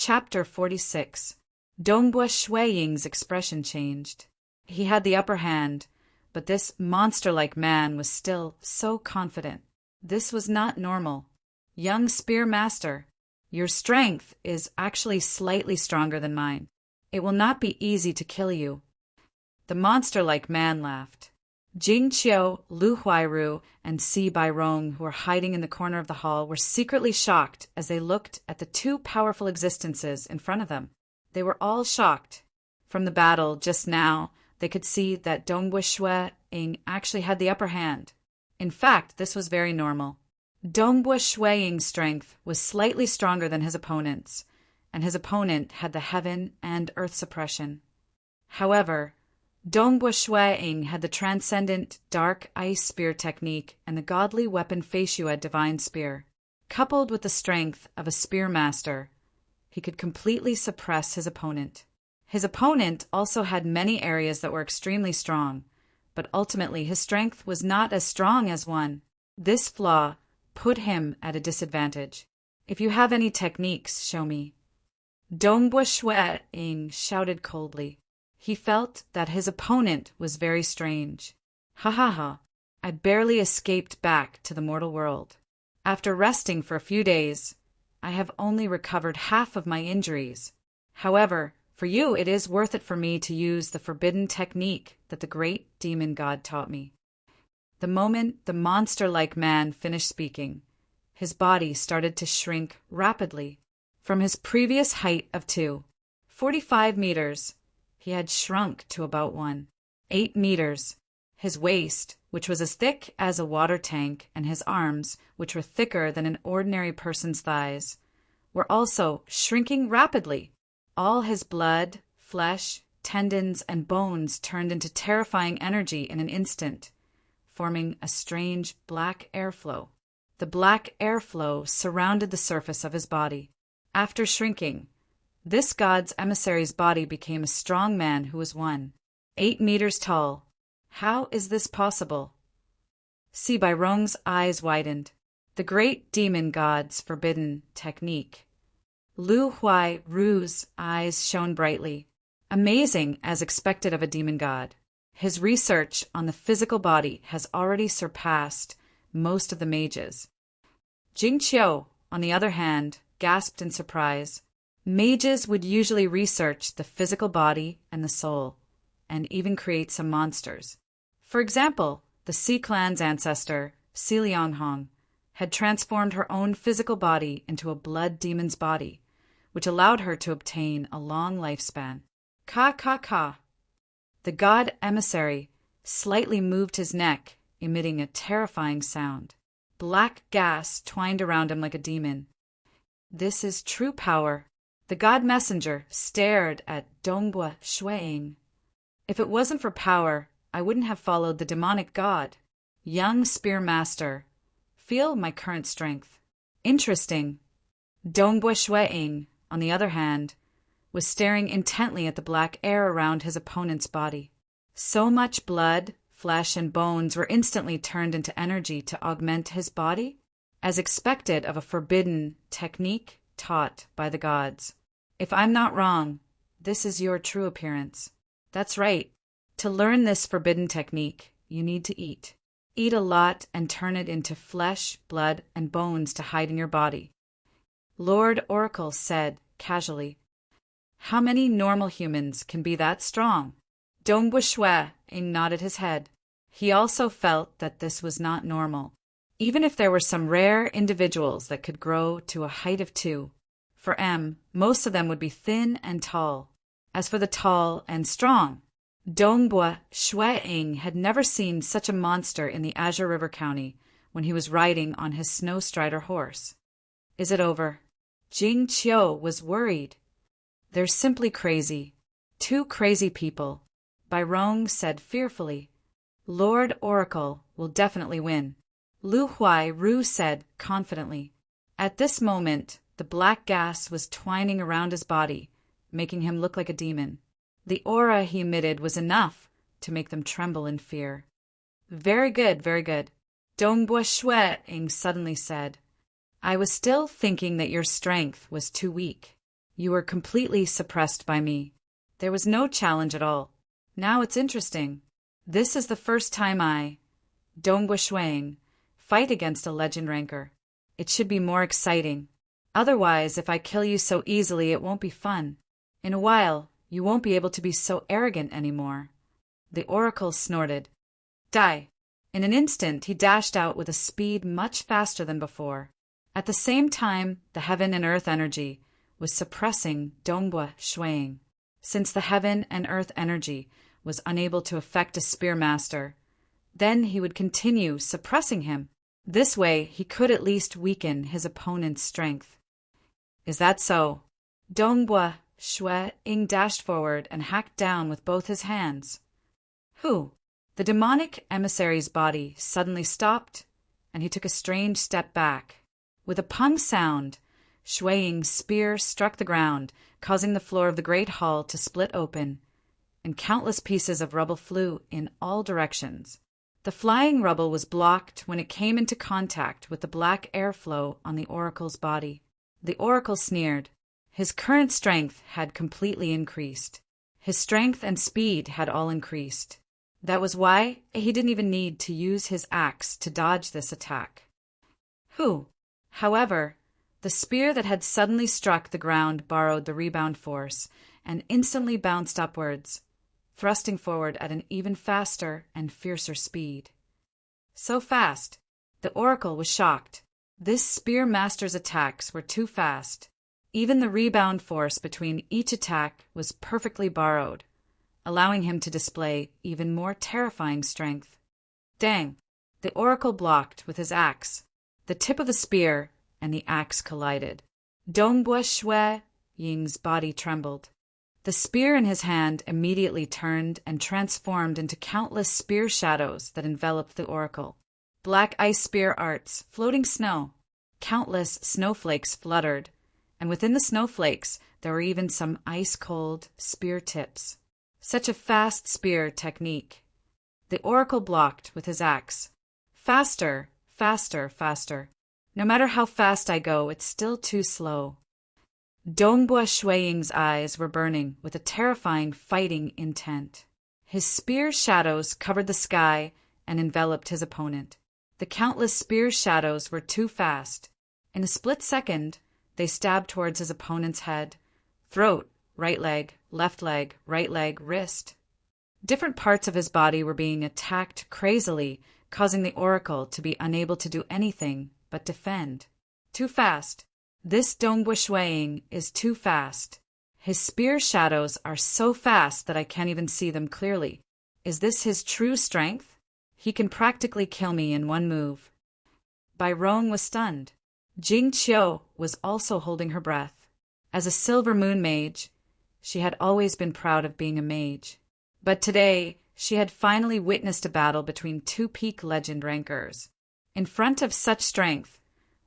Chapter 46. Dongbua Shuiying's expression changed. He had the upper hand, but this monster-like man was still so confident. This was not normal. Young spear master, your strength is actually slightly stronger than mine. It will not be easy to kill you. The monster-like man laughed. Jing Qiu, Lu Huairu, and Si Bairong, who were hiding in the corner of the hall, were secretly shocked as they looked at the two powerful existences in front of them. They were all shocked. From the battle just now, they could see that Dongbua Shuiying actually had the upper hand. In fact, this was very normal. Dongbua Shuiying's strength was slightly stronger than his opponent's, and his opponent had the heaven and earth suppression. However, Dongbua Shuiying had the transcendent dark ice spear technique and the godly weapon Feishua divine spear. Coupled with the strength of a spear master, he could completely suppress his opponent. His opponent also had many areas that were extremely strong, but ultimately his strength was not as strong as one. This flaw put him at a disadvantage. If you have any techniques, show me. Dongbua Shuiying shouted coldly. He felt that his opponent was very strange. Ha ha ha, I barely escaped back to the mortal world. After resting for a few days, I have only recovered half of my injuries. However, for you it is worth it for me to use the forbidden technique that the great demon god taught me. The moment the monster-like man finished speaking, his body started to shrink rapidly. From his previous height of 2.45 meters, he had shrunk to about 1.8 meters. His waist, which was as thick as a water tank, and his arms, which were thicker than an ordinary person's thighs, were also shrinking rapidly. All his blood, flesh, tendons, and bones turned into terrifying energy in an instant, forming a strange black airflow. The black airflow surrounded the surface of his body. After shrinking, this god's emissary's body became a strong man who was 1.8 meters tall. How is this possible? Si Bairong's eyes widened. The great demon god's forbidden technique. Lu Huairu's eyes shone brightly. Amazing, as expected of a demon god. His research on the physical body has already surpassed most of the mages. Jing Qiu, on the other hand, gasped in surprise. Mages would usually research the physical body and the soul, and even create some monsters. For example, the Si clan's ancestor, Si Lianghong, had transformed her own physical body into a blood demon's body, which allowed her to obtain a long lifespan. Ka ka ka. The god emissary slightly moved his neck, emitting a terrifying sound. Black gas twined around him like a demon. This is true power. The god messenger stared at Dongbua Shuiying. If it wasn't for power, I wouldn't have followed the demonic god. Young spear master, feel my current strength. Interesting. Dongbua Shuiying, on the other hand, was staring intently at the black air around his opponent's body. So much blood, flesh, and bones were instantly turned into energy to augment his body, as expected of a forbidden technique taught by the gods. If I'm not wrong, this is your true appearance. That's right. To learn this forbidden technique, you need to eat. Eat a lot and turn it into flesh, blood, and bones to hide in your body. Lord Oracle said casually. How many normal humans can be that strong? Dongbua Shuiying nodded his head. He also felt that this was not normal. Even if there were some rare individuals that could grow to a height of 2, for most of them would be thin and tall. As for the tall and strong, Dongbua Shuiying had never seen such a monster in the Azure River County when he was riding on his snow-strider horse. Is it over? Jing Qiu was worried. They're simply crazy. 2 crazy people, Bairong said fearfully. Lord Oracle will definitely win. Lu Huairu said confidently. At this moment, the black gas was twining around his body, making him look like a demon. The aura he emitted was enough to make them tremble in fear. Very good, very good. Dongbua Shuiying suddenly said, I was still thinking that your strength was too weak. You were completely suppressed by me. There was no challenge at all. Now it's interesting. This is the first time I, Dongbua Shuang, fight against a legend ranker. It should be more exciting. Otherwise, if I kill you so easily, it won't be fun. In a while, you won't be able to be so arrogant anymore. The oracle snorted. Die! In an instant, he dashed out with a speed much faster than before. At the same time, the heaven and earth energy was suppressing Dongbua Shuang. Since the heaven and earth energy was unable to affect a spear master, then he would continue suppressing him. This way, he could at least weaken his opponent's strength. Is that so? Dongbua Shuang dashed forward and hacked down with both his hands. Who? The demonic emissary's body suddenly stopped, and he took a strange step back. With a pung sound, Shuang's spear struck the ground, causing the floor of the great hall to split open, and countless pieces of rubble flew in all directions. The flying rubble was blocked when it came into contact with the black airflow on the oracle's body. The oracle sneered. His current strength had completely increased. His strength and speed had all increased. That was why he didn't even need to use his axe to dodge this attack. However, the spear that had suddenly struck the ground borrowed the rebound force and instantly bounced upwards, thrusting forward at an even faster and fiercer speed. So fast, the oracle was shocked. This spear master's attacks were too fast. Even the rebound force between each attack was perfectly borrowed, allowing him to display even more terrifying strength. Dang! The oracle blocked with his axe. The tip of the spear and the axe collided. Dongbua Shuang's body trembled. The spear in his hand immediately turned and transformed into countless spear shadows that enveloped the oracle. Black ice spear arts, floating snow. Countless snowflakes fluttered, and within the snowflakes there were even some ice-cold spear tips. Such a fast spear technique. The oracle blocked with his axe. Faster, faster, faster. No matter how fast I go, it's still too slow. Dongbua Shuang's eyes were burning with a terrifying fighting intent. His spear shadows covered the sky and enveloped his opponent. The countless spear shadows were too fast. In a split second, they stabbed towards his opponent's head, throat, right leg, wrist. Different parts of his body were being attacked crazily, causing the oracle to be unable to do anything but defend. Too fast. This Dongbua Shuang is too fast. His spear shadows are so fast that I can't even see them clearly. Is this his true strength? He can practically kill me in one move. Bai Rong was stunned. Jing Qiu was also holding her breath. As a silver moon mage, she had always been proud of being a mage. But today, she had finally witnessed a battle between two peak legend rankers. In front of such strength,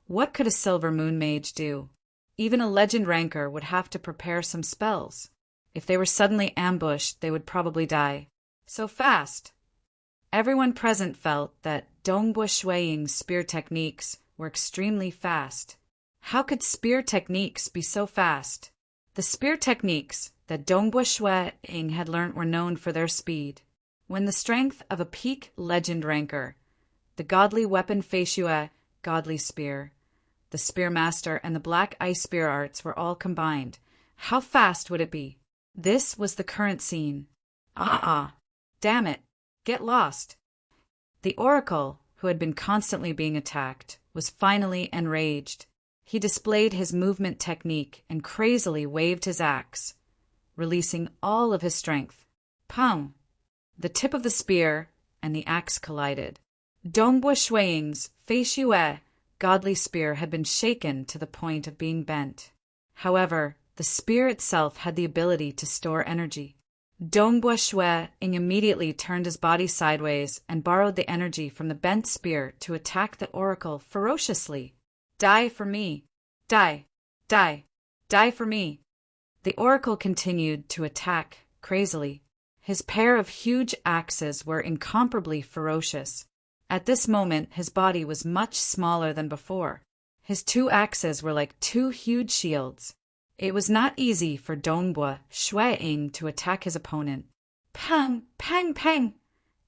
what could a silver moon mage do? Even a legend ranker would have to prepare some spells. If they were suddenly ambushed, they would probably die. So fast! Everyone present felt that Dongbua Shuang's spear techniques were extremely fast. How could spear techniques be so fast? The spear techniques that Dongbua Shuang had learnt were known for their speed. When the strength of a peak legend ranker, the godly weapon Fei Xue, godly spear, the spear master, and the black ice spear arts were all combined, how fast would it be? This was the current scene. Damn it! Get lost! The oracle, who had been constantly being attacked, was finally enraged. He displayed his movement technique and crazily waved his axe, releasing all of his strength. Pong! The tip of the spear and the axe collided. Dongbua Shuang's Fei Xue, godly spear, had been shaken to the point of being bent. However, the spear itself had the ability to store energy. Dongbua Shuang immediately turned his body sideways and borrowed the energy from the bent spear to attack the oracle ferociously. Die for me! Die! Die! Die for me! The oracle continued to attack crazily. His pair of huge axes were incomparably ferocious. At this moment, his body was much smaller than before. His two axes were like two huge shields. It was not easy for Dongbua Shueing to attack his opponent. Pang, pang, pang!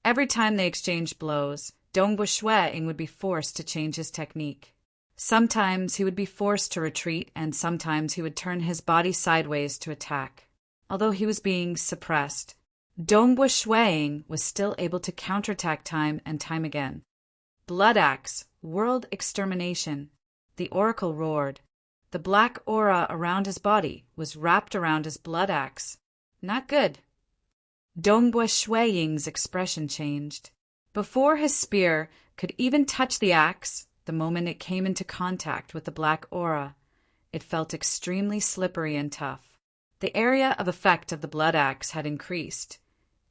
Every time they exchanged blows, Dongbua Shueing would be forced to change his technique. Sometimes he would be forced to retreat, and sometimes he would turn his body sideways to attack. Although he was being suppressed, Dongbua Shueing was still able to counterattack time and time again. Blood axe, world extermination. The oracle roared. The black aura around his body was wrapped around his blood axe. Not good. Dongbua Shueing's expression changed. Before his spear could even touch the axe, the moment it came into contact with the black aura, it felt extremely slippery and tough. The area of effect of the blood axe had increased,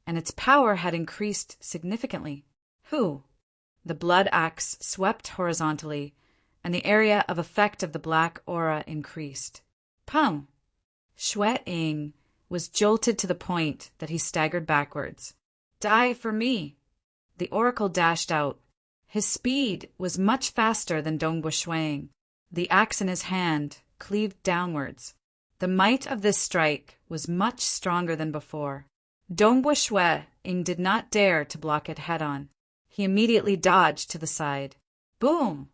and its power had increased significantly. Who? The blood axe swept horizontally, and the area of effect of the black aura increased. Pum! Shueing was jolted to the point that he staggered backwards. Die for me! The oracle dashed out. His speed was much faster than Dongbua Shueing. The axe in his hand cleaved downwards. The might of this strike was much stronger than before. Dongbua Shueing did not dare to block it head-on. He immediately dodged to the side. Boom!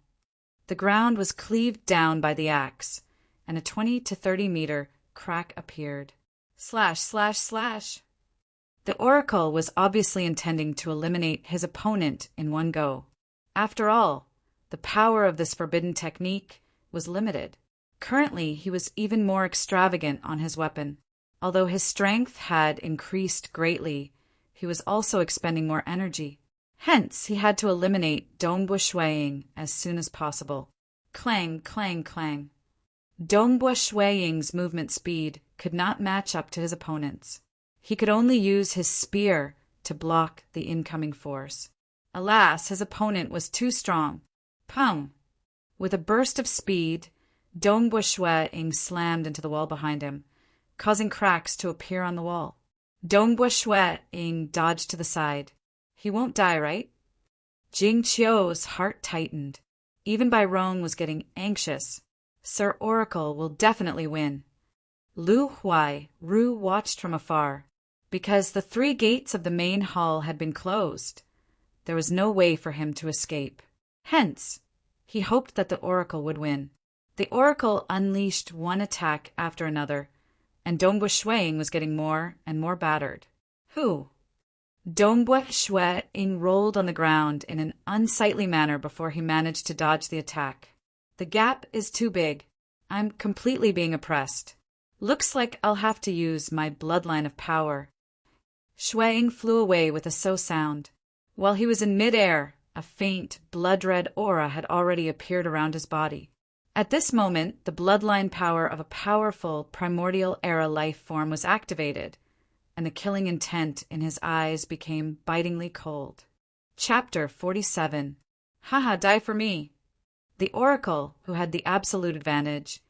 The ground was cleaved down by the axe, and a 20 to 30 meter crack appeared. Slash, slash, slash. The oracle was obviously intending to eliminate his opponent in one go. After all, the power of this forbidden technique was limited. Currently, he was even more extravagant on his weapon. Although his strength had increased greatly, he was also expending more energy. Hence, he had to eliminate Dongbua Shueing as soon as possible. Clang, clang, clang. Dongbua Shueing's movement speed could not match up to his opponent's. He could only use his spear to block the incoming force. Alas, his opponent was too strong. Pum! With a burst of speed, Dongbua Shueing slammed into the wall behind him, causing cracks to appear on the wall. Dongbua Shueing dodged to the side. He won't die, right? Jing Qiu's heart tightened. Even Bai Rong was getting anxious. Sir Oracle will definitely win. Lu Huai Ru watched from afar. Because the 3 gates of the main hall had been closed, there was no way for him to escape. Hence, he hoped that the oracle would win. The oracle unleashed one attack after another, and Dongbua Shueing was getting more and more battered. Who? Dongbua Shueing rolled on the ground in an unsightly manner before he managed to dodge the attack. The gap is too big. I'm completely being oppressed. Looks like I'll have to use my bloodline of power. Shueing flew away with a so sound. While he was in midair, a faint, blood-red aura had already appeared around his body. At this moment, the bloodline power of a powerful primordial-era life form was activated, and the killing intent in his eyes became bitingly cold. Chapter 47. Haha, die for me. The oracle, who had the absolute advantage,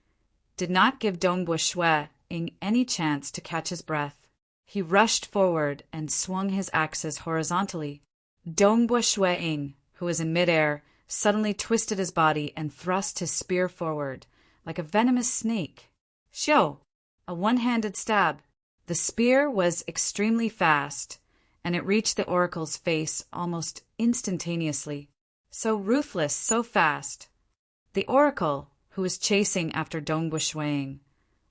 did not give Dongbua Shueing any chance to catch his breath. He rushed forward and swung his axes horizontally. Dongbua Shueing, who was in midair, suddenly twisted his body and thrust his spear forward, like a venomous snake. Xiao! A one-handed stab. The spear was extremely fast, and it reached the oracle's face almost instantaneously. So ruthless, so fast. The oracle, who was chasing after Dongbua Shueing,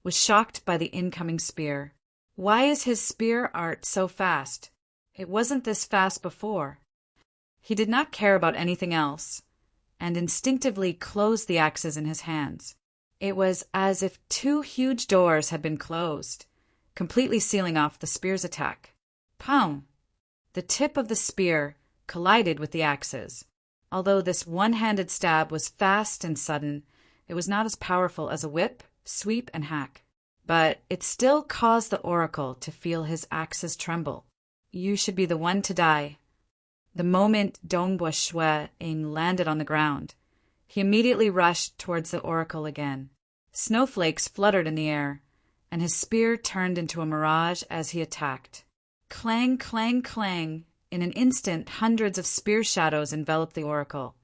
was shocked by the incoming spear. Why is his spear art so fast? It wasn't this fast before. He did not care about anything else, and instinctively closed the axes in his hands. It was as if 2 huge doors had been closed, completely sealing off the spear's attack. Pow! The tip of the spear collided with the axes. Although this one-handed stab was fast and sudden, it was not as powerful as a whip, sweep, and hack. But it still caused the oracle to feel his axes tremble. You should be the one to die. The moment Dongbua Shueing landed on the ground, he immediately rushed towards the oracle again. Snowflakes fluttered in the air, and his spear turned into a mirage as he attacked. Clang, clang, clang. In an instant, hundreds of spear shadows enveloped the oracle,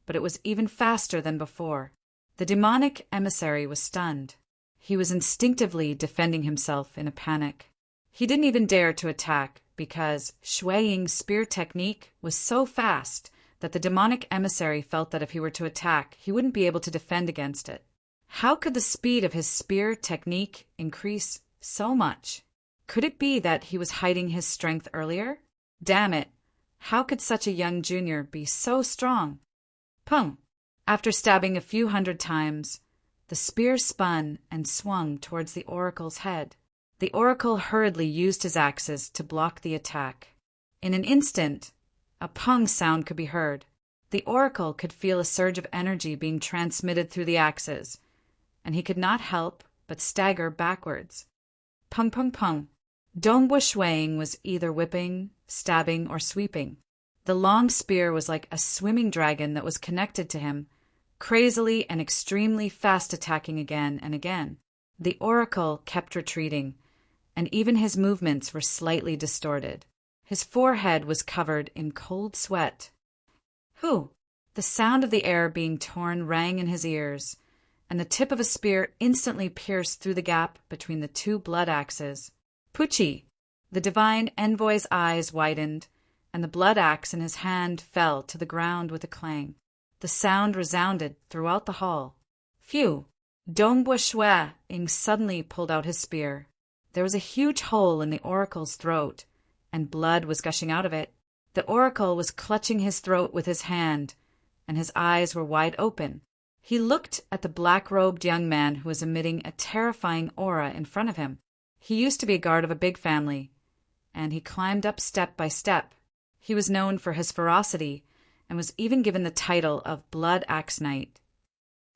but it was even faster than before. The demonic emissary was stunned. He was instinctively defending himself in a panic. He didn't even dare to attack because Shui Ying's spear technique was so fast that the demonic emissary felt that if he were to attack, he wouldn't be able to defend against it. How could the speed of his spear technique increase so much? Could it be that he was hiding his strength earlier? Damn it! How could such a young junior be so strong? Pung! After stabbing a few hundred times, the spear spun and swung towards the oracle's head. The oracle hurriedly used his axes to block the attack. In an instant, a pung sound could be heard. The oracle could feel a surge of energy being transmitted through the axes, and he could not help but stagger backwards. Pung pung pung. Dongbua Shuiying was either whipping, stabbing, or sweeping. The long spear was like a swimming dragon that was connected to him, crazily and extremely fast attacking again and again. The oracle kept retreating, and even his movements were slightly distorted. His forehead was covered in cold sweat. Hoo! The sound of the air being torn rang in his ears, and the tip of a spear instantly pierced through the gap between the two blood axes. Pucci! The divine envoy's eyes widened, and the blood axe in his hand fell to the ground with a clang. The sound resounded throughout the hall. Phew! Dongbua Shuiying suddenly pulled out his spear. There was a huge hole in the oracle's throat, and blood was gushing out of it. The oracle was clutching his throat with his hand, and his eyes were wide open. He looked at the black-robed young man who was emitting a terrifying aura in front of him. He used to be a guard of a big family, and he climbed up step by step. He was known for his ferocity, and was even given the title of Blood Axe Knight.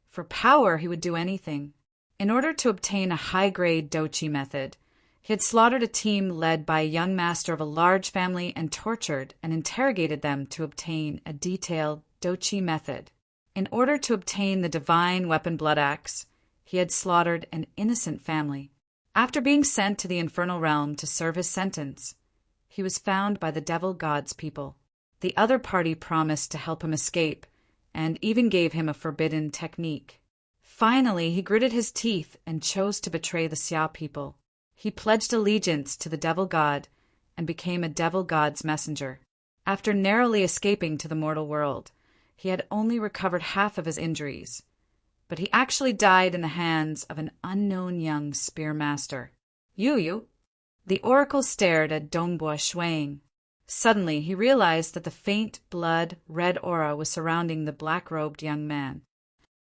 For power, he would do anything. In order to obtain a high-grade dochi method, he had slaughtered a team led by a young master of a large family and tortured and interrogated them to obtain a detailed dochi method. In order to obtain the divine weapon blood axe, he had slaughtered an innocent family. After being sent to the infernal realm to serve his sentence, he was found by the devil god's people. The other party promised to help him escape, and even gave him a forbidden technique. Finally, he gritted his teeth and chose to betray the Xia people. He pledged allegiance to the devil god and became a devil god's messenger. After narrowly escaping to the mortal world, he had only recovered half of his injuries, but he actually died in the hands of an unknown young spear master. Yu. The oracle stared at Dongbua Shuiying. Suddenly, he realized that the faint blood red aura was surrounding the black-robed young man.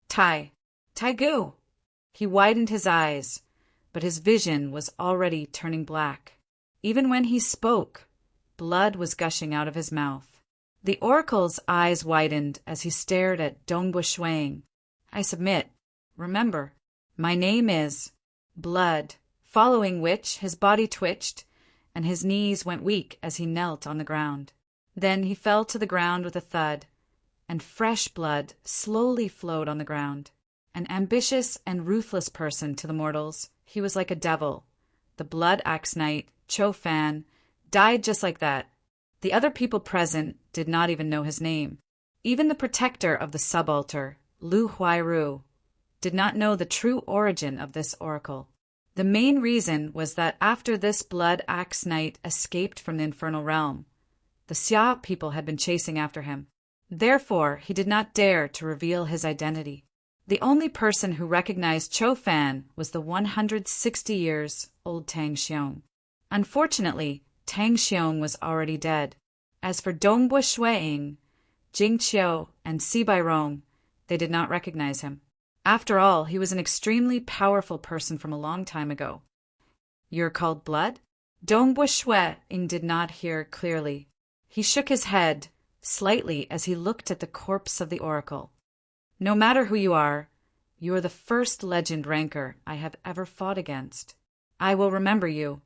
Taigu! He widened his eyes, but his vision was already turning black. Even when he spoke, blood was gushing out of his mouth. The oracle's eyes widened as he stared at Dongbua Shuiying. I submit. Remember, my name is Blood, following which his body twitched, and his knees went weak as he knelt on the ground. Then he fell to the ground with a thud, and fresh blood slowly flowed on the ground. An ambitious and ruthless person to the mortals, he was like a devil. The Blood Axe Knight, Cho Fan, died just like that. The other people present did not even know his name. Even the protector of the subaltar, Lu Huairu, did not know the true origin of this oracle. The main reason was that after this Blood Axe Knight escaped from the infernal realm, the Xia people had been chasing after him. Therefore, he did not dare to reveal his identity. The only person who recognized Cho Fan was the 160 years old Tang Xiong. Unfortunately, Tang Xiong was already dead. As for Dongbua Shuiying, Jing Qiu, and Si Bairong, they did not recognize him. After all, he was an extremely powerful person from a long time ago. You're called Blood? Dongbua Shuiying did not hear clearly. He shook his head slightly as he looked at the corpse of the oracle. No matter who you are the first legend ranker I have ever fought against. I will remember you.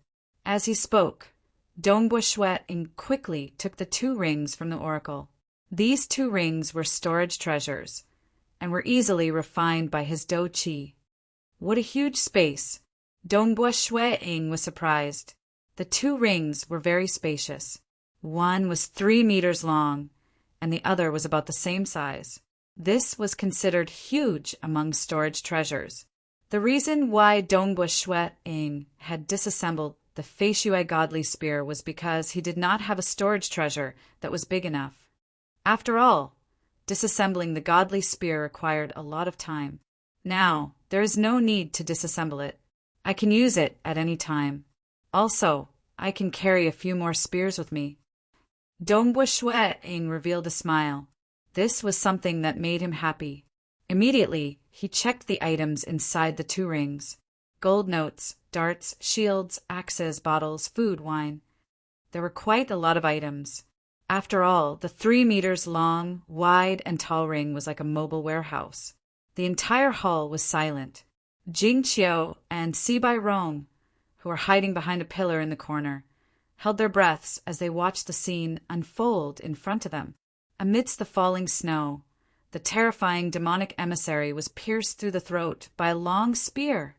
As he spoke, Dongbua Shuiying quickly took the 2 rings from the oracle. These 2 rings were storage treasures, and were easily refined by his Do Chi. What a huge space! Dongbua Shuiying was surprised. The 2 rings were very spacious. One was 3 meters long, and the other was about the same size. This was considered huge among storage treasures. The reason why Dongbua Shui-ing had disassembled the Fei Shui godly spear was because he did not have a storage treasure that was big enough. After all, disassembling the godly spear required a lot of time. Now, there is no need to disassemble it. I can use it at any time. Also, I can carry a few more spears with me. Dongbua Shui-ing revealed a smile. This was something that made him happy. Immediately, he checked the items inside the 2 rings. Gold notes, darts, shields, axes, bottles, food, wine. There were quite a lot of items. After all, the 3 meters long, wide, and tall ring was like a mobile warehouse. The entire hall was silent. Jing Qiu and Si Bai Rong, who were hiding behind a pillar in the corner, held their breaths as they watched the scene unfold in front of them. Amidst the falling snow, the terrifying demonic emissary was pierced through the throat by a long spear.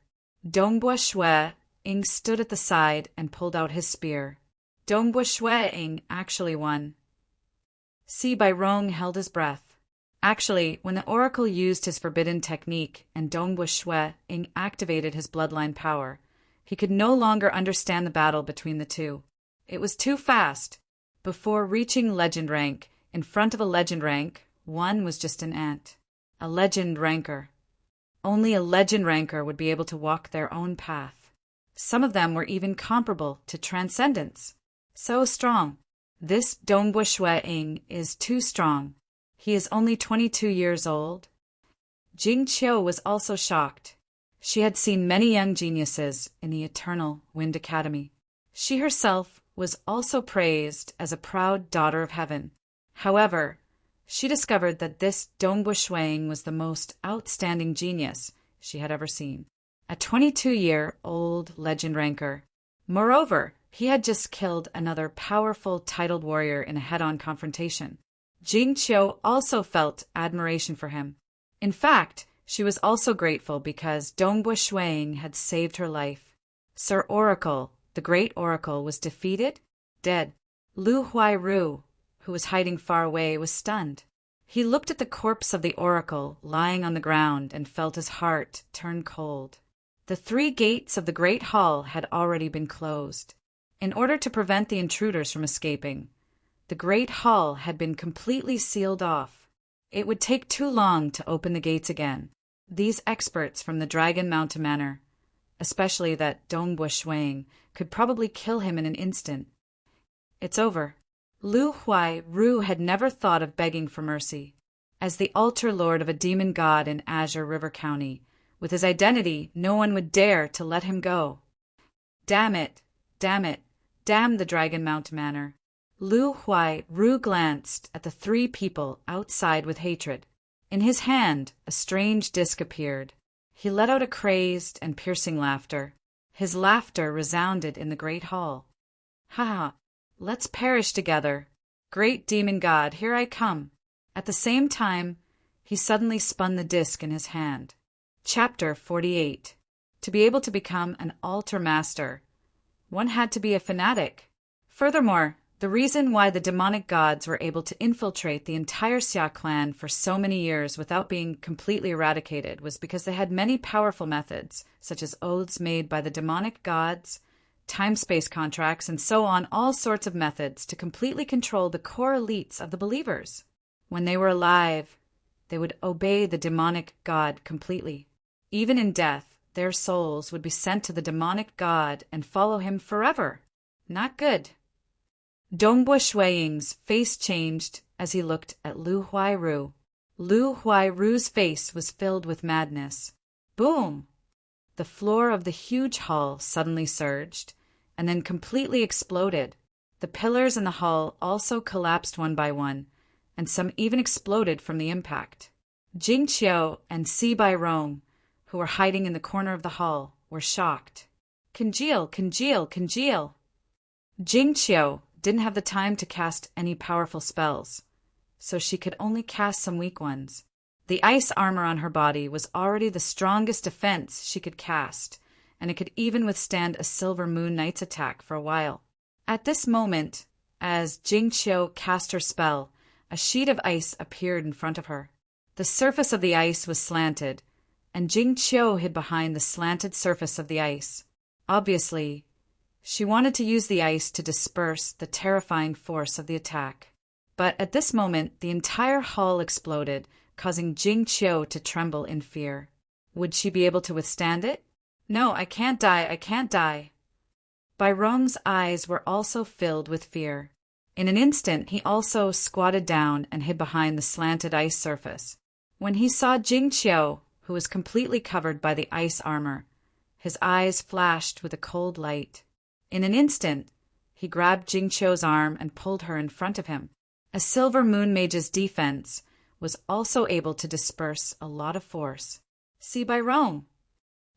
Dongbua Shui-ing stood at the side and pulled out his spear. Dongbua Shui-ing actually won. Si Bai Rong held his breath. Actually, when the oracle used his forbidden technique and Dongbua Shui-ing activated his bloodline power, he could no longer understand the battle between the two. It was too fast. Before reaching legend rank, in front of a legend rank, one was just an ant. A legend ranker. Only a legend ranker would be able to walk their own path. Some of them were even comparable to transcendence. So strong. This Dongbua Shui-ing is too strong. He is only 22 years old. Jing Qiu was also shocked. She had seen many young geniuses in the Eternal Wind Academy. She herself was also praised as a proud daughter of heaven. However, she discovered that this Dongbua Shui-ing was the most outstanding genius she had ever seen. A 22-year-old legend ranker. Moreover, he had just killed another powerful titled warrior in a head-on confrontation. Jing Qiu also felt admiration for him. In fact, she was also grateful because Dongbua Shui-ing had saved her life. Sir Oracle, the great oracle, was defeated, dead. Lu Huairu, who was hiding far away, was stunned. He looked at the corpse of the oracle lying on the ground and felt his heart turn cold. The 3 gates of the great hall had already been closed. In order to prevent the intruders from escaping, the great hall had been completely sealed off. It would take too long to open the gates again. These experts from the Dragon Mountain Manor, especially that Dongbua Shui-ing, could probably kill him in an instant. It's over. Lu Huairu had never thought of begging for mercy. As the altar lord of a demon god in Azure River County, with his identity, no one would dare to let him go. Damn it! Damn it! Damn the Dragon Mountain Manor! Lu Huairu glanced at the 3 people outside with hatred. In his hand, a strange disc appeared. He let out a crazed and piercing laughter. His laughter resounded in the great hall. Ha ha! Let's perish together. Great demon god, here I come. At the same time, he suddenly spun the disc in his hand. Chapter 48. To be able to become an altar master, one had to be a fanatic. Furthermore, the reason why the demonic gods were able to infiltrate the entire Xia clan for so many years without being completely eradicated was because they had many powerful methods, such as oaths made by the demonic gods, time-space contracts, and so on, all sorts of methods to completely control the core elites of the believers. When they were alive, they would obey the demonic god completely. Even in death, their souls would be sent to the demonic god and follow him forever. Not good. Dongbua Shui-ing's face changed as he looked at Lu Huairu. Lu Huairu's face was filled with madness. Boom! The floor of the huge hall suddenly surged, and then completely exploded. The pillars in the hall also collapsed one by one, and some even exploded from the impact. Jing Qiu and Si Bai Rong, who were hiding in the corner of the hall, were shocked. Congeal, congeal, congeal! Jing Qiu didn't have the time to cast any powerful spells, so she could only cast some weak ones. The ice armor on her body was already the strongest defense she could cast, and it could even withstand a Silver Moon Knight's attack for a while. At this moment, as Jing Qiu cast her spell, a sheet of ice appeared in front of her. The surface of the ice was slanted, and Jing Qiu hid behind the slanted surface of the ice. Obviously, she wanted to use the ice to disperse the terrifying force of the attack. But at this moment, the entire hall exploded, causing Jing Qiu to tremble in fear. Would she be able to withstand it? No, I can't die, I can't die. Bai Rong's eyes were also filled with fear. In an instant, he also squatted down and hid behind the slanted ice surface. When he saw Jing Qiu, who was completely covered by the ice armor, his eyes flashed with a cold light. In an instant, he grabbed Jing Qiu's arm and pulled her in front of him. A Silver Moon Mage's defense was also able to disperse a lot of force. See Bai Rong.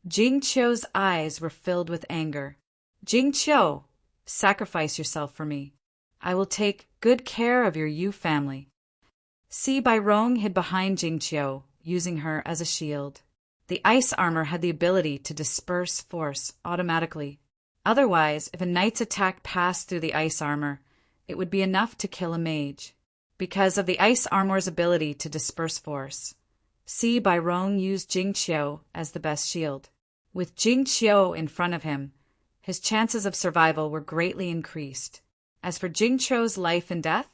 Jing Qiu's eyes were filled with anger. Jing Qiu, sacrifice yourself for me. I will take good care of your Yu family. Si Bai Rong hid behind Jing Qiu, using her as a shield. The ice armor had the ability to disperse force automatically. Otherwise, if a knight's attack passed through the ice armor, it would be enough to kill a mage. Because of the ice armor's ability to disperse force, Si Bai Rong used Jing Qiu as the best shield. With Jing Qiu in front of him, his chances of survival were greatly increased. As for Jing Qiu's life and death,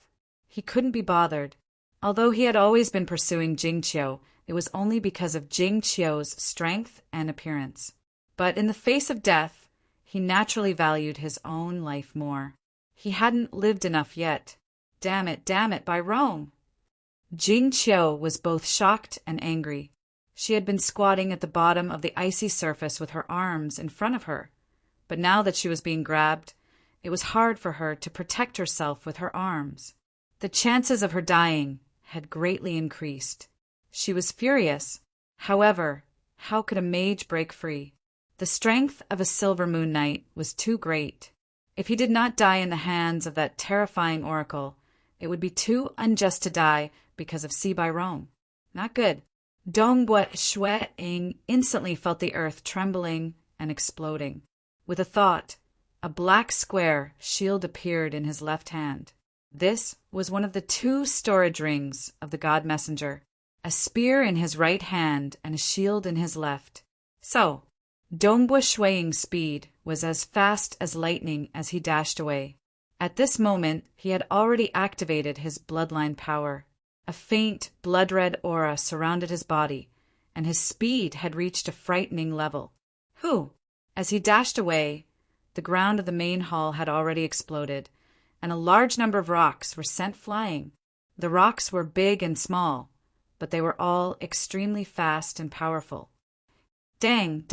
he couldn't be bothered. Although he had always been pursuing Jing Qiu, it was only because of Jing Qiu's strength and appearance. But in the face of death, he naturally valued his own life more. He hadn't lived enough yet. Damn it, Bai Rong! Jing Qiu was both shocked and angry. She had been squatting at the bottom of the icy surface with her arms in front of her. But now that she was being grabbed, it was hard for her to protect herself with her arms. The chances of her dying had greatly increased. She was furious. However, how could a mage break free? The strength of a Silver Moon Knight was too great. If he did not die in the hands of that terrifying oracle, it would be too unjust to die because of Si Bai Rong. Not good. Dongbua Shueing instantly felt the earth trembling and exploding. With a thought, a black square shield appeared in his left hand. This was one of the 2 storage rings of the God Messenger, a spear in his right hand and a shield in his left. So, Dongbua Shueing's speed was as fast as lightning as he dashed away. At this moment, he had already activated his bloodline power. A faint, blood-red aura surrounded his body, and his speed had reached a frightening level. As he dashed away, the ground of the main hall had already exploded, and a large number of rocks were sent flying. The rocks were big and small, but they were all extremely fast and powerful. Dang.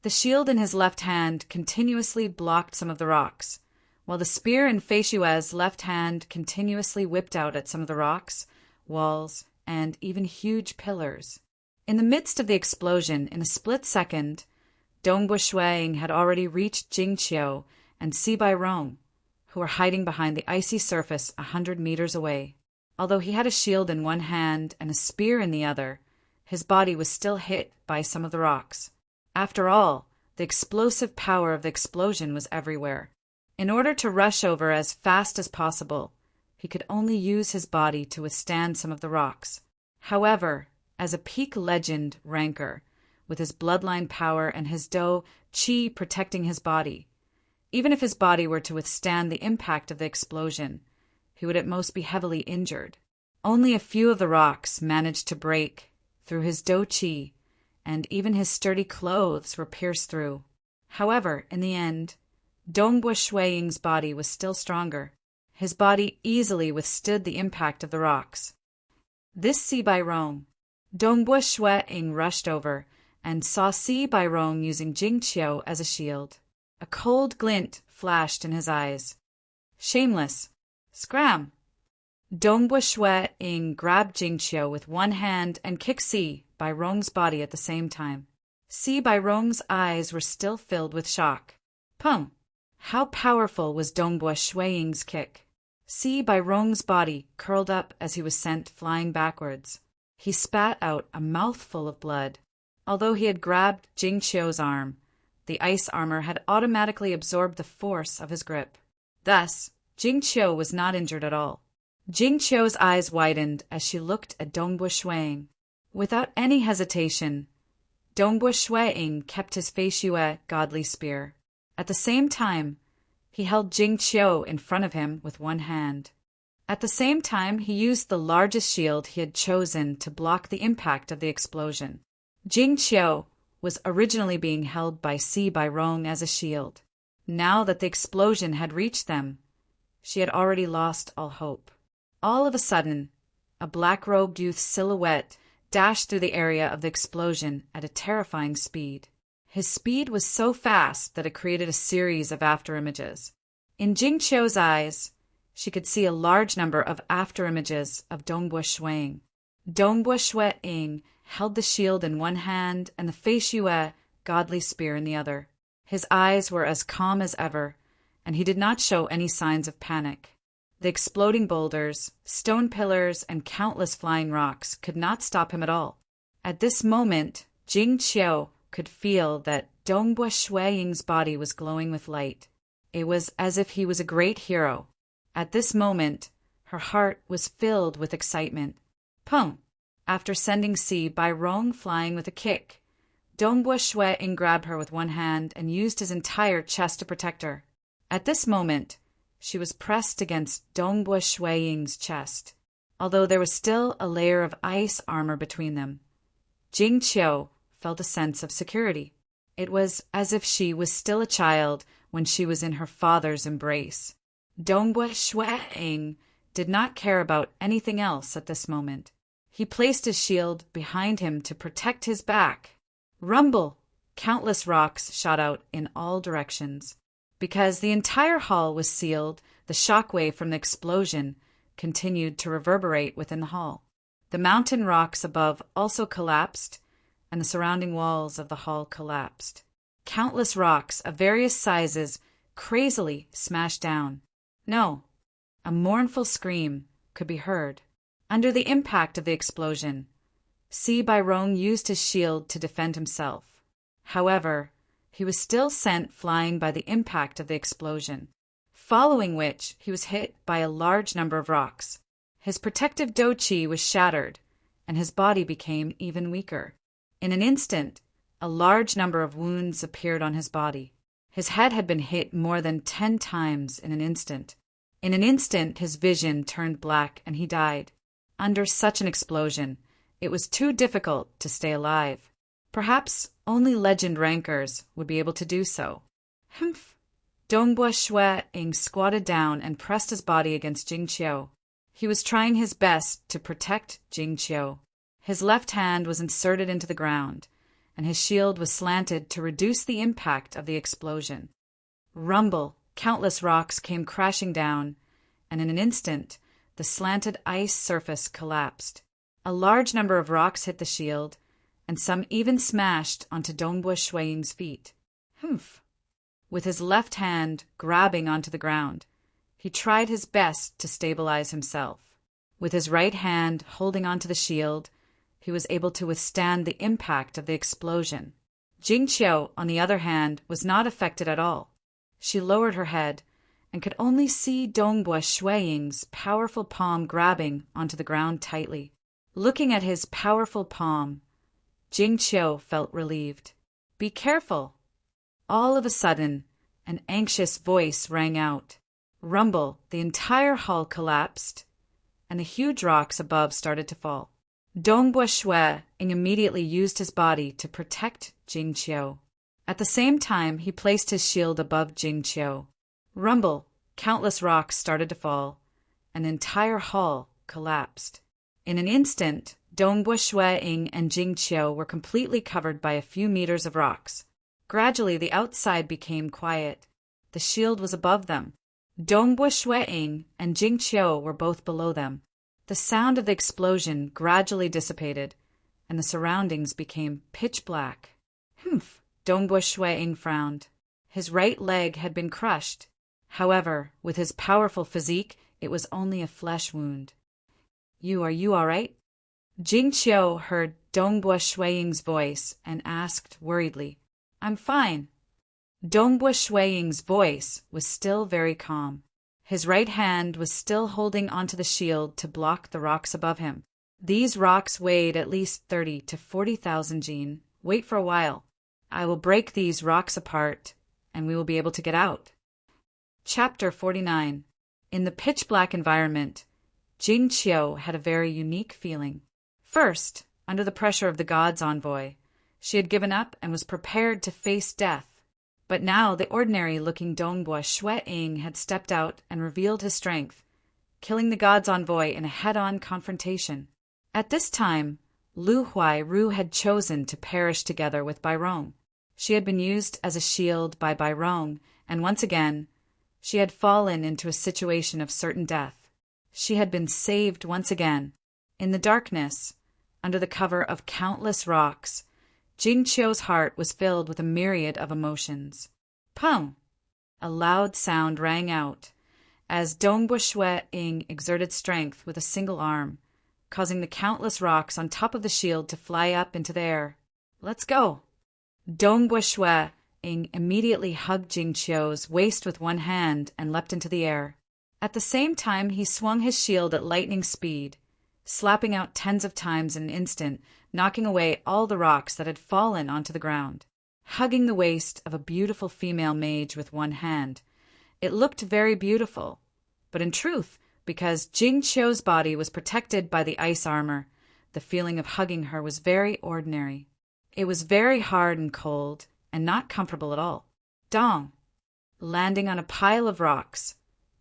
The shield in his left hand continuously blocked some of the rocks, while the spear in Fei Xue's left hand continuously whipped out at some of the rocks, walls, and even huge pillars. In the midst of the explosion, in a split second, Dongbua Shueing had already reached Jing Qiu and Si Bai Rong, who were hiding behind the icy surface 100 meters away. Although he had a shield in one hand and a spear in the other, his body was still hit by some of the rocks. After all, the explosive power of the explosion was everywhere. In order to rush over as fast as possible, he could only use his body to withstand some of the rocks. However, as a peak legend ranker, with his bloodline power and his Dou Qi protecting his body, even if his body were to withstand the impact of the explosion, he would at most be heavily injured. Only a few of the rocks managed to break through his Dou Qi, and even his sturdy clothes were pierced through. However, in the end, Dongbua Shueing's body was still stronger. His body easily withstood the impact of the rocks. This Si Bai Rong. Dongbua Shueing rushed over and saw Si Bai Rong using Jing Qiu as a shield. A cold glint flashed in his eyes. Shameless. Scram! Dongbua Shueing grabbed Jing Qiu with one hand and kicked Si Bai Rong's body at the same time. Si Bai Rong's eyes were still filled with shock. Pum! How powerful was Dongbua Shueing's kick? Si Bai Rong's body curled up as he was sent flying backwards. He spat out a mouthful of blood. Although he had grabbed Jing Qiu's arm, the ice armor had automatically absorbed the force of his grip. Thus, Jing Qiu was not injured at all. Jing Qiu's eyes widened as she looked at Dongbua Shueing. Without any hesitation, Dongbua Shuai kept his Fei Xue godly spear. At the same time, he held Jing Qiu in front of him with one hand. At the same time, he used the largest shield he had chosen to block the impact of the explosion. Jing Qiu was originally being held by Si Bairong as a shield. Now that the explosion had reached them, she had already lost all hope. All of a sudden, a black-robed youth's silhouette dashed through the area of the explosion at a terrifying speed. His speed was so fast that it created a series of afterimages. In Jing Qiu's eyes, she could see a large number of afterimages of Dongbua Shuai. Dongbua Shuai held the shield in one hand and the Fei Xue godly spear in the other. His eyes were as calm as ever, and he did not show any signs of panic. The exploding boulders, stone pillars, and countless flying rocks could not stop him at all. At this moment, Jing Qiu could feel that Dongbua Shuai's body was glowing with light. It was as if he was a great hero. At this moment, her heart was filled with excitement. Pum! After sending Si Bairong flying with a kick, Dongbua Shuai grabbed her with one hand and used his entire chest to protect her. At this moment, she was pressed against Dongbua Shuai's chest, although there was still a layer of ice armor between them. Jing Qiu felt a sense of security. It was as if she was still a child when she was in her father's embrace. Dongbua Shuai did not care about anything else at this moment. He placed his shield behind him to protect his back. Rumble! Countless rocks shot out in all directions. Because the entire hall was sealed, the shockwave from the explosion continued to reverberate within the hall. The mountain rocks above also collapsed, and the surrounding walls of the hall collapsed. Countless rocks of various sizes crazily smashed down. No, a mournful scream could be heard. Under the impact of the explosion, Si Bairong used his shield to defend himself. However, he was still sent flying by the impact of the explosion, following which he was hit by a large number of rocks. His protective douqi was shattered, and his body became even weaker. In an instant, a large number of wounds appeared on his body. His head had been hit more than 10 times in an instant. In an instant, his vision turned black and he died. Under such an explosion, it was too difficult to stay alive. Perhaps only legend rankers would be able to do so. Humph! Dongbua Shuai squatted down and pressed his body against Jing Qiu. He was trying his best to protect Jing Qiu. His left hand was inserted into the ground, and his shield was slanted to reduce the impact of the explosion. Rumble! Countless rocks came crashing down, and in an instant, the slanted ice surface collapsed. A large number of rocks hit the shield, and some even smashed onto Dongbua Shuai's feet. Humph! With his left hand grabbing onto the ground, he tried his best to stabilize himself. With his right hand holding onto the shield, he was able to withstand the impact of the explosion. Jing Qiu, on the other hand, was not affected at all. She lowered her head and could only see Dongbua Shuai's powerful palm grabbing onto the ground tightly. Looking at his powerful palm, Jing Qiu felt relieved. "Be careful!" All of a sudden, an anxious voice rang out. Rumble! The entire hall collapsed, and the huge rocks above started to fall. Dongbua Shuai immediately used his body to protect Jing Qiu. At the same time, he placed his shield above Jing Qiu. Rumble! Countless rocks started to fall, and the entire hall collapsed. In an instant, Dongbua Shuai and Jing Qiu were completely covered by a few meters of rocks. Gradually, the outside became quiet. The shield was above them. Dongbua Shuai and Jing Qiu were both below them. The sound of the explosion gradually dissipated, and the surroundings became pitch black. Humph! Dongbua Shuai frowned. His right leg had been crushed. However, with his powerful physique, it was only a flesh wound. Are you all right?" Jing Qiu heard Dongbua Shuai's voice and asked worriedly. "I'm fine." Dongbua Shuai's voice was still very calm. His right hand was still holding onto the shield to block the rocks above him. These rocks weighed at least 30 to 40,000 jin, Wait for a while. I will break these rocks apart, and we will be able to get out. Chapter 49. In the pitch-black environment, Jing Qiu had a very unique feeling. First, under the pressure of the god's envoy, she had given up and was prepared to face death. But now the ordinary-looking Dongbua Shui had stepped out and revealed his strength, killing the god's envoy in a head-on confrontation. At this time, Lu Huai-Ru had chosen to perish together with Bai Rong. She had been used as a shield by Bai Rong, and once again, she had fallen into a situation of certain death. She had been saved once again. In the darkness, under the cover of countless rocks, Jing Qiu's heart was filled with a myriad of emotions. Pung! A loud sound rang out as Dongbua Shui exerted strength with a single arm, causing the countless rocks on top of the shield to fly up into the air. Let's go! Dongbua Shui immediately hugged Jing Qiu's waist with one hand and leapt into the air. At the same time, he swung his shield at lightning speed, slapping out tens of times in an instant, knocking away all the rocks that had fallen onto the ground. Hugging the waist of a beautiful female mage with one hand, it looked very beautiful, but in truth, because Jing Qiu's body was protected by the ice armor, the feeling of hugging her was very ordinary. It was very hard and cold, and not comfortable at all. Dong! Landing on a pile of rocks,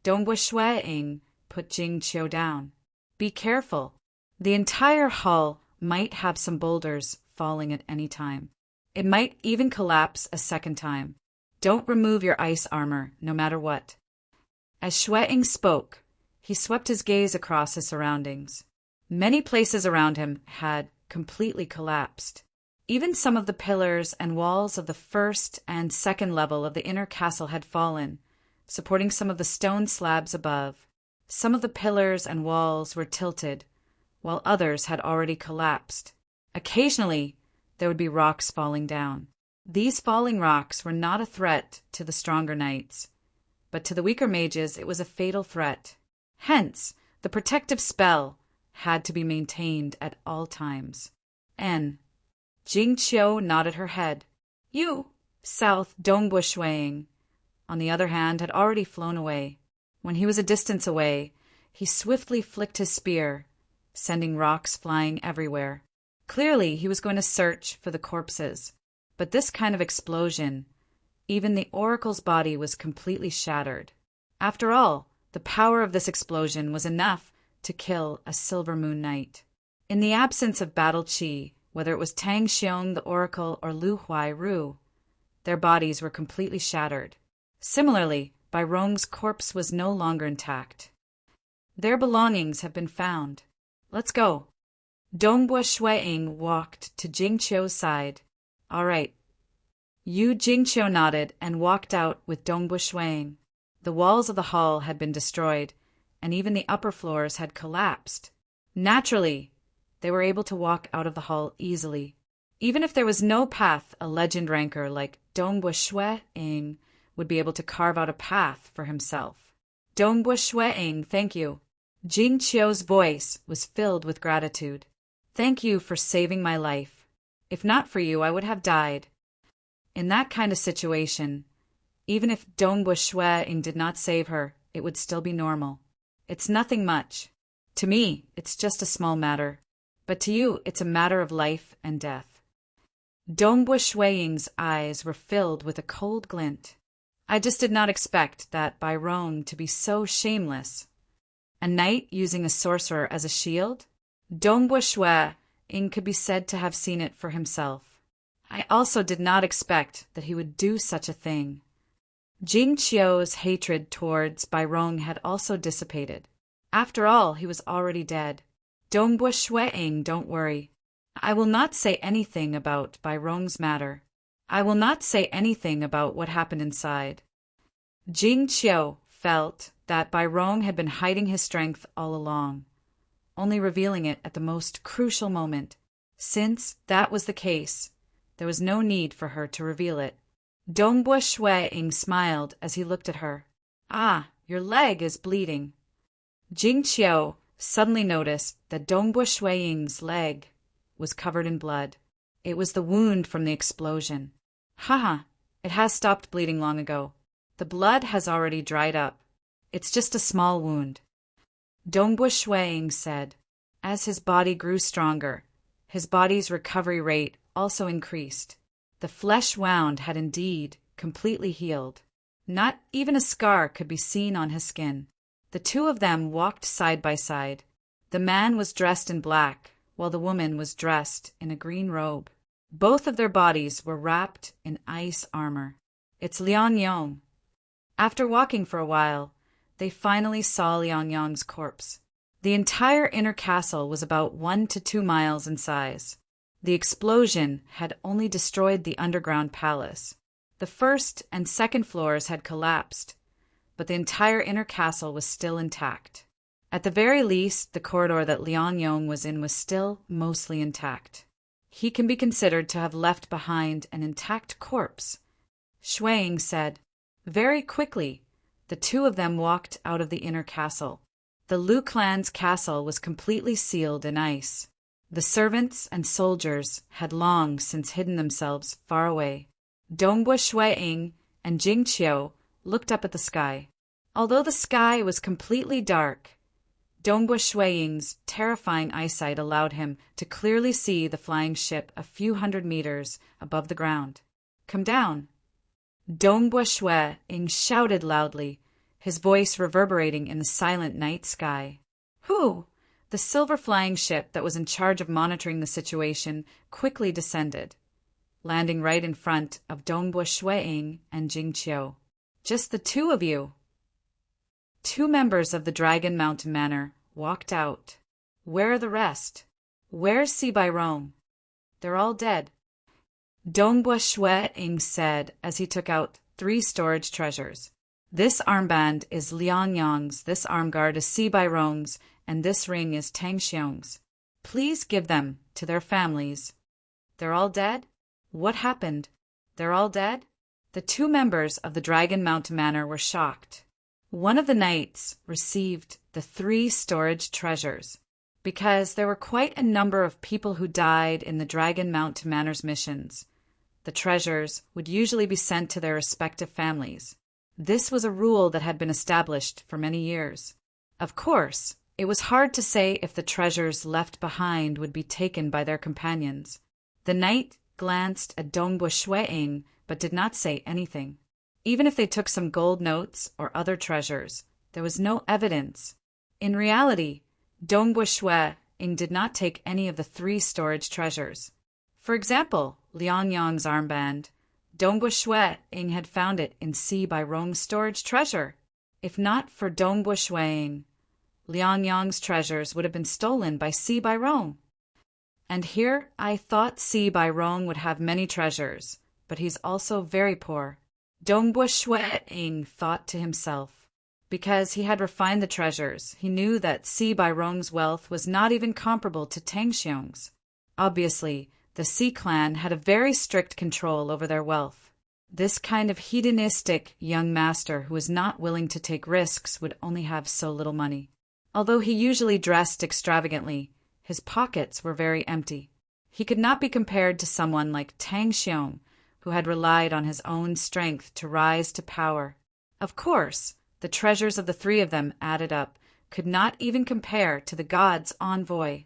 Dongbua Shui put Jing Qiu down. Be careful. The entire hull might have some boulders falling at any time. It might even collapse a second time. Don't remove your ice armor, no matter what. As Shui spoke, he swept his gaze across his surroundings. Many places around him had completely collapsed. Even some of the pillars and walls of the first and second level of the inner castle had fallen, supporting some of the stone slabs above. Some of the pillars and walls were tilted, while others had already collapsed. Occasionally, there would be rocks falling down. These falling rocks were not a threat to the stronger knights, but to the weaker mages it was a fatal threat. Hence, the protective spell had to be maintained at all times. Jing Qiu nodded her head. You, South Dongbua Shui, on the other hand, had already flown away. When he was a distance away, he swiftly flicked his spear, sending rocks flying everywhere. Clearly, he was going to search for the corpses, but this kind of explosion, even the oracle's body was completely shattered. After all, the power of this explosion was enough to kill a Silver Moon Knight. In the absence of battle chi, whether it was Tang Xiong, the oracle, or Lu Huai-Ru, their bodies were completely shattered. Similarly, Bai Rong's corpse was no longer intact. Their belongings have been found. Let's go. Dongbua Shui walked to Jing Qiu's side. All right. Jing Qiu nodded and walked out with Dongbua Shui. The walls of the hall had been destroyed, and even the upper floors had collapsed. Naturally, they were able to walk out of the hall easily. Even if there was no path, a legend ranker like Dongbua Shui would be able to carve out a path for himself. Dongbua Shui, thank you. Jing Qiu's voice was filled with gratitude. Thank you for saving my life. If not for you, I would have died. In that kind of situation, even if Dongbua Shui did not save her, it would still be normal. It's nothing much. To me, it's just a small matter. But to you, it's a matter of life and death. Dongbua Shui's eyes were filled with a cold glint. I just did not expect that Bai Rong to be so shameless. A knight using a sorcerer as a shield? Dongbua Shui could be said to have seen it for himself. I also did not expect that he would do such a thing. Jing Qiu's hatred towards Bai Rong had also dissipated. After all, he was already dead. Dongbua Shui, don't worry. I will not say anything about Bai Rong's matter. I will not say anything about what happened inside. Jing Qiu felt that Bai Rong had been hiding his strength all along, only revealing it at the most crucial moment. Since that was the case, there was no need for her to reveal it. Dongbua Shui smiled as he looked at her. Ah, your leg is bleeding. Jing Qiu suddenly noticed that Dongbua Shui's leg was covered in blood. It was the wound from the explosion. Haha, it has stopped bleeding long ago. The blood has already dried up. It's just a small wound. Dongbua Shuiying said. As his body grew stronger, his body's recovery rate also increased. The flesh wound had indeed completely healed. Not even a scar could be seen on his skin. The two of them walked side by side. The man was dressed in black, while the woman was dressed in a green robe. Both of their bodies were wrapped in ice armor. It's Liang Yong. After walking for a while, they finally saw Liang Yong's corpse. The entire inner castle was about 1 to 2 miles in size. The explosion had only destroyed the underground palace. The first and second floors had collapsed, but the entire inner castle was still intact. At the very least, the corridor that Liang Yong was in was still mostly intact. He can be considered to have left behind an intact corpse. Shuiying said. Very quickly, the two of them walked out of the inner castle. The Liu clan's castle was completely sealed in ice. The servants and soldiers had long since hidden themselves far away. Dongbua Shuiying and Jingqiu looked up at the sky. Although the sky was completely dark, Dongbua Shuiying's terrifying eyesight allowed him to clearly see the flying ship a few hundred meters above the ground. Come down! Dongbua Shuiying shouted loudly, his voice reverberating in the silent night sky. Who? The silver flying ship that was in charge of monitoring the situation quickly descended, landing right in front of Dongbua Shuiying and Jingqiu. Just the two of you. 2 members of the Dragon Mountain Manor walked out. Where are the rest? Where's Sibai Rong? They're all dead. Dongbua Shuiying said as he took out 3 storage treasures. This armband is Liang Yong's, this armguard is Sibai Rong's, and this ring is Tang Xiong's. Please give them to their families. They're all dead? What happened? They're all dead? The 2 members of the Dragon Mountain Manor were shocked. One of the knights received the 3 storage treasures because there were quite a number of people who died in the Dragon Mountain Manor's missions. The treasures would usually be sent to their respective families. This was a rule that had been established for many years. Of course, it was hard to say if the treasures left behind would be taken by their companions. The knight glanced at Dongbua Shuiying but did not say anything. Even if they took some gold notes or other treasures, there was no evidence. In reality, Dongbua Shuiying did not take any of the 3 storage treasures. For example, Liang Yong's armband. Dongbua Shuiying had found it in Sibai Rong's storage treasure. If not for Dongbua Shuiying, Liang Yong's treasures would have been stolen by Sibai Rong. And here I thought Sibai Rong would have many treasures, but he's also very poor. Dongbua Shuiying thought to himself. Because he had refined the treasures, he knew that Sibai Rong's wealth was not even comparable to Tang Xiong's. Obviously, the Xi clan had a very strict control over their wealth. This kind of hedonistic young master who was not willing to take risks would only have so little money. Although he usually dressed extravagantly, his pockets were very empty. He could not be compared to someone like Tang Xiong, who had relied on his own strength to rise to power. Of course, the treasures of the 3 of them added up could not even compare to the god's envoy.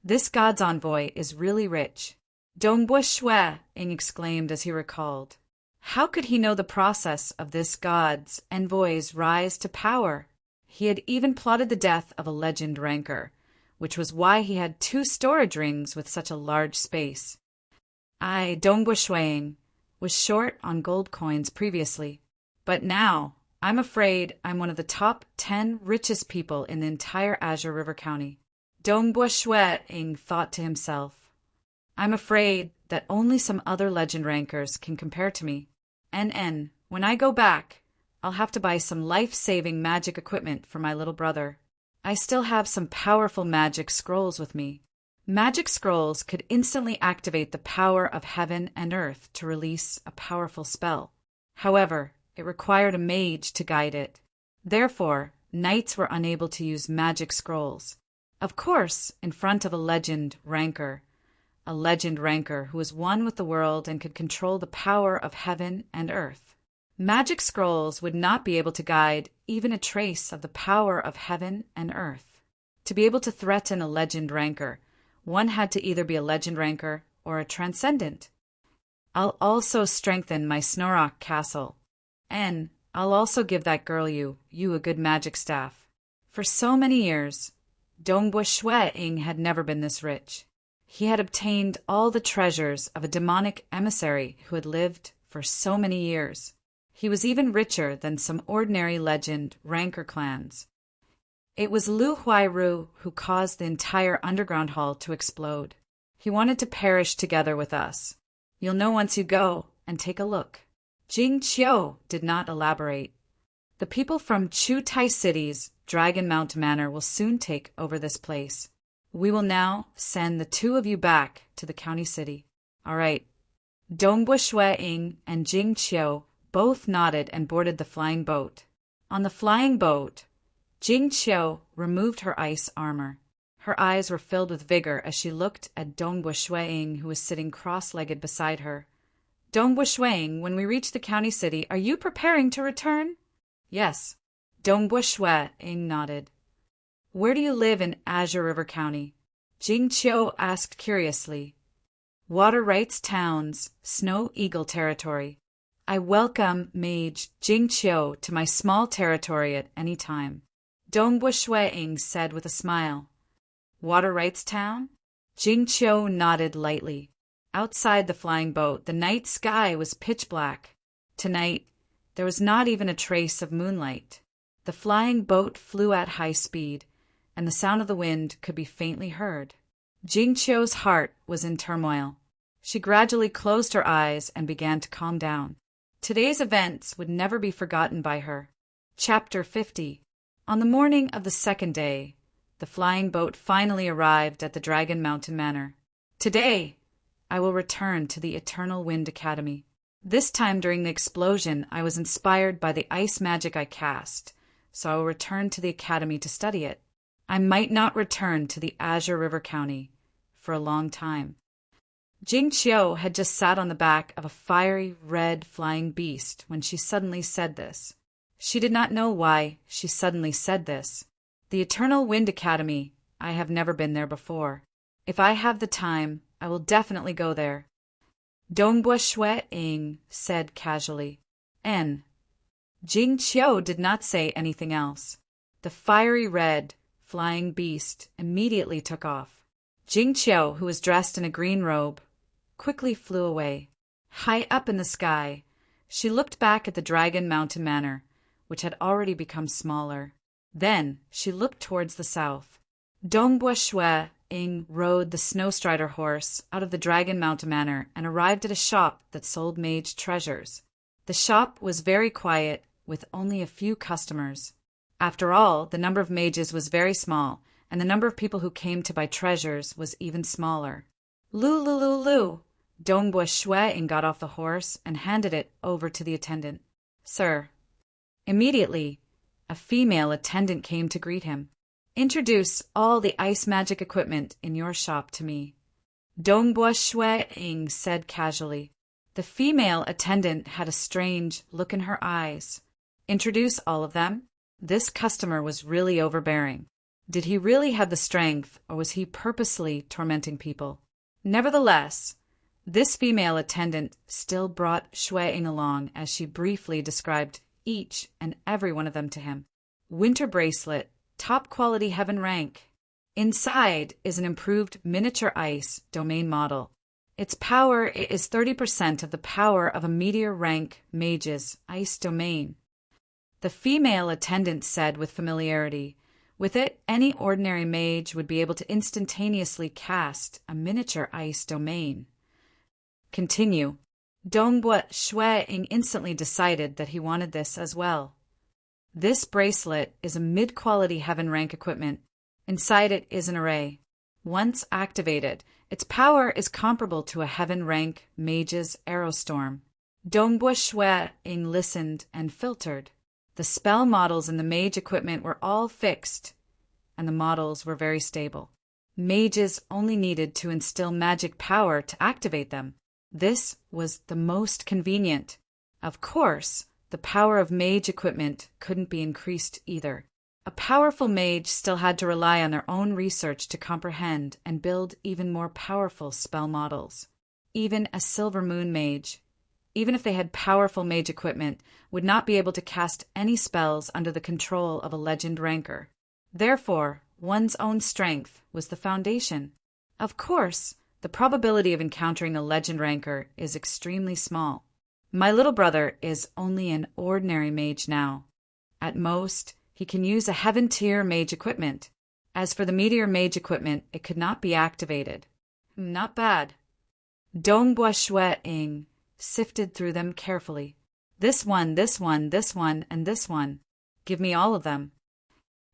This god's envoy is really rich. Dongbua Shuiying exclaimed as he recalled. How could he know the process of this god's envoy's rise to power? He had even plotted the death of a legend ranker, which was why he had 2 storage rings with such a large space. Dongbua Shuiying, was short on gold coins previously, but now I'm afraid I'm one of the top 10 richest people in the entire Azure River County. Dongbua Shuiying thought to himself. I'm afraid that only some other legend rankers can compare to me. When I go back, I'll have to buy some life-saving magic equipment for my little brother. I still have some powerful magic scrolls with me. Magic scrolls could instantly activate the power of heaven and earth to release a powerful spell. However, it required a mage to guide it. Therefore, knights were unable to use magic scrolls. Of course, in front of a legend ranker, a legend ranker who was one with the world and could control the power of heaven and earth. Magic scrolls would not be able to guide even a trace of the power of heaven and earth. To be able to threaten a legend ranker, one had to either be a legend ranker or a transcendent. I'll also strengthen my Snorrock castle. And I'll also give that girl you a good magic staff. For so many years, Dongbua Shue-ing had never been this rich. He had obtained all the treasures of a demonic emissary who had lived for so many years. He was even richer than some ordinary legend ranker clans. It was Lu Huairu who caused the entire underground hall to explode. He wanted to perish together with us. You'll know once you go and take a look. Jing Qiu did not elaborate. The people from Chu Tai City's Dragon Mount Manor will soon take over this place. We will now send the two of you back to the county city. All right. Dongbua Shue-ing and Jing Qiu both nodded and boarded the flying boat. On the flying boat, Jing Qiu removed her ice armor. Her eyes were filled with vigor as she looked at Dongbua Shue-ing, who was sitting cross-legged beside her. Dongbua Shue-ing, when we reach the county city, are you preparing to return? Yes. Dongbua Shue-ing nodded. Where do you live in Azure River County? Jing Qiu asked curiously. Water Rights Towns, Snow Eagle Territory. I welcome Mage Jing Qiu to my small territory at any time. Dongbua Shue-ing said with a smile. Water Rights Town? Jing Qiu nodded lightly. Outside the flying boat, the night sky was pitch black. Tonight, there was not even a trace of moonlight. The flying boat flew at high speed, and the sound of the wind could be faintly heard. Jing Qiu's heart was in turmoil. She gradually closed her eyes and began to calm down. Today's events would never be forgotten by her. Chapter 50. On the morning of the second day, the flying boat finally arrived at the Dragon Mountain Manor. Today, I will return to the Eternal Wind Academy. This time during the explosion, I was inspired by the ice magic I cast, so I will return to the academy to study it. I might not return to the Azure River County for a long time. Jing Qiu had just sat on the back of a fiery red flying beast when she suddenly said this. She did not know why she suddenly said this. The Eternal Wind Academy, I have never been there before. If I have the time, I will definitely go there. Dongbua Shue-ing said casually. N. Jing Qiu did not say anything else. The fiery red, flying beast immediately took off. Jing Qiu, who was dressed in a green robe, quickly flew away. High up in the sky, she looked back at the Dragon Mountain Manor, which had already become smaller. Then she looked towards the south. Dongbua Shue-ing rode the Snowstrider horse out of the Dragon Mountain Manor and arrived at a shop that sold mage treasures. The shop was very quiet, with only a few customers. After all, the number of mages was very small, and the number of people who came to buy treasures was even smaller. Lu. Dongbua Shue-ing got off the horse and handed it over to the attendant. Sir. Immediately, a female attendant came to greet him. Introduce all the ice magic equipment in your shop to me. Dongbua Shue-ing said casually. The female attendant had a strange look in her eyes. Introduce all of them? This customer was really overbearing. Did he really have the strength, or was he purposely tormenting people? Nevertheless, this female attendant still brought Shue-ing along as she briefly described each and every one of them to him. Winter bracelet, top quality heaven rank. Inside is an improved miniature ice domain model. Its power is 30% of the power of a meteor rank mage's ice domain. The female attendant said with familiarity, with it, any ordinary mage would be able to instantaneously cast a miniature ice domain. Continue. Dongbua Shue-ing instantly decided that he wanted this as well. This bracelet is a mid-quality heaven rank equipment. Inside it is an array. Once activated, its power is comparable to a heaven rank mage's aerostorm. Dongbua Shue-ing listened and filtered. The spell models in the mage equipment were all fixed, and the models were very stable. Mages only needed to instill magic power to activate them. This was the most convenient. Of course, the power of mage equipment couldn't be increased either. A powerful mage still had to rely on their own research to comprehend and build even more powerful spell models. Even a Silver Moon mage, even if they had powerful mage equipment, would not be able to cast any spells under the control of a legend ranker. Therefore, one's own strength was the foundation. Of course, the probability of encountering a legend ranker is extremely small. My little brother is only an ordinary mage now. At most, he can use a heaven tier mage equipment. As for the meteor mage equipment, it could not be activated. Not bad. Dongbua Shui Ing sifted through them carefully. This one, this one, this one, and this one. Give me all of them.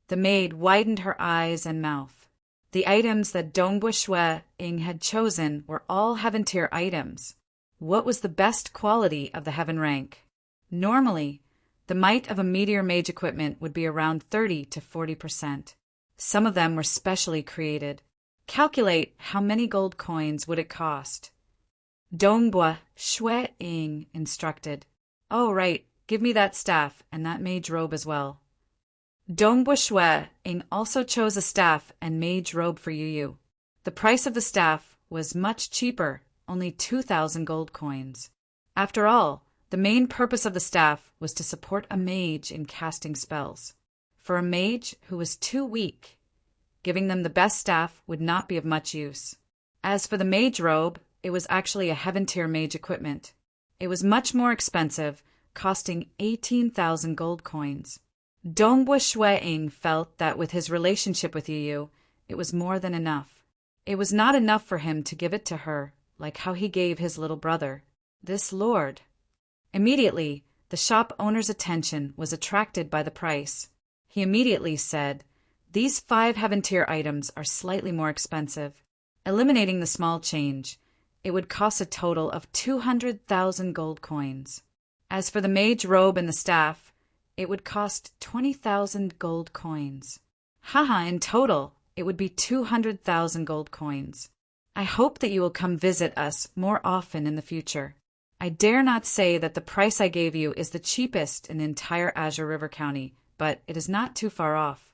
The maid widened her eyes and mouth. The items that Dongbua Shui Ing had chosen were all heaven tier items. What was the best quality of the heaven rank? Normally, the might of a meteor mage equipment would be around 30 to 40%. Some of them were specially created. Calculate how many gold coins would it cost. Dongbua Shui Ing instructed. Oh, right, give me that staff and that mage robe as well. Dongbua Shui Ing also chose a staff and mage robe for Yu. The price of the staff was much cheaper, only 2,000 gold coins. After all, the main purpose of the staff was to support a mage in casting spells. For a mage who was too weak, giving them the best staff would not be of much use. As for the mage robe, it was actually a heaven tier mage equipment. It was much more expensive, costing 18,000 gold coins. Dongbua Shui Ing felt that with his relationship with Yu, it was more than enough. It was not enough for him to give it to her, like how he gave his little brother, this lord. Immediately, the shop owner's attention was attracted by the price. He immediately said, "These 5 heaven tier items are slightly more expensive. Eliminating the small change, it would cost a total of 200,000 gold coins. As for the mage robe and the staff, it would cost 20,000 gold coins. Haha, in total, it would be 200,000 gold coins. I hope that you will come visit us more often in the future. I dare not say that the price I gave you is the cheapest in the entire Azure River County, but it is not too far off."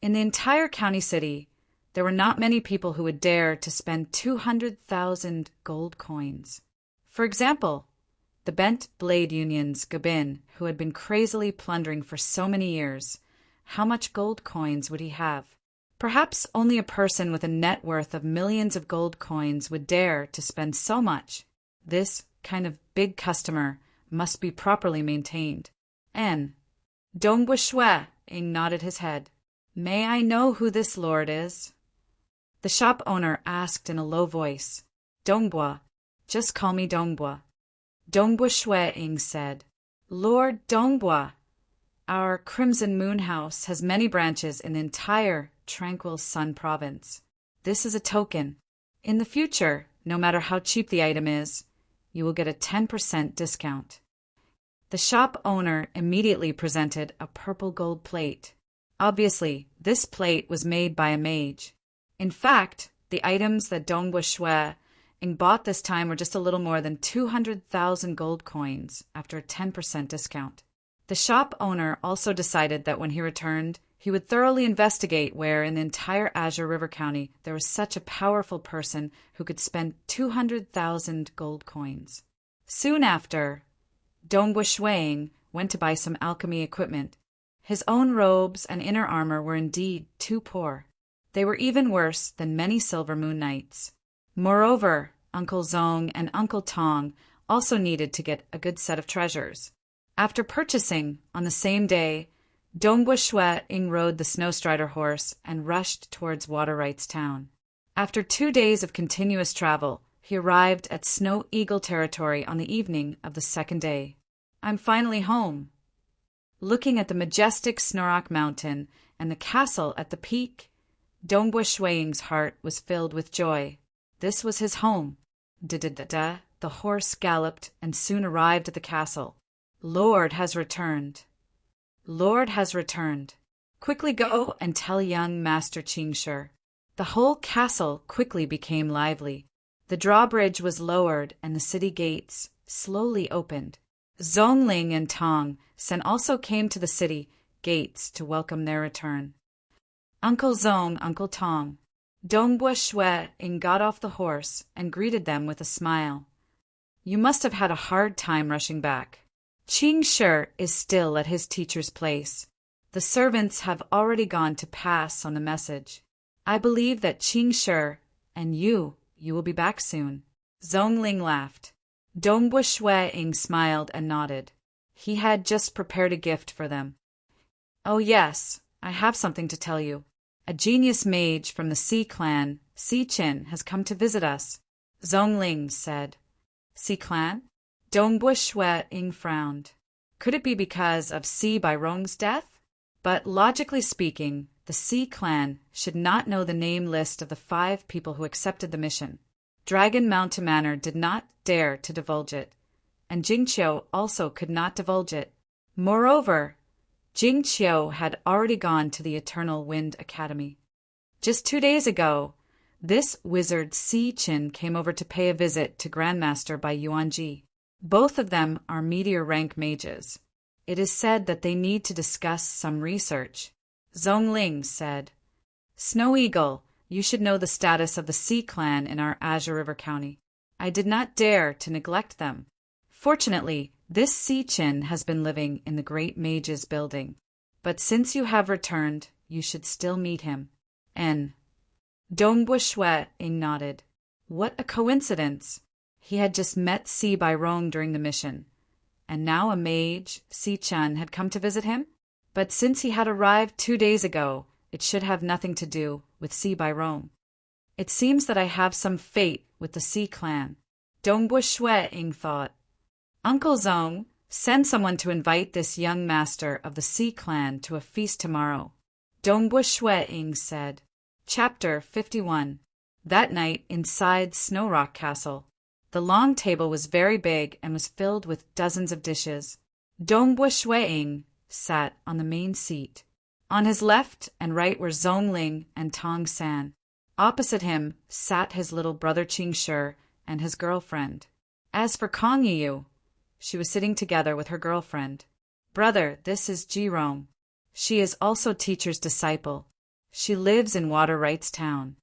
In the entire county city, there were not many people who would dare to spend 200,000 gold coins. For example, the Bent Blade Union's Gabin, who had been crazily plundering for so many years. How much gold coins would he have? Perhaps only a person with a net worth of millions of gold coins would dare to spend so much. This kind of big customer must be properly maintained. N. Dongbua Shui Ing nodded his head. "May I know who this lord is?" The shop owner asked in a low voice. "Dongbua. Just call me Dongbua." Dongbua Shui Ing said, "Lord Dongbua, our Crimson Moon House has many branches in the entire Tranquil Sun Province. This is a token. In the future, no matter how cheap the item is, you will get a 10% discount." The shop owner immediately presented a purple gold plate. Obviously, this plate was made by a mage. In fact, the items that Dongbua Shui Ing bought this time were just a little more than 200,000 gold coins after a 10% discount. The shop owner also decided that when he returned, he would thoroughly investigate where in the entire Azure River County there was such a powerful person who could spend 200,000 gold coins. Soon after, Dongbua Shui Ing went to buy some alchemy equipment. His own robes and inner armor were indeed too poor. They were even worse than many Silver Moon Knights. Moreover, Uncle Zong and Uncle Tong also needed to get a good set of treasures. After purchasing, on the same day, Dongbua Shui Ing rode the Snowstrider horse and rushed towards Waterrights Town. After 2 days of continuous travel, he arrived at Snow Eagle territory on the evening of the 2nd day. "I'm finally home." Looking at the majestic Snorrock Mountain and the castle at the peak, Dongbua Shui Ing's heart was filled with joy. This was his home. Da-da-da-da, the horse galloped and soon arrived at the castle. "Lord has returned. Lord has returned. Quickly go and tell young Master Qingshi." The whole castle quickly became lively. The drawbridge was lowered and the city gates slowly opened. Zhongling and Tong Sen also came to the city gates to welcome their return. Uncle Zong, Uncle Tong. Dongbua Shui Ing got off the horse and greeted them with a smile. You must have had a hard time rushing back. Qing Shi is still at his teacher's place. The servants have already gone to pass on the message. I believe that Qing Shi and you will be back soon. Zhongling laughed. Dongbua Shui Ing smiled and nodded. He had just prepared a gift for them. Oh yes, I have something to tell you. A genius mage from the Si clan, Si Qin, has come to visit us, Zhongling said. Si clan? Dongbua Shui Ing frowned. Could it be because of Si Bairong's death? But logically speaking, the Si clan should not know the name list of the 5 people who accepted the mission. Dragon Mountain Manor did not dare to divulge it, and Jingqiu also could not divulge it. Moreover, Jingqiu had already gone to the Eternal Wind Academy. Just 2 days ago, this wizard Si Qin came over to pay a visit to Grandmaster Bai Yuanji. Both of them are meteor rank mages. It is said that they need to discuss some research. Zhongling said, Snow Eagle, you should know the status of the Si clan in our Azure River County. I did not dare to neglect them. Fortunately, this Si Qin has been living in the Great Mage's building. But since you have returned, you should still meet him. N. Dongbua Shui Ing nodded. What a coincidence! He had just met Si Bairong during the mission, and now a mage, Si Chen, had come to visit him? But since he had arrived 2 days ago, it should have nothing to do with Si Bairong. It seems that I have some fate with the Si clan. Dongbua Shui Ing thought. Uncle Zong, send someone to invite this young master of the Si clan to a feast tomorrow. Dongbua Shui Ing said. Chapter 51. That night inside Snow Rock Castle. The long table was very big and was filled with dozens of dishes. Dongbua Shui Ing sat on the main seat. On his left and right were Zhongling and Tong San. Opposite him sat his little brother Qing Shi and his girlfriend. As for Kong Yu, she was sitting together with her girlfriend. Brother, this is Jirong. She is also teacher's disciple. She lives in Water Rights Town.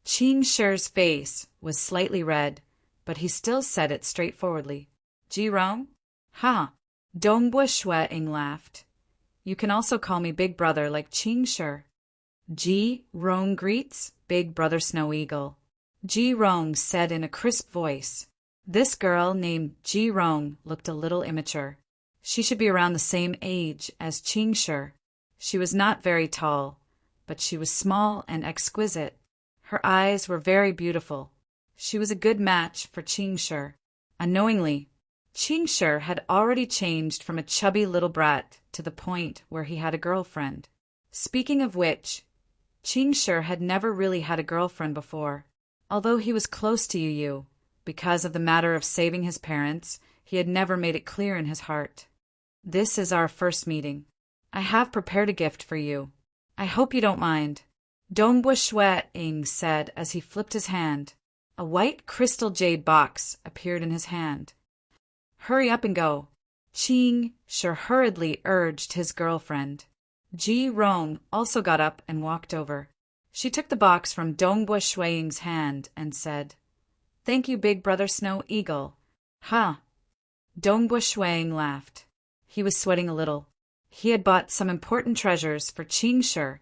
Qing Shi's face was slightly red, but he still said it straightforwardly. Jirong? Ha! Dongbua Shui Ing laughed. You can also call me Big Brother like Qing Shi. Ji-Rong greets Big Brother Snow Eagle. Ji-Rong said in a crisp voice. This girl named Ji-Rong looked a little immature. She should be around the same age as Qing Shi. She was not very tall, but she was small and exquisite. Her eyes were very beautiful. She was a good match for Qing Shi. Unknowingly, Qing Shi had already changed from a chubby little brat to the point where he had a girlfriend. Speaking of which, Qing Shi had never really had a girlfriend before. Although he was close to Yu, because of the matter of saving his parents, he had never made it clear in his heart. This is our first meeting. I have prepared a gift for you. I hope you don't mind. Dongbua Shui Ing said as he flipped his hand. A white crystal jade box appeared in his hand. Hurry up and go. Qing Shi hurriedly urged his girlfriend. Ji Rong also got up and walked over. She took the box from Dongbua Shui Ing's hand and said, Thank you, Big Brother Snow Eagle. Ha! Dongbua Shui Ing laughed. He was sweating a little. He had bought some important treasures for Qing Shi,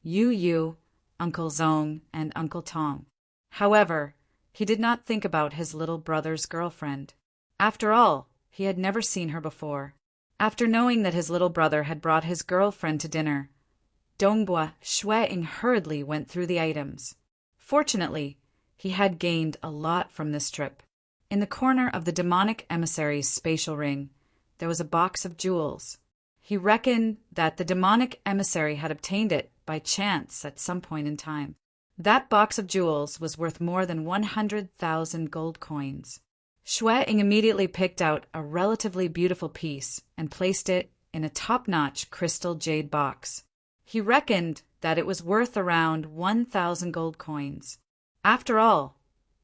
Yu, Uncle Zong, and Uncle Tong. However, he did not think about his little brother's girlfriend. After all, he had never seen her before. After knowing that his little brother had brought his girlfriend to dinner, Dongbua Shui Ing hurriedly went through the items. Fortunately, he had gained a lot from this trip. In the corner of the demonic emissary's spatial ring, there was a box of jewels. He reckoned that the demonic emissary had obtained it by chance at some point in time. That box of jewels was worth more than 100,000 gold coins. Shui Ing immediately picked out a relatively beautiful piece and placed it in a top-notch crystal jade box. He reckoned that it was worth around 1,000 gold coins. After all,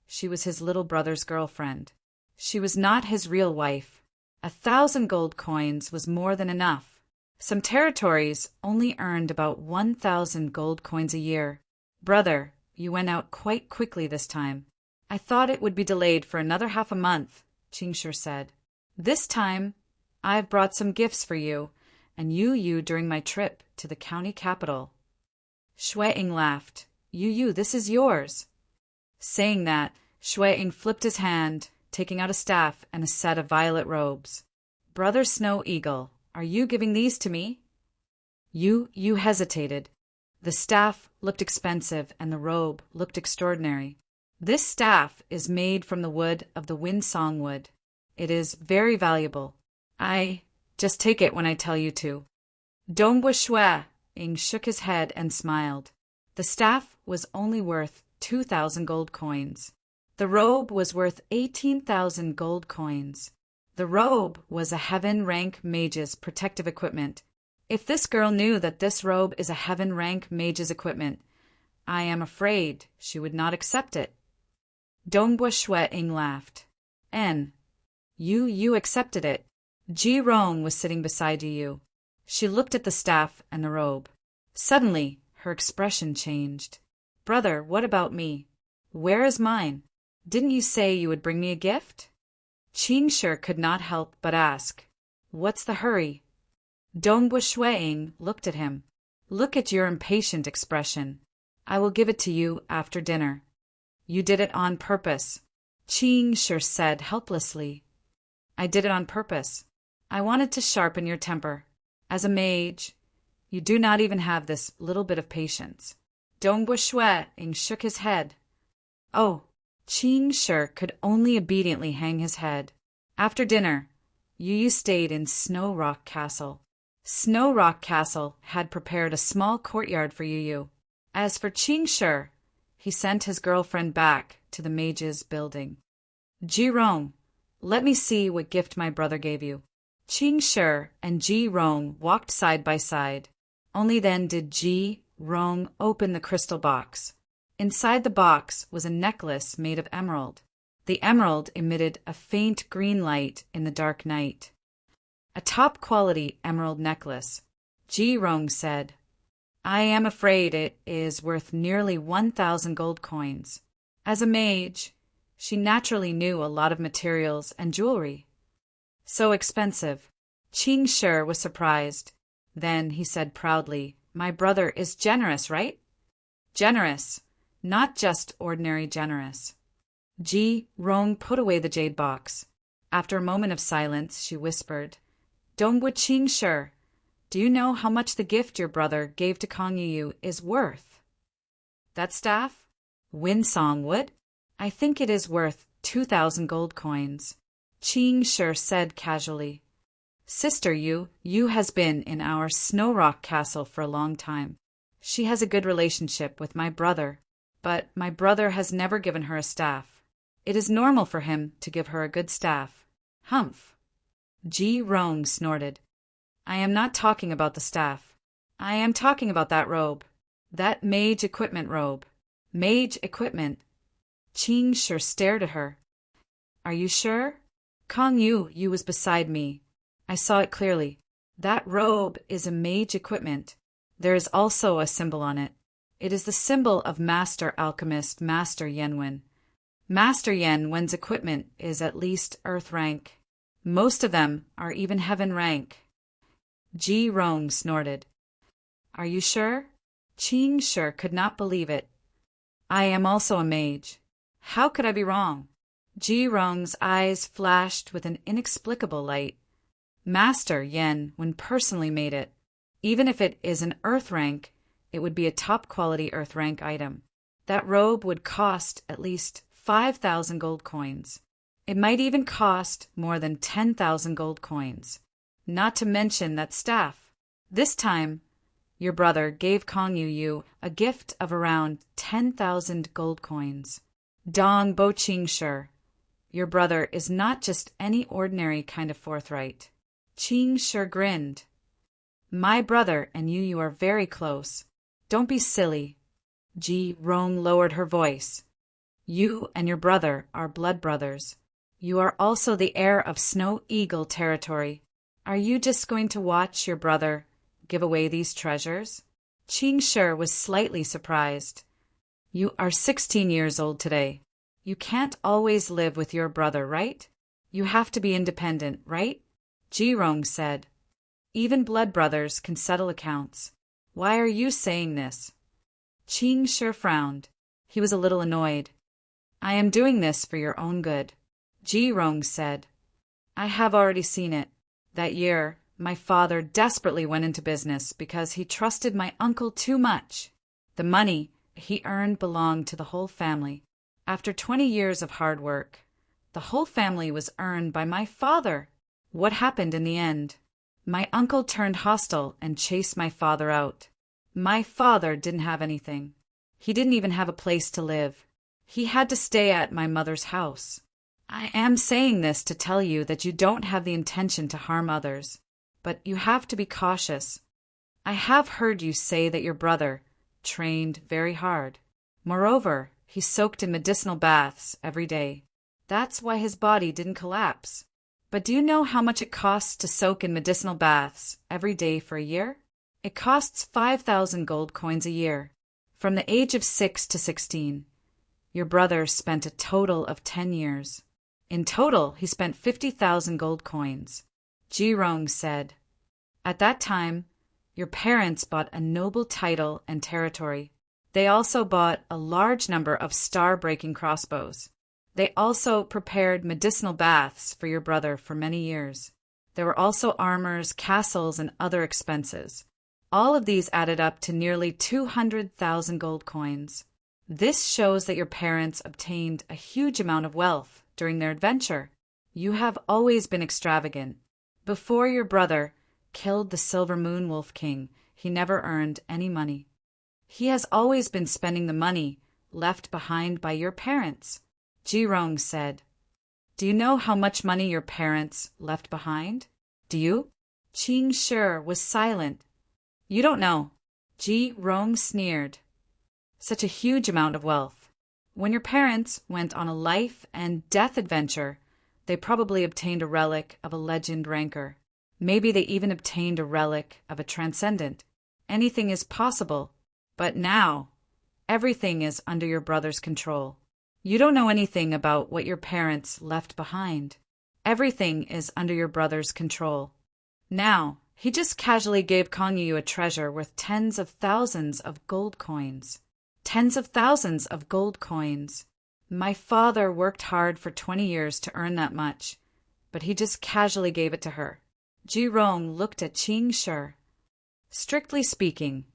she was his little brother's girlfriend. She was not his real wife. 1,000 gold coins was more than enough. Some territories only earned about 1,000 gold coins a year. Brother, you went out quite quickly this time. I thought it would be delayed for another half a month, Qingshi said. This time, I've brought some gifts for you, and you during my trip to the county capital. Shui-ing laughed. You, this is yours. Saying that, Shui-ing flipped his hand, taking out a staff and a set of violet robes. Brother Snow Eagle, are you giving these to me? You hesitated. The staff looked expensive and the robe looked extraordinary. This staff is made from the wood of the windsong wood. It is very valuable. Just take it when I tell you to. Dongbua Shui-ing shook his head and smiled. The staff was only worth 2,000 gold coins. The robe was worth 18,000 gold coins. The robe was a heaven rank mage's protective equipment. If this girl knew that this robe is a heaven rank mage's equipment, I am afraid she would not accept it. Dongbua Shui-ing laughed. You accepted it. Ji Rong was sitting beside you. She looked at the staff and the robe. Suddenly, her expression changed. Brother, what about me? Where is mine? Didn't you say you would bring me a gift? Qingshi could not help but ask, What's the hurry? Dongbua Shui-ing looked at him. Look at your impatient expression. I will give it to you after dinner. You did it on purpose, Qingshi said helplessly. I did it on purpose. I wanted to sharpen your temper. As a mage, you do not even have this little bit of patience. Dongbua Shui-ing shook his head. Oh, Qingshi could only obediently hang his head. After dinner, Yu stayed in Snow Rock Castle. Snow Rock Castle had prepared a small courtyard for Yu. As for Qingshi, he sent his girlfriend back to the mage's building. Ji Rong, let me see what gift my brother gave you. Qingshi and Ji Rong walked side by side. Only then did Ji Rong open the crystal box. Inside the box was a necklace made of emerald. The emerald emitted a faint green light in the dark night. A top-quality emerald necklace. Ji Rong said, I am afraid it is worth nearly 1,000 gold coins. As a mage, she naturally knew a lot of materials and jewelry. So expensive. Qingshi was surprised. Then he said proudly, My brother is generous, right? Generous, not just ordinary generous. Ji Rong put away the jade box. After a moment of silence, she whispered, Dongbua Qingshi, do you know how much the gift your brother gave to Kong Yu is worth? That staff? Windsong wood? I think it is worth 2,000 gold coins. Qingshi said casually. Sister Yu has been in our Snow Rock Castle for a long time. She has a good relationship with my brother, but my brother has never given her a staff. It is normal for him to give her a good staff. Humph. Ji Rong snorted. I am not talking about the staff. I am talking about that robe. That mage equipment robe. Mage equipment. Qingshi stared at her. Are you sure? Kong Yu was beside me. I saw it clearly. That robe is a mage equipment. There is also a symbol on it. It is the symbol of Master Alchemist Master Yenwen. Master Yenwen's equipment is at least Earth rank. Most of them are even Heaven rank. Ji Rong snorted. Are you sure? Qingshi could not believe it. I am also a mage. How could I be wrong? Ji Rong's eyes flashed with an inexplicable light. Master Yenwen personally made it. Even if it is an Earth rank, it would be a top-quality Earth rank item. That robe would cost at least 5,000 gold coins. It might even cost more than 10,000 gold coins. Not to mention that staff. This time, your brother gave Kong Yu a gift of around 10,000 gold coins. Dong Bo Qingshi, your brother is not just any ordinary kind of forthright. Qingshi grinned. My brother and you are very close. Don't be silly. Ji Rong lowered her voice. You and your brother are blood brothers. You are also the heir of Snow Eagle territory. Are you just going to watch your brother give away these treasures? Qing Shi was slightly surprised. You are 16 years old today. You can't always live with your brother, right? You have to be independent, right? Ji Rong said. Even blood brothers can settle accounts. Why are you saying this? Qing Shi frowned. He was a little annoyed. I am doing this for your own good, Ji Rong said. I have already seen it. That year, my father desperately went into business because he trusted my uncle too much. The money he earned belonged to the whole family. After 20 years of hard work, the whole family was earned by my father. What happened in the end? My uncle turned hostile and chased my father out. My father didn't have anything. He didn't even have a place to live. He had to stay at my mother's house. I am saying this to tell you that you don't have the intention to harm others, but you have to be cautious. I have heard you say that your brother trained very hard. Moreover, he soaked in medicinal baths every day. That's why his body didn't collapse. But do you know how much it costs to soak in medicinal baths every day for a year? It costs 5,000 gold coins a year. From the age of 6 to 16, your brother spent a total of 10 years. In total, he spent 50,000 gold coins. Ji Rong said. At that time, your parents bought a noble title and territory. They also bought a large number of star-breaking crossbows. They also prepared medicinal baths for your brother for many years. There were also armors, castles, and other expenses. All of these added up to nearly 200,000 gold coins. This shows that your parents obtained a huge amount of wealth during their adventure. You have always been extravagant. Before your brother killed the Silver Moon Wolf King, he never earned any money. He has always been spending the money left behind by your parents, Ji Rong said. Do you know how much money your parents left behind? Do you? Qing Shi was silent. You don't know. Ji Rong sneered. Such a huge amount of wealth. When your parents went on a life and death adventure, they probably obtained a relic of a legend ranker. Maybe they even obtained a relic of a transcendent. Anything is possible. But now, everything is under your brother's control. You don't know anything about what your parents left behind. Everything is under your brother's control. Now, he just casually gave Kongyu a treasure worth tens of thousands of gold coins. Tens of thousands of gold coins. My father worked hard for 20 years to earn that much, but he just casually gave it to her. Ji Rong looked at Qing Shi. Strictly speaking,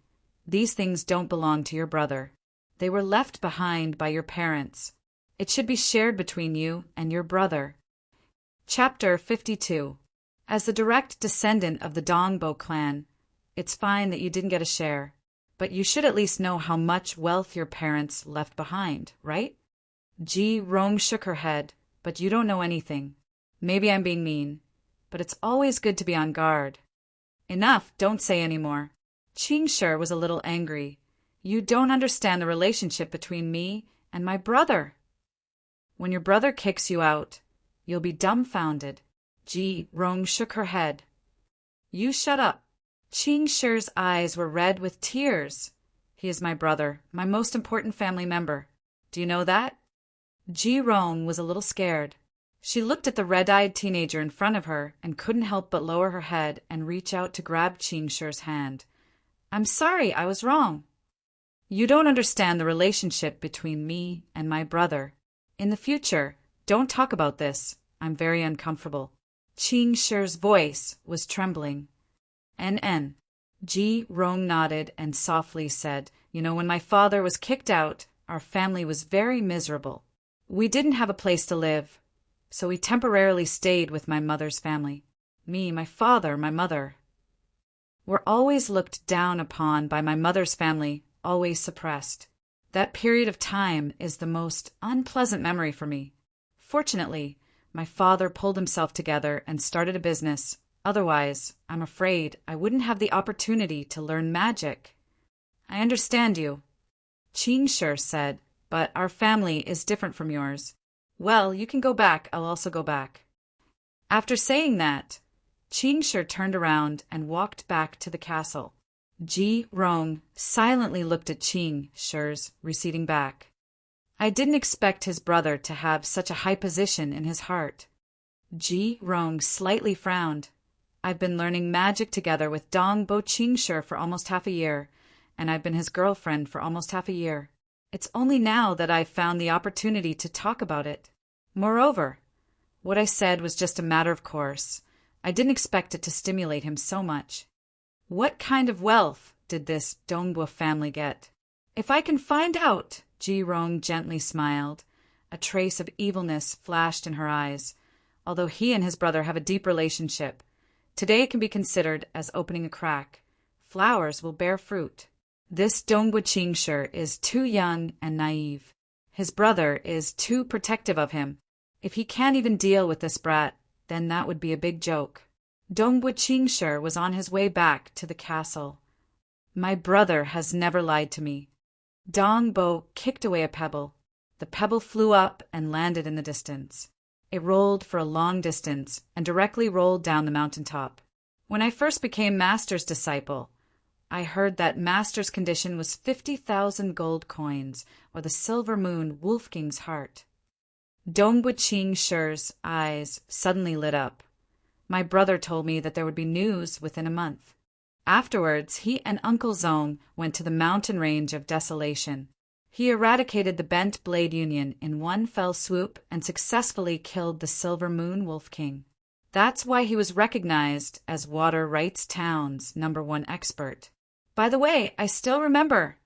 these things don't belong to your brother. They were left behind by your parents. It should be shared between you and your brother. Chapter 52. As the direct descendant of the Dongbo clan, it's fine that you didn't get a share, but you should at least know how much wealth your parents left behind, right? Ji Rong shook her head, but you don't know anything. Maybe I'm being mean, but it's always good to be on guard. Enough, don't say any more. Qing Shi was a little angry. You don't understand the relationship between me and my brother. When your brother kicks you out, you'll be dumbfounded. Ji Rong shook her head. You shut up. Qing Shi's eyes were red with tears. He is my brother, my most important family member. Do you know that? Ji Rong was a little scared. She looked at the red-eyed teenager in front of her and couldn't help but lower her head and reach out to grab Qing Shi's hand. I'm sorry, I was wrong. You don't understand the relationship between me and my brother. In the future, don't talk about this. I'm very uncomfortable. Qing Shi's voice was trembling. N. Ji Rong nodded and softly said, You know, when my father was kicked out, our family was very miserable. We didn't have a place to live, so we temporarily stayed with my mother's family. Me, my father, my mother. Were always looked down upon by my mother's family, always suppressed. That period of time is the most unpleasant memory for me. Fortunately, my father pulled himself together and started a business, Otherwise, I'm afraid I wouldn't have the opportunity to learn magic. I understand you, Qingshi said, but our family is different from yours. Well, you can go back, I'll also go back. After saying that, Qingshi turned around and walked back to the castle. Ji Rong silently looked at Qingshi's receding back. I didn't expect his brother to have such a high position in his heart. Ji Rong slightly frowned. I've been learning magic together with Dong Bo Qingshi for almost half a year, and I've been his girlfriend for almost half a year. It's only now that I've found the opportunity to talk about it. Moreover, what I said was just a matter of course. I didn't expect it to stimulate him so much. What kind of wealth did this Dongbo family get? If I can find out, Ji Rong gently smiled. A trace of evilness flashed in her eyes. Although he and his brother have a deep relationship, today it can be considered as opening a crack. Flowers will bear fruit. This Dongbo Qingshi is too young and naive. His brother is too protective of him. If he can't even deal with this brat, then that would be a big joke. Dongbo Qingshi was on his way back to the castle. My brother has never lied to me. Dongbo kicked away a pebble. The pebble flew up and landed in the distance. It rolled for a long distance and directly rolled down the mountaintop. When I first became Master's disciple, I heard that Master's condition was 50,000 gold coins, or the silver moon Wolfgang's heart. Dongbo Qingshi's eyes suddenly lit up. My brother told me that there would be news within a month. Afterwards, he and Uncle Zong went to the mountain range of desolation. He eradicated the Bent Blade Union in one fell swoop and successfully killed the Silver Moon Wolf King. That's why he was recognized as Water Rights Town's #1 expert. By the way, I still remember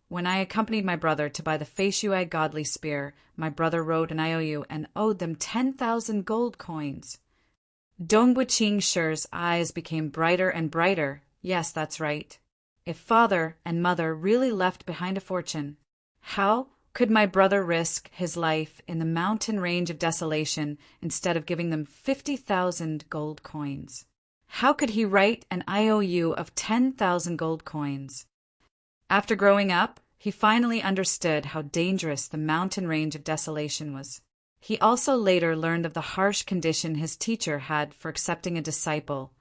when I accompanied my brother to buy the Fei Shui Godly Spear, my brother wrote an IOU and owed them 10,000 gold coins. Dongbo Qingshi's eyes became brighter and brighter. Yes, that's right. If father and mother really left behind a fortune, how could my brother risk his life in the mountain range of desolation instead of giving them 50,000 gold coins? How could he write an IOU of 10,000 gold coins? After growing up, he finally understood how dangerous the mountain range of desolation was. He also later learned of the harsh condition his teacher had for accepting a disciple.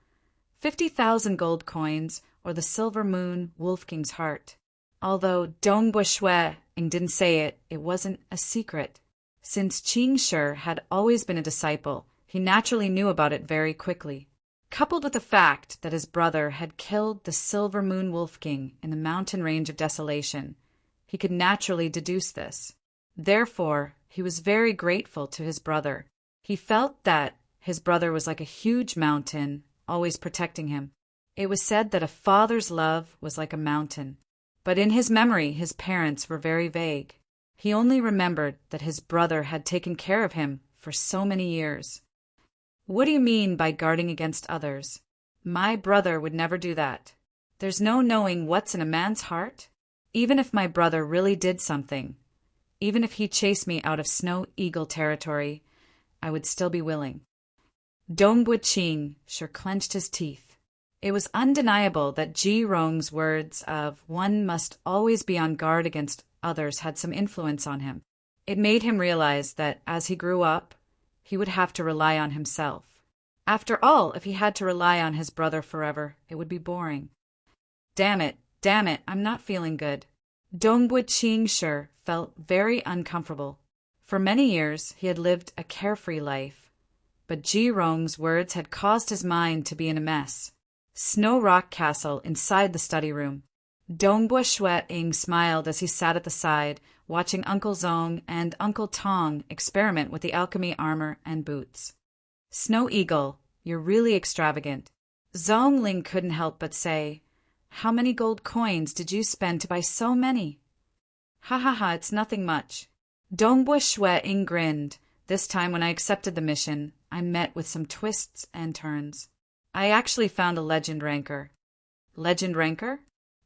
50,000 gold coins, or the silver moon Wolfgang's heart. Although Dongbo Shueing didn't say it, it wasn't a secret. Since Qingshi had always been a disciple, he naturally knew about it very quickly. Coupled with the fact that his brother had killed the Silver Moon Wolfgang in the mountain range of desolation, he could naturally deduce this. Therefore, he was very grateful to his brother. He felt that his brother was like a huge mountain, always protecting him. It was said that a father's love was like a mountain. But in his memory, his parents were very vague. He only remembered that his brother had taken care of him for so many years. What do you mean by guarding against others? My brother would never do that. There's no knowing what's in a man's heart. Even if my brother really did something, even if he chased me out of Snow Eagle territory, I would still be willing. Dongbo Qingshi clenched his teeth. It was undeniable that Ji Rong's words of one must always be on guard against others had some influence on him. It made him realize that as he grew up, he would have to rely on himself. After all, if he had to rely on his brother forever, it would be boring. Damn it, I'm not feeling good. Dongbo Qingshi felt very uncomfortable. For many years, he had lived a carefree life, but Ji Rong's words had caused his mind to be in a mess. Snow Rock Castle inside the study room. Dongbo Shueing smiled as he sat at the side, watching Uncle Zong and Uncle Tong experiment with the alchemy armor and boots. Snow Eagle, you're really extravagant. Zong Ling couldn't help but say, how many gold coins did you spend to buy so many? Ha, it's nothing much. Dongbo Shueing grinned. This time when I accepted the mission, I met with some twists and turns. I actually found a legend ranker. Legend ranker?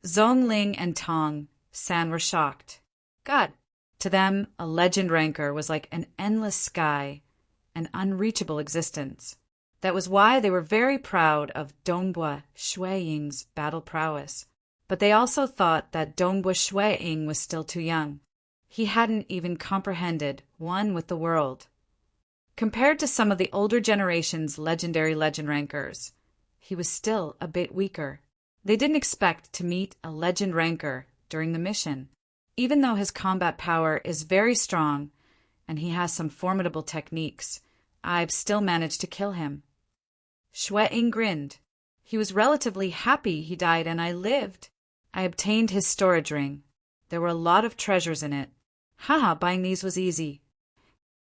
Zong Ling and Tong San were shocked. God, to them, a legend ranker was like an endless sky, an unreachable existence. That was why they were very proud of Dongbua Shuiying's battle prowess. But they also thought that Dongbua Shuiying was still too young. He hadn't even comprehended one with the world. Compared to some of the older generation's legendary legend rankers, he was still a bit weaker. They didn't expect to meet a legend ranker during the mission. Even though his combat power is very strong and he has some formidable techniques, I've still managed to kill him. Shuiying grinned. He was relatively happy he died and I lived. I obtained his storage ring. There were a lot of treasures in it. Haha, buying these was easy.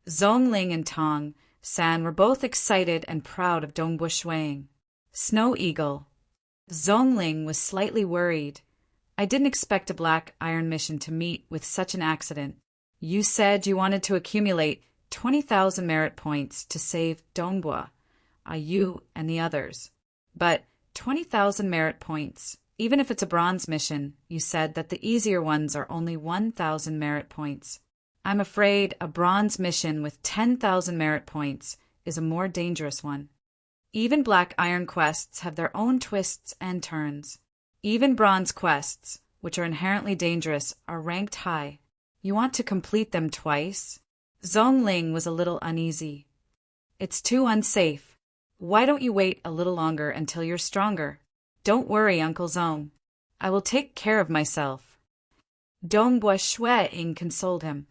Zhongling and Tong San were both excited and proud of Dongbua Shuiying. Snow Eagle. Zhongling was slightly worried. I didn't expect a Black Iron mission to meet with such an accident. You said you wanted to accumulate 20,000 merit points to save Dongbua, you and the others. But 20,000 merit points, even if it's a bronze mission, you said that the easier ones are only 1,000 merit points. I'm afraid a bronze mission with 10,000 merit points is a more dangerous one. Even Black Iron quests have their own twists and turns. Even bronze quests, which are inherently dangerous, are ranked high. You want to complete them twice? Zhongling was a little uneasy. It's too unsafe. Why don't you wait a little longer until you're stronger? Don't worry, Uncle Zong. I will take care of myself. Dongbua Shuiying consoled him.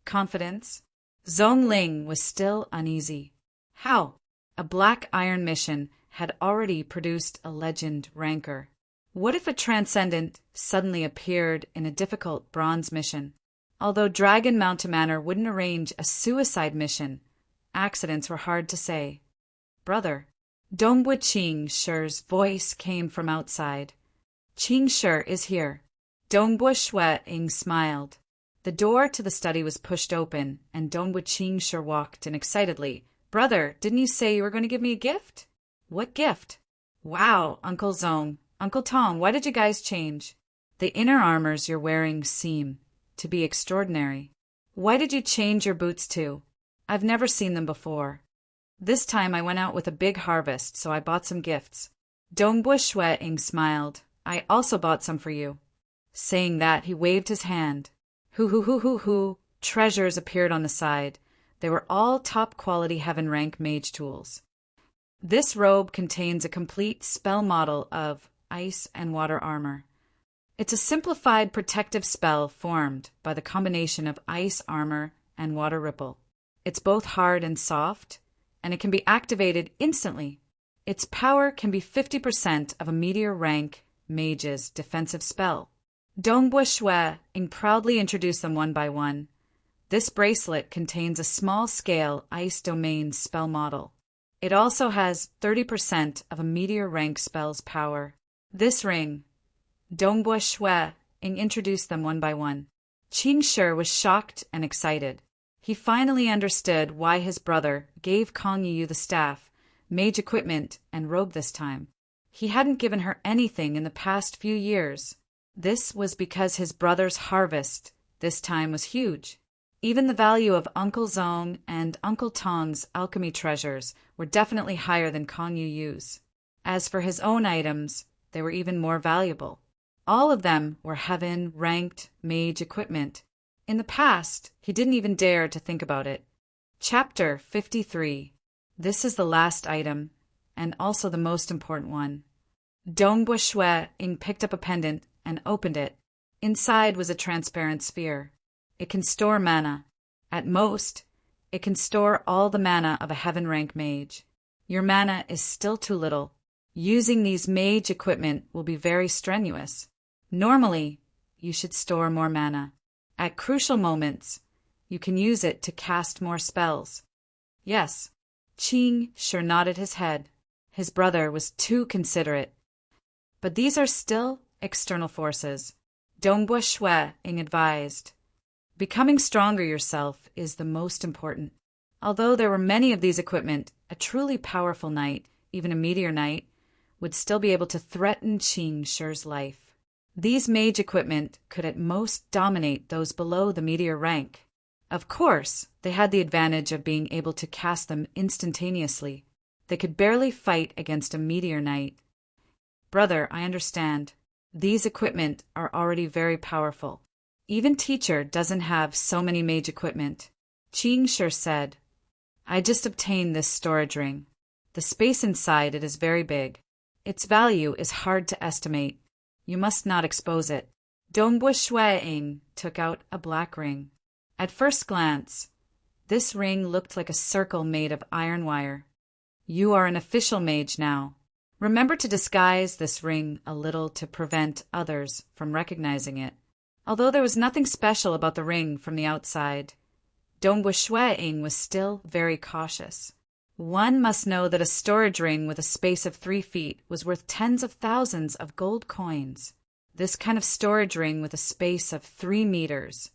Confidence? Zhongling was still uneasy. How? A Black Iron mission had already produced a legend ranker. What if a transcendent suddenly appeared in a difficult bronze mission? Although Dragon Mountain Manor wouldn't arrange a suicide mission, accidents were hard to say. Brother. Dongbua Qing Shi's voice came from outside. Qing Shi is here. Dongbua Shuiying smiled. The door to the study was pushed open, and Dongbua Qing Shi walked in excitedly. Brother, didn't you say you were going to give me a gift? What gift? Wow, Uncle Zong. Uncle Tong, why did you guys change? The inner armors you're wearing seem to be extraordinary. Why did you change your boots too? I've never seen them before. This time I went out with a big harvest, so I bought some gifts. Dongbua Shuiying smiled. I also bought some for you. Saying that, he waved his hand. Hoo. Treasures appeared on the side. They were all top-quality heaven rank mage tools. This robe contains a complete spell model of ice and water armor. It's a simplified protective spell formed by the combination of ice armor and water ripple. It's both hard and soft, and it can be activated instantly. Its power can be 50% of a meteor rank mage's defensive spell. Dongbua Shuiying proudly introduced them one by one. This bracelet contains a small-scale ice domain spell model. It also has 30% of a meteor rank spell's power. This ring. Dongbua Shuiying introduced them one by one. Qing Shi was shocked and excited. He finally understood why his brother gave Kong Yu the staff, mage equipment, and robe this time. He hadn't given her anything in the past few years. This was because his brother's harvest this time was huge. Even the value of Uncle Zong and Uncle Tong's alchemy treasures were definitely higher than Kong Yu's. As for his own items, they were even more valuable. All of them were heaven-ranked mage equipment. In the past, he didn't even dare to think about it. Chapter 53. This is the last item, and also the most important one. Dongbua Shuiying picked up a pendant and opened it. Inside was a transparent sphere. It can store mana. At most, it can store all the mana of a heaven rank mage. Your mana is still too little. Using these mage equipment will be very strenuous. Normally, you should store more mana. At crucial moments, you can use it to cast more spells. Yes, Qing Shi nodded his head. His brother was too considerate. But these are still external forces. Dongbua Shuiying advised. Becoming stronger yourself is the most important. Although there were many of these equipment, a truly powerful knight, even a meteor knight, would still be able to threaten Qing Shi's life. These mage equipment could at most dominate those below the meteor rank. Of course, they had the advantage of being able to cast them instantaneously. They could barely fight against a meteor knight. Brother, I understand. These equipment are already very powerful. Even teacher doesn't have so many mage equipment. Qingshi said. I just obtained this storage ring. The space inside it is very big. Its value is hard to estimate. You must not expose it. Dongbua Shuiying took out a black ring. At first glance, this ring looked like a circle made of iron wire. You are an official mage now. Remember to disguise this ring a little to prevent others from recognizing it. Although there was nothing special about the ring from the outside, Dongbua Shuiying was still very cautious. One must know that a storage ring with a space of 3 feet was worth tens of thousands of gold coins. This kind of storage ring with a space of 3 meters.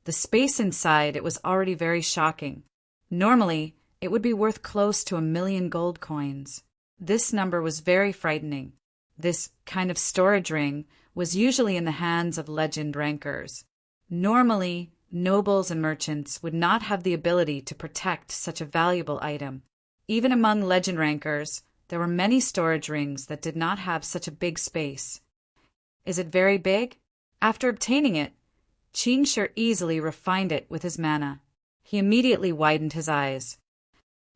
The space inside it was already very shocking. Normally, it would be worth close to 1,000,000 gold coins. This number was very frightening. This kind of storage ring was usually in the hands of legend rankers. Normally, nobles and merchants would not have the ability to protect such a valuable item. Even among legend rankers, there were many storage rings that did not have such a big space. Is it very big? After obtaining it, Qingshi easily refined it with his mana. He immediately widened his eyes.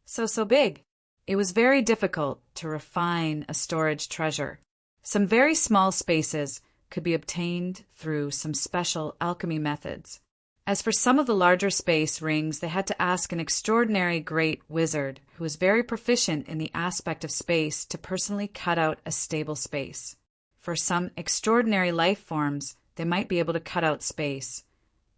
So big. It was very difficult to refine a storage treasure. Some very small spaces could be obtained through some special alchemy methods. As for some of the larger space rings, they had to ask an extraordinary great wizard who was very proficient in the aspect of space to personally cut out a stable space. For some extraordinary life forms, they might be able to cut out space,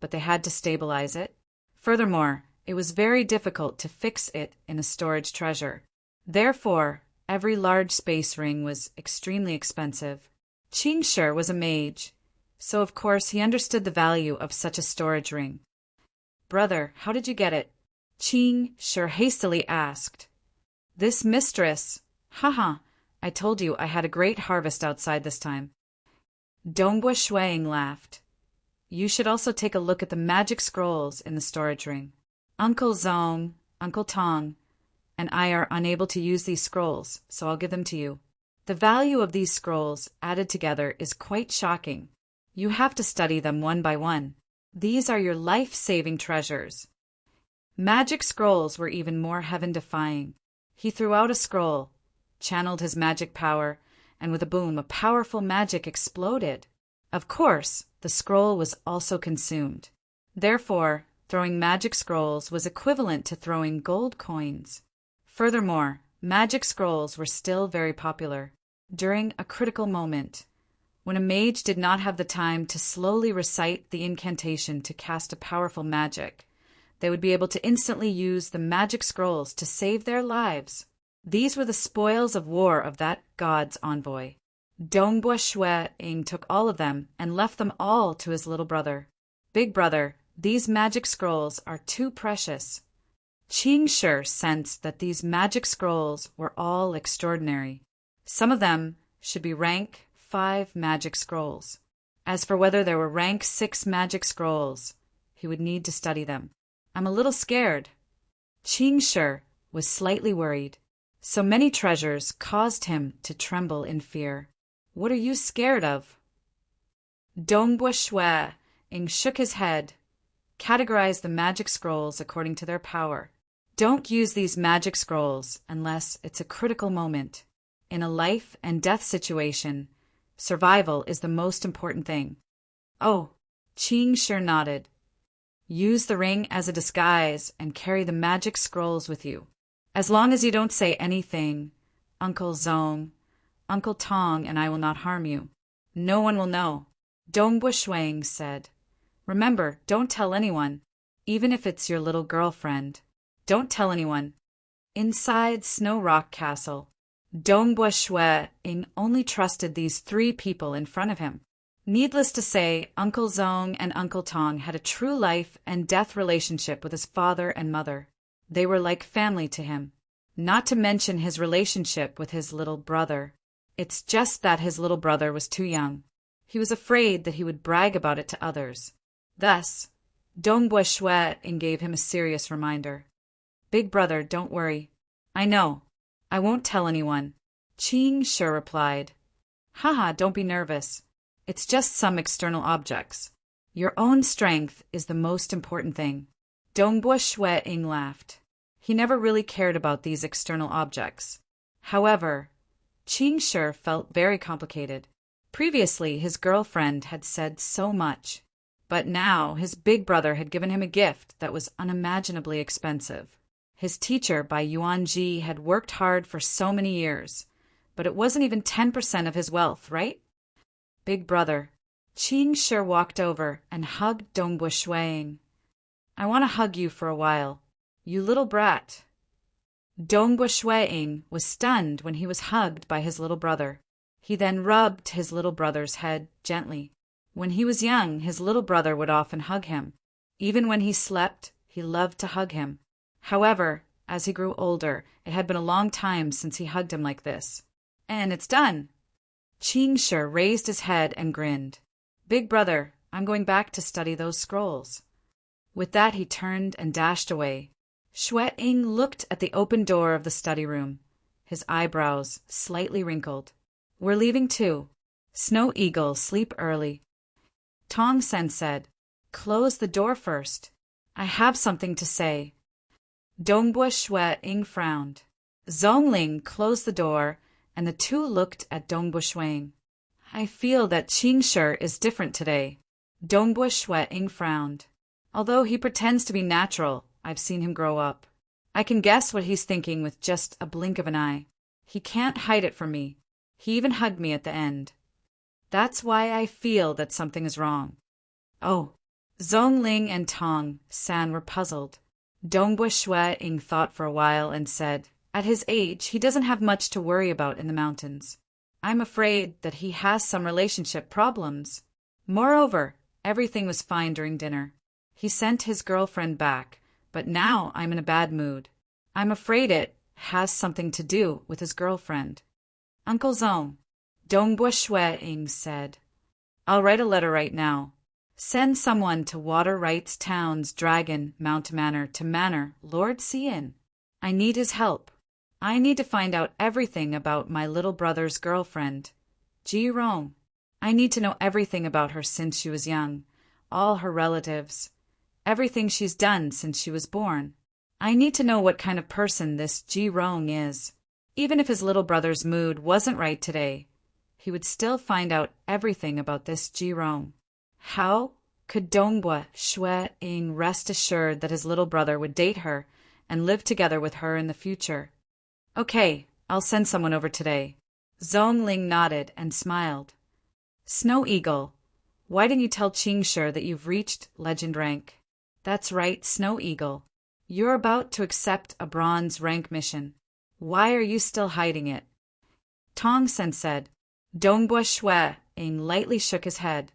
but they had to stabilize it. Furthermore, it was very difficult to fix it in a storage treasure. Therefore, every large space ring was extremely expensive. Qingshi was a mage, so of course he understood the value of such a storage ring. Brother, how did you get it? Qingshi hastily asked. This mistress. Haha, I told you I had a great harvest outside this time. Dongbua Shuiying laughed. You should also take a look at the magic scrolls in the storage ring. Uncle Zong, Uncle Tong, and I are unable to use these scrolls, so I'll give them to you. The value of these scrolls added together is quite shocking. You have to study them one by one. These are your life-saving treasures. Magic scrolls were even more heaven-defying. He threw out a scroll, channeled his magic power, and with a boom, a powerful magic exploded. Of course, the scroll was also consumed. Therefore, throwing magic scrolls was equivalent to throwing gold coins. Furthermore, magic scrolls were still very popular. During a critical moment, when a mage did not have the time to slowly recite the incantation to cast a powerful magic, they would be able to instantly use the magic scrolls to save their lives. These were the spoils of war of that god's envoy. Dongbua Shuiying took all of them and left them all to his little brother. Big brother, these magic scrolls are too precious. Qingshi sensed that these magic scrolls were all extraordinary. Some of them should be rank 5 magic scrolls. As for whether there were rank 6 magic scrolls, he would need to study them. I'm a little scared. Qingshi was slightly worried. So many treasures caused him to tremble in fear. What are you scared of? Dongbua Shuiying shook his head. Categorize the magic scrolls according to their power. Don't use these magic scrolls unless it's a critical moment. In a life and death situation, survival is the most important thing. Oh, Qingshi nodded. Use the ring as a disguise and carry the magic scrolls with you. As long as you don't say anything, Uncle Zong, Uncle Tong, and I will not harm you. No one will know. Dongbua Shuiying said. Remember, don't tell anyone, even if it's your little girlfriend. Don't tell anyone. Inside Snow Rock Castle, Dongbua Shuiying only trusted these 3 people in front of him. Needless to say, Uncle Zong and Uncle Tong had a true life and death relationship with his father and mother. They were like family to him. Not to mention his relationship with his little brother. It's just that his little brother was too young. He was afraid that he would brag about it to others. Thus, Dongbua Shuiying gave him a serious reminder. Big brother, don't worry. I know. I won't tell anyone. Qing Shi replied. Haha, don't be nervous. It's just some external objects. Your own strength is the most important thing. Dongbua Shui-ing laughed. He never really cared about these external objects. However, Qing Shi felt very complicated. Previously, his girlfriend had said so much, but now his big brother had given him a gift that was unimaginably expensive. His teacher by Yuan Ji had worked hard for so many years, but it wasn't even 10% of his wealth, right? Big brother. Qing Shi walked over and hugged Dongbua Shui-ing. I want to hug you for a while, you little brat. Dongbua Shui-ing was stunned when he was hugged by his little brother. He then rubbed his little brother's head gently. When he was young, his little brother would often hug him. Even when he slept, he loved to hug him. However, as he grew older, it had been a long time since he hugged him like this. And it's done. Qing Shi raised his head and grinned. Big brother, I'm going back to study those scrolls. With that, he turned and dashed away. Shui-ing looked at the open door of the study room, his eyebrows slightly wrinkled. We're leaving too. Snow Eagle, sleep early. Tong Sen said, Close the door first. I have something to say. Dongbua Shui-ing frowned. Zhongling closed the door, and the two looked at Dongbua Shui-ing. I feel that Qing Shi is different today. Dongbua Shui-ing frowned. Although he pretends to be natural, I've seen him grow up. I can guess what he's thinking with just a blink of an eye. He can't hide it from me. He even hugged me at the end. That's why I feel that something is wrong. Oh. Zhongling and Tong San were puzzled. Dongbua Shui-ing thought for a while and said, At his age, he doesn't have much to worry about in the mountains. I'm afraid that he has some relationship problems. Moreover, everything was fine during dinner. He sent his girlfriend back, but now I'm in a bad mood. I'm afraid it has something to do with his girlfriend. Uncle Zong, Dongbua Shui-ing said, I'll write a letter right now. Send someone to Water Rights Town's Dragon Mount Manor to Manor Lord Xian. I need his help. I need to find out everything about my little brother's girlfriend, Ji Rong. I need to know everything about her since she was young, all her relatives, everything she's done since she was born. I need to know what kind of person this Ji Rong is. Even if his little brother's mood wasn't right today, he would still find out everything about this Ji Rong. How could Dongbua Shui-ing rest assured that his little brother would date her and live together with her in the future? Okay, I'll send someone over today. Zhongling nodded and smiled. Snow Eagle, why didn't you tell Qing Shi that you've reached legend rank? That's right, Snow Eagle. You're about to accept a bronze rank mission. Why are you still hiding it? Tong Sen said. Dongbua Shui-ing lightly shook his head.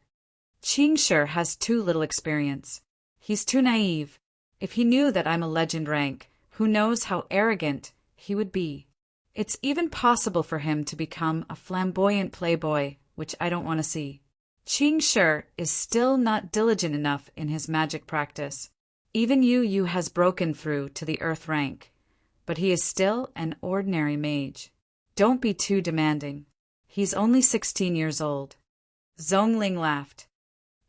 Qing Shi has too little experience. He's too naive. If he knew that I'm a legend rank, who knows how arrogant he would be. It's even possible for him to become a flamboyant playboy, which I don't want to see. Qing Shi is still not diligent enough in his magic practice. Even Yu has broken through to the earth rank, but he is still an ordinary mage. Don't be too demanding. He's only 16 years old. Zhongling laughed.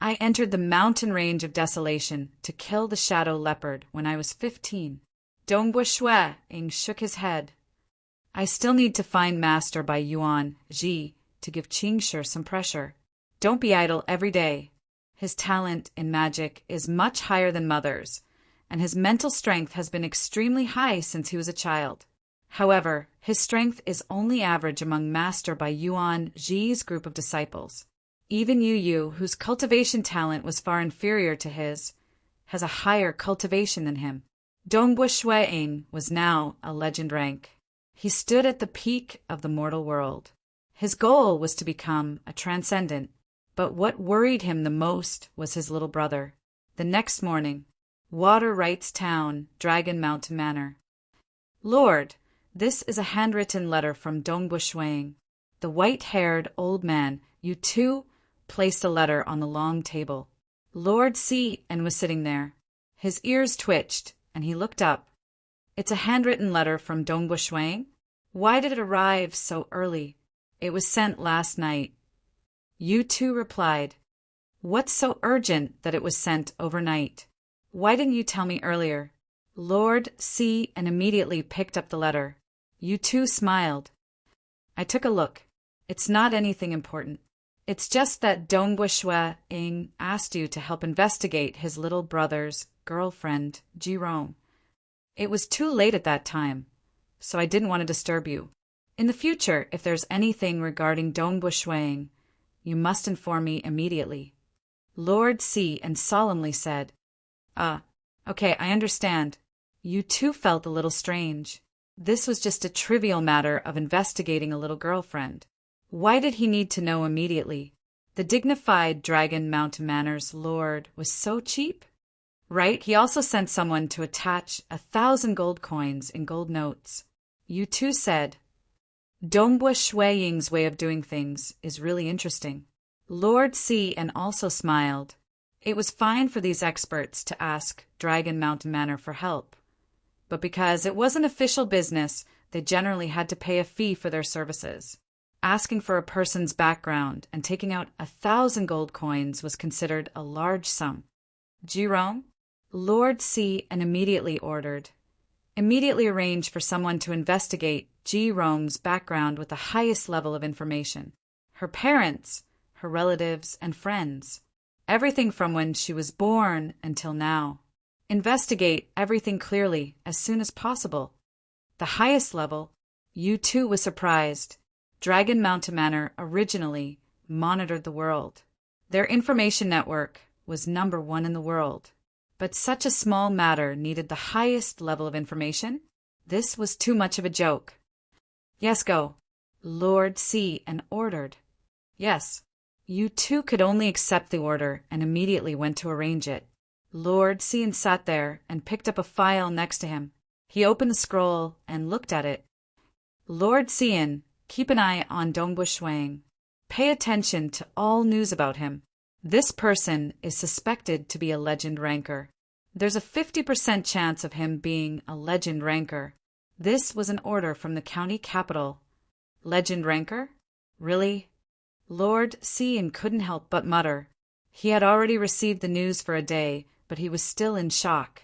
I entered the mountain range of desolation to kill the shadow leopard when I was 15. Dongbua Shui-ing shook his head. I still need to find Master by Yuan Ji to give Qing Shi some pressure. Don't be idle every day. His talent in magic is much higher than Mother's, and his mental strength has been extremely high since he was a child. However, his strength is only average among Master by Yuan Ji's group of disciples. Even Yu, whose cultivation talent was far inferior to his, has a higher cultivation than him. Dongbua Shui-ing was now a legend rank. He stood at the peak of the mortal world. His goal was to become a transcendent, but what worried him the most was his little brother. The next morning, Water Rights Town, Dragon Mountain Manor. Lord, this is a handwritten letter from Dongbua Shui-ing. The white-haired old man, Yu Tu, placed a letter on the long table. Lord Xian was sitting there. His ears twitched, and he looked up. It's a handwritten letter from Dongbua Shui-ing? Why did it arrive so early? It was sent last night. Yu Tu replied, What's so urgent that it was sent overnight? Why didn't you tell me earlier? Lord C and immediately picked up the letter. Yu Tu smiled. I took a look. It's not anything important. It's just that Dongbua Shui Ing asked you to help investigate his little brother's girlfriend, Jerome. It was too late at that time, so I didn't want to disturb you. In the future, if there's anything regarding Dongbua Shuang, you must inform me immediately. Lord C and solemnly said, Okay, I understand. You too felt a little strange. This was just a trivial matter of investigating a little girlfriend. Why did he need to know immediately? The dignified Dragon Mountain Manor's lord was so cheap? Right, he also sent someone to attach 1,000 gold coins in gold notes. You too said, Dongbua Shuiying's way of doing things is really interesting. Lord C and also smiled. It was fine for these experts to ask Dragon Mountain Manor for help, but because it wasn't official business, they generally had to pay a fee for their services. Asking for a person's background and taking out 1,000 gold coins was considered a large sum. Jerome? Lord C and immediately arranged for someone to investigate Jerome's background with the highest level of information. Her parents, her relatives, and friends. Everything from when she was born until now. Investigate everything clearly as soon as possible. The highest level, you too was surprised. Dragon Mountain Manor originally monitored the world. Their information network was #1 in the world. But such a small matter needed the highest level of information? This was too much of a joke. Yes, go. Lord C and ordered. Yes. You too could only accept the order and immediately went to arrange it. Lord Cian sat there and picked up a file next to him. He opened the scroll and looked at it. Lord Cian, keep an eye on Dongbua Shuang. Pay attention to all news about him. This person is suspected to be a legend ranker. There's a 50% chance of him being a legend ranker. This was an order from the county capital. Legend ranker? Really? Lord Cian couldn't help but mutter. He had already received the news for a day, but he was still in shock.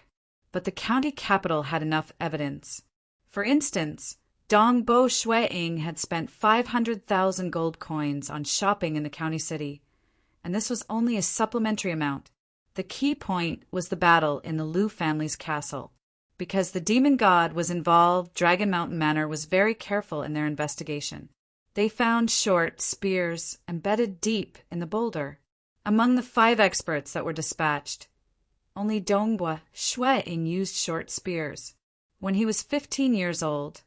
But the county capital had enough evidence. For instance, Dongbua Shuiying had spent 500,000 gold coins on shopping in the county city, and this was only a supplementary amount. The key point was the battle in the Liu family's castle. Because the demon god was involved, Dragon Mountain Manor was very careful in their investigation. They found short spears embedded deep in the boulder. Among the 5 experts that were dispatched, only Dongbua Shuiying used short spears. When he was 15 years old,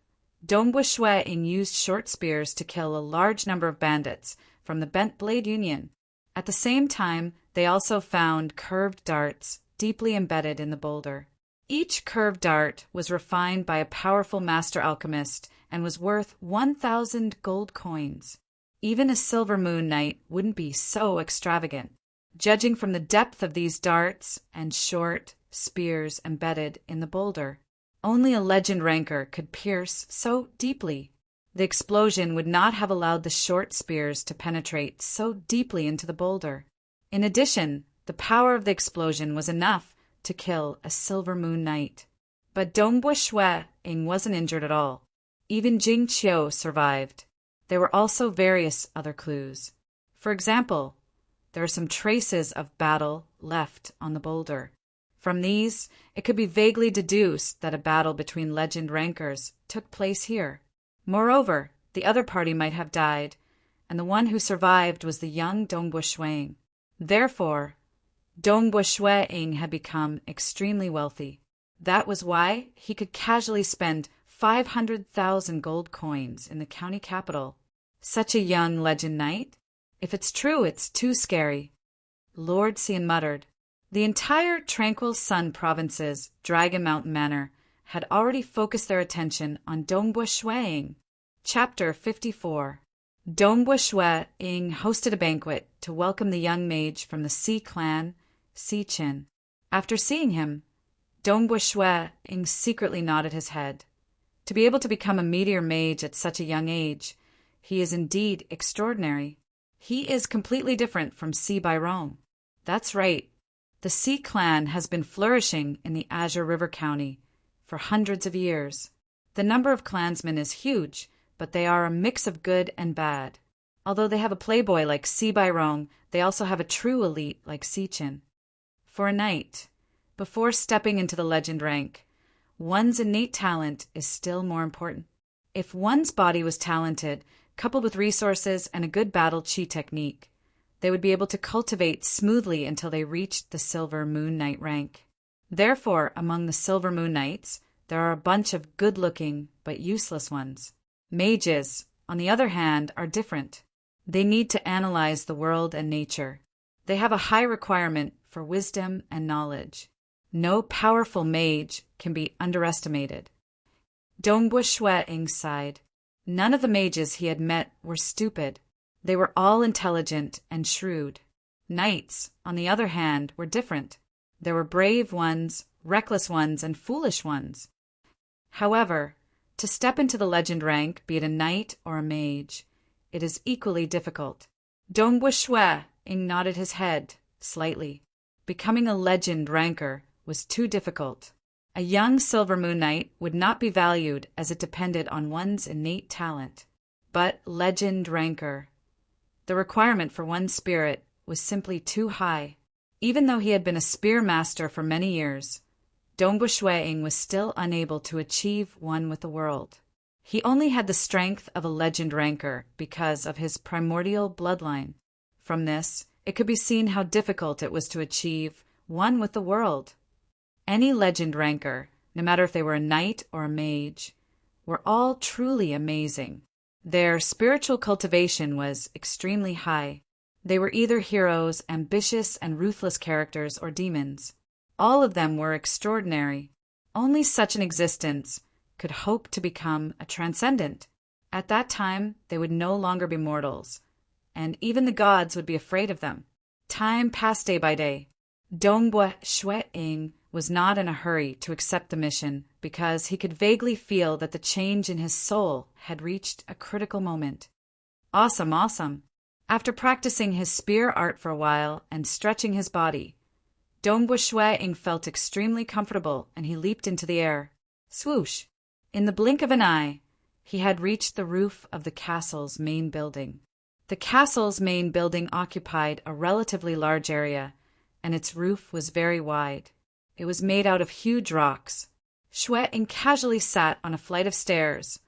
Dongbua Shuiying used short spears to kill a large number of bandits from the Bent Blade Union. At the same time, they also found curved darts deeply embedded in the boulder. Each curved dart was refined by a powerful master alchemist and was worth 1,000 gold coins. Even a silver moon knight wouldn't be so extravagant. Judging from the depth of these darts and short spears embedded in the boulder, only a legend ranker could pierce so deeply. The explosion would not have allowed the short spears to penetrate so deeply into the boulder. In addition, the power of the explosion was enough to kill a silver moon knight. But Dongbua Shuiying wasn't injured at all. Even Jing Qiu survived. There were also various other clues. For example, there are some traces of battle left on the boulder. From these, it could be vaguely deduced that a battle between legend rankers took place here. Moreover, the other party might have died, and the one who survived was the young Dongbua Shuiying. Therefore, Dongbua Shuiying had become extremely wealthy. That was why he could casually spend 500,000 gold coins in the county capital. Such a young legend knight? If it's true, it's too scary. Lord Cian muttered. The entire Tranquil Sun Province's Dragon Mountain Manor had already focused their attention on Dongbua Shuiying. Chapter 54. Dongbua Shuiying hosted a banquet to welcome the young mage from the Sea clan, Sea Qin. After seeing him, Dongbua Shuiying secretly nodded his head. To be able to become a meteor mage at such a young age, he is indeed extraordinary. He is completely different from Si Bairong. That's right. The Si clan has been flourishing in the Azure River County for hundreds of years. The number of clansmen is huge, but they are a mix of good and bad. Although they have a playboy like Si Bairong, they also have a true elite like Si Chin. For a knight, before stepping into the legend rank, one's innate talent is still more important. If one's body was talented, coupled with resources and a good battle chi technique, they would be able to cultivate smoothly until they reached the Silver Moon Knight rank. Therefore, among the Silver Moon Knights, there are a bunch of good-looking but useless ones. Mages, on the other hand, are different. They need to analyze the world and nature. They have a high requirement for wisdom and knowledge. No powerful mage can be underestimated. Dongbua Shueing sighed. None of the mages he had met were stupid. They were all intelligent and shrewd. Knights, on the other hand, were different. There were brave ones, reckless ones, and foolish ones. However, to step into the legend rank, be it a knight or a mage, it is equally difficult. Dongbua Shueing nodded his head slightly. Becoming a legend ranker was too difficult. A young Silver Moon Knight would not be valued as it depended on one's innate talent. But legend ranker. The requirement for one's spirit was simply too high. Even though he had been a spear master for many years, Dongbua Shueing was still unable to achieve one with the world. He only had the strength of a legend ranker because of his primordial bloodline. From this, it could be seen how difficult it was to achieve one with the world. Any legend ranker, no matter if they were a knight or a mage, were all truly amazing. Their spiritual cultivation was extremely high. They were either heroes, ambitious and ruthless characters, or demons. All of them were extraordinary. Only such an existence could hope to become a transcendent. At that time, they would no longer be mortals, and even the gods would be afraid of them. Time passed day by day. Dongbua Shueing was not in a hurry to accept the mission because he could vaguely feel that the change in his soul had reached a critical moment. Awesome. After practicing his spear art for a while and stretching his body, Dongbua Shueing felt extremely comfortable and he leaped into the air. Swoosh! In the blink of an eye, he had reached the roof of the castle's main building. The castle's main building occupied a relatively large area, and its roof was very wide. It was made out of huge rocks. Shueing casually sat on a flight of stairs,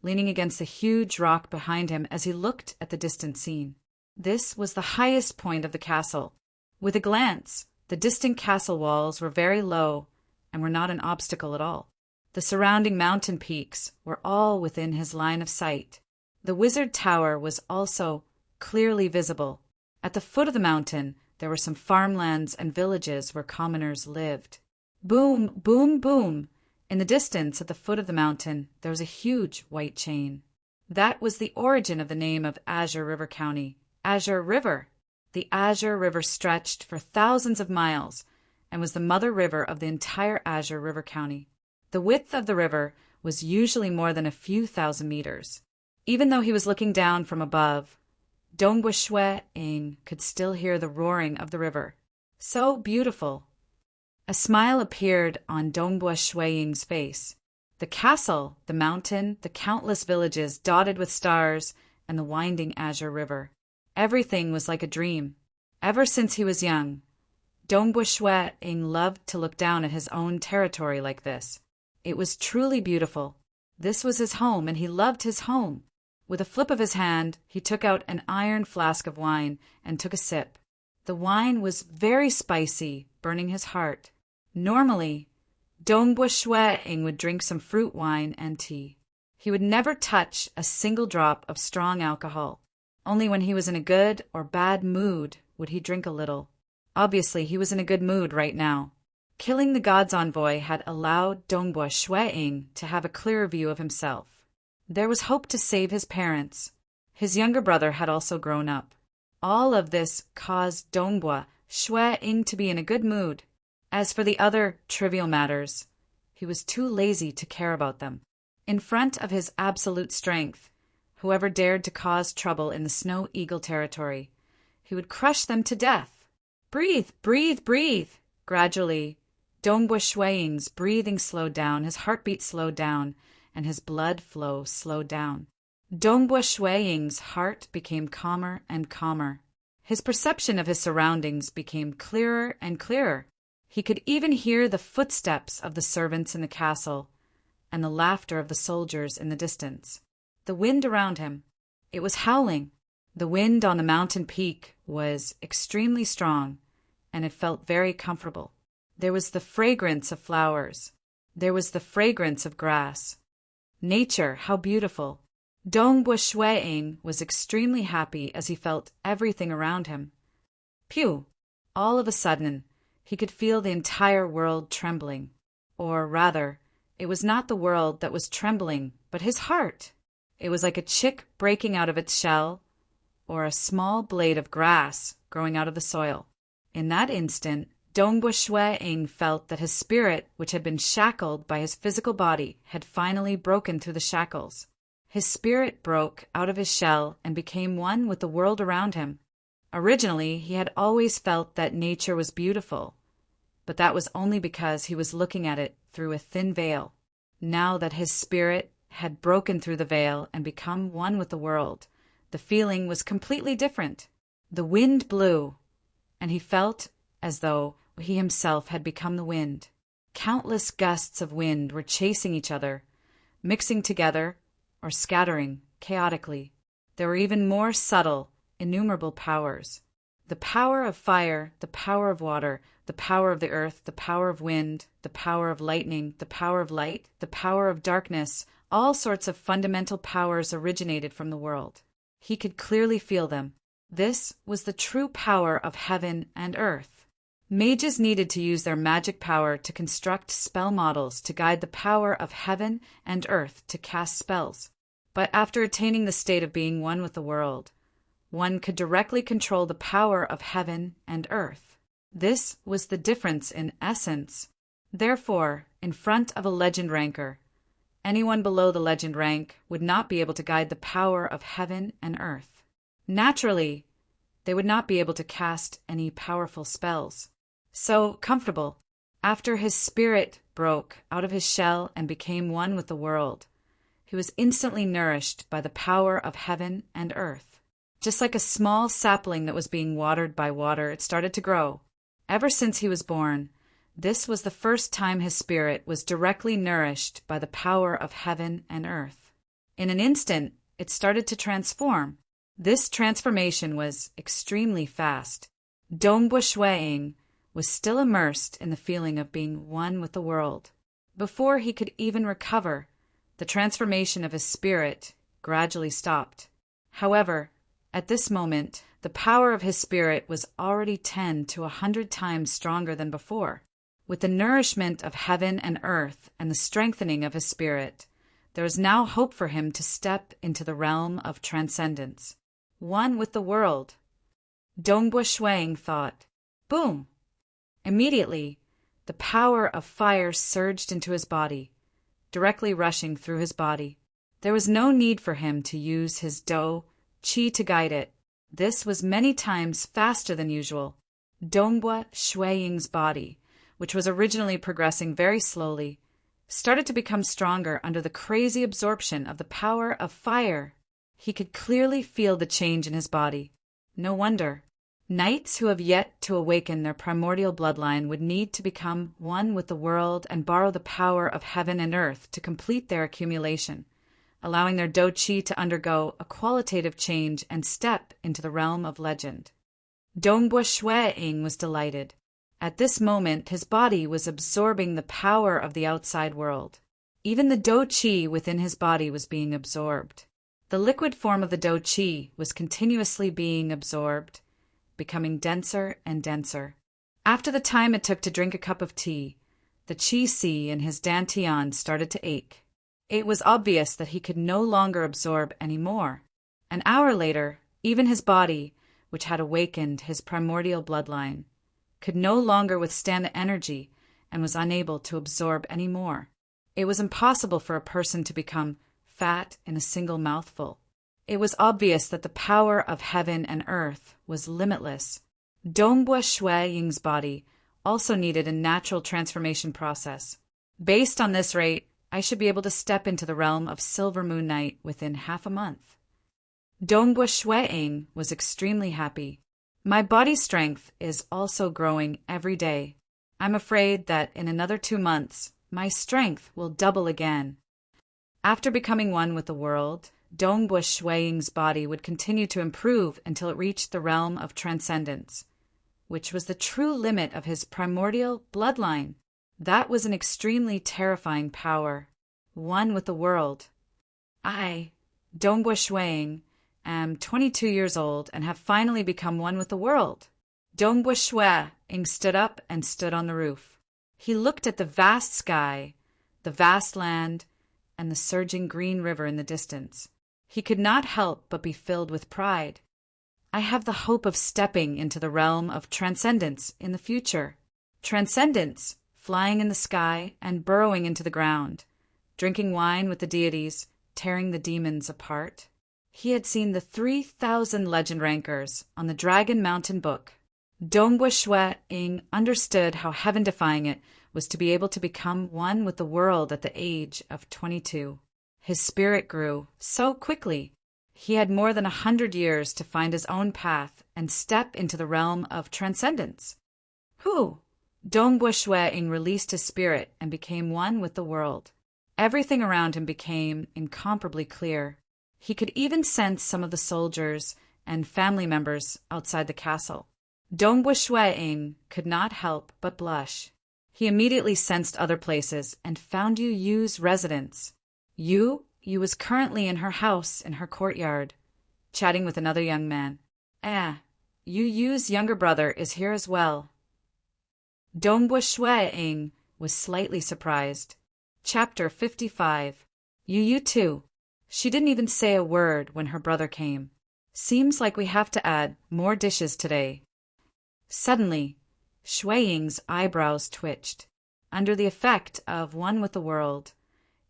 leaning against a huge rock behind him as he looked at the distant scene. This was the highest point of the castle. With a glance, the distant castle walls were very low and were not an obstacle at all. The surrounding mountain peaks were all within his line of sight. The wizard tower was also clearly visible. At the foot of the mountain, there were some farmlands and villages where commoners lived. Boom, boom, boom! In the distance, at the foot of the mountain, there was a huge white chain. That was the origin of the name of Azure River County. Azure River. The Azure River stretched for thousands of miles and was the mother river of the entire Azure River County. The width of the river was usually more than a few thousand meters. Even though he was looking down from above, Dongbua Shueing could still hear the roaring of the river. So beautiful. A smile appeared on Dongbua Shueing's face. The castle, the mountain, the countless villages dotted with stars, and the winding Azure River. Everything was like a dream. Ever since he was young, Dongbua Shueing loved to look down at his own territory like this. It was truly beautiful. This was his home, and he loved his home. With a flip of his hand, he took out an iron flask of wine and took a sip. The wine was very spicy, burning his heart. Normally, Dongbua Shueing would drink some fruit wine and tea. He would never touch a single drop of strong alcohol. Only when he was in a good or bad mood would he drink a little. Obviously, he was in a good mood right now. Killing the god's envoy had allowed Dongbua Shueing to have a clearer view of himself. There was hope to save his parents. His younger brother had also grown up. All of this caused Dongbua Shueing to be in a good mood. As for the other trivial matters, he was too lazy to care about them. In front of his absolute strength, whoever dared to cause trouble in the Snow Eagle territory, he would crush them to death. Breathe, breathe, breathe! Gradually, Dongbua Shuiying's breathing slowed down, his heartbeat slowed down, and his blood flow slowed down. Dongbua Shuiying's heart became calmer and calmer. His perception of his surroundings became clearer and clearer. He could even hear the footsteps of the servants in the castle and the laughter of the soldiers in the distance. The wind around him, it was howling. The wind on the mountain peak was extremely strong, and it felt very comfortable. There was the fragrance of flowers. There was the fragrance of grass. Nature, how beautiful! Dongbua Shuiying was extremely happy as he felt everything around him. Phew! All of a sudden, he could feel the entire world trembling. Or rather, it was not the world that was trembling, but his heart. It was like a chick breaking out of its shell, or a small blade of grass growing out of the soil. In that instant, Dongbua Shuiying felt that his spirit, which had been shackled by his physical body, had finally broken through the shackles. His spirit broke out of his shell and became one with the world around him. Originally, he had always felt that nature was beautiful, but that was only because he was looking at it through a thin veil. Now that his spirit had broken through the veil and become one with the world, the feeling was completely different. The wind blew, and he felt as though he himself had become the wind. Countless gusts of wind were chasing each other, mixing together, or scattering chaotically. There were even more subtle, innumerable powers. The power of fire, the power of water, the power of the earth, the power of wind, the power of lightning, the power of light, the power of darkness, all sorts of fundamental powers originated from the world. He could clearly feel them. This was the true power of heaven and earth. Mages needed to use their magic power to construct spell models to guide the power of heaven and earth to cast spells. But after attaining the state of being one with the world, one could directly control the power of heaven and earth. This was the difference in essence. Therefore, in front of a legend ranker, anyone below the legend rank would not be able to guide the power of heaven and earth. Naturally, they would not be able to cast any powerful spells. So comfortable, after his spirit broke out of his shell and became one with the world, he was instantly nourished by the power of heaven and earth. Just like a small sapling that was being watered by water, it started to grow. Ever since he was born, this was the first time his spirit was directly nourished by the power of heaven and earth. In an instant, it started to transform. This transformation was extremely fast. Dongbua Shuiying was still immersed in the feeling of being one with the world. Before he could even recover, the transformation of his spirit gradually stopped. However, at this moment, the power of his spirit was already 10 to 100 times stronger than before. With the nourishment of heaven and earth and the strengthening of his spirit, there was now hope for him to step into the realm of transcendence, one with the world. Dongbua Shuiying thought, boom! Immediately, the power of fire surged into his body, directly rushing through his body. There was no need for him to use his dou qi to guide it. This was many times faster than usual. Dongbua Shuiying's body, which was originally progressing very slowly, started to become stronger under the crazy absorption of the power of fire. He could clearly feel the change in his body. No wonder. Knights who have yet to awaken their primordial bloodline would need to become one with the world and borrow the power of heaven and earth to complete their accumulation, allowing their dou qi to undergo a qualitative change and step into the realm of legend. Dongbua Shuiying was delighted. At this moment, his body was absorbing the power of the outside world. Even the dou qi within his body was being absorbed. The liquid form of the dou qi was continuously being absorbed, becoming denser and denser. After the time it took to drink a cup of tea, the qi si in his dantian started to ache. It was obvious that he could no longer absorb any more. An hour later, even his body, which had awakened his primordial bloodline, could no longer withstand the energy and was unable to absorb any more. It was impossible for a person to become fat in a single mouthful. It was obvious that the power of heaven and earth was limitless. Dongbua Shui Ying's body also needed a natural transformation process. Based on this rate, I should be able to step into the realm of Silver Moon Night within half a month. Dongbua Shui Ying was extremely happy. My body strength is also growing every day. I'm afraid that in another 2 months, my strength will double again. After becoming one with the world, Dongbua Shui Ying's body would continue to improve until it reached the realm of transcendence, which was the true limit of his primordial bloodline. That was an extremely terrifying power. One with the world. I, Dongbua Shui Ying, am 22 years old and have finally become one with the world. Dongbua Shui Ying stood up and stood on the roof. He looked at the vast sky, the vast land, and the surging green river in the distance. He could not help but be filled with pride. I have the hope of stepping into the realm of transcendence in the future. Transcendence, flying in the sky and burrowing into the ground, drinking wine with the deities, tearing the demons apart. He had seen the 3,000 legend rankers on the Dragon Mountain book. Dongbua Shui Ying understood how heaven-defying it was to be able to become one with the world at the age of 22. His spirit grew so quickly. He had more than 100 years to find his own path and step into the realm of transcendence. Dongbua Shui Ying released his spirit and became one with the world. Everything around him became incomparably clear. He could even sense some of the soldiers and family members outside the castle. Dongbua Shui Ying could not help but blush. He immediately sensed other places and found Yu Yu's residence. Yu was currently in her house in her courtyard, chatting with another young man. Yu Yu's younger brother is here as well. Dongbua Shui Ying was slightly surprised. Chapter 55. Yu Yu too. She didn't even say a word when her brother came. Seems like we have to add more dishes today. Suddenly, Shui Ying's eyebrows twitched. Under the effect of one with the world,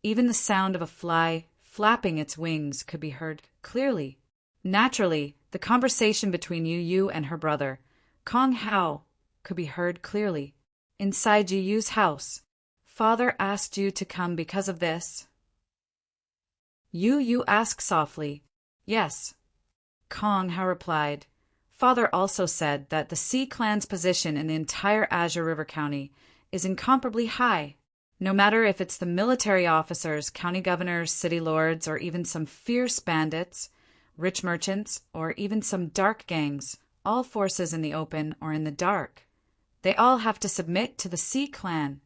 even the sound of a fly flapping its wings could be heard clearly. Naturally, the conversation between Yu Yu and her brother, Kong Hao, could be heard clearly. Inside Yu Yu's house, Father asked you to come because of this? Yu Yu asked softly. Yes. Kong Hao replied. Father also said that the Sea Clan's position in the entire Azure River County is incomparably high. No matter if it's the military officers, county governors, city lords, or even some fierce bandits, rich merchants, or even some dark gangs, all forces in the open or in the dark, they all have to submit to the Sea Clan.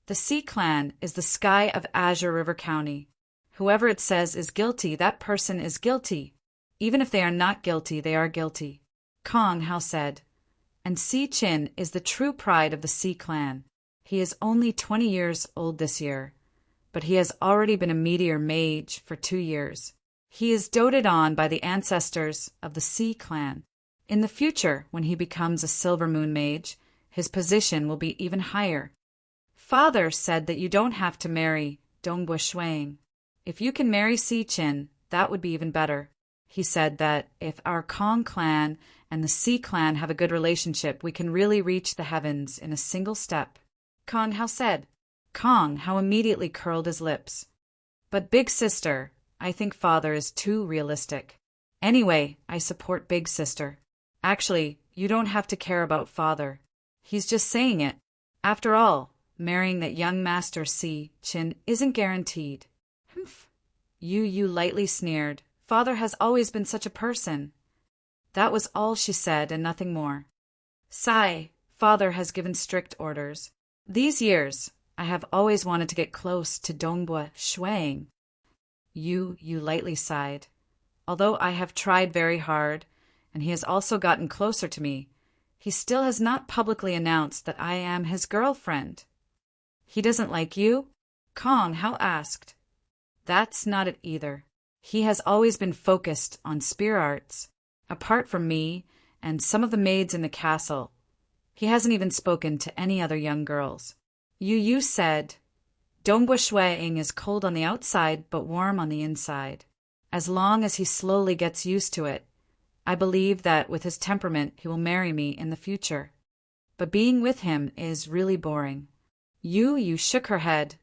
The Sea Clan is the sky of Azure River County. Whoever it says is guilty, that person is guilty. Even if they are not guilty, they are guilty. Kong Hao said, and Si Chin is the true pride of the Sea Clan. He is only 20 years old this year, but he has already been a meteor mage for 2 years. He is doted on by the ancestors of the Sea Clan. In the future, when he becomes a Silver Moon mage, his position will be even higher. Father said that you don't have to marry Dongbua Shui Ying. If you can marry Si Chin, that would be even better. He said that if our Kong clan and the Sea Clan have a good relationship, we can really reach the heavens in a single step. Kong Hao said. Kong Hao immediately curled his lips. But big sister, I think father is too realistic. Anyway, I support big sister. Actually, you don't have to care about father. He's just saying it. After all, marrying that young master Si Chin isn't guaranteed. Humph. Yu lightly sneered. Father has always been such a person. That was all she said and nothing more. Sigh, father has given strict orders. These years, I have always wanted to get close to Dongbua Shui Ying. Yu lightly sighed. Although I have tried very hard, and he has also gotten closer to me, he still has not publicly announced that I am his girlfriend. He doesn't like you? Kong Hao asked. That's not it either. He has always been focused on spear arts. Apart from me and some of the maids in the castle, he hasn't even spoken to any other young girls. Yu said, Dongbua Shueing is cold on the outside but warm on the inside. As long as he slowly gets used to it, I believe that with his temperament he will marry me in the future. But being with him is really boring. You shook her head.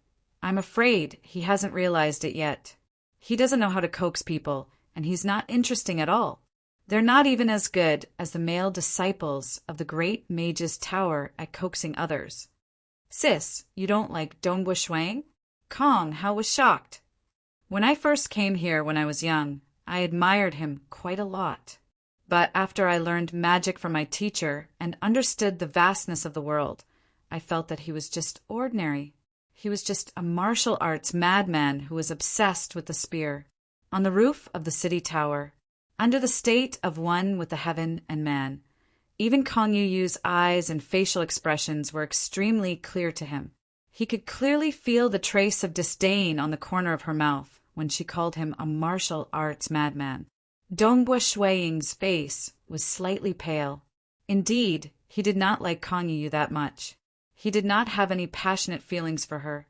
I'm afraid he hasn't realized it yet. He doesn't know how to coax people, and he's not interesting at all. They're not even as good as the male disciples of the great mage's tower at coaxing others. Sis, you don't like Dongbua Shueing? Kong Hao was shocked. When I first came here when I was young, I admired him quite a lot. But after I learned magic from my teacher and understood the vastness of the world, I felt that he was just ordinary. He was just a martial arts madman who was obsessed with the spear. On the roof of the city tower, under the state of one with the heaven and man, even Kong Yu's eyes and facial expressions were extremely clear to him. He could clearly feel the trace of disdain on the corner of her mouth when she called him a martial arts madman. Dongbua Shueing's face was slightly pale. Indeed, he did not like Kong Yu that much. He did not have any passionate feelings for her,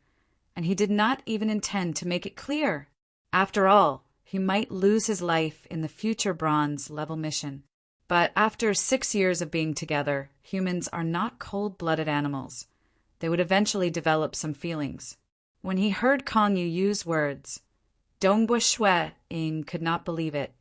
and he did not even intend to make it clear. After all, he might lose his life in the future bronze level mission. But after 6 years of being together, humans are not cold-blooded animals. They would eventually develop some feelings. When he heard Kong Yu use words, Dongbua Shueing could not believe it.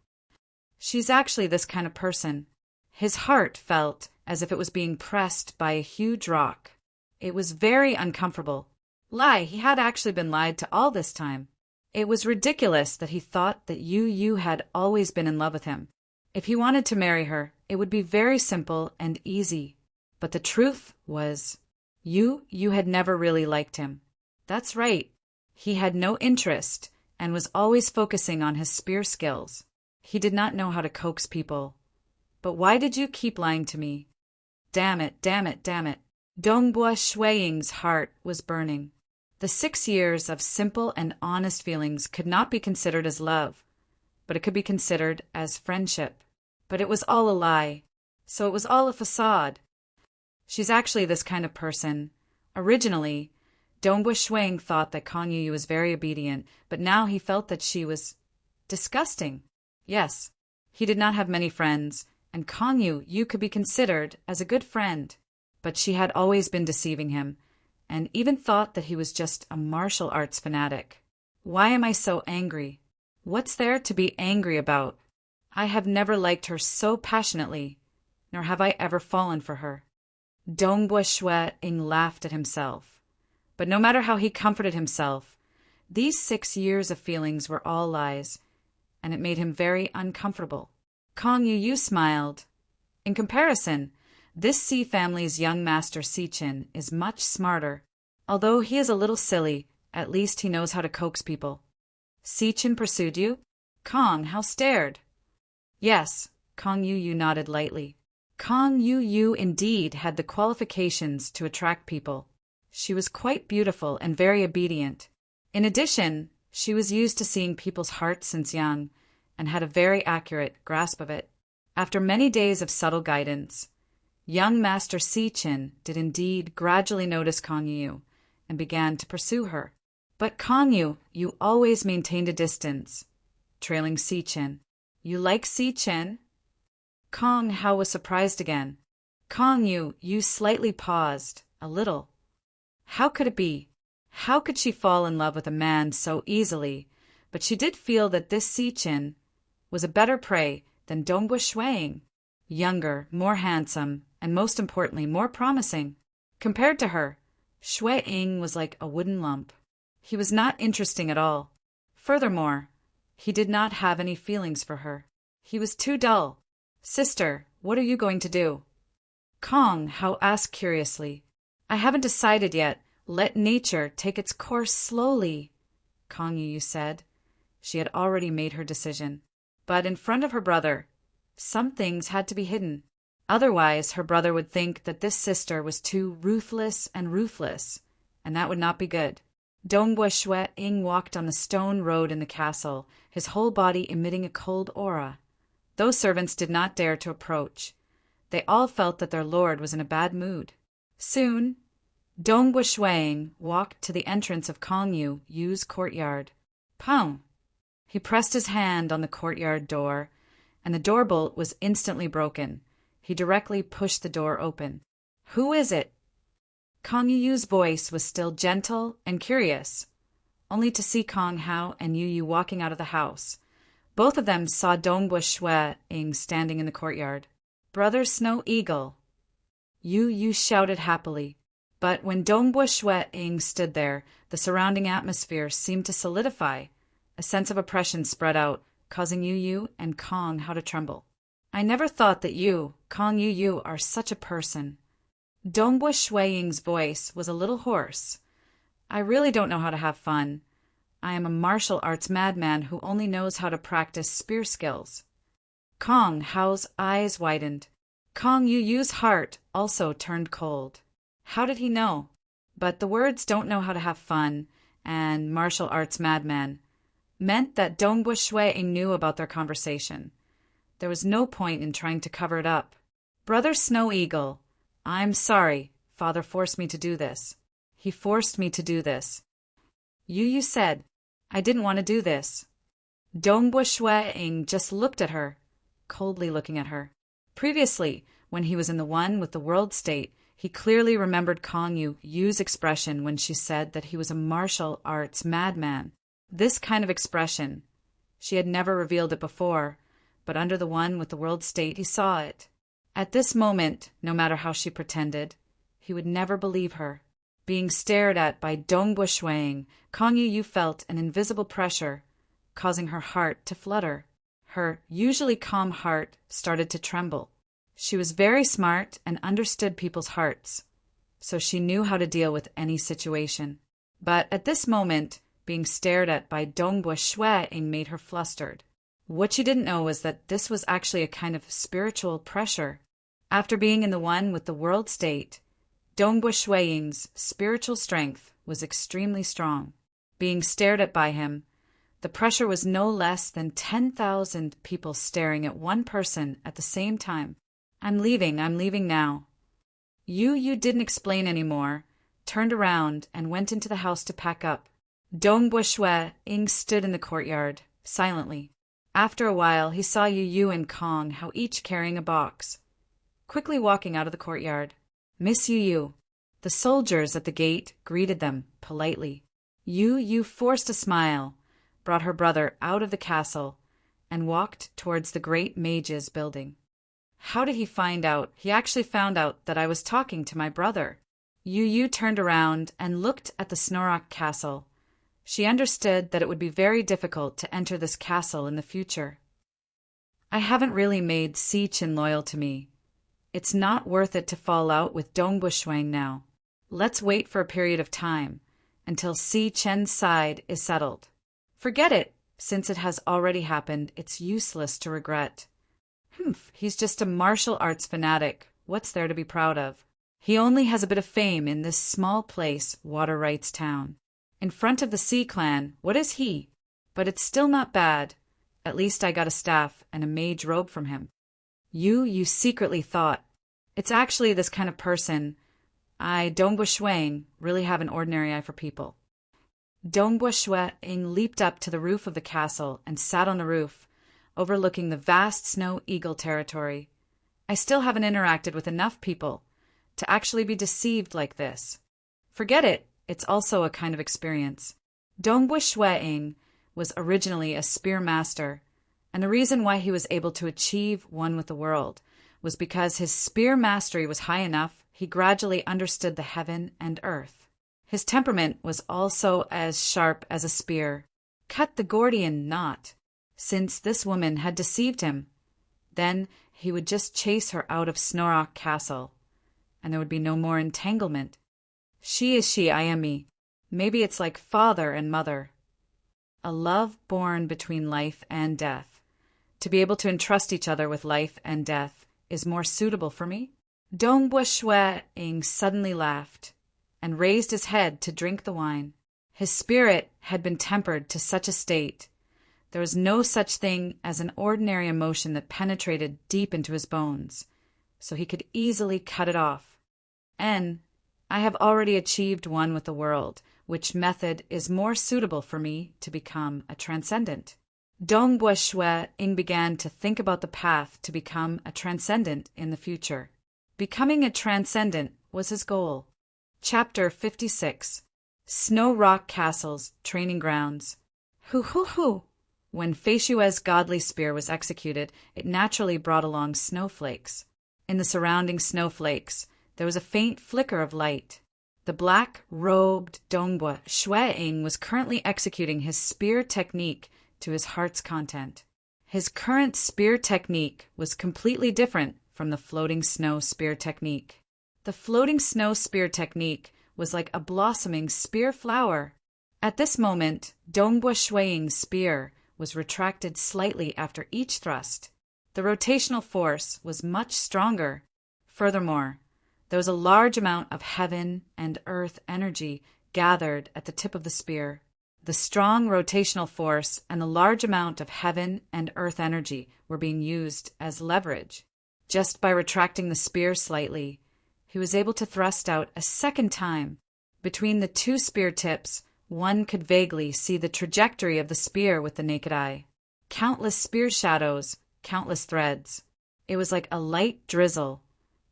She's actually this kind of person. His heart felt as if it was being pressed by a huge rock. It was very uncomfortable. He had actually been lied to all this time. It was ridiculous that he thought that Yu had always been in love with him. If he wanted to marry her, it would be very simple and easy. But the truth was, Yu had never really liked him. That's right. He had no interest and was always focusing on his spear skills. He did not know how to coax people. But why did you keep lying to me? Damn it. Dongbua Shueing's heart was burning. The 6 years of simple and honest feelings could not be considered as love, but it could be considered as friendship. But it was all a lie, so it was all a facade. She's actually this kind of person. Originally, Dongbua Shueing thought that Kong Yu was very obedient, but now he felt that she was disgusting. Yes, he did not have many friends, and Kong Yu could be considered as a good friend. But she had always been deceiving him, and even thought that he was just a martial arts fanatic. Why am I so angry? What's there to be angry about? I have never liked her so passionately, nor have I ever fallen for her. Dongbua Shueing laughed at himself. But no matter how he comforted himself, these 6 years of feelings were all lies, and it made him very uncomfortable. Kong Yu smiled. In comparison, this Sea family's young master Sichin is much smarter. Although he is a little silly, at least he knows how to coax people. Sichin pursued you? Kong Hao stared. Yes, Kong Yu nodded lightly. Kong Yu indeed had the qualifications to attract people. She was quite beautiful and very obedient. In addition, she was used to seeing people's hearts since young, and had a very accurate grasp of it. After many days of subtle guidance, young Master Sichin did indeed gradually notice Kong Yu, and began to pursue her. But Kong Yu always maintained a distance, trailing Sichin. You like Sichin? Kong Hao was surprised again. Kong Yu slightly paused, a little. How could it be? How could she fall in love with a man so easily? But she did feel that this Sichin was a better prey than Dongbua Shueing. Younger, more handsome, and most importantly, more promising. Compared to her, Shueing was like a wooden lump. He was not interesting at all. Furthermore, he did not have any feelings for her. He was too dull. Sister, what are you going to do? Kong Hao asked curiously. I haven't decided yet. Let nature take its course slowly, Kong Yu said. She had already made her decision. But in front of her brother, some things had to be hidden. Otherwise, her brother would think that this sister was too ruthless, and that would not be good. Dongbua Shueing walked on the stone road in the castle, his whole body emitting a cold aura. Those servants did not dare to approach. They all felt that their lord was in a bad mood. Soon, Dong Buishuang walked to the entrance of Kong Yu's courtyard. Pow! He pressed his hand on the courtyard door, and the door bolt was instantly broken. He directly pushed the door open. "Who is it?" Kong Yu's voice was still gentle and curious, only to see Kong Hao and Yu walking out of the house. Both of them saw Dong Buishuang standing in the courtyard. "Brother Snow Eagle!" Yu shouted happily. But when Dong Buishuang stood there, the surrounding atmosphere seemed to solidify. A sense of oppression spread out, causing Yu and Kong Hao to tremble. "I never thought that you, Kong Yu, are such a person." Dong Buishuang's voice was a little hoarse. "I really don't know how to have fun. I am a martial arts madman who only knows how to practice spear skills." Kong Hao's eyes widened. Kong Yu's heart also turned cold. How did he know? But the words "don't know how to have fun" and "martial arts madman" meant that Dong Buishuang knew about their conversation. There was no point in trying to cover it up. "Brother Snow Eagle, I'm sorry. Father forced me to do this. He forced me to do this." Yu said, "I didn't want to do this." Dong Buishuang just looked at her, coldly looking at her. Previously, when he was in the one with the world state, he clearly remembered Kong Yu's expression when she said that he was a martial arts madman. This kind of expression. She had never revealed it before, but under the one with the world state he saw it. At this moment, no matter how she pretended, he would never believe her. Being stared at by Dong Buishuang, Kong Yu felt an invisible pressure, causing her heart to flutter. Her usually calm heart started to tremble. She was very smart and understood people's hearts, so she knew how to deal with any situation. But at this moment, being stared at by Dong Buishuang made her flustered. What she didn't know was that this was actually a kind of spiritual pressure. After being in the one with the world state, Dong Buishuang's spiritual strength was extremely strong. Being stared at by him, the pressure was no less than 10,000 people staring at one person at the same time. I'm leaving now." Yu didn't explain anymore, turned around and went into the house to pack up. Dong Buishuang stood in the courtyard, silently. After a while, he saw Yu and Kong Hao each carrying a box, quickly walking out of the courtyard. "Miss Yu." The soldiers at the gate greeted them politely. Yu forced a smile, brought her brother out of the castle, and walked towards the great mage's building. "How did he find out?" "He actually found out that I was talking to my brother." Yu turned around and looked at the Snorok castle. She understood that it would be very difficult to enter this castle in the future. "I haven't really made Si Chen loyal to me. It's not worth it to fall out with Dong Buishuang now. Let's wait for a period of time, until Si Chen's side is settled. Forget it. Since it has already happened, it's useless to regret. He's just a martial arts fanatic. What's there to be proud of? He only has a bit of fame in this small place, Water Rights Town. In front of the Sea Clan, what is he? But it's still not bad. At least I got a staff and a mage robe from him." You secretly thought, "It's actually this kind of person. I, Dong Buishuang, really have an ordinary eye for people." Dong Buishuang leaped up to the roof of the castle and sat on the roof, overlooking the vast Snow Eagle territory. "I still haven't interacted with enough people to actually be deceived like this. Forget it. It's also a kind of experience." Dong Buishuang was originally a spear master, and the reason why he was able to achieve one with the world was because his spear mastery was high enough. He gradually understood the heaven and earth. His temperament was also as sharp as a spear. Cut the Gordian knot. Since this woman had deceived him, then he would just chase her out of Snorok Castle, and there would be no more entanglement. She is she, I am me. Maybe it's like father and mother. A love born between life and death. To be able to entrust each other with life and death is more suitable for me. Dong Buishuang suddenly laughed and raised his head to drink the wine. His spirit had been tempered to such a state. There was no such thing as an ordinary emotion that penetrated deep into his bones, so he could easily cut it off. And I have already achieved one with the world, which method is more suitable for me to become a transcendent. Dongbua Shui Ing began to think about the path to become a transcendent in the future. Becoming a transcendent was his goal. Chapter 56. Snow Rock Castle's Training Grounds. Hoo! When Fei Shui's godly spear was executed, it naturally brought along snowflakes. In the surrounding snowflakes, there was a faint flicker of light. The black-robed Dongbua Shui Ing was currently executing his spear technique to his heart's content. His current spear technique was completely different from the floating snow spear technique. The floating snow spear technique was like a blossoming spear flower. At this moment, Dongbua Shui Ing's spear was retracted slightly after each thrust. The rotational force was much stronger. Furthermore, there was a large amount of heaven and earth energy gathered at the tip of the spear. The strong rotational force and the large amount of heaven and earth energy were being used as leverage. Just by retracting the spear slightly, he was able to thrust out a second time. Between the two spear tips, one could vaguely see the trajectory of the spear with the naked eye. Countless spear shadows, countless threads. It was like a light drizzle,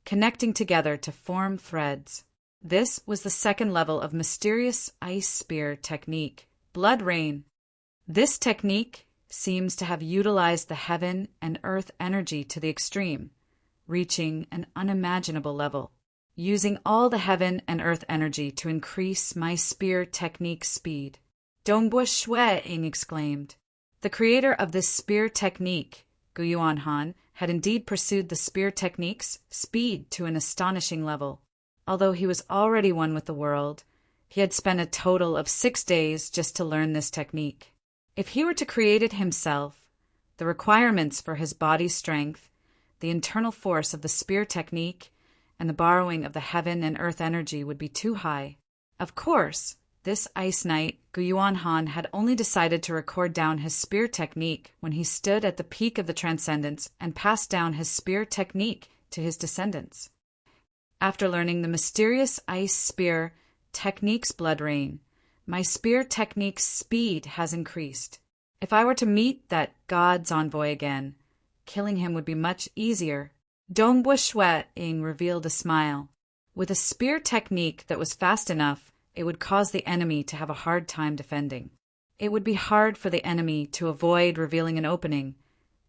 connecting together to form threads. This was the second level of mysterious ice spear technique, Blood Rain. This technique seems to have utilized the heaven and earth energy to the extreme, reaching an unimaginable level. Using all the heaven and earth energy to increase my spear technique speed. Dongbua Shui Ing exclaimed. The creator of this spear technique, Guyuan Han, had indeed pursued the spear technique's speed to an astonishing level. Although he was already one with the world, he had spent a total of 6 days just to learn this technique. If he were to create it himself, the requirements for his body's strength, the internal force of the spear technique, and the borrowing of the heaven and earth energy would be too high. Of course, this ice knight, Guyuan Han, had only decided to record down his spear technique when he stood at the peak of the transcendence and passed down his spear technique to his descendants. After learning the mysterious ice spear technique's Blood Rain, my spear technique's speed has increased. If I were to meet that God's envoy again, killing him would be much easier. Dongbua Shui Ing revealed a smile. With a spear technique that was fast enough, it would cause the enemy to have a hard time defending. It would be hard for the enemy to avoid revealing an opening,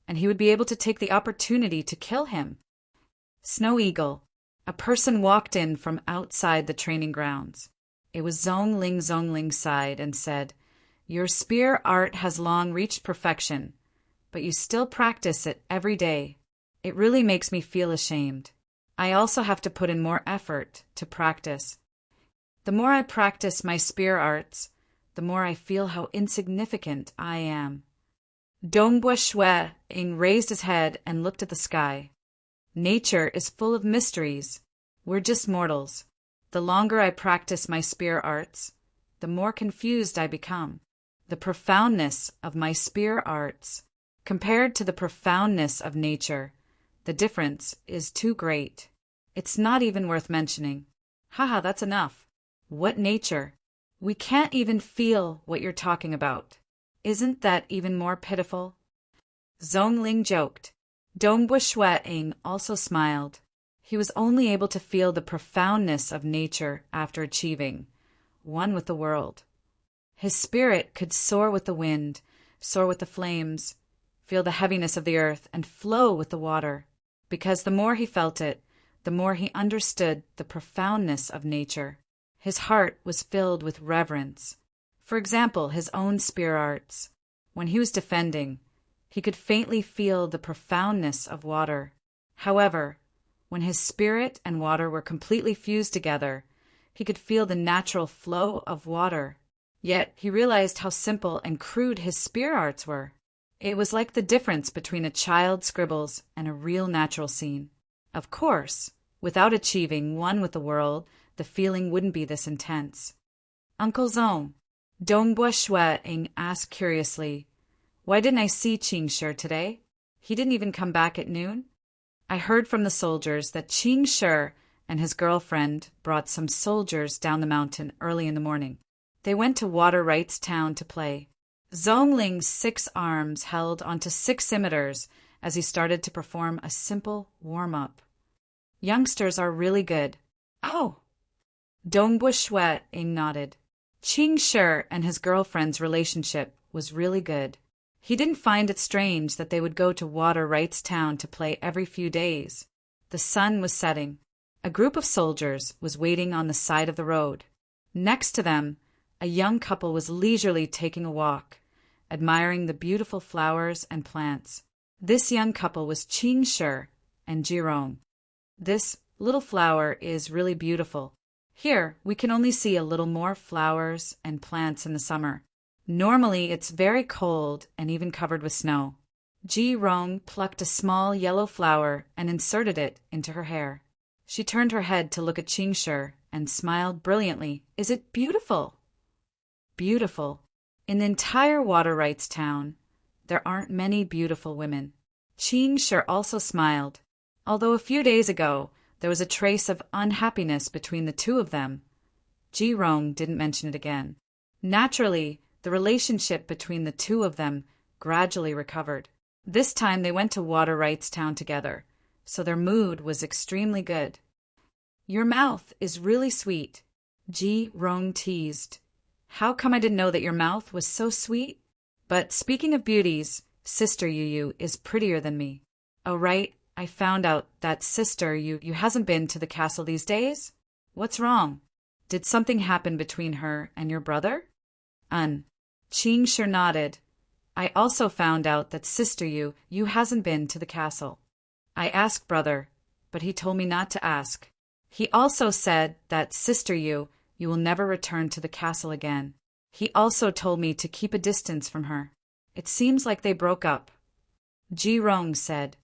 and he would be able to take the opportunity to kill him. Snow Eagle. A person walked in from outside the training grounds. It was Zhongling sighed and said, "Your spear art has long reached perfection, but you still practice it every day. It really makes me feel ashamed. I also have to put in more effort to practice. The more I practice my spear arts, the more I feel how insignificant I am." Dongbua Shui Ing raised his head and looked at the sky. Nature is full of mysteries. We're just mortals. The longer I practice my spear arts, the more confused I become. The profoundness of my spear arts, compared to the profoundness of nature, the difference is too great. It's not even worth mentioning. Haha, that's enough. What nature? We can't even feel what you're talking about. Isn't that even more pitiful? Zhongling joked. Dongbua Shui Ing also smiled. He was only able to feel the profoundness of nature after achieving one with the world. His spirit could soar with the wind, soar with the flames, feel the heaviness of the earth, and flow with the water, because the more he felt it, the more he understood the profoundness of nature. His heart was filled with reverence. For example, his own spear arts. When he was defending, he could faintly feel the profoundness of water. However, when his spirit and water were completely fused together, he could feel the natural flow of water. Yet he realized how simple and crude his spear arts were. It was like the difference between a child's scribbles and a real natural scene. Of course, without achieving one with the world, the feeling wouldn't be this intense. "Uncle Zong," Dongbua Shui Ing asked curiously, "why didn't I see Qing Shi today? He didn't even come back at noon?" "I heard from the soldiers that Qing Shi and his girlfriend brought some soldiers down the mountain early in the morning. They went to Water Rights Town to play. Zongling's 6 arms held onto 6 scimitars as he started to perform a simple warm-up. Youngsters are really good. Oh! Dongbua Shueing nodded. Qing Shi and his girlfriend's relationship was really good. He didn't find it strange that they would go to Water Rights Town to play every few days. The sun was setting. A group of soldiers was waiting on the side of the road. Next to them, a young couple was leisurely taking a walk, admiring the beautiful flowers and plants. This young couple was Qing Shi and Jirong. This little flower is really beautiful. Here, we can only see a little more flowers and plants in the summer. Normally, it's very cold and even covered with snow. Jirong plucked a small yellow flower and inserted it into her hair. She turned her head to look at Qing Shi and smiled brilliantly. Is it beautiful? Beautiful. In the entire Water Rights Town, there aren't many beautiful women. Qing Shi also smiled. Although a few days ago, there was a trace of unhappiness between the two of them, Jirong didn't mention it again. Naturally, the relationship between the two of them gradually recovered. This time they went to Water Rights Town together, so their mood was extremely good. Your mouth is really sweet, Jirong teased. How come I didn't know that your mouth was so sweet? But speaking of beauties, Sister Yu is prettier than me. Oh, right. I found out that Sister Yu hasn't been to the castle these days? What's wrong? Did something happen between her and your brother? Qing Shi nodded. I also found out that Sister Yu hasn't been to the castle. I asked brother, but he told me not to ask. He also said that Sister Yu will never return to the castle again. He also told me to keep a distance from her. It seems like they broke up. Jirong said.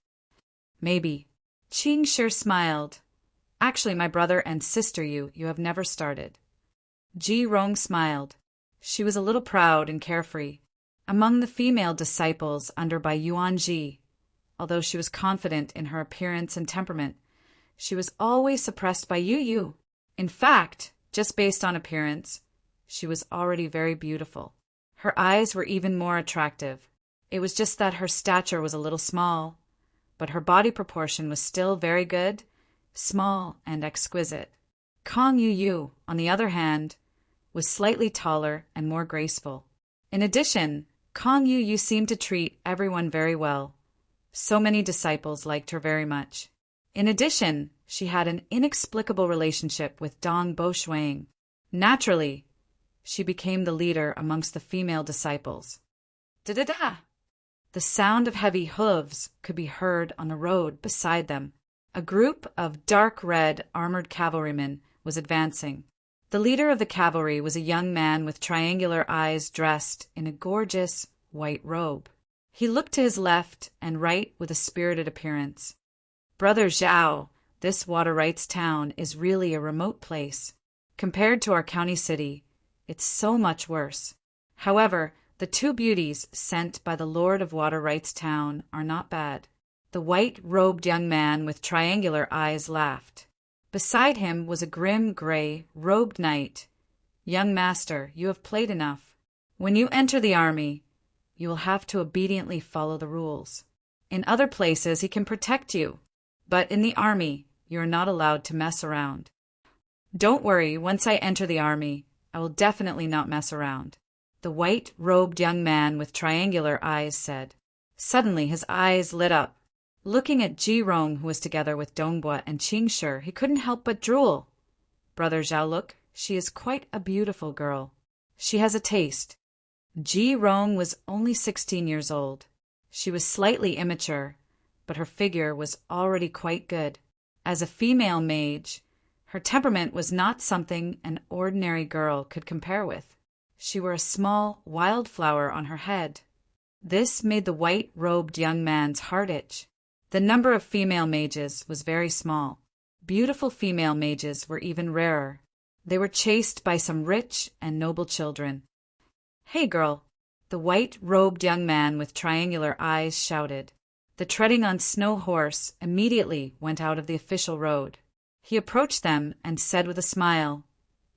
Maybe. Qing Shi smiled. Actually, my brother and Sister Yu have never started. Jirong smiled. She was a little proud and carefree. Among the female disciples under by Yuanji, although she was confident in her appearance and temperament, she was always suppressed by Yu. In fact, just based on appearance, she was already very beautiful. Her eyes were even more attractive. It was just that her stature was a little small, but her body proportion was still very good, small and exquisite. Kong Yu, on the other hand, was slightly taller and more graceful. In addition, Kong Yu seemed to treat everyone very well. So many disciples liked her very much. In addition, she had an inexplicable relationship with Dongbua Shueing. Naturally, she became the leader amongst the female disciples. Da-da-da! The sound of heavy hooves could be heard on the road beside them. A group of dark red armored cavalrymen was advancing. The leader of the cavalry was a young man with triangular eyes dressed in a gorgeous white robe. He looked to his left and right with a spirited appearance. Brother Zhao, this Water Rights Town is really a remote place. Compared to our county city, it's so much worse. However, the 2 beauties sent by the Lord of Water Rights Town are not bad. The white-robed young man with triangular eyes laughed. Beside him was a grim gray robed knight. Young master, you have played enough. When you enter the army, you will have to obediently follow the rules. In other places he can protect you, but in the army you are not allowed to mess around. Don't worry, once I enter the army, I will definitely not mess around, the white-robed young man with triangular eyes said. Suddenly his eyes lit up. Looking at Jirong, who was together with Dongbua and Qing Shi, he couldn't help but drool. Brother Zhao, look, she is quite a beautiful girl. She has a taste. Jirong was only 16 years old. She was slightly immature, but her figure was already quite good. As a female mage, her temperament was not something an ordinary girl could compare with. She wore a small wildflower on her head. This made the white-robed young man's heart itch. The number of female mages was very small. Beautiful female mages were even rarer. They were chased by some rich and noble children. Hey, girl! The white-robed young man with triangular eyes shouted. The treading on snow horse immediately went out of the official road. He approached them and said with a smile,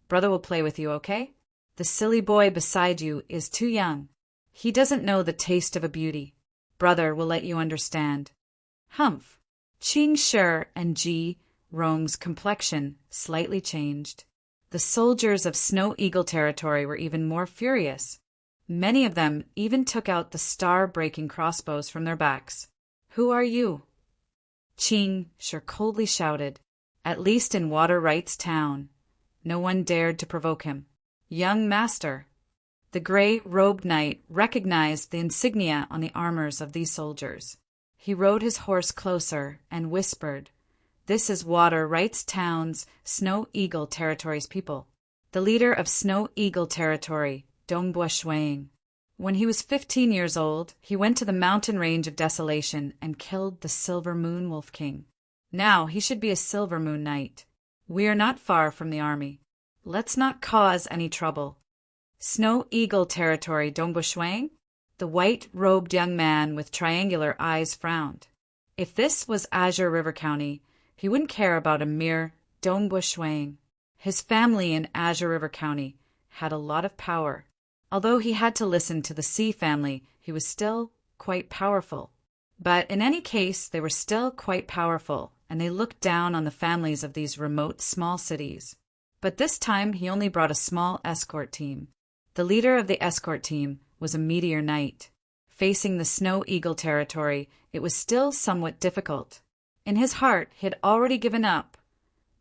"Brother will play with you, okay? The silly boy beside you is too young. He doesn't know the taste of a beauty. Brother will let you understand." Humph! Ching Shi and Ji Rong's complexion slightly changed. The soldiers of Snow Eagle territory were even more furious. Many of them even took out the star-breaking crossbows from their backs. "Who are you?" Ching Shi coldly shouted. At least in Water Right's town, no one dared to provoke him. "Young master." The gray-robed knight recognized the insignia on the armors of these soldiers. He rode his horse closer and whispered, "This is Water Right's town's Snow Eagle territory's people. The leader of Snow Eagle territory, Dongbua Shuang. When he was 15 years old, he went to the mountain range of Desolation and killed the Silver Moon Wolf King. Now he should be a Silver Moon Knight. We are not far from the army. Let's not cause any trouble." "Snow Eagle territory, Dongbua Shuang?" The white-robed young man with triangular eyes frowned. If this was Azure River County, he wouldn't care about a mere Dongbua Shuang. His family in Azure River County had a lot of power. Although he had to listen to the Sea family, he was still quite powerful. But in any case, they were still quite powerful, and they looked down on the families of these remote small cities. But this time he only brought a small escort team. The leader of the escort team was a meteor knight. Facing the Snow Eagle territory, it was still somewhat difficult. In his heart, he had already given up,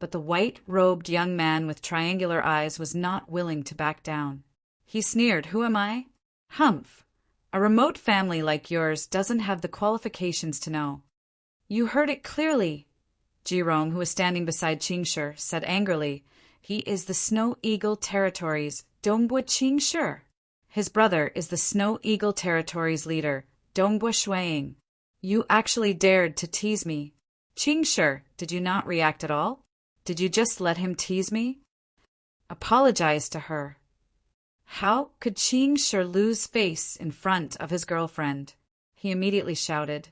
but the white-robed young man with triangular eyes was not willing to back down. He sneered, "Who am I?" "Humph! A remote family like yours doesn't have the qualifications to know." "You heard it clearly," Jirong, who was standing beside Ching Shi, said angrily. "He is the Snow Eagle territory's Dongbua Ching Shi. His brother is the Snow Eagle territory's leader, Dongbua Shuang. You actually dared to tease me. Ching Shi, did you not react at all? Did you just let him tease me?" Apologize to her. How could Ching Shi lose face in front of his girlfriend? He immediately shouted,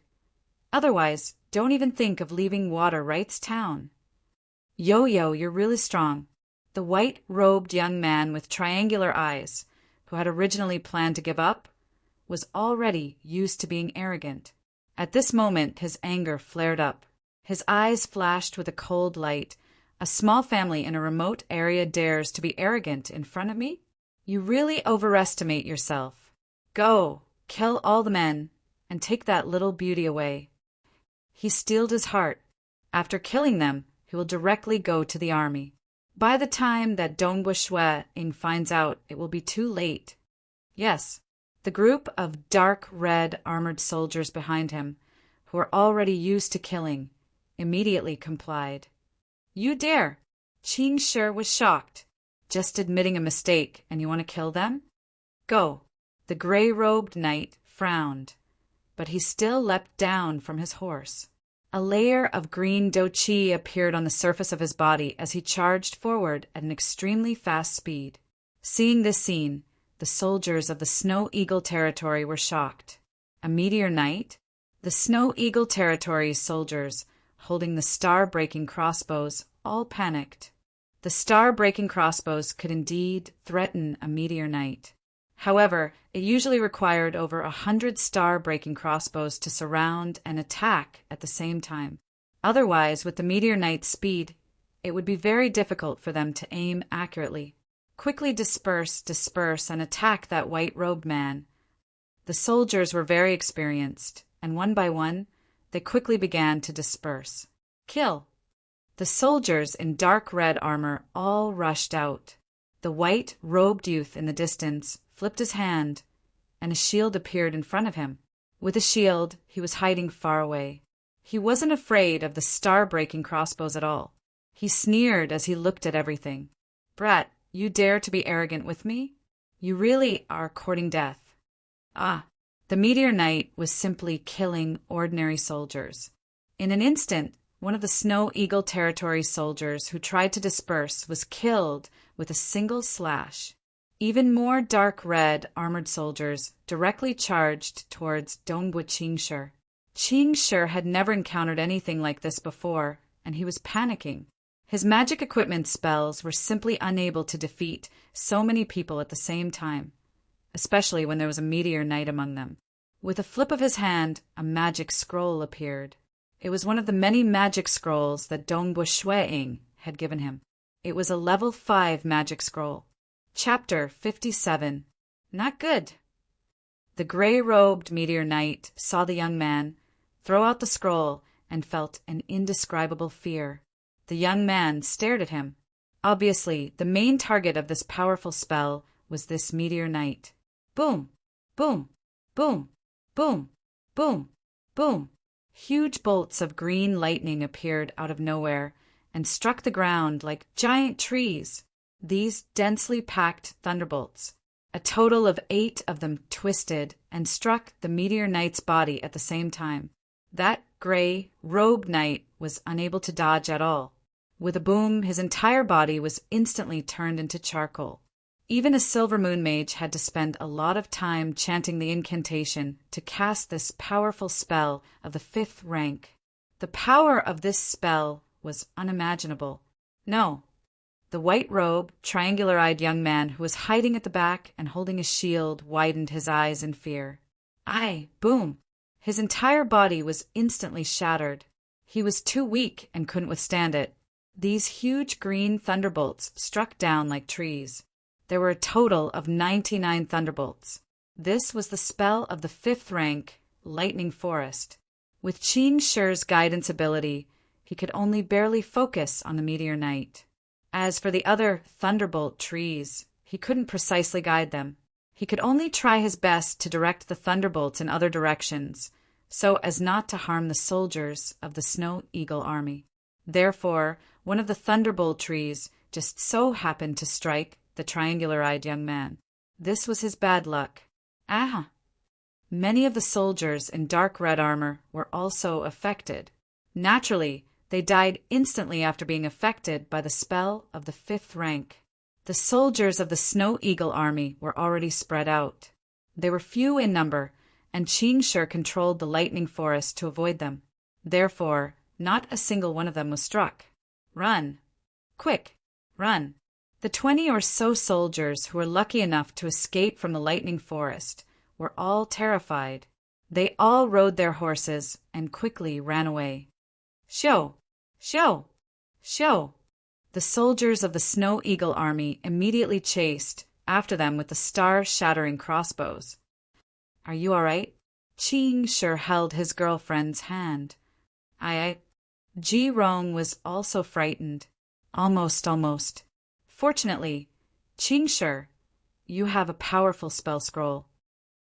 "Otherwise, don't even think of leaving Water Right's town." "Yo-Yo, you're really strong." The white-robed young man with triangular eyes, who had originally planned to give up, was already used to being arrogant. At this moment, his anger flared up. His eyes flashed with a cold light. "A small family in a remote area dares to be arrogant in front of me? You really overestimate yourself. Go, kill all the men, and take that little beauty away." He steeled his heart. After killing them, he will directly go to the army. By the time that Dongbua Shuang finds out, it will be too late. Yes, the group of dark red armored soldiers behind him, who were already used to killing, immediately complied. "You dare!" Ching Shi was shocked. "Just admitting a mistake, and you want to kill them? Go." The gray-robed knight frowned, but he still leapt down from his horse. A layer of green do-chi appeared on the surface of his body as he charged forward at an extremely fast speed. Seeing this scene, the soldiers of the Snow Eagle territory were shocked. A meteor knight? The Snow Eagle territory's soldiers, holding the star-breaking crossbows, all panicked. The star-breaking crossbows could indeed threaten a meteor knight. However, it usually required over 100 star-breaking crossbows to surround and attack at the same time. Otherwise, with the meteor knight's speed, it would be very difficult for them to aim accurately. Quickly disperse, and attack that white-robed man. The soldiers were very experienced, and one by one, they quickly began to disperse. Kill! The soldiers in dark red armor all rushed out. The white-robed youth in the distance flipped his hand, and a shield appeared in front of him. With a shield, he was hiding far away. He wasn't afraid of the star-breaking crossbows at all. He sneered as he looked at everything. "Brat, you dare to be arrogant with me? You really are courting death." Ah, the meteor knight was simply killing ordinary soldiers. In an instant, one of the Snow Eagle territory soldiers who tried to disperse was killed with a single slash. Even more dark red armored soldiers directly charged towards Dongbua Ching Shi. Ching Shi had never encountered anything like this before, and he was panicking. His magic equipment spells were simply unable to defeat so many people at the same time, especially when there was a meteor knight among them. With a flip of his hand, a magic scroll appeared. It was one of the many magic scrolls that Dongbu Shueing had given him. It was a level 5 magic scroll. Chapter 57. Not good. The gray-robed meteor knight saw the young man throw out the scroll and felt an indescribable fear. The young man stared at him. Obviously, the main target of this powerful spell was this meteor knight. Boom! Boom! Boom! Boom! Boom! Boom! Huge bolts of green lightning appeared out of nowhere and struck the ground like giant trees. These densely packed thunderbolts, a total of 8 of them, twisted and struck the meteor knight's body at the same time. That gray-robed knight was unable to dodge at all. With a boom, his entire body was instantly turned into charcoal. Even a silver moon mage had to spend a lot of time chanting the incantation to cast this powerful spell of the 5th rank. The power of this spell was unimaginable. No. The white-robed, triangular-eyed young man who was hiding at the back and holding a shield widened his eyes in fear. Aye, boom! His entire body was instantly shattered. He was too weak and couldn't withstand it. These huge green thunderbolts struck down like trees. There were a total of 99 thunderbolts. This was the spell of the 5th rank, Lightning Forest. With Qing Shi's guidance ability, he could only barely focus on the meteor knight. As for the other thunderbolt trees, he couldn't precisely guide them. He could only try his best to direct the thunderbolts in other directions, so as not to harm the soldiers of the Snow Eagle army. Therefore, one of the thunderbolt trees just so happened to strike the triangular-eyed young man. This was his bad luck. Ah! Many of the soldiers in dark red armor were also affected. Naturally, they died instantly after being affected by the spell of the 5th rank. The soldiers of the Snow Eagle army were already spread out. They were few in number, and Qing Shi controlled the lightning forest to avoid them. Therefore, not a single one of them was struck. Run! Quick! Run! The 20 or so soldiers who were lucky enough to escape from the lightning forest were all terrified. They all rode their horses and quickly ran away. Show! Show! Show! The soldiers of the Snow Eagle army immediately chased after them with the star-shattering crossbows. Are you all right? Qing Shi held his girlfriend's hand. I. Ji Rong was also frightened. Almost. Fortunately, Qing Shi, you have a powerful spell scroll.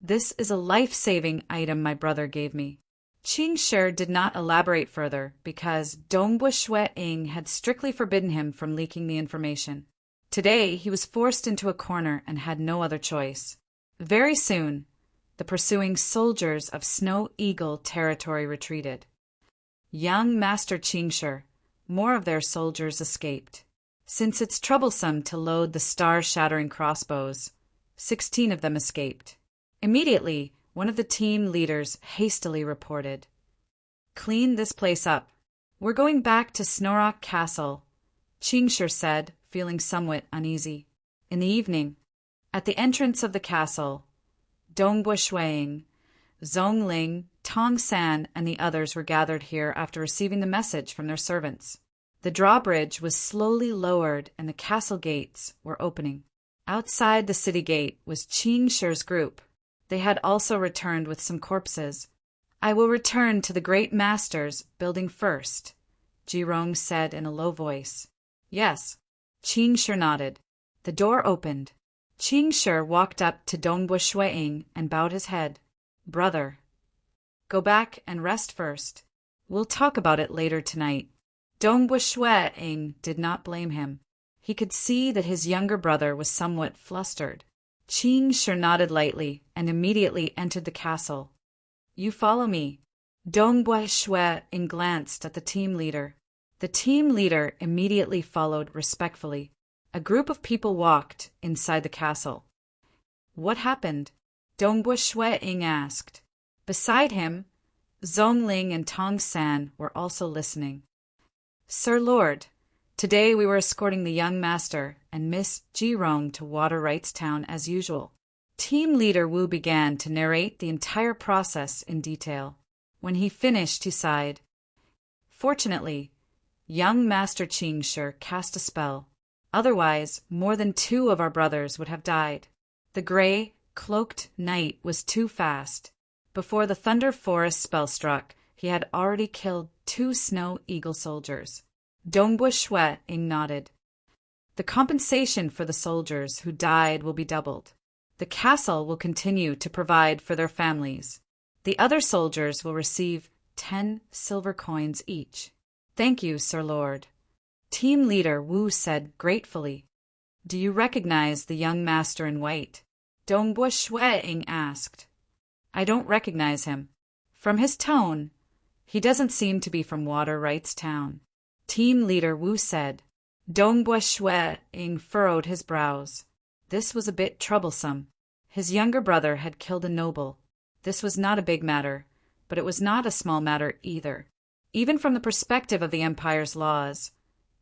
This is a life-saving item my brother gave me. Qing Shi did not elaborate further because Dongbu Shueing had strictly forbidden him from leaking the information. Today, he was forced into a corner and had no other choice. Very soon, the pursuing soldiers of Snow Eagle territory retreated. Young Master Qing Shi, more of their soldiers escaped. Since it's troublesome to load the star-shattering crossbows, 16 of them escaped. Immediately, one of the team leaders hastily reported, "Clean this place up. We're going back to Snorrock Castle," Qing Shi said, feeling somewhat uneasy. In the evening, at the entrance of the castle, Dongbu Shueing, Zhongling, Tong San, and the others were gathered here after receiving the message from their servants. The drawbridge was slowly lowered and the castle gates were opening. Outside the city gate was Qing Shi's group. They had also returned with some corpses. "I will return to the great master's building first," Jirong said in a low voice. "Yes." Qing Shi nodded. The door opened. Qing Shi walked up to Dongbu Shueing and bowed his head. "Brother, go back and rest first. We'll talk about it later tonight." Dongbu Shueing did not blame him. He could see that his younger brother was somewhat flustered. Qing Shi nodded lightly and immediately entered the castle. "You follow me." Dongbu Shueing glanced at the team leader. The team leader immediately followed respectfully. A group of people walked inside the castle. "What happened?" Dongbu Shueing asked. Beside him, Zhongling and Tong San were also listening. "Sir Lord, Today we were escorting the young master and Miss Jirong to Water Rights Town as usual. Team leader Wu began to narrate the entire process in detail. When he finished, he sighed. Fortunately, young Master Qing Shi cast a spell. Otherwise, more than 2 of our brothers would have died. The gray, cloaked knight was too fast. Before the Thunder Forest spell struck, he had already killed 2 Snow Eagle soldiers. Dongbu Shui-ing nodded. The compensation for the soldiers who died will be doubled. The castle will continue to provide for their families. The other soldiers will receive 10 silver coins each. Thank you, Sir Lord. Team leader Wu said gratefully. Do you recognize the young master in white? Dongbu Shui-ing asked. I don't recognize him. From his tone, he doesn't seem to be from Water Rights Town. Team leader Wu said. Dongbu Shui-ing furrowed his brows. This was a bit troublesome. His younger brother had killed a noble. This was not a big matter, but it was not a small matter either. Even from the perspective of the Empire's laws,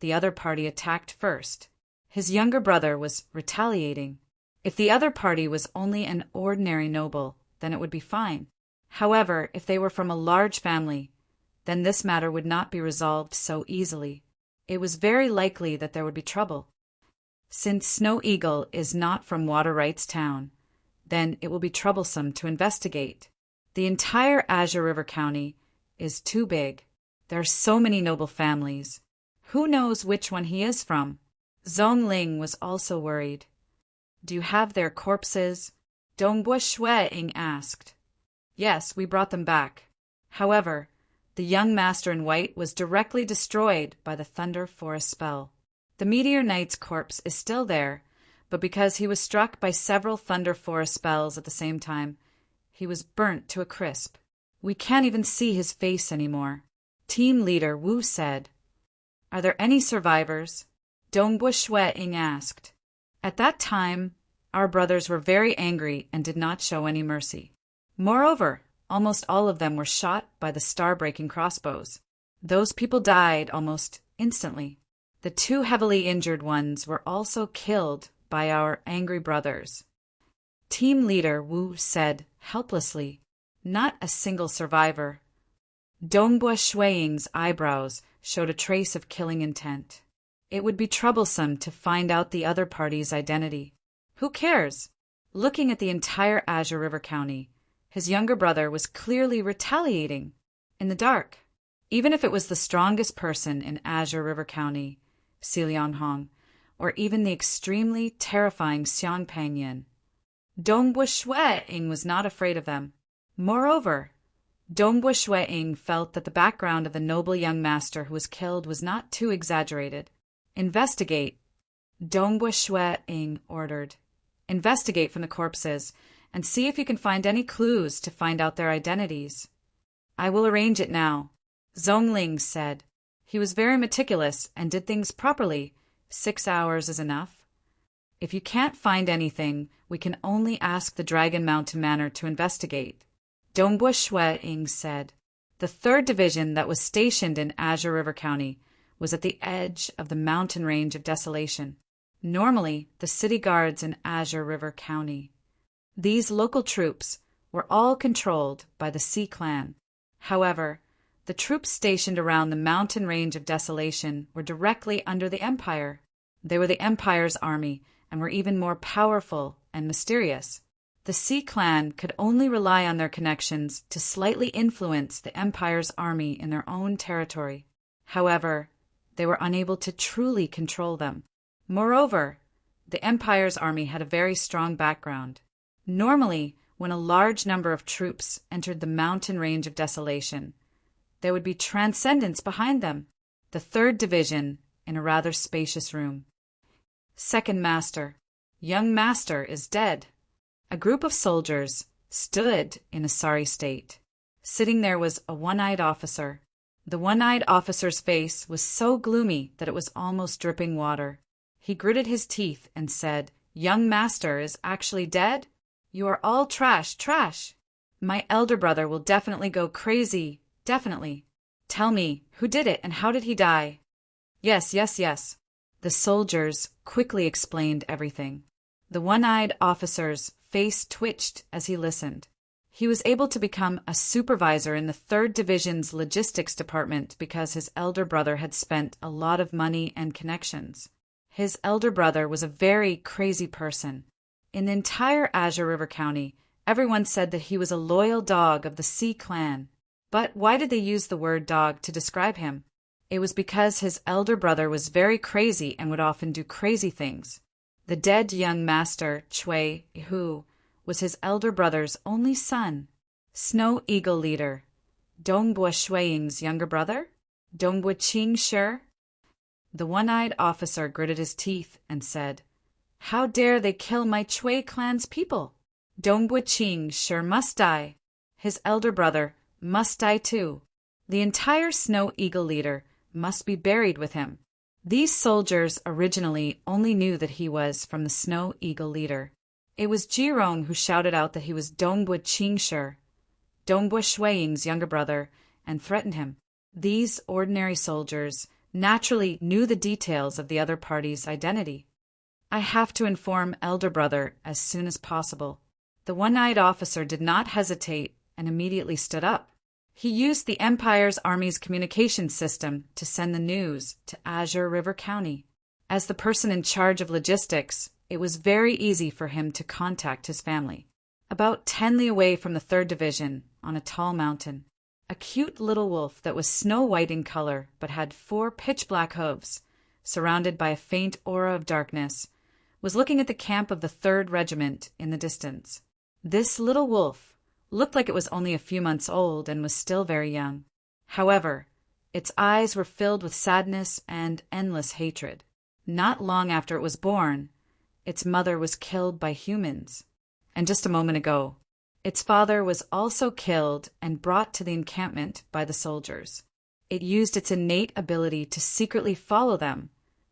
the other party attacked first. His younger brother was retaliating. If the other party was only an ordinary noble, then it would be fine. However, if they were from a large family, then this matter would not be resolved so easily. It was very likely that there would be trouble. Since Snow Eagle is not from Water Rights Town, then it will be troublesome to investigate. The entire Azure River County is too big. There are so many noble families. Who knows which one he is from? Zhongling was also worried. Do you have their corpses? Dongbu Shui-ing asked. Yes, we brought them back. However, the young master in white was directly destroyed by the Thunder Forest spell. The Meteor Knight's corpse is still there, but because he was struck by several Thunder Forest spells at the same time, he was burnt to a crisp. We can't even see his face anymore. Team leader Wu said. Are there any survivors? Dongbu Shui-ing asked. At that time, our brothers were very angry and did not show any mercy. Moreover, almost all of them were shot by the star-breaking crossbows. Those people died almost instantly. The 2 heavily injured ones were also killed by our angry brothers. Team leader Wu said helplessly, not a single survivor. Dongbu Shui-ing's eyebrows showed a trace of killing intent. It would be troublesome to find out the other party's identity. Who cares? Looking at the entire Azure River County, his younger brother was clearly retaliating. In the dark, even if it was the strongest person in Azure River County, Si Lianghong, or even the extremely terrifying Xiang Pangyan, Dongbu Shui-ing was not afraid of them. Moreover, Dongbu Shui-ing felt that the background of the noble young master who was killed was not too exaggerated. Investigate, Dongbu Shui-ing ordered. Investigate from the corpses and see if you can find any clues to find out their identities. I will arrange it now, Zhongling said. He was very meticulous and did things properly. 6 hours is enough. If you can't find anything, we can only ask the Dragon Mountain Manor to investigate, Dongbu Shui-ing said. The 3rd Division that was stationed in Azure River County was at the edge of the mountain range of desolation. Normally, the city guards in Azure River County. These local troops were all controlled by the Sea Clan. However, the troops stationed around the mountain range of desolation were directly under the Empire. They were the Empire's army and were even more powerful and mysterious. The Sea Clan could only rely on their connections to slightly influence the Empire's army in their own territory. However, they were unable to truly control them. Moreover, the Empire's army had a very strong background. Normally, when a large number of troops entered the mountain range of desolation, there would be transcendence behind them. The 3rd Division in a rather spacious room. Second Master. Young Master is dead. A group of soldiers stood in a sorry state. Sitting there was a one-eyed officer. The one-eyed officer's face was so gloomy that it was almost dripping water. He gritted his teeth and said, Young Master is actually dead? You are all trash, trash. My elder brother will definitely go crazy, definitely. Tell me, who did it and how did he die? Yes, yes, yes. The soldiers quickly explained everything. The one-eyed officer's face twitched as he listened. He was able to become a supervisor in the 3rd Division's logistics department because his elder brother had spent a lot of money and connections. His elder brother was a very crazy person. In the entire Azure River County, everyone said that he was a loyal dog of the Sea Clan. But why did they use the word dog to describe him? It was because his elder brother was very crazy and would often do crazy things. The dead young master, Chui, who was his elder brother's only son. Snow Eagle Leader. Dongbua Shuiying's younger brother? Dongbua Qing Shi? The one-eyed officer gritted his teeth and said, "How dare they kill my Chui clan's people? Dongbua Qing Shi must die. His elder brother must die too. The entire Snow Eagle Leader must be buried with him." These soldiers originally only knew that he was from the Snow Eagle Leader. It was Jirong who shouted out that he was Dongbua Qingshi, Dongbua Shuiying's younger brother, and threatened him. These ordinary soldiers naturally knew the details of the other party's identity. "I have to inform elder brother as soon as possible." The one-eyed officer did not hesitate and immediately stood up. He used the Empire's Army's communication system to send the news to Azure River County. As the person in charge of logistics, it was very easy for him to contact his family. About 10 li away from the 3rd Division, on a tall mountain, a cute little wolf that was snow-white in color but had 4 pitch-black hooves, surrounded by a faint aura of darkness, was looking at the camp of the 3rd Regiment in the distance. This little wolf looked like it was only a few months old and was still very young. However, its eyes were filled with sadness and endless hatred. Not long after it was born, its mother was killed by humans. And just a moment ago, its father was also killed and brought to the encampment by the soldiers. It used its innate ability to secretly follow them,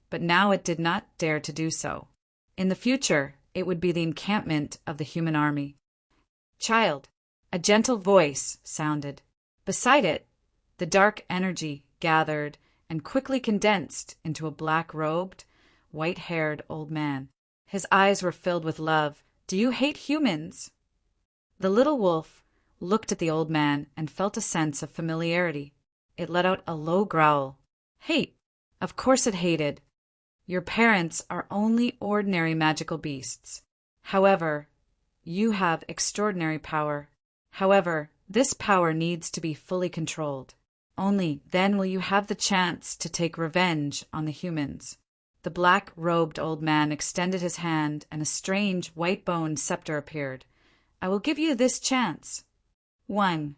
but now it did not dare to do so. In the future, it would be the encampment of the human army. "Child," a gentle voice sounded. Beside it, the dark energy gathered and quickly condensed into a black-robed, white-haired old man. His eyes were filled with love. "Do you hate humans?" The little wolf looked at the old man and felt a sense of familiarity. It let out a low growl. "Hate? Of course it hated. Your parents are only ordinary magical beasts. However, you have extraordinary power. However, this power needs to be fully controlled. Only then will you have the chance to take revenge on the humans." The black-robed old man extended his hand, and a strange white-boned scepter appeared. "I will give you this chance." 1.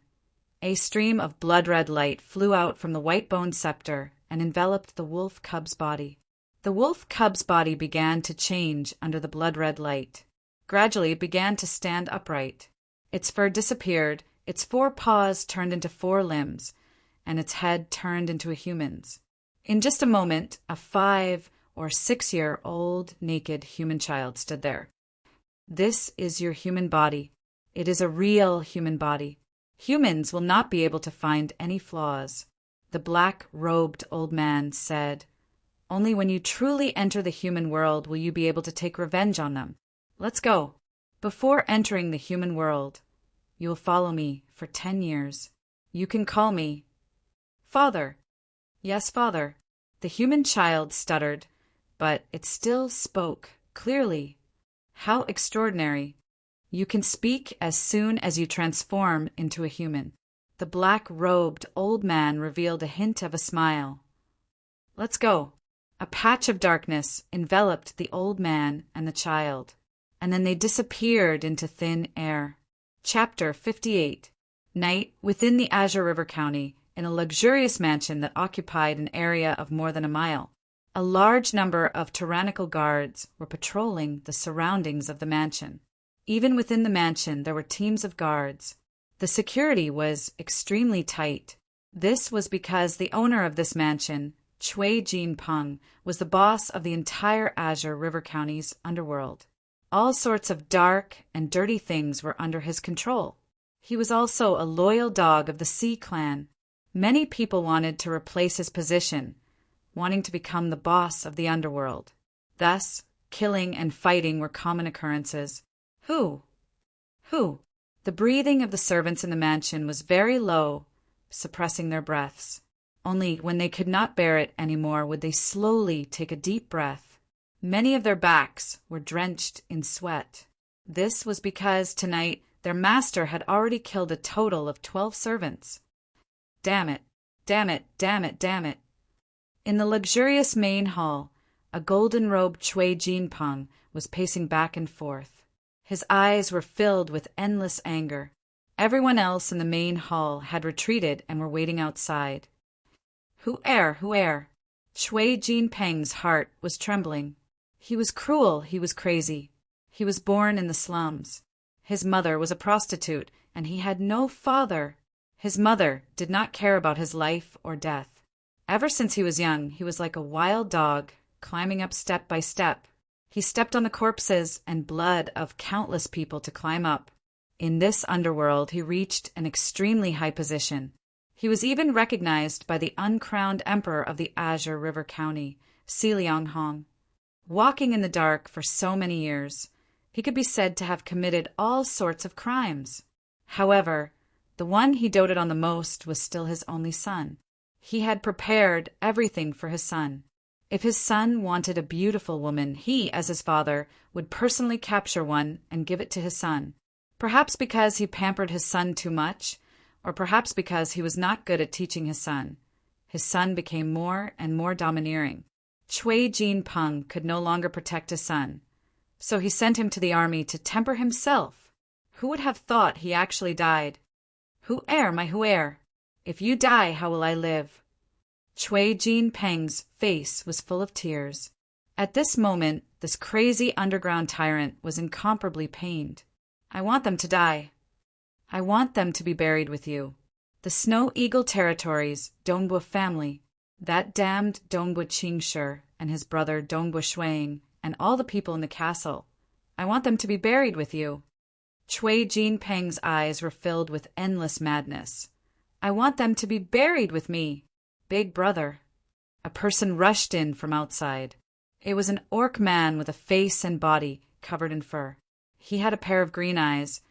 A stream of blood-red light flew out from the white-boned scepter and enveloped the wolf cub's body. The wolf cub's body began to change under the blood-red light. Gradually it began to stand upright. Its fur disappeared, its 4 paws turned into 4 limbs, and its head turned into a human's. In just a moment, a 5- or 6-year-old naked human child stood there. "This is your human body. It is a real human body. Humans will not be able to find any flaws." The black-robed old man said, "Only when you truly enter the human world will you be able to take revenge on them. Let's go. Before entering the human world, you will follow me for 10 years. You can call me Father." "Yes, Father." The human child stuttered, but it still spoke clearly. "How extraordinary. You can speak as soon as you transform into a human." The black-robed old man revealed a hint of a smile. "Let's go." A patch of darkness enveloped the old man and the child, and then they disappeared into thin air. Chapter 58. Night within the Azure River County, in a luxurious mansion that occupied an area of more than a mile. A large number of tyrannical guards were patrolling the surroundings of the mansion. Even within the mansion there were teams of guards. The security was extremely tight. This was because the owner of this mansion, Chui Jinpeng, was the boss of the entire Azure River County's underworld. All sorts of dark and dirty things were under his control. He was also a loyal dog of the Sea Clan. Many people wanted to replace his position. wanting to become the boss of the underworld. Thus, killing and fighting were common occurrences. Who? The breathing of the servants in the mansion was very low, suppressing their breaths. Only when they could not bear it any more would they slowly take a deep breath. Many of their backs were drenched in sweat. This was because tonight their master had already killed a total of 12 servants. Damn it, damn it, damn it, damn it. In the luxurious main hall, a golden-robed Chui Jinpeng was pacing back and forth. His eyes were filled with endless anger. Everyone else in the main hall had retreated and were waiting outside. Who err? Chui Jinpeng's heart was trembling. He was cruel, he was crazy. He was born in the slums. His mother was a prostitute, and he had no father. His mother did not care about his life or death. Ever since he was young, he was like a wild dog, climbing up step by step. He stepped on the corpses and blood of countless people to climb up. In this underworld, he reached an extremely high position. He was even recognized by the uncrowned emperor of the Azure River County, Si Lianghong. Walking in the dark for so many years, he could be said to have committed all sorts of crimes. However, the one he doted on the most was still his only son. He had prepared everything for his son. If his son wanted a beautiful woman, he, as his father, would personally capture one and give it to his son. Perhaps because he pampered his son too much, or perhaps because he was not good at teaching his son became more and more domineering. Chui Jinpeng could no longer protect his son, so he sent him to the army to temper himself. Who would have thought he actually died? My Huer? If you die, how will I live? Chui Jinpeng's face was full of tears. At this moment, this crazy underground tyrant was incomparably pained. I want them to die. I want them to be buried with you. The Snow Eagle territories, Dongbua family, that damned Dongbua Qingshi and his brother Dongbua Shuang, and all the people in the castle. I want them to be buried with you. Chui Jinpeng's eyes were filled with endless madness. I want them to be buried with me. Big brother. A person rushed in from outside. It was an orc man with a face and body covered in fur. He had a pair of green eyes,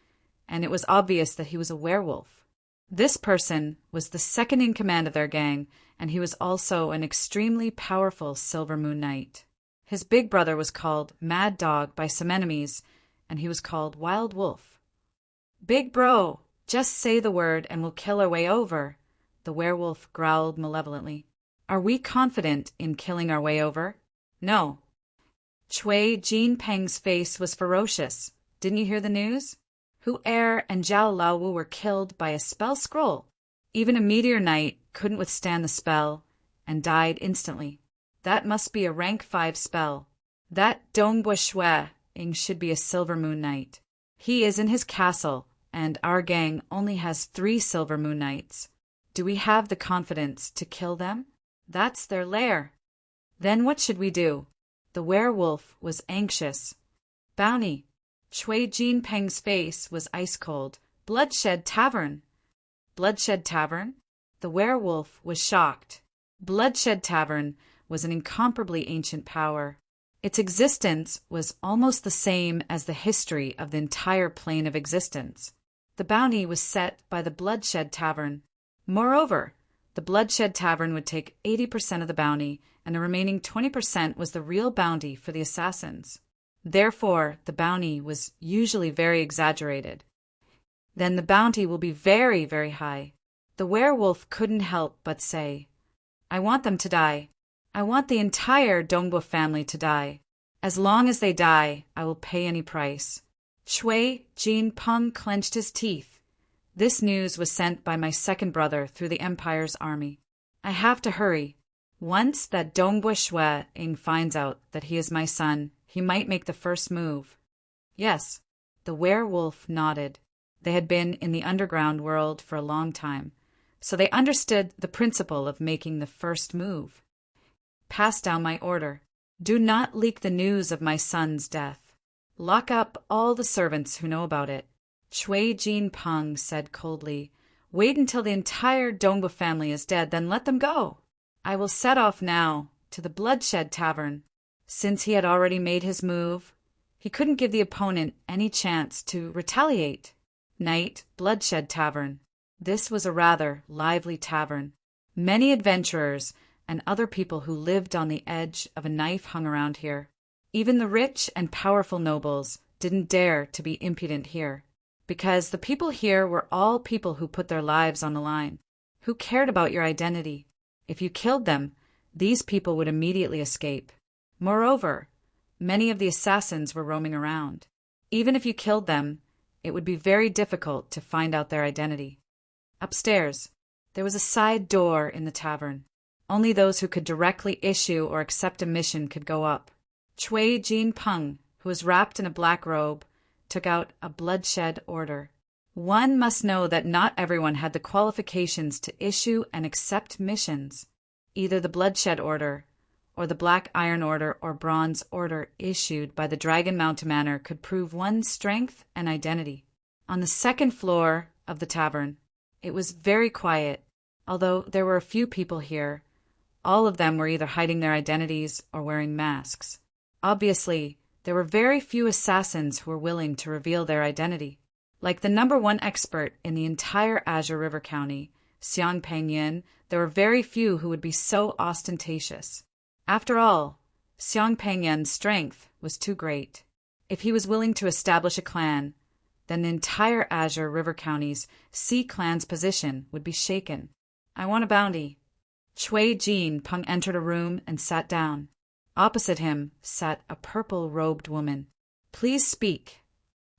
and it was obvious that he was a werewolf. This person was the second in command of their gang, and he was also an extremely powerful Silver Moon Knight. His big brother was called Mad Dog by some enemies, and he was called Wild Wolf. Big bro, just say the word and we'll kill our way over, the werewolf growled malevolently. Are we confident in killing our way over? No. Chui Jinpeng's face was ferocious. Didn't you hear the news? Hu Er and Zhao Laowu were killed by a spell scroll. Even a meteor knight couldn't withstand the spell and died instantly. That must be a rank 5 spell. That Dongbua Shuang should be a Silver Moon Knight. He is in his castle, and our gang only has 3 Silver Moon Knights. Do we have the confidence to kill them? That's their lair. Then what should we do? The werewolf was anxious. Bounty. Chui Jinpeng's face was ice-cold. Bloodshed Tavern. Bloodshed Tavern? The werewolf was shocked. Bloodshed Tavern was an incomparably ancient power. Its existence was almost the same as the history of the entire plane of existence. The bounty was set by the Bloodshed Tavern. Moreover, the Bloodshed Tavern would take 80% of the bounty, and the remaining 20% was the real bounty for the assassins. Therefore, the bounty was usually very exaggerated. Then the bounty will be very, very high. The werewolf couldn't help but say, I want them to die. I want the entire Dongbua family to die. As long as they die, I will pay any price. Chui Jinpeng clenched his teeth. This news was sent by my second brother through the Empire's army. I have to hurry. Once that Dongbua Shuang finds out that he is my son, he might make the first move. Yes, the werewolf nodded. They had been in the underground world for a long time, so they understood the principle of making the first move. Pass down my order. Do not leak the news of my son's death. Lock up all the servants who know about it. Chui Jinpeng said coldly, Wait until the entire Dongbua family is dead, then let them go. I will set off now, to the Bloodshed Tavern. Since he had already made his move, he couldn't give the opponent any chance to retaliate. Night, Bloodshed Tavern. This was a rather lively tavern. Many adventurers and other people who lived on the edge of a knife hung around here. Even the rich and powerful nobles didn't dare to be impudent here, because the people here were all people who put their lives on the line. Who cared about your identity? If you killed them, these people would immediately escape. Moreover, many of the assassins were roaming around. Even if you killed them, it would be very difficult to find out their identity. Upstairs, there was a side door in the tavern. Only those who could directly issue or accept a mission could go up. Chui Jin Peng, who was wrapped in a black robe, took out a bloodshed order. One must know that not everyone had the qualifications to issue and accept missions. Either the bloodshed order, or the black iron order or bronze order issued by the Dragon Mountain Manor could prove one's strength and identity. On the second floor of the tavern, it was very quiet, although there were a few people here. All of them were either hiding their identities or wearing masks. Obviously, there were very few assassins who were willing to reveal their identity. Like the #1 expert in the entire Azure River County, Xiang Pengyan, there were very few who would be so ostentatious. After all, Xiang Pengyan's strength was too great. If he was willing to establish a clan, then the entire Azure River County's Sea Clan's position would be shaken. I want a bounty. Chui Jin Peng entered a room and sat down. Opposite him sat a purple-robed woman. Please speak.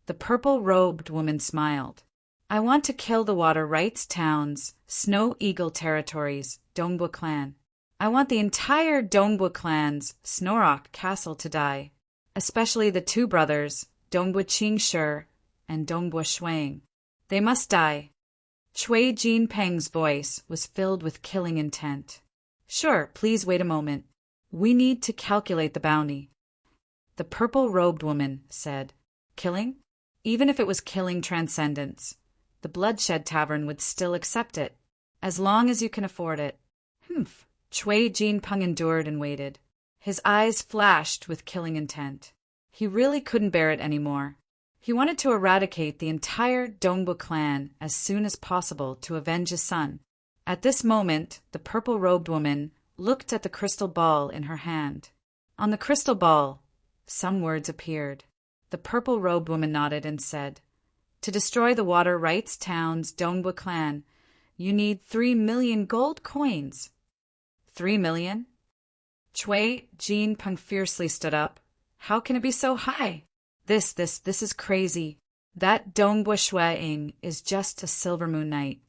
The purple-robed woman smiled. I want to kill the Water Rights Town's Snow Eagle Territories, Dongbua Clan. I want the entire Dongbua Clan's Snorok Castle to die, especially the two brothers, Dongbua Qingshi and Dongbua Shuang. They must die. Chui Jin Peng's voice was filled with killing intent. Sure, please wait a moment. We need to calculate the bounty. The purple-robed woman said, Killing? Even if it was killing transcendence, the Bloodshed Tavern would still accept it, as long as you can afford it. Humph. Chui Jin Peng endured and waited. His eyes flashed with killing intent. He really couldn't bear it anymore. He wanted to eradicate the entire Dongbua clan as soon as possible to avenge his son. At this moment, the purple-robed woman looked at the crystal ball in her hand. On the crystal ball, some words appeared. The purple-robed woman nodded and said, To destroy the Water Rights Town's Dongbua clan, you need 3 million gold coins. 3 million? Chui Jin Peng fiercely stood up. How can it be so high? This is crazy. That Dongbua Shuang is just a Silver Moon Knight.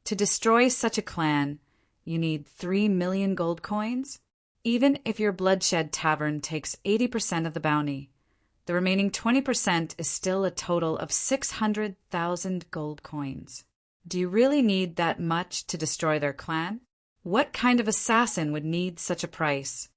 To destroy such a clan, you need 3 million gold coins? Even if your Bloodshed Tavern takes 80% of the bounty, the remaining 20% is still a total of 600,000 gold coins. Do you really need that much to destroy their clan? What kind of assassin would need such a price?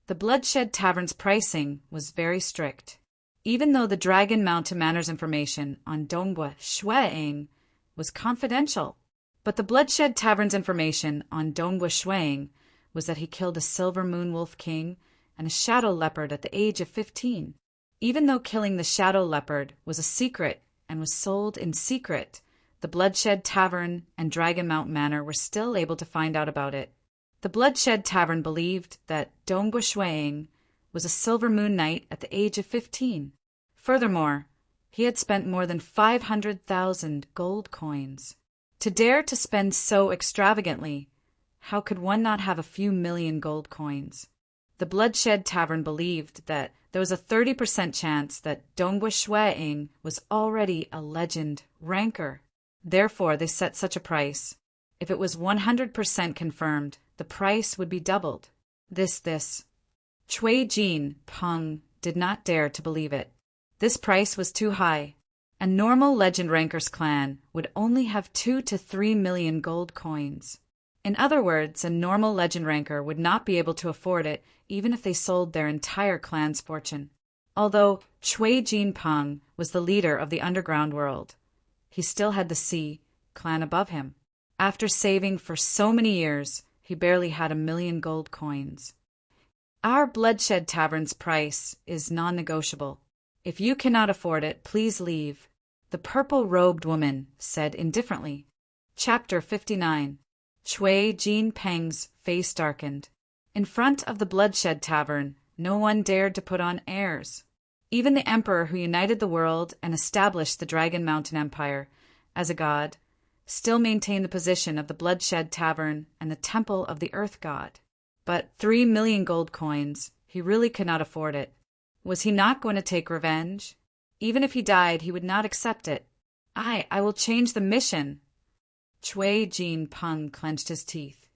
The Bloodshed Tavern's pricing was very strict. Even though the Dragon Mountain Manor's information on Dongbua Shuang was confidential, but the Bloodshed Tavern's information on Dongbua Shuang was that he killed a Silver Moon Wolf King and a Shadow Leopard at the age of 15. Even though killing the Shadow Leopard was a secret and was sold in secret, the Bloodshed Tavern and Dragon Mountain Manor were still able to find out about it. The Bloodshed Tavern believed that Dongbua Shuang was a Silver Moon Knight at the age of 15. Furthermore, he had spent more than 500,000 gold coins. To dare to spend so extravagantly, how could one not have a few million gold coins? The Bloodshed Tavern believed that there was a 30% chance that Dongbua Shuang was already a legend ranker. Therefore, they set such a price. If it was 100% confirmed, the price would be doubled. Chui Jin Peng did not dare to believe it. This price was too high. A normal legend ranker's clan would only have 2 to 3 million gold coins. In other words, a normal legend ranker would not be able to afford it even if they sold their entire clan's fortune. Although Chui Jin Peng was the leader of the underground world, he still had the Sea clan above him. After saving for so many years, he barely had 1 million gold coins. Our Bloodshed Tavern's price is non-negotiable. If you cannot afford it, please leave, the purple-robed woman said indifferently. Chapter 59. Chui Jinpeng's face darkened. In front of the Bloodshed Tavern, no one dared to put on airs. Even the emperor who united the world and established the Dragon Mountain Empire as a god still maintained the position of the Bloodshed Tavern and the Temple of the Earth God. But 3 million gold coins, he really could not afford it. Was he not going to take revenge? Even if he died, he would not accept it. I will change the mission. Chui Jinpeng clenched his teeth.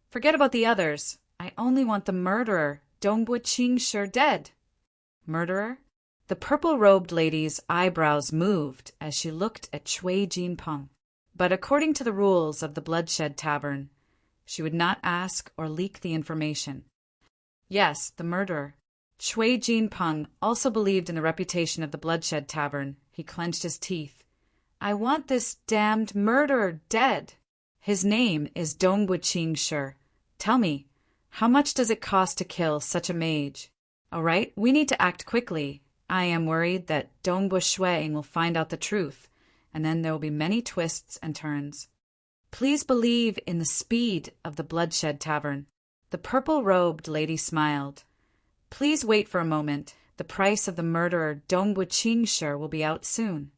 Forget about the others. I only want the murderer, Dongbu Qingshi, dead. Murderer? The purple-robed lady's eyebrows moved as she looked at Chui Jinpeng. But according to the rules of the Bloodshed Tavern, she would not ask or leak the information. Yes, the murderer. Chui Jinpeng also believed in the reputation of the Bloodshed Tavern. He clenched his teeth. I want this damned murderer dead. His name is Dongbu Qingshi. Tell me, how much does it cost to kill such a mage? All right, we need to act quickly. I am worried that Dongbu Shuang will find out the truth, and then there will be many twists and turns. Please believe in the speed of the Bloodshed Tavern. The purple-robed lady smiled. Please wait for a moment. The price of the murderer Dongbu Qingshi will be out soon.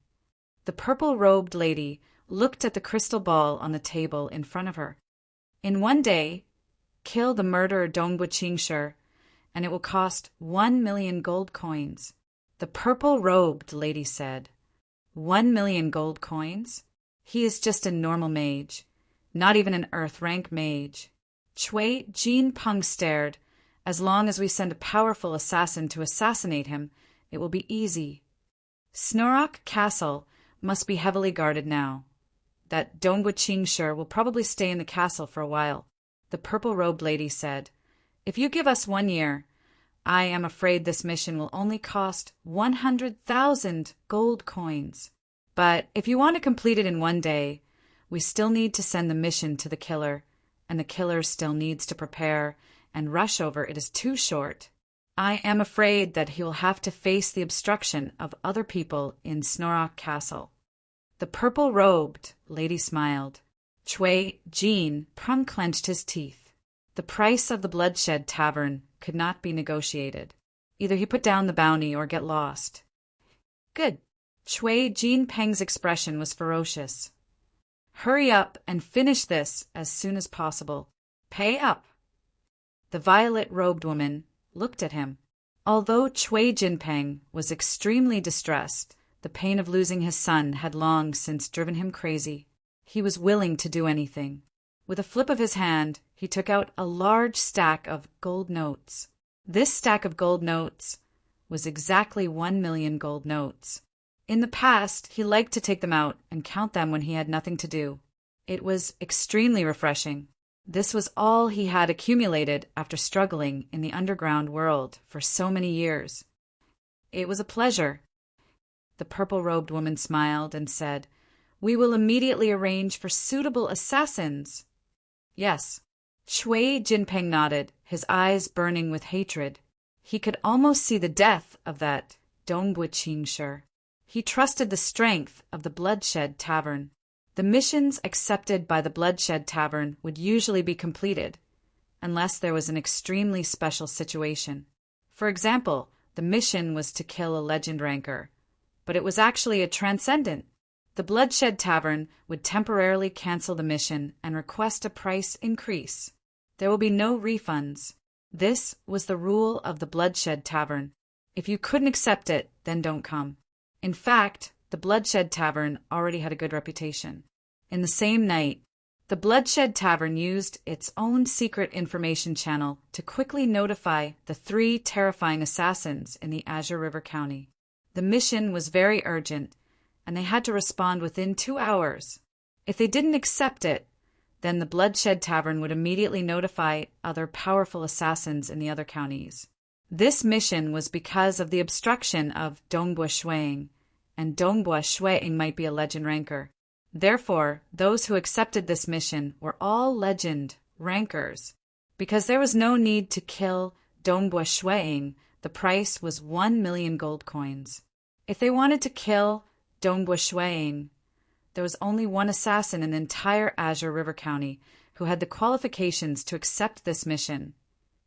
The purple-robed lady looked at the crystal ball on the table in front of her. In one day, kill the murderer Dongbu Qingshi, and it will cost 1 million gold coins. The purple-robed lady said. 1 million gold coins? He is just a normal mage, not even an earth-rank mage. Chui Jinpeng stared. As long as we send a powerful assassin to assassinate him, it will be easy. Snorok Castle must be heavily guarded now. That Dongbu Qingshi will probably stay in the castle for a while, the purple-robed lady said. If you give us 1 year, I am afraid this mission will only cost 100,000 gold coins. But if you want to complete it in 1 day, we still need to send the mission to the killer, and the killer still needs to prepare, and rush over it is too short. I am afraid that he will have to face the obstruction of other people in Snorok Castle. The purple-robed lady smiled. Chui Jinpeng clenched his teeth. The price of the Bloodshed Tavern could not be negotiated. Either he put down the bounty or get lost. Good. Chui Jinpeng's expression was ferocious. Hurry up and finish this as soon as possible. Pay up. The violet-robed woman looked at him. Although Chui Jinpeng was extremely distressed, the pain of losing his son had long since driven him crazy. He was willing to do anything. With a flip of his hand, he took out a large stack of gold notes. This stack of gold notes was exactly 1 million gold notes. In the past, he liked to take them out and count them when he had nothing to do. It was extremely refreshing. This was all he had accumulated after struggling in the underground world for so many years. It was a pleasure. The purple-robed woman smiled and said, We will immediately arrange for suitable assassins. Yes. Chui Jinpeng nodded, his eyes burning with hatred. He could almost see the death of that Dongbu Qingshi. He trusted the strength of the Bloodshed Tavern. The missions accepted by the Bloodshed Tavern would usually be completed, unless there was an extremely special situation. For example, the mission was to kill a legend ranker, but it was actually a transcendent. The Bloodshed Tavern would temporarily cancel the mission and request a price increase. There will be no refunds. This was the rule of the Bloodshed Tavern. If you couldn't accept it, then don't come. In fact, the Bloodshed Tavern already had a good reputation. In the same night, the Bloodshed Tavern used its own secret information channel to quickly notify the 3 terrifying assassins in the Azure River County. The mission was very urgent, and they had to respond within 2 hours. If they didn't accept it, then the Bloodshed Tavern would immediately notify other powerful assassins in the other counties. This mission was because of the obstruction of Dongbu Shuang, and Dongbu Shuang might be a legend ranker. Therefore, those who accepted this mission were all legend rankers, because there was no need to kill Dongbua Shuang, the price was 1,000,000 gold coins. If they wanted to kill Dongbua Shuang, there was only one assassin in the entire Azure River County who had the qualifications to accept this mission.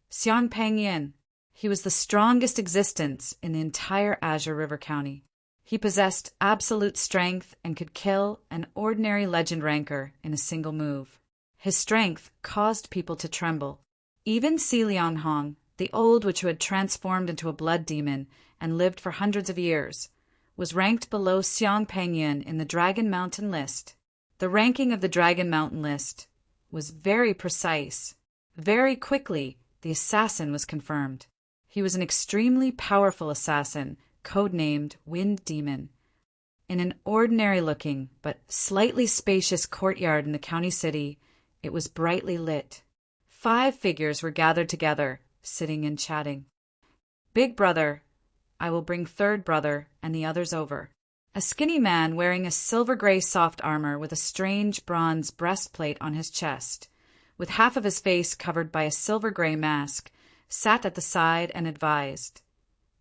Xiang Pengyin. He was the strongest existence in the entire Azure River County. He possessed absolute strength and could kill an ordinary legend ranker in a single move. His strength caused people to tremble. Even Si Lianghong, the old witch who had transformed into a blood demon and lived for hundreds of years, was ranked below Xiang Pengyin in the Dragon Mountain list. The ranking of the Dragon Mountain list was very precise. Very quickly, the assassin was confirmed. He was an extremely powerful assassin, codenamed Wind Demon. In an ordinary-looking but slightly spacious courtyard in the county city, it was brightly lit. 5 figures were gathered together, sitting and chatting. "Big brother, I will bring third brother and the others over." A skinny man wearing a silver-gray soft armor with a strange bronze breastplate on his chest, with half of his face covered by a silver-gray mask, sat at the side and advised,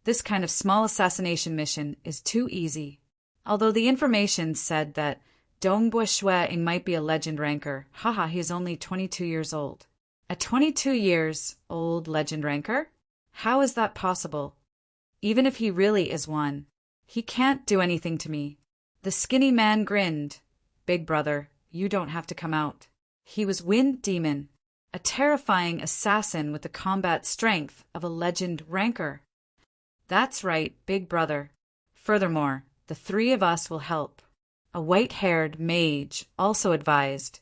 "This kind of small assassination mission is too easy." Although the information said that Dongbua Shuang might be a legend ranker, he is only 22 years old. A 22 years old legend ranker? How is that possible? Even if he really is one, he can't do anything to me. The skinny man grinned. "Big brother, you don't have to come out." He was Wind Demon, a terrifying assassin with the combat strength of a legend ranker. "That's right, big brother. Furthermore, the 3 of us will help." A white-haired mage also advised.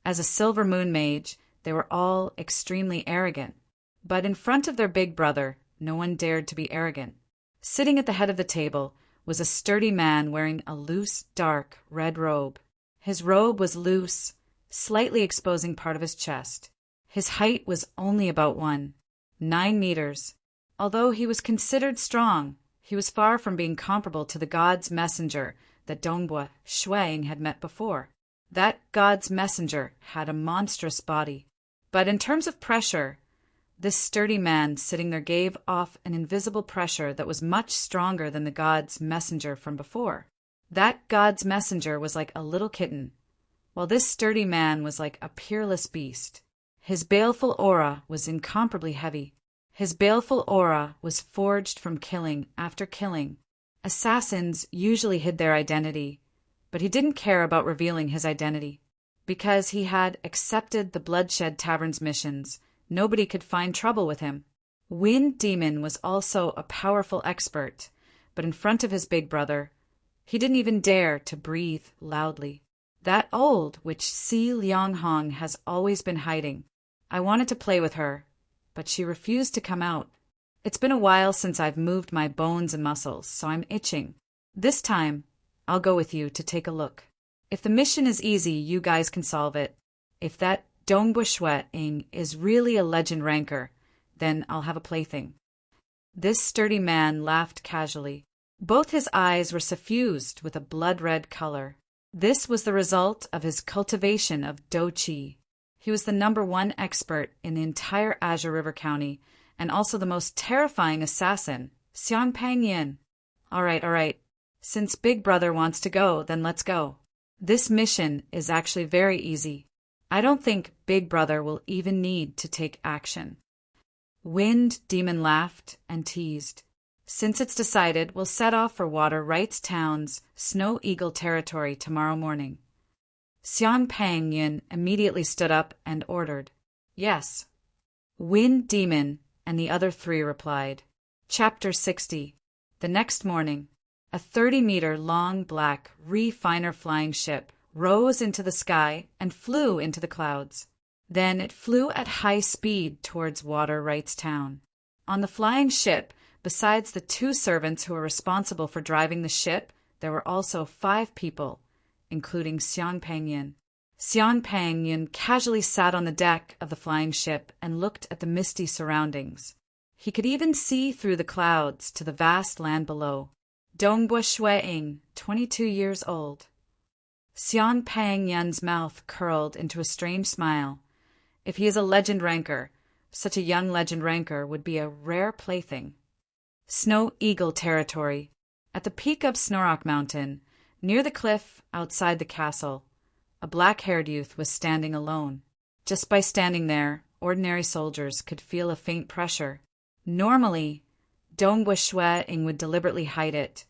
As a silver moon mage, they were all extremely arrogant. But in front of their big brother, no one dared to be arrogant. Sitting at the head of the table was a sturdy man wearing a loose, dark, red robe. His robe was loose, slightly exposing part of his chest. His height was only about 9 meters. Although he was considered strong, he was far from being comparable to the god's messenger that Dongbua Shuang had met before. That god's messenger had a monstrous body. But in terms of pressure, this sturdy man sitting there gave off an invisible pressure that was much stronger than the god's messenger from before. That god's messenger was like a little kitten, while this sturdy man was like a peerless beast. His baleful aura was incomparably heavy. His baleful aura was forged from killing after killing. Assassins usually hid their identity, but he didn't care about revealing his identity. Because he had accepted the Bloodshed Tavern's missions, nobody could find trouble with him. Wind Demon was also a powerful expert, but in front of his big brother, he didn't even dare to breathe loudly. That old witch Si Lianghong has always been hiding. I wanted to play with her, but she refused to come out. It's been a while since I've moved my bones and muscles, so I'm itching. This time, I'll go with you to take a look. If the mission is easy, you guys can solve it. If that Dongbua Shuang is really a legend ranker, then I'll have a plaything." This sturdy man laughed casually. Both his eyes were suffused with a blood-red color. This was the result of his cultivation of Do Qi. He was the #1 expert in the entire Azure River County, and also the most terrifying assassin, Xiang Pengyin. All right. Since Big Brother wants to go, then let's go. This mission is actually very easy. I don't think Big Brother will even need to take action." Wind Demon laughed and teased. "Since it's decided, we'll set off for Water Rights Town's Snow Eagle territory tomorrow morning." Xiang Pengyin immediately stood up and ordered, "Yes." Wind Demon and the other 3 replied. Chapter 60. The next morning, a 30-meter-long black refiner flying ship rose into the sky and flew into the clouds. Then it flew at high speed towards Water Rights Town. On the flying ship, besides the 2 servants who were responsible for driving the ship, there were also 5 people, including Xiang Pengyin. Xiang Pengyin casually sat on the deck of the flying ship and looked at the misty surroundings. He could even see through the clouds to the vast land below. Dongbua Shuang, 22 years old. Xiang Pengyin's mouth curled into a strange smile. If he is a legend ranker, Such a young legend ranker would be a rare plaything. Snow Eagle territory. At the peak of Snorrock Mountain, near the cliff outside the castle, a black-haired youth was standing alone. Just by standing there, ordinary soldiers could feel a faint pressure. Normally, Dong Bushwe-ing would deliberately hide it,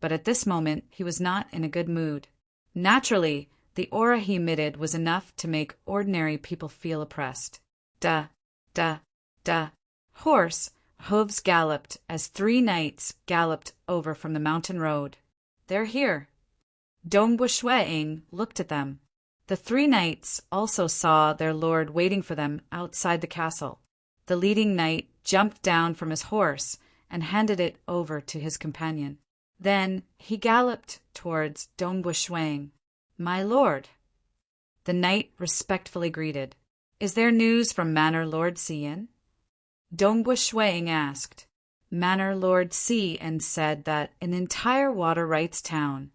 but at this moment he was not in a good mood. Naturally, the aura he emitted was enough to make ordinary people feel oppressed. Da, da, da. Horse hooves galloped as 3 knights galloped over from the mountain road. They're here. Dong Bushwe-ing looked at them. The 3 knights also saw their lord waiting for them outside the castle. The leading knight jumped down from his horse and handed it over to his companion. Then he galloped towards Dong Bushwe-ing. "My lord." The knight respectfully greeted. "Is there news from Manor Lord Cian?" Dong Bushwe-ing asked. Manor Lord Cian said that in the entire water rights town,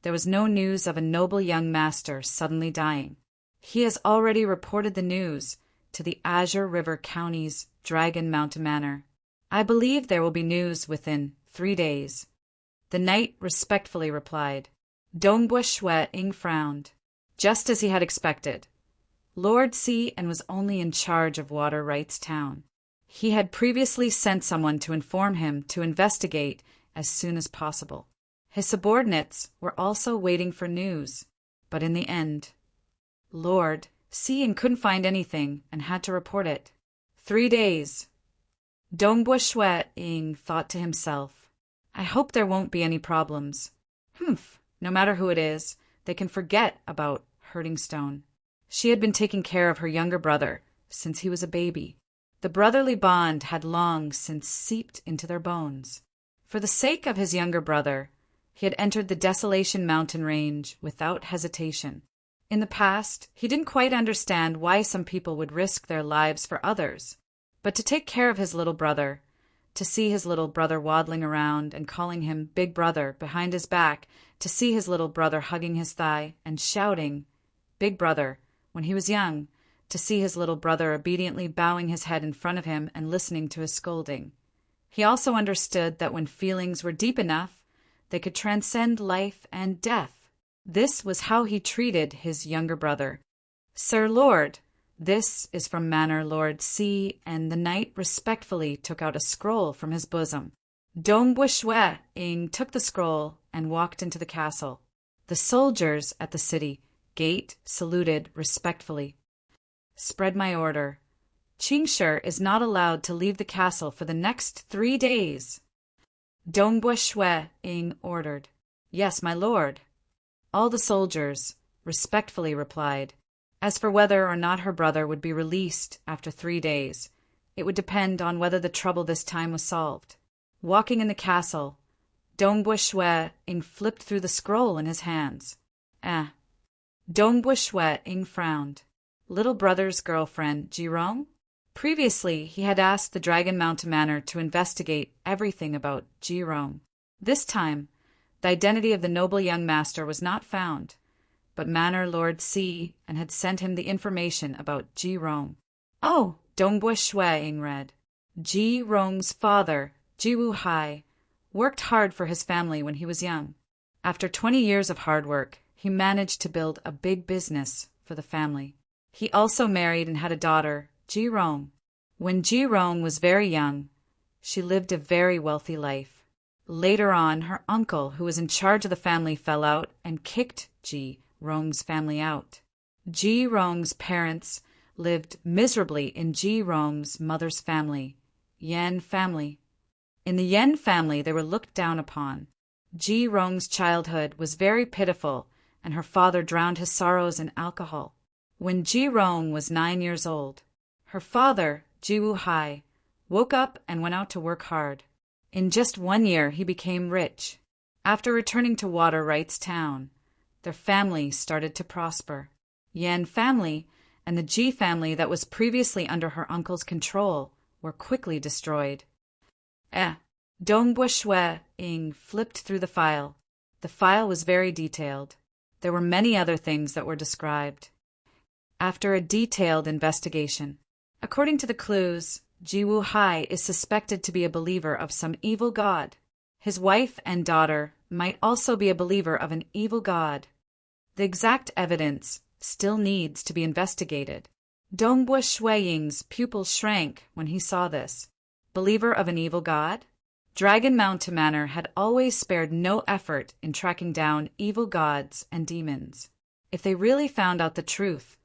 there was no news of a noble young master suddenly dying. He has already reported the news to the Azure River County's Dragon Mountain Manor. I believe there will be news within 3 days. The knight respectfully replied. Dong Bushwe-ing frowned, just as he had expected. Lord Cian was only in charge of Water Rights Town. He had previously sent someone to inform him to investigate as soon as possible. His subordinates were also waiting for news, but in the end, Lord Cian couldn't find anything and had to report it. 3 days. Dong Bushwe-ing thought to himself, I hope there won't be any problems. No matter who it is, they can forget about Herding Stone. She had been taking care of her younger brother since he was a baby. The brotherly bond had long since seeped into their bones. For the sake of his younger brother, he had entered the Desolation Mountain Range without hesitation. In the past, he didn't quite understand why some people would risk their lives for others, but to take care of his little brother, to see his little brother waddling around and calling him Big Brother behind his back, to see his little brother hugging his thigh and shouting, Big Brother, when he was young, to see his little brother obediently bowing his head in front of him and listening to his scolding. He also understood that when feelings were deep enough, they could transcend life and death. This was how he treated his younger brother. Sir Lord, this is from Manor Lord C, and the knight respectfully took out a scroll from his bosom. Dong Bushwe-ing took the scroll and walked into the castle. The soldiers at the city gate saluted respectfully. Spread my order. Qingshi is not allowed to leave the castle for the next 3 days. Dong Bushwe-ing ordered. Yes, my lord. All the soldiers respectfully replied. As for whether or not her brother would be released after 3 days, it would depend on whether the trouble this time was solved. Walking in the castle, Dong Bushwe-ing flipped through the scroll in his hands. Dong Bushwe-ing frowned. Little brother's girlfriend, Jirong? Previously, he had asked the Dragon Mountain Manor to investigate everything about Jirong. This time, the identity of the noble young master was not found, but Manor Lord C and had sent him the information about Jirong. Oh, Dong Bushwe-ing read. Jirong's father, Jiwu Hai, worked hard for his family when he was young. After 20 years of hard work, he managed to build a big business for the family. He also married and had a daughter, Jirong. When Jirong was very young, she lived a very wealthy life. Later on, her uncle, who was in charge of the family, fell out and kicked Jirong's family out. Jirong's parents lived miserably in Jirong's mother's family, Yan family. In the Yan family, they were looked down upon. Jirong's childhood was very pitiful, and her father drowned his sorrows in alcohol. When Jirong was 9 years old, her father, Jiwu Hai, woke up and went out to work hard. In just 1 year, he became rich. After returning to Water Rights Town, their family started to prosper. Yan family and the Ji family that was previously under her uncle's control were quickly destroyed. Dong Bushwe-ing flipped through the file. The file was very detailed. There were many other things that were described. After a detailed investigation, According to the clues, Ji Woo Hai is suspected to be a believer of some evil god. His wife and daughter might also be a believer of an evil god. The exact evidence still needs to be investigated. Dongbua Shuiying's pupils shrank when he saw this. Believer of an evil god? Dragon Mountain Manor had always spared no effort in tracking down evil gods and demons. If they really found out the truth,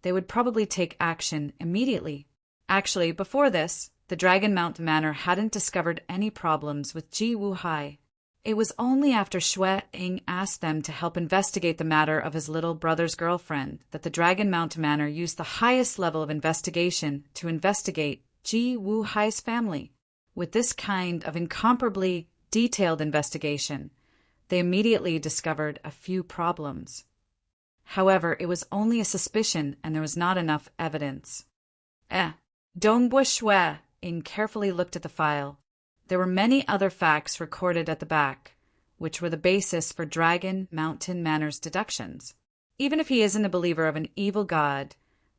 they would probably take action immediately. Actually, before this, the Dragon Mountain Manor hadn't discovered any problems with Ji Woo Hai. It was only after Shui Ying asked them to help investigate the matter of his little brother's girlfriend that the Dragon Mountain Manor used the highest level of investigation to investigate Ji Woo Hai's family. With this kind of incomparably detailed investigation, they immediately discovered a few problems. However, it was only a suspicion and there was not enough evidence. Dongbua Shui Ying carefully looked at the file. There were many other facts recorded at the back, which were the basis for Dragon Mountain Manor's deductions. Even if he isn't a believer of an evil god,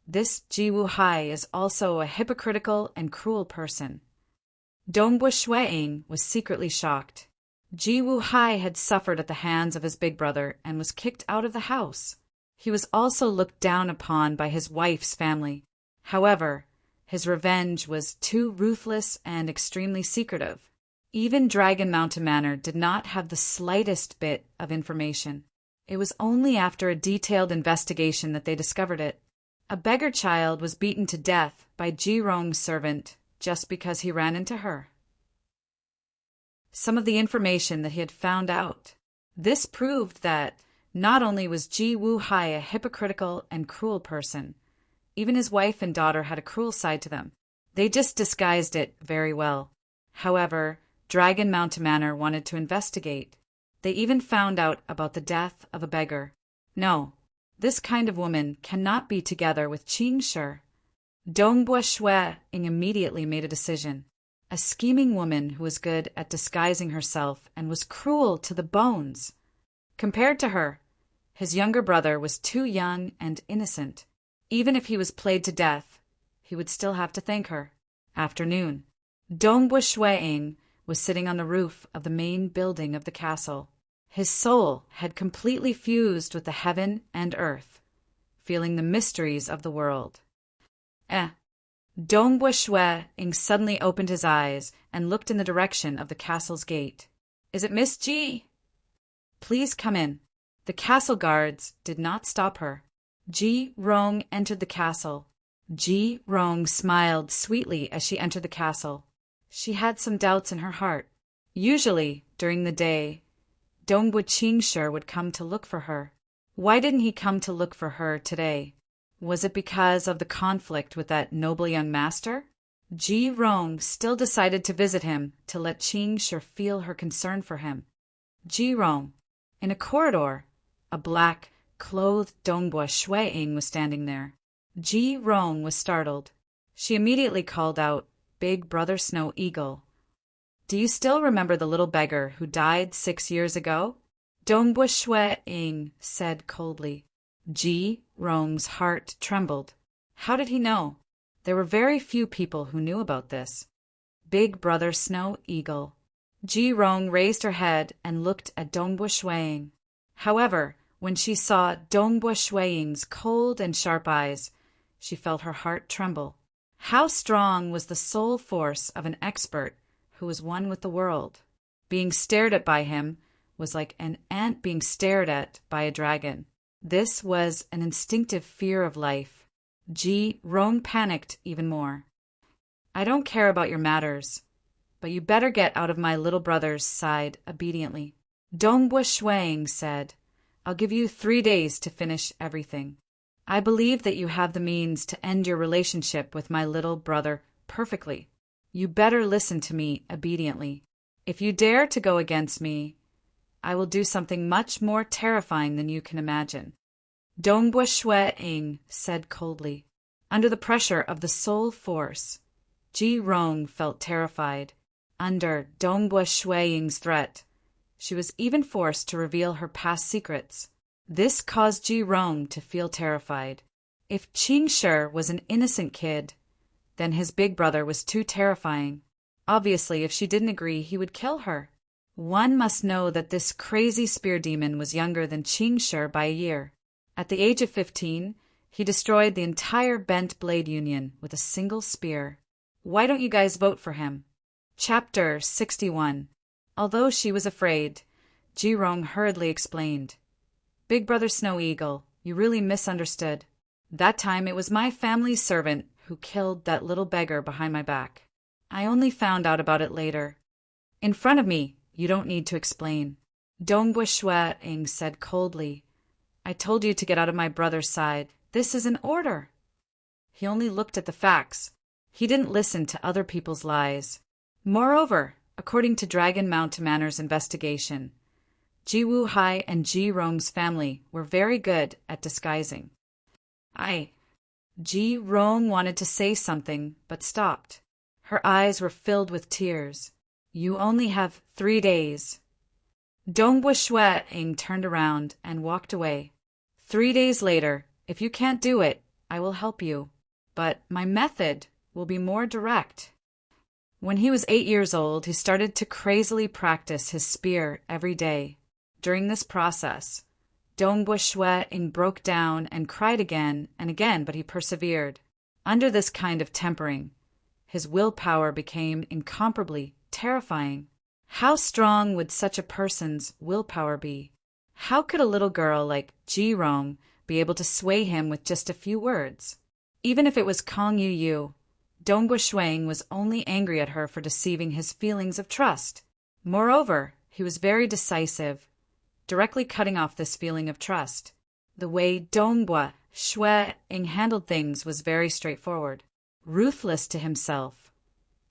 this Ji Woo Hai is also a hypocritical and cruel person. Dongbua Shui Ying was secretly shocked. Ji Woo Hai had suffered at the hands of his big brother and was kicked out of the house. He was also looked down upon by his wife's family. However, his revenge was too ruthless and extremely secretive. Even Dragon Mountain Manor did not have the slightest bit of information. It was only after a detailed investigation that they discovered it. A beggar child was beaten to death by Ji Rong's servant just because he ran into her. Some of the information that he had found out. This proved that not only was Ji Woo Hai a hypocritical and cruel person, even his wife and daughter had a cruel side to them. They just disguised it very well. However, Dragon Mountain Manor wanted to investigate. They even found out about the death of a beggar. No, this kind of woman cannot be together with Qing Shi. Dongbua Shui Ying immediately made a decision. A scheming woman who was good at disguising herself and was cruel to the bones. Compared to her, his younger brother was too young and innocent. Even if he was played to death, he would still have to thank her. Afternoon. Dongbua Shui Ying was sitting on the roof of the main building of the castle. His soul had completely fused with the heaven and earth, feeling the mysteries of the world. Dongbua Shui Ying suddenly opened his eyes and looked in the direction of the castle's gate. Is it Miss Ji? Please come in. The castle guards did not stop her. Ji Rong entered the castle. Ji Rong smiled sweetly as she entered the castle. She had some doubts in her heart. Usually, during the day, Dongbua Qingshi would come to look for her. Why didn't he come to look for her today? Was it because of the conflict with that noble young master? Ji Rong still decided to visit him to let Qingshi feel her concern for him. Ji Rong. In a corridor, a black-clothed Dongbua Shui Ying was standing there. Ji Rong was startled. She immediately called out, "Big Brother Snow Eagle. Do you still remember the little beggar who died 6 years ago?" Dongbua Shui Ying said coldly. Ji Rong's heart trembled. How did he know? There were very few people who knew about this. Big Brother Snow Eagle. Ji Rong raised her head and looked at Dongbua Shui Ying. However, when she saw Dongbua Shui Ying's cold and sharp eyes, she felt her heart tremble. How strong was the soul force of an expert who was one with the world? Being stared at by him was like an ant being stared at by a dragon. This was an instinctive fear of life. Ji Rong panicked even more. "I don't care about your matters, but you better get out of my little brother's side obediently." Dongbua Shui Ying said, "I'll give you 3 days to finish everything. I believe that you have the means to end your relationship with my little brother perfectly. You better listen to me obediently. If you dare to go against me, I will do something much more terrifying than you can imagine." Dongbua Shui Ying said coldly. Under the pressure of the soul force, Ji Rong felt terrified. Under Dongbua Shui Ying's threat, she was even forced to reveal her past secrets. This caused Ji Rong to feel terrified. If Qingshi was an innocent kid, Then his big brother was too terrifying. Obviously, if she didn't agree, he would kill her. One must know that this crazy spear demon was younger than Qingshi by a year. At the age of 15, he destroyed the entire Bent Blade Union with a single spear. Why don't you guys vote for him? Chapter 61. Although she was afraid, Ji-rong hurriedly explained. Big Brother Snow Eagle, you really misunderstood. That time it was my family's servant who killed that little beggar behind my back. I only found out about it later. In front of me, you don't need to explain. Dongbua Shuai-ing said coldly. I told you to get out of my brother's side. This is an order. He only looked at the facts. He didn't listen to other people's lies. Moreover, according to Dragon Mount Manor's investigation, Ji Wu Hai and Ji Rong's family were very good at disguising. Ji Rong wanted to say something, but stopped. Her eyes were filled with tears. You only have 3 days. Dongbua Shuai-ing turned around and walked away. 3 days later, if you can't do it, I will help you. But my method will be more direct. When he was 8 years old, he started to crazily practice his spear every day. During this process, Dongbua Shuai-ing broke down and cried again and again, but he persevered. Under this kind of tempering, his willpower became incomparably terrifying. How strong would such a person's willpower be? How could a little girl like Ji-rong be able to sway him with just a few words? Even if it was Kong Yu, Dongbua Shuai-ing was only angry at her for deceiving his feelings of trust. Moreover, he was very decisive, directly cutting off this feeling of trust. The way Dongbua Shuai-ing handled things was very straightforward. Ruthless to himself,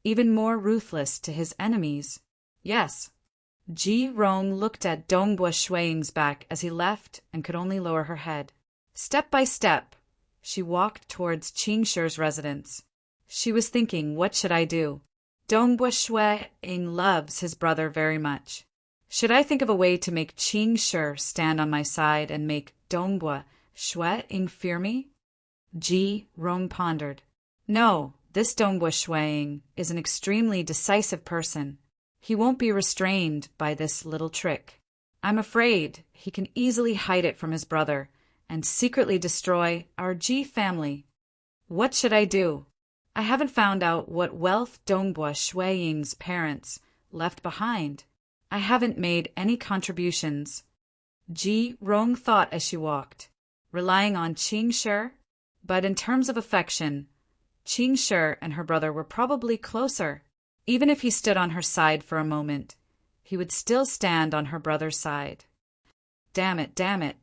even more ruthless to his enemies. Yes. Ji-rong looked at Dongbua Shuai-ing's back as he left and could only lower her head. Step by step, she walked towards Qingshi's residence. She was thinking, what should I do? Dongbua Shuai-ing loves his brother very much. Should I think of a way to make Qingshi stand on my side and make Dongbua Shuai-ing fear me? Ji-rong pondered. No, this Dongbua Shuai-ing is an extremely decisive person. He won't be restrained by this little trick. I'm afraid he can easily hide it from his brother and secretly destroy our Ji family. What should I do? I haven't found out what wealth Dongbua Shuai-ing's parents left behind. I haven't made any contributions. Ji-rong thought as she walked, relying on Qingshi, but in terms of affection, Qingshi and her brother were probably closer. Even if he stood on her side for a moment, he would still stand on her brother's side. Damn it.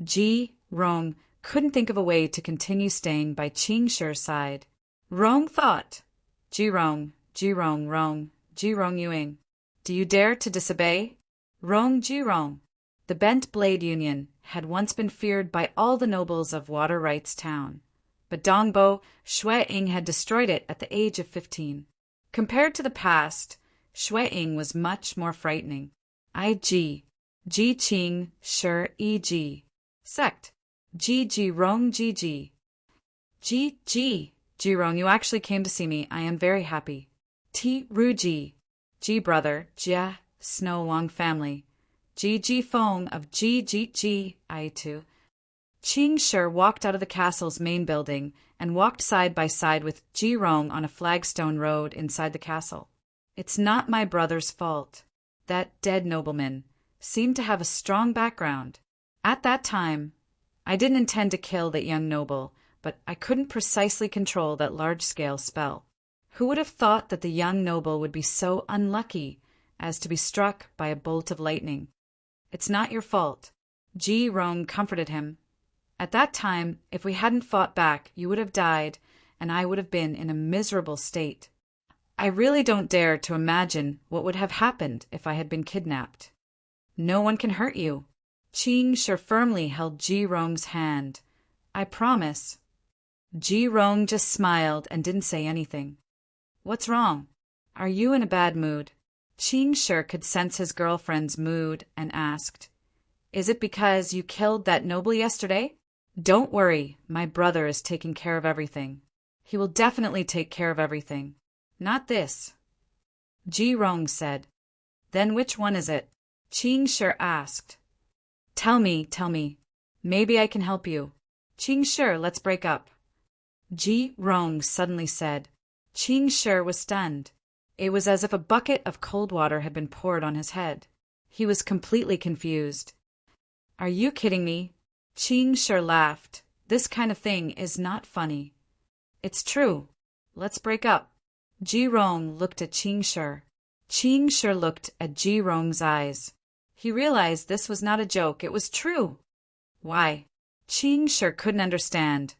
Ji-rong couldn't think of a way to continue staying by Qingshi's side. Rong thought. Ji-rong Yuing. Do you dare to disobey? Rong Ji-rong. The Bent Blade Union had once been feared by all the nobles of Water Rights Town, but Dongbua Shuai-ing had destroyed it at the age of 15. Compared to the past, Shuai-ing was much more frightening. Ji Qing Shi E Sect. Ji-rong Ji. Ji-rong, you actually came to see me. I am very happy. Ti-ru-ji. Ji-brother, Jia, Snow Wang family. Ji-feng of Ji I2. Qingshi walked out of the castle's main building and walked side by side with Ji-rong on a flagstone road inside the castle. It's not my brother's fault. That dead nobleman seemed to have a strong background. At that time, I didn't intend to kill that young noble, but I couldn't precisely control that large-scale spell. Who would have thought that the young noble would be so unlucky as to be struck by a bolt of lightning? It's not your fault. Ji-rong comforted him. At that time, if we hadn't fought back, you would have died, and I would have been in a miserable state. I really don't dare to imagine what would have happened if I had been kidnapped. No one can hurt you. Qingshi firmly held Ji-rong's hand. I promise. Ji-rong just smiled and didn't say anything. What's wrong? Are you in a bad mood? Qingshi could sense his girlfriend's mood and asked, Is it because you killed that noble yesterday? Don't worry, my brother is taking care of everything. He will definitely take care of everything. Not this. Ji Rong said. Then which one is it? Qing Shi asked. Tell me. Maybe I can help you. Qing Shi, let's break up. Ji Rong suddenly said. Qing Shi was stunned. It was as if a bucket of cold water had been poured on his head. He was completely confused. Are you kidding me? Qing Shi laughed. This kind of thing is not funny. It's true. Let's break up. Ji Rong looked at Qing Shi. Qing Shi looked at Ji Rong's eyes. He realized this was not a joke, it was true. Why? Qing Shi couldn't understand.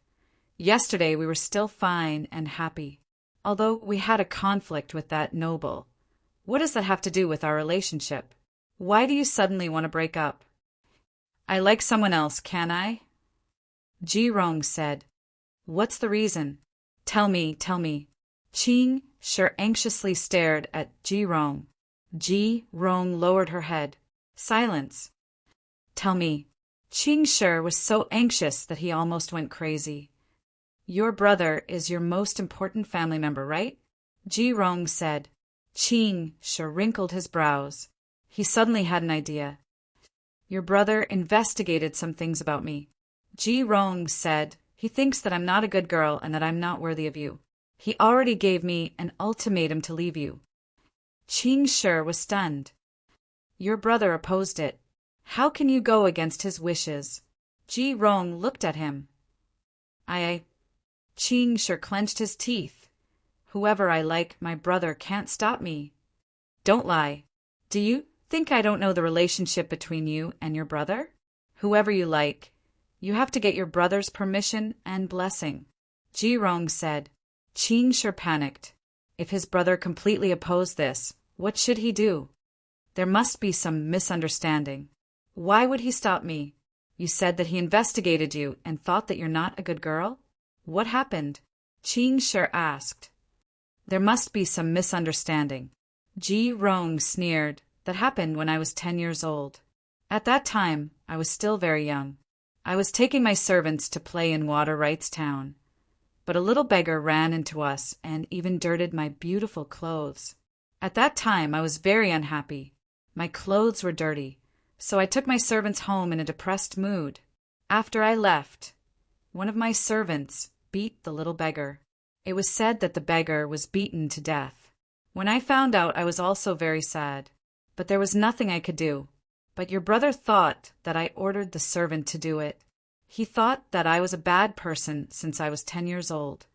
Yesterday we were still fine and happy, although we had a conflict with that noble. What does that have to do with our relationship? Why do you suddenly want to break up? I like someone else, can I? Ji Rong said. What's the reason? Tell me. Qing Shi anxiously stared at Ji Rong. Ji Rong lowered her head. Silence. Tell me. Qing Shi was so anxious that he almost went crazy. Your brother is your most important family member, right? Ji Rong said. Qing Shi wrinkled his brows. He suddenly had an idea. Your brother investigated some things about me. Ji Rong said. He thinks that I'm not a good girl and that I'm not worthy of you. He already gave me an ultimatum to leave you. Qing Shi was stunned. Your brother opposed it. How can you go against his wishes? Ji Rong looked at him. Qing Shi clenched his teeth. Whoever I like, my brother can't stop me. Don't lie. Do you think I don't know the relationship between you and your brother? Whoever you like, you have to get your brother's permission and blessing. Ji Rong said. Qing Shi panicked. If his brother completely opposed this, what should he do? There must be some misunderstanding. Why would he stop me? You said that he investigated you and thought that you're not a good girl? What happened? Qing Shi asked. There must be some misunderstanding. Ji Rong sneered. That happened when I was 10 years old. At that time, I was still very young. I was taking my servants to play in Water Rights Town. But a little beggar ran into us and even dirtied my beautiful clothes. At that time, I was very unhappy. My clothes were dirty, so I took my servants home in a depressed mood. After I left, one of my servants beat the little beggar. It was said that the beggar was beaten to death. When I found out, I was also very sad. But there was nothing I could do. But your brother thought that I ordered the servant to do it. He thought that I was a bad person since I was 10 years old.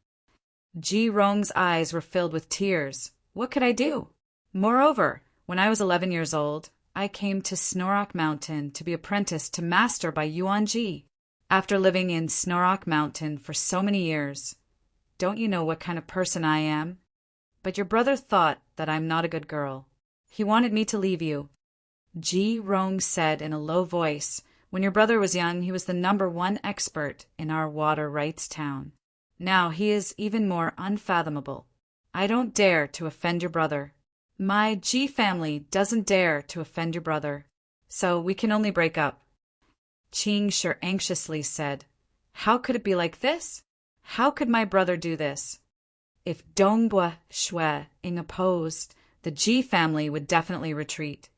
Ji Rong's eyes were filled with tears. What could I do? Moreover, when I was 11 years old, I came to Snorok Mountain to be apprenticed to master by Yuan Ji. After living in Snorok Mountain for so many years, don't you know what kind of person I am? But your brother thought that I'm not a good girl. He wanted me to leave you. Ji Rong said in a low voice, when your brother was young, he was the #1 expert in our Water Rights Town. Now he is even more unfathomable. I don't dare to offend your brother. My Ji family doesn't dare to offend your brother. So we can only break up. Qing Shi anxiously said, How could it be like this? How could my brother do this? If Dongbua Shui Ing opposed, the Ji family would definitely retreat.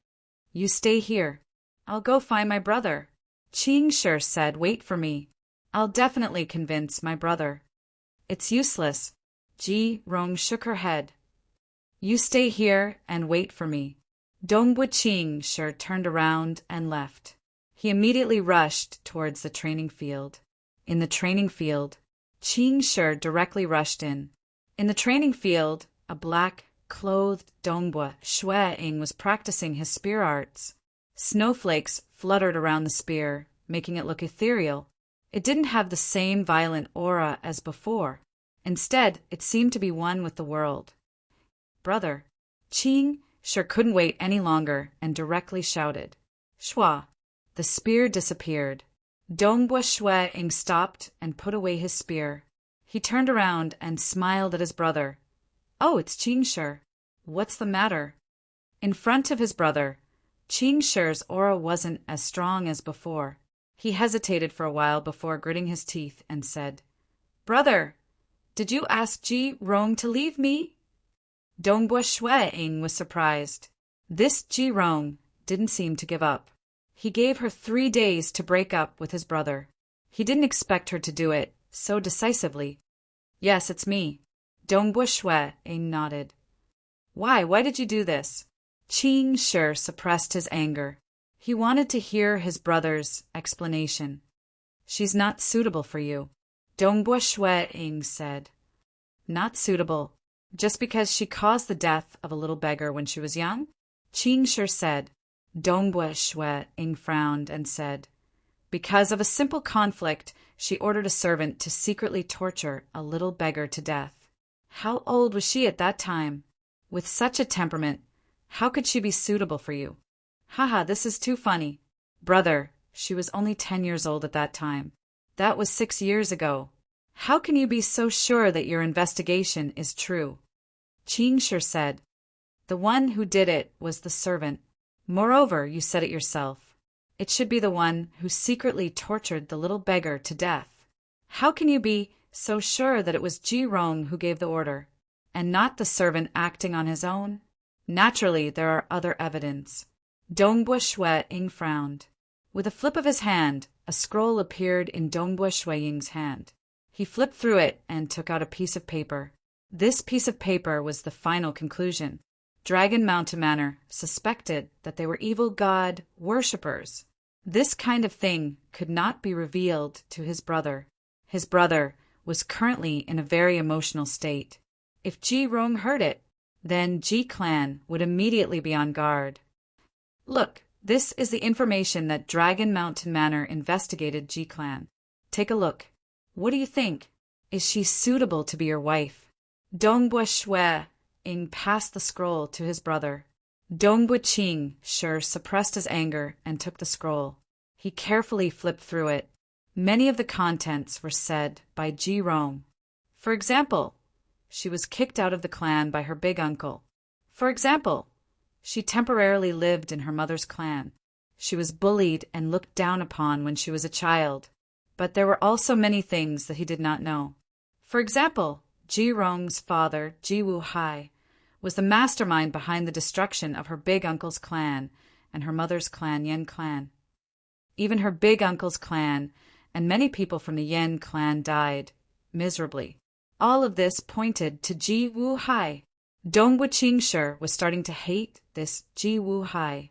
You stay here. I'll go find my brother. Qing Shi said, Wait for me. I'll definitely convince my brother. It's useless. Ji Rong shook her head. You stay here and wait for me. Dongbua Qing Shi turned around and left. He immediately rushed towards the training field. In the training field, Qing Shi directly rushed in. In the training field, a black-clothed Dongbua Shui Ing was practicing his spear arts. Snowflakes fluttered around the spear, making it look ethereal. It didn't have the same violent aura as before. Instead, it seemed to be one with the world. Brother, Qing Shi couldn't wait any longer and directly shouted, Shua! The spear disappeared. Dongbua Shui Ing stopped and put away his spear. He turned around and smiled at his brother. Oh, it's Qing Shi. What's the matter? In front of his brother, Qing Shi's aura wasn't as strong as before. He hesitated for a while before gritting his teeth and said, Brother, Did you ask Ji Rong to leave me? Dongbua Shui-ing was surprised. This Ji Rong didn't seem to give up. He gave her 3 days to break up with his brother. He didn't expect her to do it so decisively. Yes, it's me. Dongbua Shui-ing nodded. Why did you do this? Qing Shi suppressed his anger. He wanted to hear his brother's explanation. She's not suitable for you, Dongbua Shui-ing said. Not suitable, just because she caused the death of a little beggar when she was young? Qing Shi said. Dongbua Shui-ing frowned and said, because of a simple conflict, she ordered a servant to secretly torture a little beggar to death. How old was she at that time? With such a temperament, how could she be suitable for you? Haha, this is too funny. Brother, she was only 10 years old at that time. That was 6 years ago. How can you be so sure that your investigation is true? Qing Shi said. The one who did it was the servant. Moreover, you said it yourself. It should be the one who secretly tortured the little beggar to death. How can you be so sure that it was Ji Rong who gave the order, and not the servant acting on his own? Naturally, there are other evidence. Dongbua Shui-ing frowned. With a flip of his hand, a scroll appeared in Dongbua Shui-ing's hand. He flipped through it and took out a piece of paper. This piece of paper was the final conclusion. Dragon Mountain Manor suspected that they were evil god worshippers. This kind of thing could not be revealed to his brother. His brother was currently in a very emotional state. If Ji Rong heard it, then Ji Clan would immediately be on guard. Look, this is the information that Dragon Mountain Manor investigated Ji Clan. Take a look. What do you think? Is she suitable to be your wife? Dongbua Shui-ing passed the scroll to his brother. Dongbua Qing Shi suppressed his anger and took the scroll. He carefully flipped through it. Many of the contents were said by Ji Rong. For example, she was kicked out of the clan by her big uncle. For example, she temporarily lived in her mother's clan. She was bullied and looked down upon when she was a child. But there were also many things that he did not know. For example, Ji Rong's father, Ji Wu Hai, was the mastermind behind the destruction of her big uncle's clan and her mother's clan, Yen clan. Even her big uncle's clan and many people from the Yen clan died miserably. All of this pointed to Ji Wu Hai. Dongbua Qing Shi was starting to hate this Ji Wu Hai.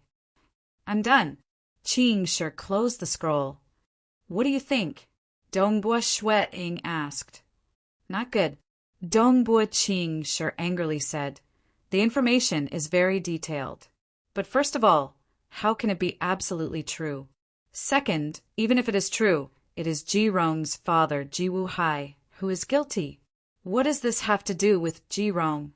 I'm done. Qing Shi closed the scroll. What do you think? Dongbua Shui-ing asked. Not good. Dongbua Qing Shi angrily said. The information is very detailed. But first of all, how can it be absolutely true? Second, even if it is true, it is Ji Rong's father, Ji Wu Hai, who is guilty. What does this have to do with Ji Rong?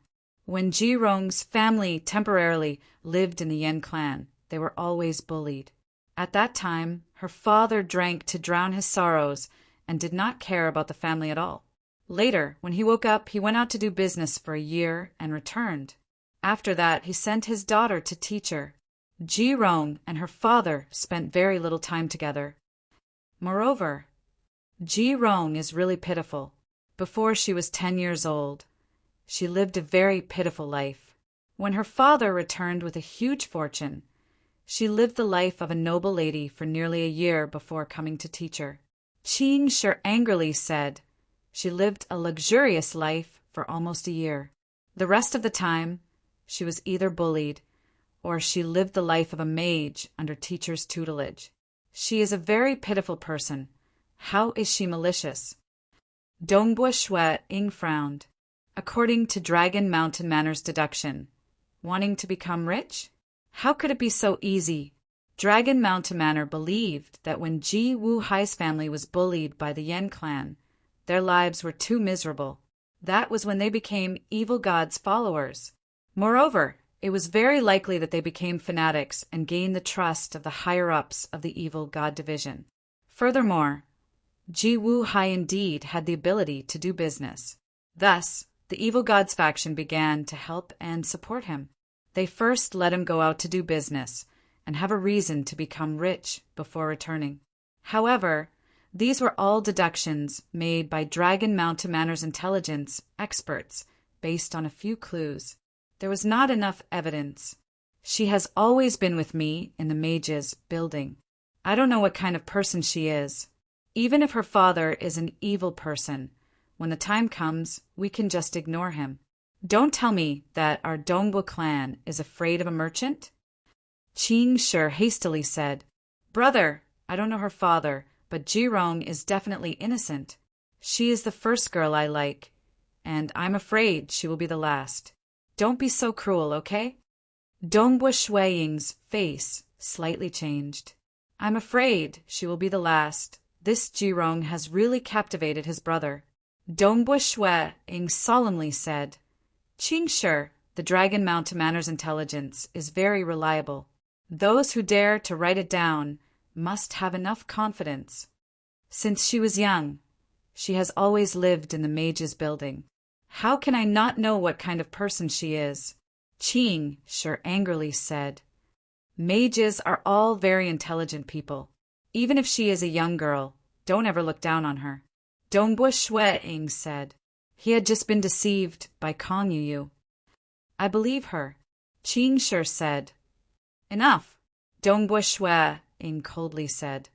When Ji Rong's family temporarily lived in the Yen clan, they were always bullied. At that time, her father drank to drown his sorrows and did not care about the family at all. Later, when he woke up, he went out to do business for a year and returned. After that, he sent his daughter to teach her. Ji Rong and her father spent very little time together. Moreover, Ji Rong is really pitiful. Before she was 10 years old, she lived a very pitiful life. When her father returned with a huge fortune, she lived the life of a noble lady for nearly a year before coming to teach her. Qing Shi angrily said she lived a luxurious life for almost a year. The rest of the time, she was either bullied or she lived the life of a mage under teacher's tutelage. She is a very pitiful person. How is she malicious? Dongbua Shui-ing frowned. According to Dragon Mountain Manor's deduction, wanting to become rich? How could it be so easy? Dragon Mountain Manor believed that when Ji Wu Hai's family was bullied by the Yen clan, their lives were too miserable. That was when they became evil god's followers. Moreover, it was very likely that they became fanatics and gained the trust of the higher-ups of the evil god division. Furthermore, Ji Wu Hai indeed had the ability to do business. Thus, the evil god's faction began to help and support him. They first let him go out to do business and have a reason to become rich before returning. However, These were all deductions made by Dragon Mountain Manor's intelligence experts based on a few clues. There was not enough evidence. She has always been with me in the mage's building. I don't know what kind of person she is. Even if her father is an evil person, when the time comes, we can just ignore him. Don't tell me that our Dongbu clan is afraid of a merchant? Qing Shi hastily said, Brother, I don't know her father, but Jirong is definitely innocent. She is the first girl I like, and I'm afraid she will be the last. Don't be so cruel, okay? Dongbu Shuiying's face slightly changed. I'm afraid she will be the last. This Jirong has really captivated his brother. Dongbu Shuiying solemnly said, Qing Shi, the Dragon Mountain Manor's intelligence is very reliable. Those who dare to write it down must have enough confidence. Since she was young, she has always lived in the mage's building. How can I not know what kind of person she is? Qing Shi angrily said, Mages are all very intelligent people. Even if she is a young girl, don't ever look down on her. Dongbu Shuiying said. He had just been deceived by Kong Yu. I believe her. Qing Shi said. Enough, Dongbu Shuiying coldly said.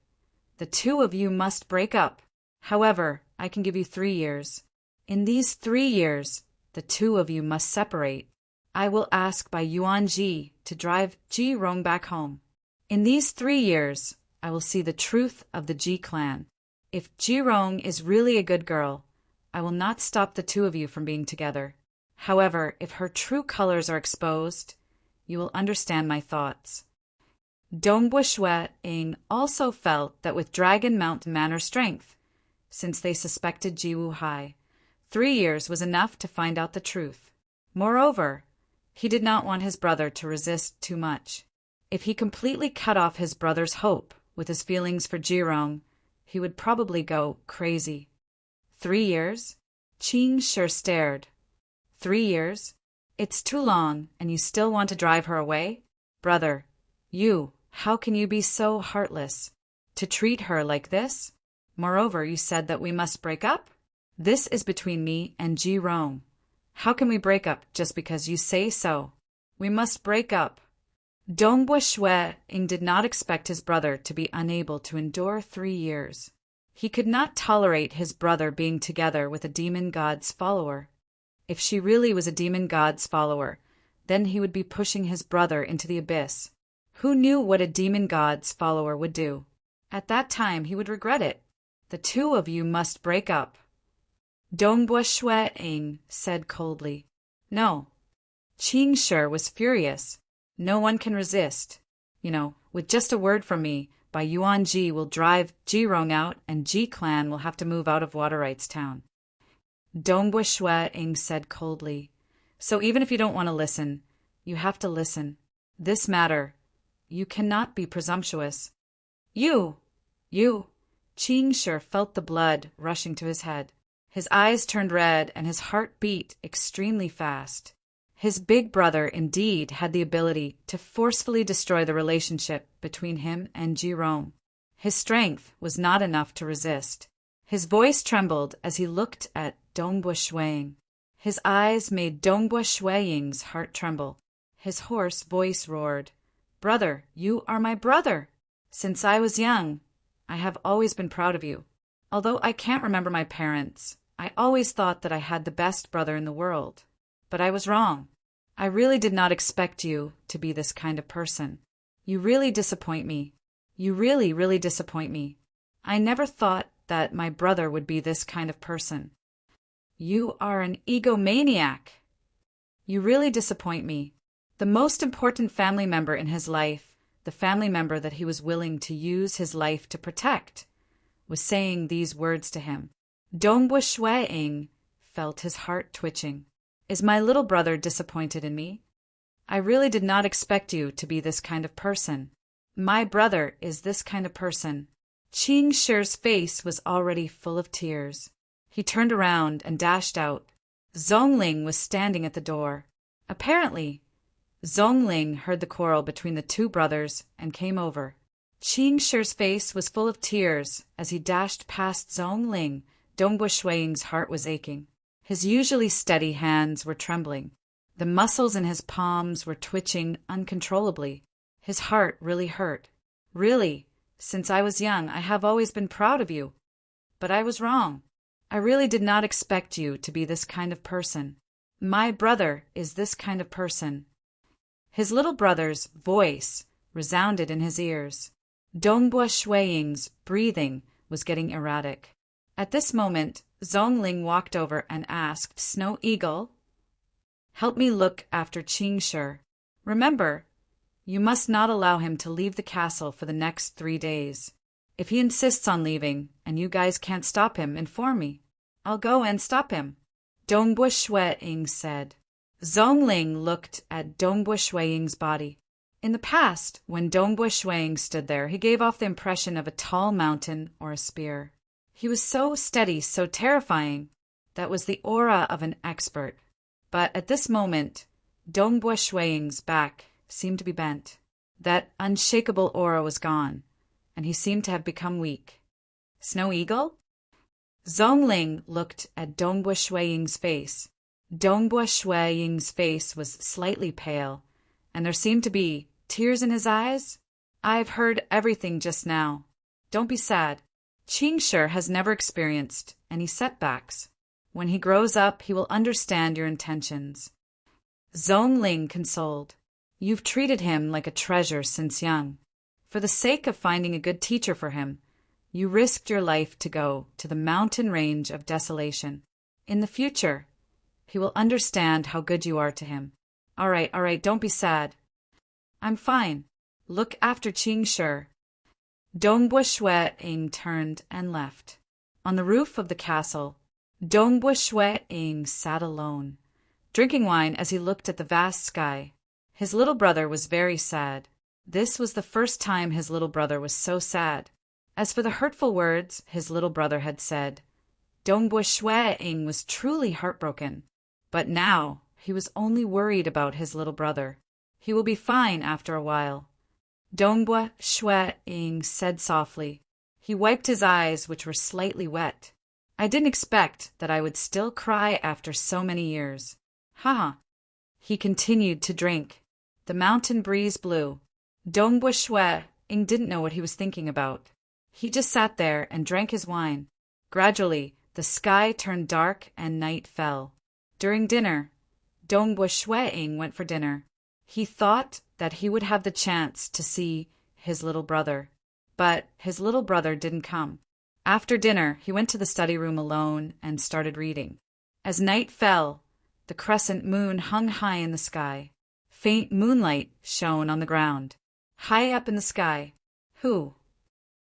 The two of you must break up. However, I can give you 3 years. In these 3 years, the two of you must separate. I will ask by Yuan Ji to drive Ji Rong back home. In these 3 years, I will see the truth of the Ji clan. If Ji Rong is really a good girl, I will not stop the two of you from being together. However, if her true colors are exposed, you will understand my thoughts. Dongbu Shuiying also felt that with Dragon Mountain Manor's strength, since they suspected Jiwu Hai, 3 years was enough to find out the truth. Moreover, he did not want his brother to resist too much. If he completely cut off his brother's hope with his feelings for Jirong, he would probably go crazy. 3 years? Qing Shi stared. 3 years? It's too long, and you still want to drive her away? Brother, how can you be so heartless? To treat her like this? Moreover, you said that we must break up? This is between me and Jirong. How can we break up just because you say so? We must break up. Dongbu Shuiying did not expect his brother to be unable to endure 3 years. He could not tolerate his brother being together with a demon god's follower. If she really was a demon god's follower, then he would be pushing his brother into the abyss. Who knew what a demon god's follower would do? At that time he would regret it. The two of you must break up. Dongbu Shuiying said coldly. No. Qing Shi was furious. No one can resist. With just a word from me, by Yuan Ji will drive Jirong out and Ji clan will have to move out of Waterites town. Dongbu Shuiying said coldly. So even if you don't want to listen, you have to listen. This matter, you cannot be presumptuous. You! Qing Shi felt the blood rushing to his head. His eyes turned red and his heart beat extremely fast. His big brother indeed had the ability to forcefully destroy the relationship between him and Jirong. His strength was not enough to resist. His voice trembled as he looked at Dongbu Shuiying. His eyes made Dongbu Shuiying's heart tremble. His hoarse voice roared, Brother, you are my brother! Since I was young, I have always been proud of you. Although I can't remember my parents, I always thought that I had the best brother in the world. But I was wrong. I really did not expect you to be this kind of person. You really disappoint me. You really, really disappoint me. I never thought that my brother would be this kind of person. You are an egomaniac. You really disappoint me. The most important family member in his life, the family member that he was willing to use his life to protect, was saying these words to him. Dongbu Shuiying felt his heart twitching. Is my little brother disappointed in me? I really did not expect you to be this kind of person. My brother is this kind of person. Qing Shi's face was already full of tears. He turned around and dashed out. Zhongling was standing at the door. Apparently, Zhongling heard the quarrel between the two brothers and came over. Qing Shi's face was full of tears as he dashed past Zhong Ling. Dongbo Shuiying's heart was aching. His usually steady hands were trembling. The muscles in his palms were twitching uncontrollably. His heart really hurt. Really, since I was young, I have always been proud of you. But I was wrong. I really did not expect you to be this kind of person. My brother is this kind of person. His little brother's voice resounded in his ears. Dongbo Shuiying's breathing was getting erratic. At this moment, Zhong Ling walked over and asked Snow Eagle, "Help me look after Qing Shi. Remember, you must not allow him to leave the castle for the next 3 days. If he insists on leaving and you guys can't stop him, inform me. I'll go and stop him," Dongbo Shuiying said. Zhong Ling looked at Dongbo Shuiying's body. In the past, when Dongbo Shuiying stood there, he gave off the impression of a tall mountain or a spear. He was so steady, so terrifying. That was the aura of an expert. But at this moment, Dongbo Shuiying's back seemed to be bent. That unshakable aura was gone, and he seemed to have become weak. Snow Eagle? Zhong Ling looked at Dongbo Shuiying's face. Dongbo Shuiying's face was slightly pale, and there seemed to be tears in his eyes. "I've heard everything just now. Don't be sad. Qing Shi has never experienced any setbacks. When he grows up, he will understand your intentions." Zhong Ling consoled. "You've treated him like a treasure since young. For the sake of finding a good teacher for him, you risked your life to go to the mountain range of desolation. In the future, he will understand how good you are to him. All right, don't be sad." "I'm fine. Look after Qing Shi." Dongbo Shuiying turned and left. On the roof of the castle, Dongbo Shuiying sat alone, drinking wine as he looked at the vast sky. His little brother was very sad. This was the first time his little brother was so sad. As for the hurtful words his little brother had said, Dongbo Shuiying was truly heartbroken. But now he was only worried about his little brother. He will be fine after a while. Dongbo Shuiying said softly. He wiped his eyes, which were slightly wet. "I didn't expect that I would still cry after so many years. Haha." He continued to drink. The mountain breeze blew. Dongbo Shuiying didn't know what he was thinking about. He just sat there and drank his wine. Gradually, the sky turned dark and night fell. During dinner, Dongbo Shuiying went for dinner. He thought that he would have the chance to see his little brother. But his little brother didn't come. After dinner, he went to the study room alone and started reading. As night fell, the crescent moon hung high in the sky. Faint moonlight shone on the ground. High up in the sky,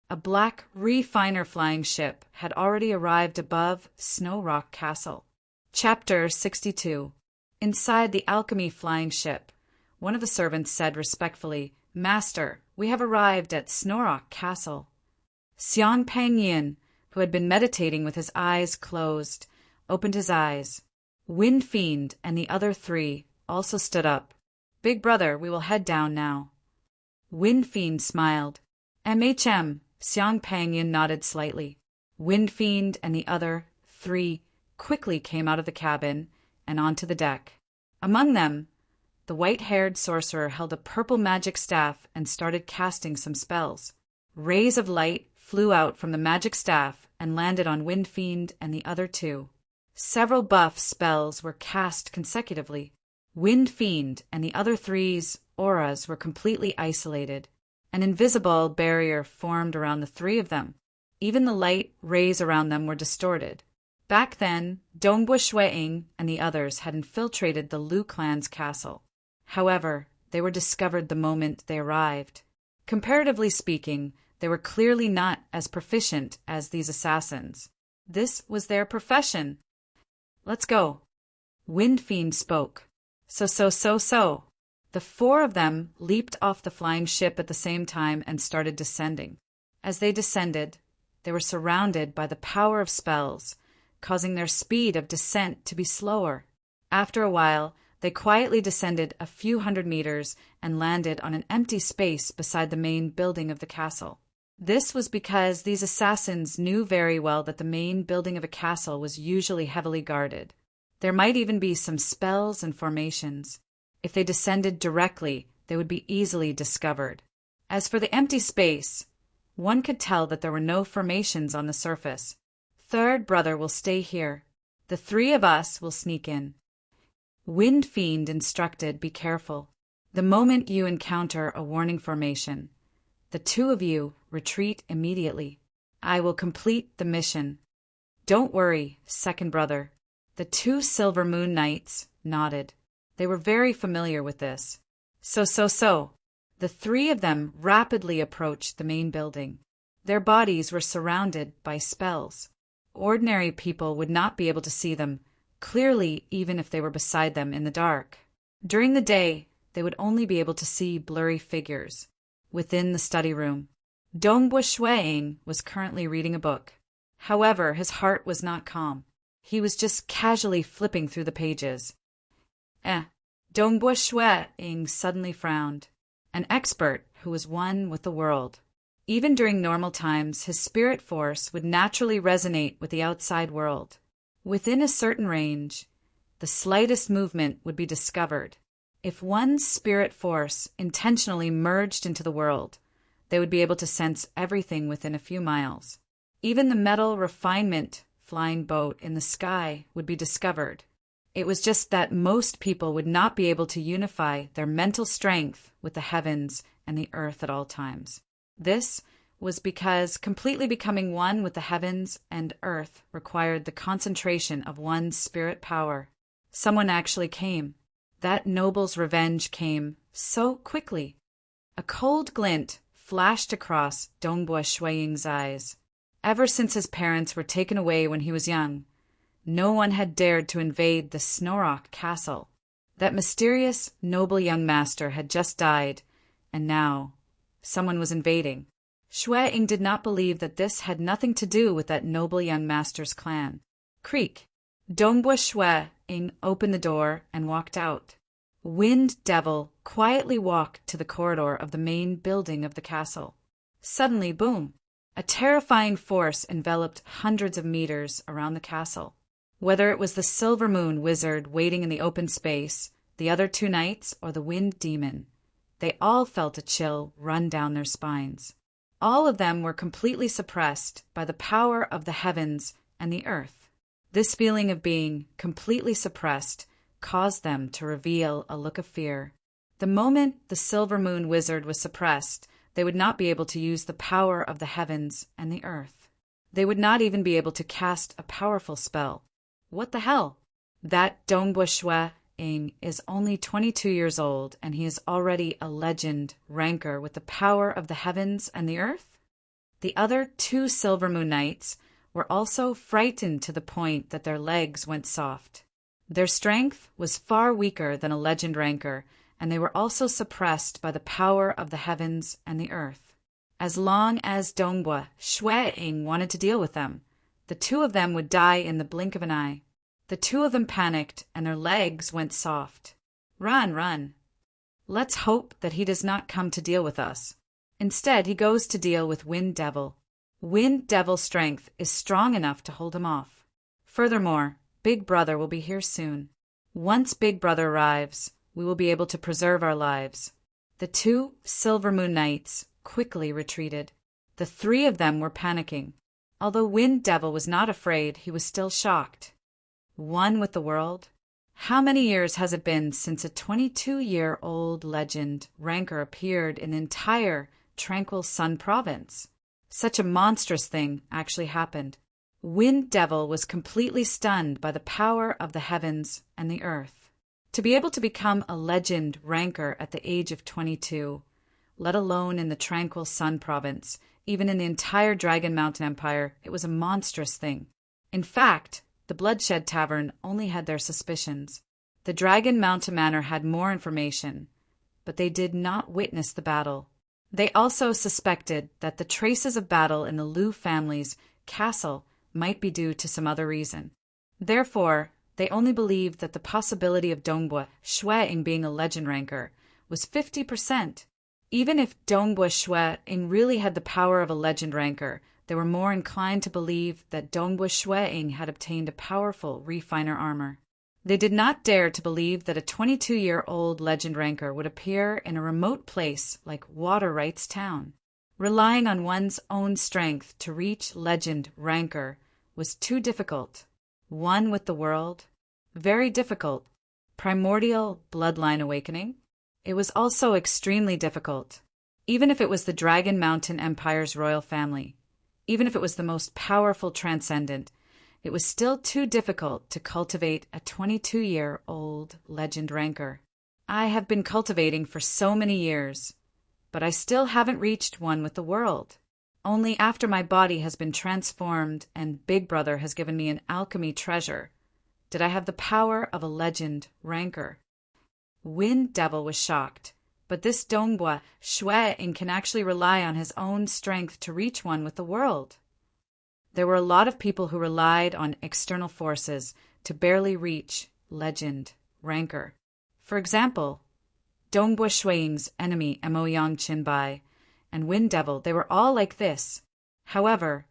a black refiner flying ship had already arrived above Snow Rock Castle. Chapter 62. Inside the alchemy flying ship, one of the servants said respectfully, "Master, we have arrived at Snow Rock Castle." Xiang Pangyin, who had been meditating with his eyes closed, opened his eyes. Wind Fiend and the other 3 also stood up. "Big brother, we will head down now." Wind Fiend smiled. "MHM," Xiang Pangyin nodded slightly. Wind Fiend and the other 3 quickly came out of the cabin and onto the deck. Among them, the white-haired sorcerer held a purple magic staff and started casting some spells. Rays of light flew out from the magic staff and landed on Wind Fiend and the other 2. Several buff spells were cast consecutively. Wind Fiend and the other 3's auras were completely isolated. An invisible barrier formed around the 3 of them. Even the light rays around them were distorted. Back then, Dongbo Shuiying and the others had infiltrated the Lu clan's castle. However, they were discovered the moment they arrived. Comparatively speaking, they were clearly not as proficient as these assassins. This was their profession. "Let's go." Wind Fiend spoke. So. The 4 of them leaped off the flying ship at the same time and started descending. As they descended, they were surrounded by the power of spells, causing their speed of descent to be slower. After a while, They quietly descended a few hundred meters and landed on an empty space beside the main building of the castle. This was because these assassins knew very well that the main building of a castle was usually heavily guarded. There might even be some spells and formations. If they descended directly, they would be easily discovered. As for the empty space, one could tell that there were no formations on the surface. Third brother will stay here. The three of us will sneak in. Wind Fiend instructed, be careful. The moment you encounter a warning formation, the two of you retreat immediately. I will complete the mission. Don't worry, second brother. The two Silver Moon Knights nodded. They were very familiar with this. So. The three of them rapidly approached the main building. Their bodies were surrounded by spells. Ordinary people would not be able to see them clearly even if they were beside them in the dark. During the day, they would only be able to see blurry figures. Within the study room, Dongbua Shuang was currently reading a book. However, his heart was not calm. He was just casually flipping through the pages. Dongbua Shuang suddenly frowned. An expert who was one with the world. Even during normal times, his spirit force would naturally resonate with the outside world. Within a certain range, the slightest movement would be discovered. If one's spirit force intentionally merged into the world, they would be able to sense everything within a few miles. Even the metal refinement flying boat in the sky would be discovered. It was just that most people would not be able to unify their mental strength with the heavens and the earth at all times. This was because completely becoming one with the heavens and earth required the concentration of one's spirit power. Someone actually came. That noble's revenge came so quickly. A cold glint flashed across Dongbua Shuang's eyes. Ever since his parents were taken away when he was young, no one had dared to invade the Snorok castle. That mysterious, noble young master had just died, and now someone was invading. Shuang did not believe that this had nothing to do with that noble young master's clan. Creak. Dongbua Shuang opened the door and walked out. Wind Devil quietly walked to the corridor of the main building of the castle. Suddenly, boom! A terrifying force enveloped hundreds of meters around the castle. Whether it was the Silver Moon Wizard waiting in the open space, the other two knights, or the Wind Demon, they all felt a chill run down their spines. All of them were completely suppressed by the power of the heavens and the earth. This feeling of being completely suppressed caused them to reveal a look of fear. The moment the Silver Moon Wizard was suppressed, they would not be able to use the power of the heavens and the earth. They would not even be able to cast a powerful spell. What the hell? That Dongbua Shuang is only 22 years old, and he is already a legend ranker with the power of the heavens and the earth? The other two Silver Moon Knights were also frightened to the point that their legs went soft. Their strength was far weaker than a legend ranker, and they were also suppressed by the power of the heavens and the earth. As long as Dongbua Shuang wanted to deal with them, the two of them would die in the blink of an eye. The two of them panicked, and their legs went soft. Run. Let's hope that he does not come to deal with us. Instead, he goes to deal with Wind Devil. Wind Devil's strength is strong enough to hold him off. Furthermore, Big Brother will be here soon. Once Big Brother arrives, we will be able to preserve our lives. The two Silver Moon Knights quickly retreated. The three of them were panicking. Although Wind Devil was not afraid, he was still shocked. One with the world? How many years has it been since a 22-year-old legend ranker appeared in the entire Tranquil Sun province? Such a monstrous thing actually happened. Wind Devil was completely stunned by the power of the heavens and the earth. To be able to become a legend ranker at the age of 22, let alone in the Tranquil Sun province, even in the entire Dragon Mountain Empire, it was a monstrous thing. In fact, the Bloodshed Tavern only had their suspicions. The Dragon Mountain Manor had more information, but they did not witness the battle. They also suspected that the traces of battle in the Liu family's castle might be due to some other reason. Therefore, They only believed that the possibility of Dongbua Shueing being a legend ranker was 50%. Even if Dongbua Shueing really had the power of a legend ranker, they were more inclined to believe that Dongbua Shueing had obtained a powerful refiner armor. They did not dare to believe that a 22-year-old legend ranker would appear in a remote place like Water Rights Town. Relying on one's own strength to reach legend ranker was too difficult. One with the world, very difficult. Primordial bloodline awakening. It was also extremely difficult. Even if it was the Dragon Mountain Empire's royal family, even if it was the most powerful transcendent, it was still too difficult to cultivate a 22-year-old legend ranker. I have been cultivating for so many years, but I still haven't reached one with the world. Only after my body has been transformed and Big Brother has given me an alchemy treasure did I have the power of a legend ranker. Wind Devil was shocked, but this Dongbua Shueing can actually rely on his own strength to reach one with the world. There were a lot of people who relied on external forces to barely reach legend ranker. For example, Dongbua Shueing's enemy Emoyang Qinbai and Wind Devil, they were all like this. However,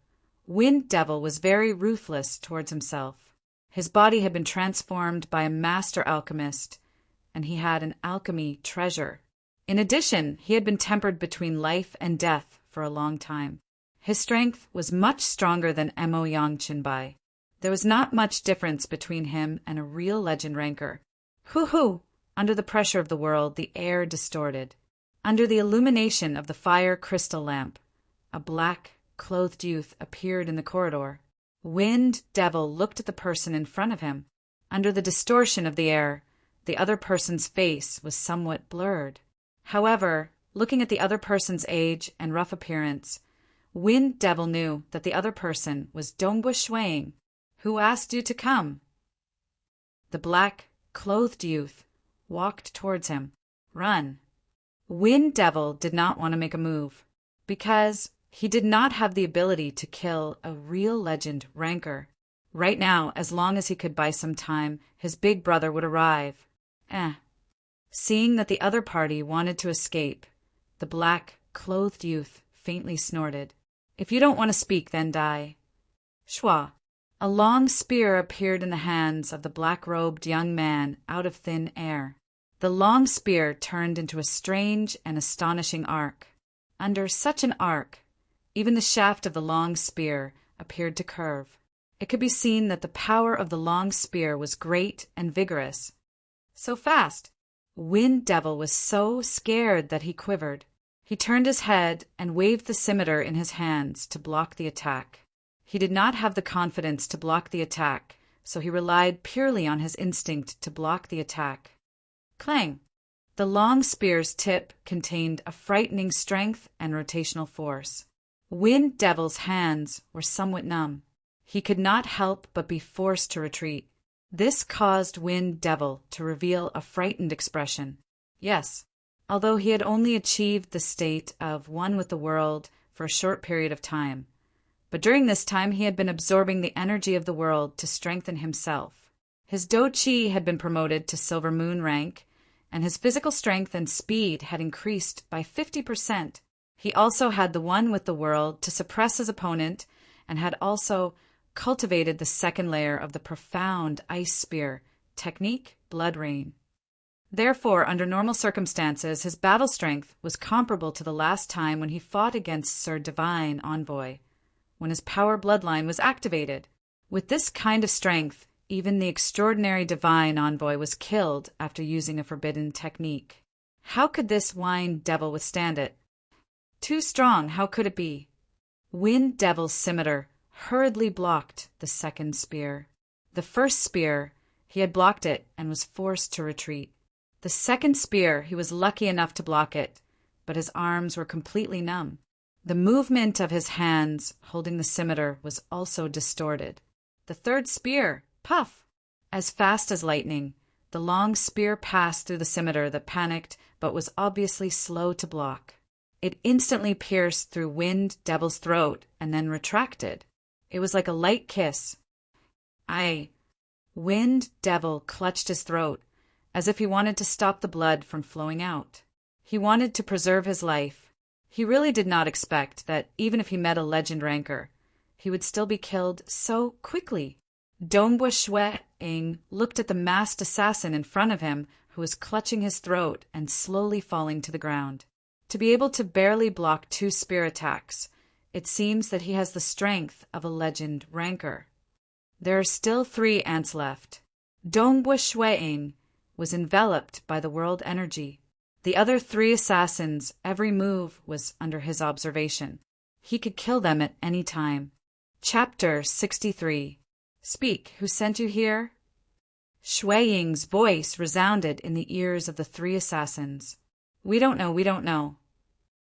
Wind Devil was very ruthless towards himself. His body had been transformed by a master alchemist, and he had an alchemy treasure. In addition, he had been tempered between life and death for a long time. His strength was much stronger than Emoyang Qinbai. There was not much difference between him and a real legend ranker. Hoo-hoo! Under the pressure of the world, the air distorted. Under the illumination of the fire crystal lamp, a black-clothed youth appeared in the corridor. Wind Devil looked at the person in front of him. Under the distortion of the air, the other person's face was somewhat blurred. However, looking at the other person's age and rough appearance, Wind Devil knew that the other person was Dongbua Shueing. Who asked you to come? The black-clothed youth walked towards him. Run. Wind Devil did not want to make a move, because he did not have the ability to kill a real legend ranker. Right now, as long as he could buy some time, his big brother would arrive. Seeing that the other party wanted to escape, the black-clothed youth faintly snorted. If you don't want to speak, then die. Shwa. A long spear appeared in the hands of the black-robed young man out of thin air. The long spear turned into a strange and astonishing arc. Under such an arc, even the shaft of the long spear appeared to curve. It could be seen that the power of the long spear was great and vigorous. So fast! Wind Devil was so scared that he quivered. He turned his head and waved the scimitar in his hands to block the attack. He did not have the confidence to block the attack, so he relied purely on his instinct to block the attack. Clang! The long spear's tip contained a frightening strength and rotational force. Wind Devil's hands were somewhat numb. He could not help but be forced to retreat. This caused Wind Devil to reveal a frightened expression. Yes, although he had only achieved the state of one with the world for a short period of time. But during this time he had been absorbing the energy of the world to strengthen himself. His Do Chi had been promoted to Silver Moon rank, and his physical strength and speed had increased by 50%. He also had the one with the world to suppress his opponent, and had also cultivated the second layer of the profound ice spear, technique Blood Rain. Therefore, under normal circumstances, his battle strength was comparable to the last time when he fought against Sir Divine Envoy, when his power bloodline was activated. With this kind of strength, even the extraordinary Divine Envoy was killed after using a forbidden technique. How could this Wind Devil withstand it? Too strong, how could it be? Wind Devil's scimitar hurriedly blocked the second spear. The first spear, he had blocked it and was forced to retreat. The second spear, he was lucky enough to block it, but his arms were completely numb. The movement of his hands holding the scimitar was also distorted. The third spear, puff! As fast as lightning, the long spear passed through the scimitar that panicked but was obviously slow to block. It instantly pierced through Wind Devil's throat and then retracted. It was like a light kiss. Wind Devil clutched his throat, as if he wanted to stop the blood from flowing out. He wanted to preserve his life. He really did not expect that even if he met a legend ranker, he would still be killed so quickly. Dongbua Shui-ing looked at the masked assassin in front of him who was clutching his throat and slowly falling to the ground. To be able to barely block 2 spear attacks, it seems that he has the strength of a legend ranker. There are still 3 ants left. Dongbua Shui-ing was enveloped by the world energy. The other 3 assassins, every move was under his observation. He could kill them at any time. Chapter 63. Speak, who sent you here? Shui-ying's voice resounded in the ears of the 3 assassins. We don't know, we don't know.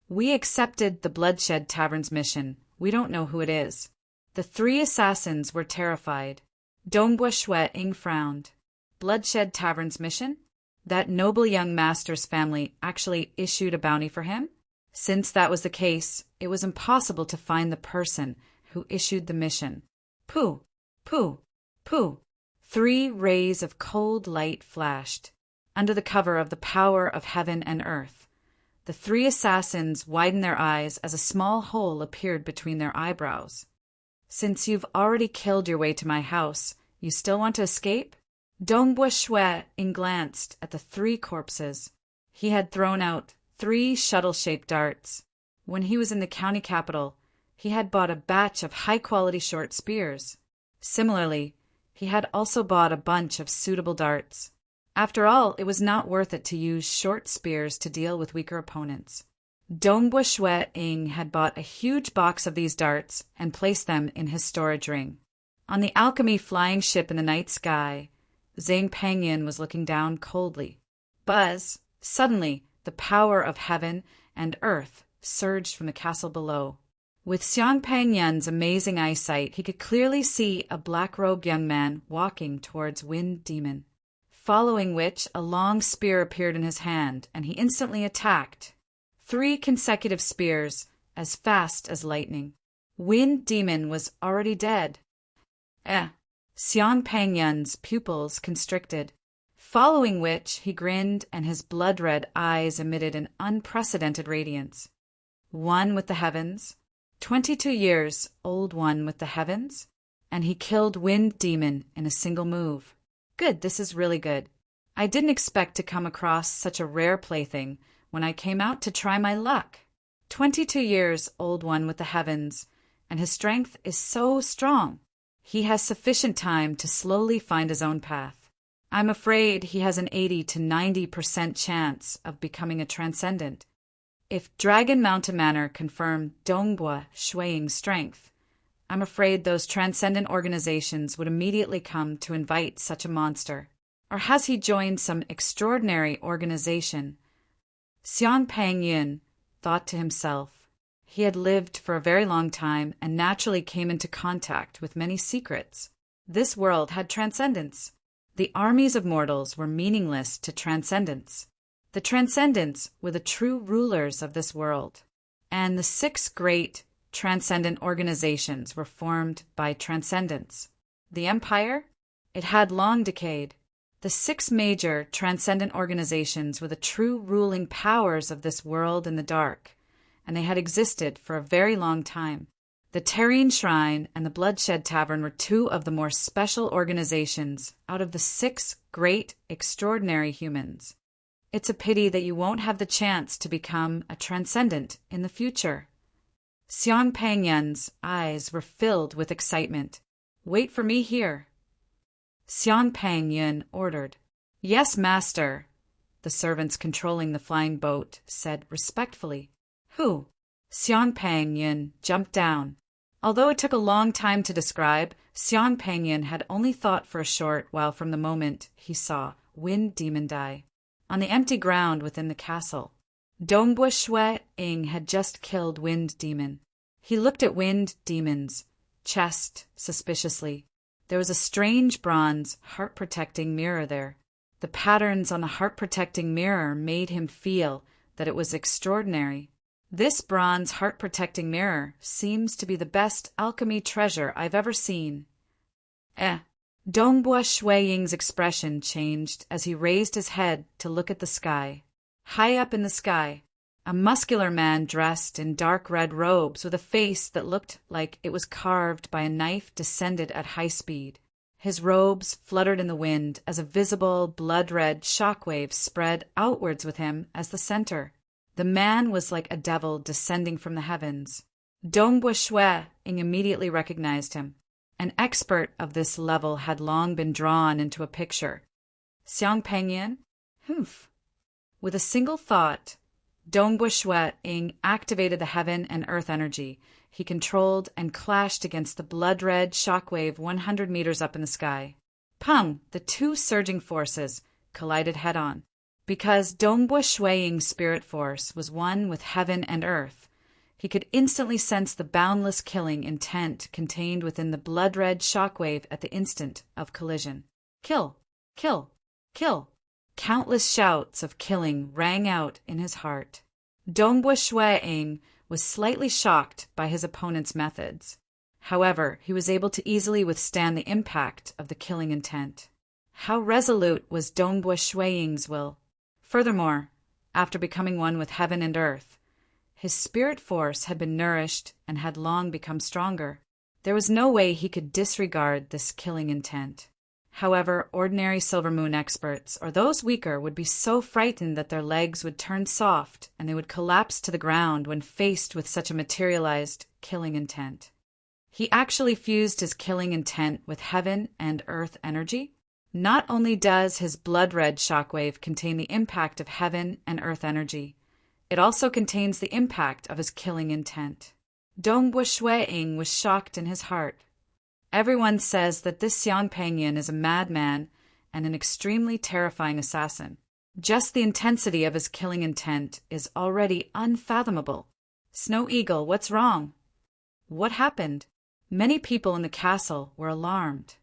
We accepted the Bloodshed Tavern's mission. We don't know who it is. The 3 assassins were terrified. Dongbua Shui-ing frowned. Bloodshed Tavern's mission? That noble young master's family actually issued a bounty for him? Since that was the case, it was impossible to find the person who issued the mission. Pooh! Pooh! Pooh! 3 rays of cold light flashed. Under the cover of the power of heaven and earth, the 3 assassins widened their eyes as a small hole appeared between their eyebrows. Since you've already killed your way to my house, you still want to escape? Dongbua Shui-ing glanced at the 3 corpses. He had thrown out 3 shuttle-shaped darts. When he was in the county capital, he had bought a batch of high-quality short spears. Similarly, he had also bought a bunch of suitable darts. After all, it was not worth it to use short spears to deal with weaker opponents. Dongbua Shui-ing had bought a huge box of these darts and placed them in his storage ring. On the alchemy flying ship in the night sky, Zhang Pengyan was looking down coldly. Buzz! Suddenly, the power of heaven and earth surged from the castle below. With Xiang Pengyan's amazing eyesight, he could clearly see a black-robed young man walking towards Wind Demon, following which a long spear appeared in his hand, and he instantly attacked. 3 consecutive spears, as fast as lightning. Wind Demon was already dead. Xiang Pengyan's pupils constricted, following which he grinned and his blood-red eyes emitted an unprecedented radiance. One with the heavens, 22 years old one with the heavens, and he killed Wind Demon in a single move. Good, this is really good. I didn't expect to come across such a rare plaything when I came out to try my luck. 22 years old one with the heavens, and his strength is so strong. He has sufficient time to slowly find his own path. I'm afraid he has an 80 to 90% chance of becoming a transcendent. If Dragon Mountain Manor confirmed Dongbua Shui-ing's strength, I'm afraid those transcendent organizations would immediately come to invite such a monster. Or has he joined some extraordinary organization? Xiang Pengyan thought to himself. He had lived for a very long time and naturally came into contact with many secrets. This world had transcendence. The armies of mortals were meaningless to transcendence. The transcendents were the true rulers of this world, and the 6 great transcendent organizations were formed by transcendents. The empire? It had long decayed. The 6 major transcendent organizations were the true ruling powers of this world in the dark, and they had existed for a very long time. The Terrine Shrine and the Bloodshed Tavern were 2 of the more special organizations out of the 6 great, extraordinary humans. It's a pity that you won't have the chance to become a transcendent in the future. Xiang Pengyan's eyes were filled with excitement. Wait for me here. Xiang Pengyan ordered. Yes, master, the servants controlling the flying boat said respectfully. Who? Xiang Pengyan jumped down. Although it took a long time to describe, Xiang Pengyan had only thought for a short while from the moment he saw Wind Demon die. On the empty ground within the castle, Dongbua Shui-ing had just killed Wind Demon. He looked at Wind Demon's chest suspiciously. There was a strange bronze heart-protecting mirror there. The patterns on the heart-protecting mirror made him feel that it was extraordinary. This bronze heart-protecting mirror seems to be the best alchemy treasure I've ever seen. Dongbua Shuiying's expression changed as he raised his head to look at the sky. High up in the sky, a muscular man dressed in dark red robes with a face that looked like it was carved by a knife descended at high speed. His robes fluttered in the wind as a visible blood-red shockwave spread outwards with him as the center. The man was like a devil descending from the heavens. Dongbua Shuiying immediately recognized him. An expert of this level had long been drawn into a picture. Xiang Pengyan? Humph. With a single thought, Dongbua Shuiying activated the heaven and earth energy. He controlled and clashed against the blood-red shockwave 100 meters up in the sky. Pung! The two surging forces collided head-on. Because Dongbua Shuiying's spirit force was one with heaven and earth, he could instantly sense the boundless killing intent contained within the blood-red shockwave at the instant of collision. Kill! Kill! Kill! Countless shouts of killing rang out in his heart. Dongbua Shuiying was slightly shocked by his opponent's methods. However, he was able to easily withstand the impact of the killing intent. How resolute was Dongbua Shuiying's will! Furthermore, after becoming one with heaven and earth, his spirit force had been nourished and had long become stronger. There was no way he could disregard this killing intent. However, ordinary Silver Moon experts, or those weaker, would be so frightened that their legs would turn soft and they would collapse to the ground when faced with such a materialized killing intent. He actually fused his killing intent with heaven and earth energy. Not only does his blood-red shockwave contain the impact of heaven and earth energy, it also contains the impact of his killing intent. Dongbua Shuiying was shocked in his heart. Everyone says that this Xiang Pengyan is a madman and an extremely terrifying assassin. Just the intensity of his killing intent is already unfathomable. Snow Eagle, what's wrong? What happened? Many people in the castle were alarmed.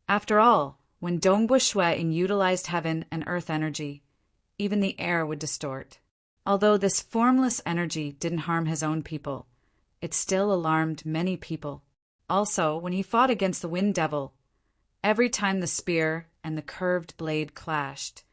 After all, when Dongbua Shuiying utilized heaven and earth energy, even the air would distort. Although this formless energy didn't harm his own people, it still alarmed many people. Also, when he fought against the Wind Devil, every time the spear and the curved blade clashed,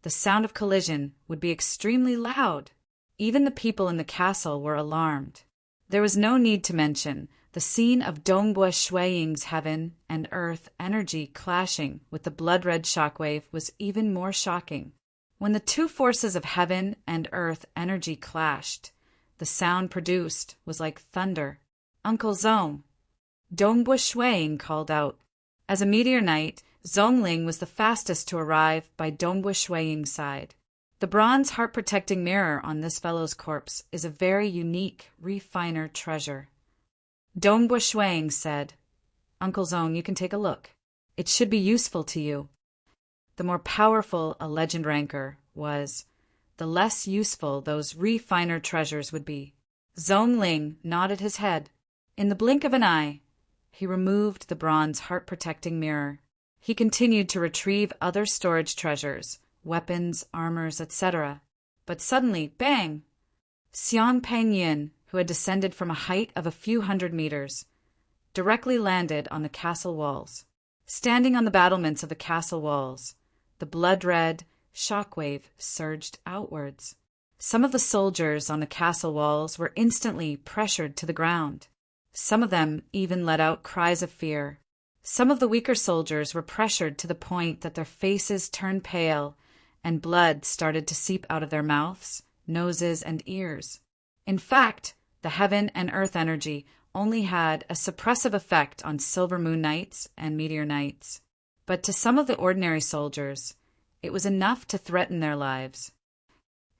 the sound of collision would be extremely loud. Even the people in the castle were alarmed. There was no need to mention the scene of Dongbua Shuiying's heaven and earth energy clashing with the blood-red shockwave was even more shocking. When the two forces of heaven and earth energy clashed, the sound produced was like thunder. Uncle Zong! Dongbua Shuiying called out. As a meteor knight, Zhongling was the fastest to arrive by Dongbua Shuiying's side. The bronze heart-protecting mirror on this fellow's corpse is a very unique, refiner treasure. Dongbua Shuiying said, Uncle Zong, you can take a look. It should be useful to you. The more powerful a legend ranker was, the less useful those refiner treasures would be. Zhongling nodded his head. In the blink of an eye, he removed the bronze heart-protecting mirror. He continued to retrieve other storage treasures, weapons, armors, etc. But suddenly, bang! Xiang Pengyan, who had descended from a height of a few hundred meters, directly landed on the castle walls. Standing on the battlements of the castle walls, the blood-red shockwave surged outwards. Some of the soldiers on the castle walls were instantly pressured to the ground. Some of them even let out cries of fear. Some of the weaker soldiers were pressured to the point that their faces turned pale and blood started to seep out of their mouths, noses, and ears. In fact, the heaven and earth energy only had a suppressive effect on Silver Moon Knights and Meteor Knights. But to some of the ordinary soldiers, it was enough to threaten their lives.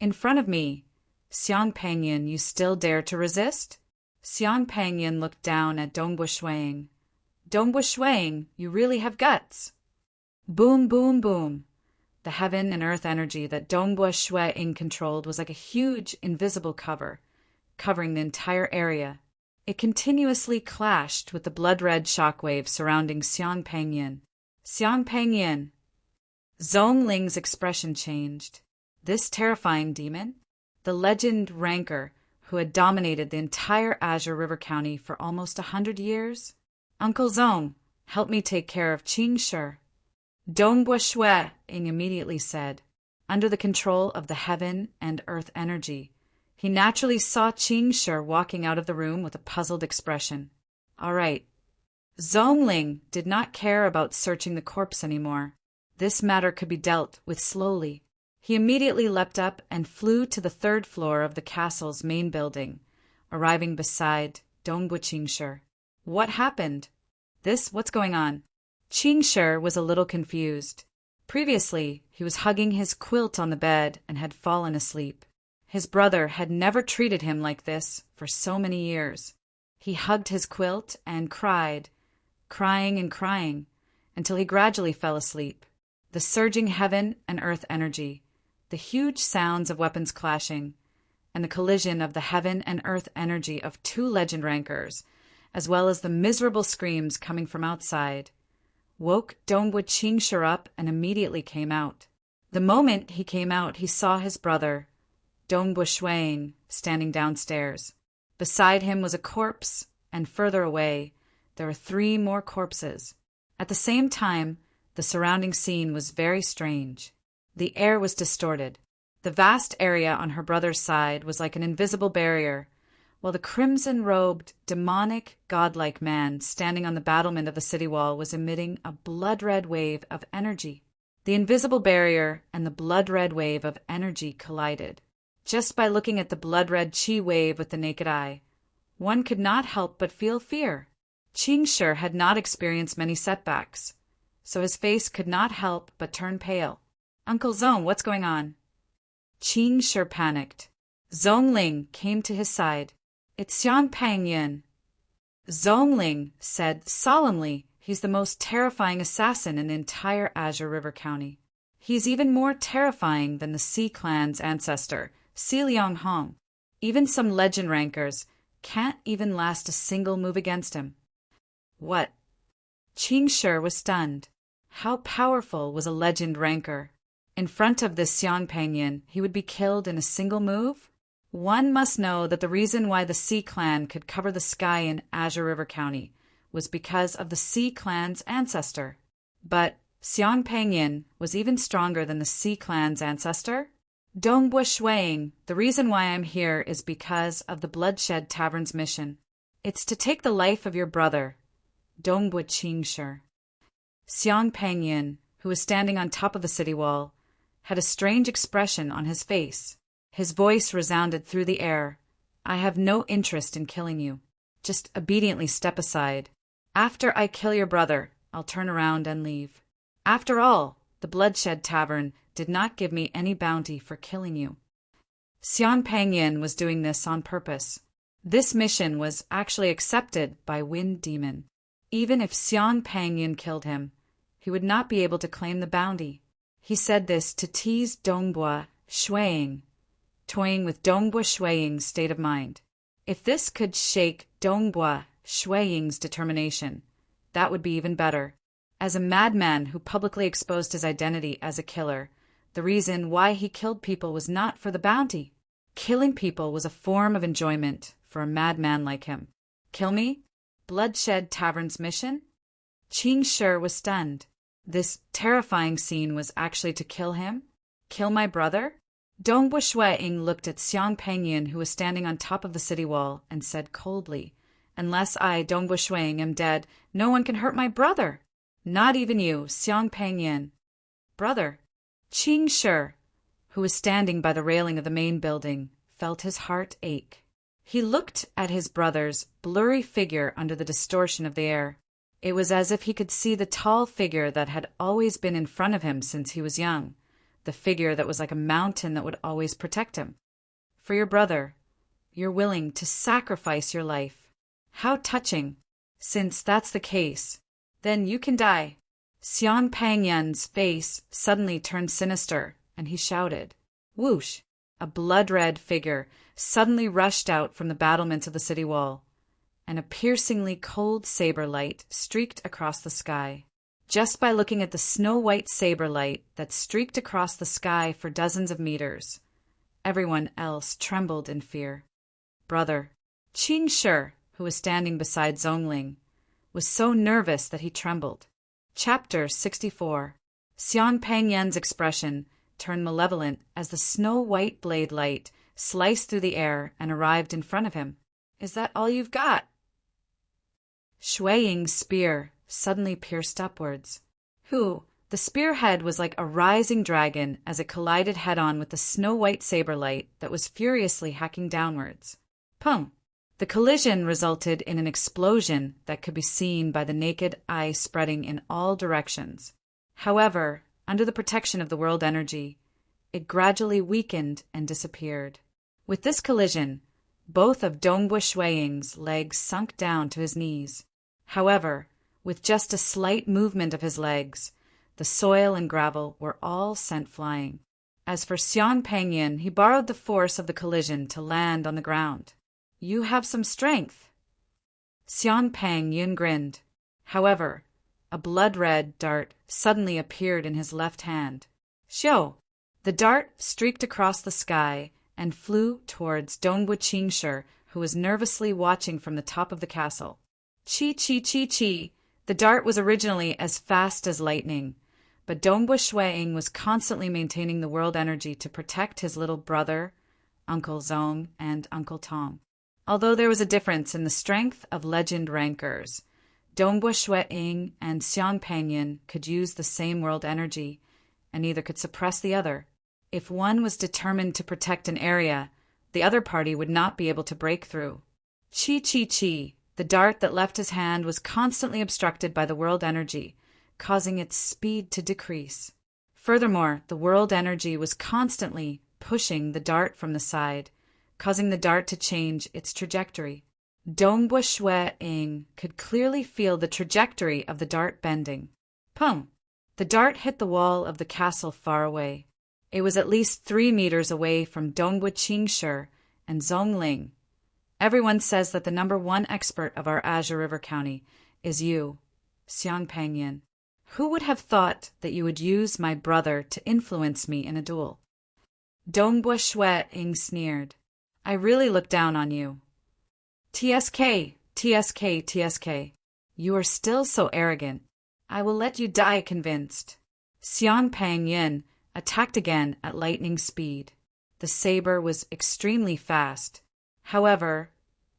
In front of me, Xiang Pengyan, you still dare to resist? Xiang Pengyan looked down at Dongbua Shuiying. Dongbua Shuiying, you really have guts. Boom, boom, boom. The heaven and earth energy that Dongbua Shuiying controlled was like a huge invisible cover, covering the entire area. It continuously clashed with the blood-red shockwave surrounding Xiang Pengyan. Xiang Pengyan! Zhongling's expression changed. This terrifying demon, the legend ranker who had dominated the entire Azure River County for almost 100 years? Uncle Zong, Help me take care of Qingshi. Dongbua Shui, Ing immediately said. Under the control of the heaven and earth energy, he naturally saw Qingshi walking out of the room with a puzzled expression. All right. Zhongling did not care about searching the corpse anymore. This matter could be dealt with slowly. He immediately leapt up and flew to the 3rd floor of the castle's main building, arriving beside Dongbua Qingshi. What happened? What's going on? Qingshi was a little confused. Previously, he was hugging his quilt on the bed and had fallen asleep. His brother had never treated him like this for so many years. He hugged his quilt and cried, crying and crying, until he gradually fell asleep. The surging heaven and earth energy, the huge sounds of weapons clashing, and the collision of the heaven and earth energy of 2 legend rankers, as well as the miserable screams coming from outside, woke Dongbua Qingshi up and immediately came out. The moment he came out, he saw his brother, Dongbua Shuiying, standing downstairs. Beside him was a corpse, and further away, there were 3 more corpses. At the same time, the surrounding scene was very strange. The air was distorted. The vast area on her brother's side was like an invisible barrier, while the crimson-robed, demonic, godlike man standing on the battlement of the city wall was emitting a blood-red wave of energy. The invisible barrier and the blood-red wave of energy collided. Just by looking at the blood-red chi wave with the naked eye, one could not help but feel fear. Qingshi had not experienced many setbacks, so his face could not help but turn pale. Uncle Zong, what's going on? Qingshi panicked. Zhongling came to his side. It's Xiang Pangyan. Zhongling said solemnly, he's the most terrifying assassin in the entire Azure River County. He's even more terrifying than the Sea Clan's ancestor, Si Liang Hong. Even some legend rankers can't even last a single move against him. What? Qingshi was stunned. How powerful was a legend ranker? In front of this Xiang Pangyan, he would be killed in a single move? One must know that the reason why the Sea Clan could cover the sky in Azure River County was because of the Sea Clan's ancestor. But Xiang Pangyan was even stronger than the Sea Clan's ancestor? Dongbua Shuiying, the reason why I'm here is because of the Bloodshed Tavern's mission. It's to take the life of your brother, Dongbua Qingshi. Xiang Pangyan, who was standing on top of the city wall, had a strange expression on his face. His voice resounded through the air. I have no interest in killing you. Just obediently step aside. After I kill your brother, I'll turn around and leave. After all, the Bloodshed Tavern did not give me any bounty for killing you. Xiang Pangyan was doing this on purpose. This mission was actually accepted by Wind Demon. Even if Xiang Pangyan killed him, he would not be able to claim the bounty. He said this to tease Dongbua Shuiying, toying with Dongbua Shuiying's state of mind. If this could shake Dongbua Shuiying's determination, that would be even better. As a madman who publicly exposed his identity as a killer, the reason why he killed people was not for the bounty. Killing people was a form of enjoyment for a madman like him. Kill me? Bloodshed Tavern's mission? Qingshi was stunned. This terrifying scene was actually to kill him? Kill my brother? Dongbua Shuiying looked at Xiang Pangyan, who was standing on top of the city wall, and said coldly, Unless I, Dongbua Shuiying, am dead, no one can hurt my brother. Not even you, Xiang Pangyan. Brother. Qingshi, who was standing by the railing of the main building, felt his heart ache. He looked at his brother's blurry figure under the distortion of the air. It was as if he could see the tall figure that had always been in front of him since he was young, the figure that was like a mountain that would always protect him. For your brother, you're willing to sacrifice your life. How touching. Since that's the case, then you can die. Xiang Pangyan's face suddenly turned sinister, and he shouted. Whoosh! A blood-red figure suddenly rushed out from the battlements of the city wall, and a piercingly cold saber light streaked across the sky. Just by looking at the snow-white saber light that streaked across the sky for dozens of meters, everyone else trembled in fear. Brother. Qingshi, who was standing beside Zhongling, was so nervous that he trembled. Chapter 64. Xiang Pangyan's expression turned malevolent as the snow-white blade light sliced through the air and arrived in front of him. "Is that all you've got?" Shui Ying's spear suddenly pierced upwards. The spearhead was like a rising dragon as it collided head-on with the snow-white saber light that was furiously hacking downwards. Pum! The collision resulted in an explosion that could be seen by the naked eye spreading in all directions. However, under the protection of the world energy, it weakened and disappeared. With this collision, both of Dongbua Shuiying's legs sunk down to his knees. However, with just a slight movement of his legs, the soil and gravel were all sent flying. As for Xiang Pangyan, he borrowed the force of the collision to land on the ground. "You have some strength." Xiang Pangyan grinned. However, a blood-red dart suddenly appeared in his left hand. Xiao! The dart streaked across the sky and flew towards Dongbua Qingshi, who was nervously watching from the top of the castle. Chi chi chi chi! The dart was originally as fast as lightning, but Dongbua Shuiying was constantly maintaining the world energy to protect his little brother, Uncle Zong, and Uncle Tom. Although there was a difference in the strength of legend rankers, Dongbua Shuiying and Xiang Pangyan could use the same world energy, and neither could suppress the other. If one was determined to protect an area, the other party would not be able to break through. Chi chi chi! The dart that left his hand was constantly obstructed by the world energy, causing its speed to decrease. Furthermore, the world energy was constantly pushing the dart from the side, causing the dart to change its trajectory. Dongbua Shuiying could clearly feel the trajectory of the dart bending. Pum! The dart hit the wall of the castle far away. It was at least 3 meters away from Dongbua Qingshi and Zhongling. Everyone says that the number 1 expert of our Azure River County is you, Xiang Pangyan. Who would have thought that you would use my brother to influence me in a duel? Dongbua Shuiying sneered. I really look down on you. TSK, TSK, TSK. You are still so arrogant. I will let you die convinced. Xiang Pangyan attacked again at lightning speed. The saber was extremely fast. However,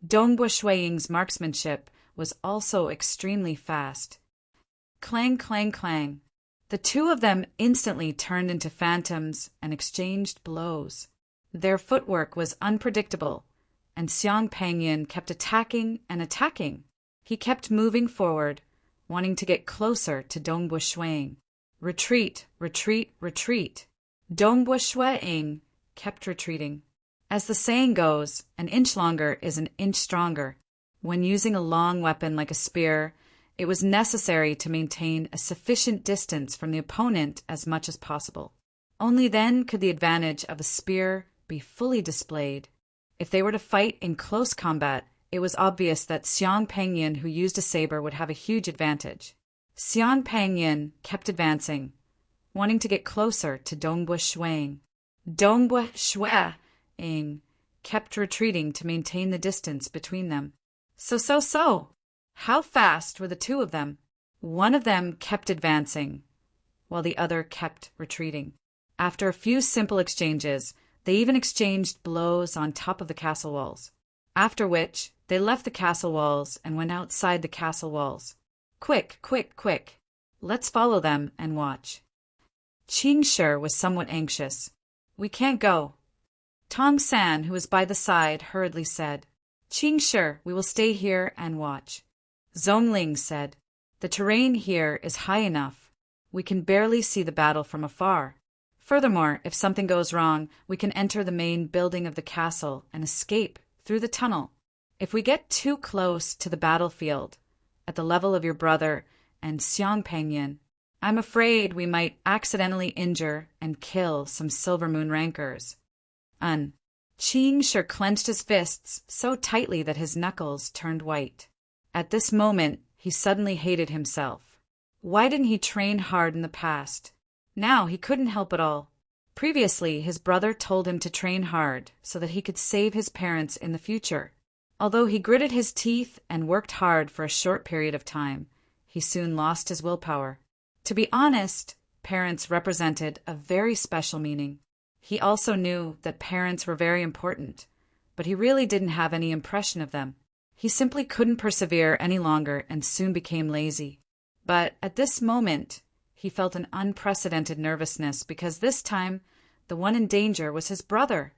Dongbua Shuiying's marksmanship was also extremely fast. Clang, clang, clang. The two of them instantly turned into phantoms and exchanged blows. Their footwork was unpredictable, and Xiang Pangyan kept attacking and attacking. He kept moving forward, wanting to get closer to Dongbua Shuiying. Retreat, retreat, retreat. Dongbua Shuiying kept retreating. As the saying goes, an inch longer is an inch stronger. When using a long weapon like a spear, it was necessary to maintain a sufficient distance from the opponent as much as possible. Only then could the advantage of a spear be fully displayed. If they were to fight in close combat, it was obvious that Xiang Pangyan, who used a saber, would have a huge advantage. Xiang Pangyan kept advancing, wanting to get closer to Dongbua Shuiying. Dongbua Shuiying kept retreating to maintain the distance between them. So. How fast were the two of them? One of them kept advancing, while the other kept retreating. After a few simple exchanges, they even exchanged blows on top of the castle walls. After which, they left the castle walls and went outside the castle walls. Quick, quick, quick. Let's follow them and watch. Qingshi was somewhat anxious. We can't go. Tong San, who was by the side, hurriedly said, Qingshi, we will stay here and watch. Zhongling said, the terrain here is high enough. We can barely see the battle from afar. Furthermore, if something goes wrong, we can enter the main building of the castle and escape through the tunnel. If we get too close to the battlefield, at the level of your brother and Xiang Pangyan, I'm afraid we might accidentally injure and kill some Silver Moon rankers. Qingshi clenched his fists so tightly that his knuckles turned white. At this moment, he suddenly hated himself. Why didn't he train hard in the past? Now he couldn't help it all. Previously, his brother told him to train hard so that he could save his parents in the future. Although he gritted his teeth and worked hard for a short period of time, he soon lost his willpower. To be honest, parents represented a very special meaning. He also knew that parents were very important, but he really didn't have any impression of them. He simply couldn't persevere any longer and soon became lazy. But at this moment, he felt an unprecedented nervousness because this time, the one in danger was his brother.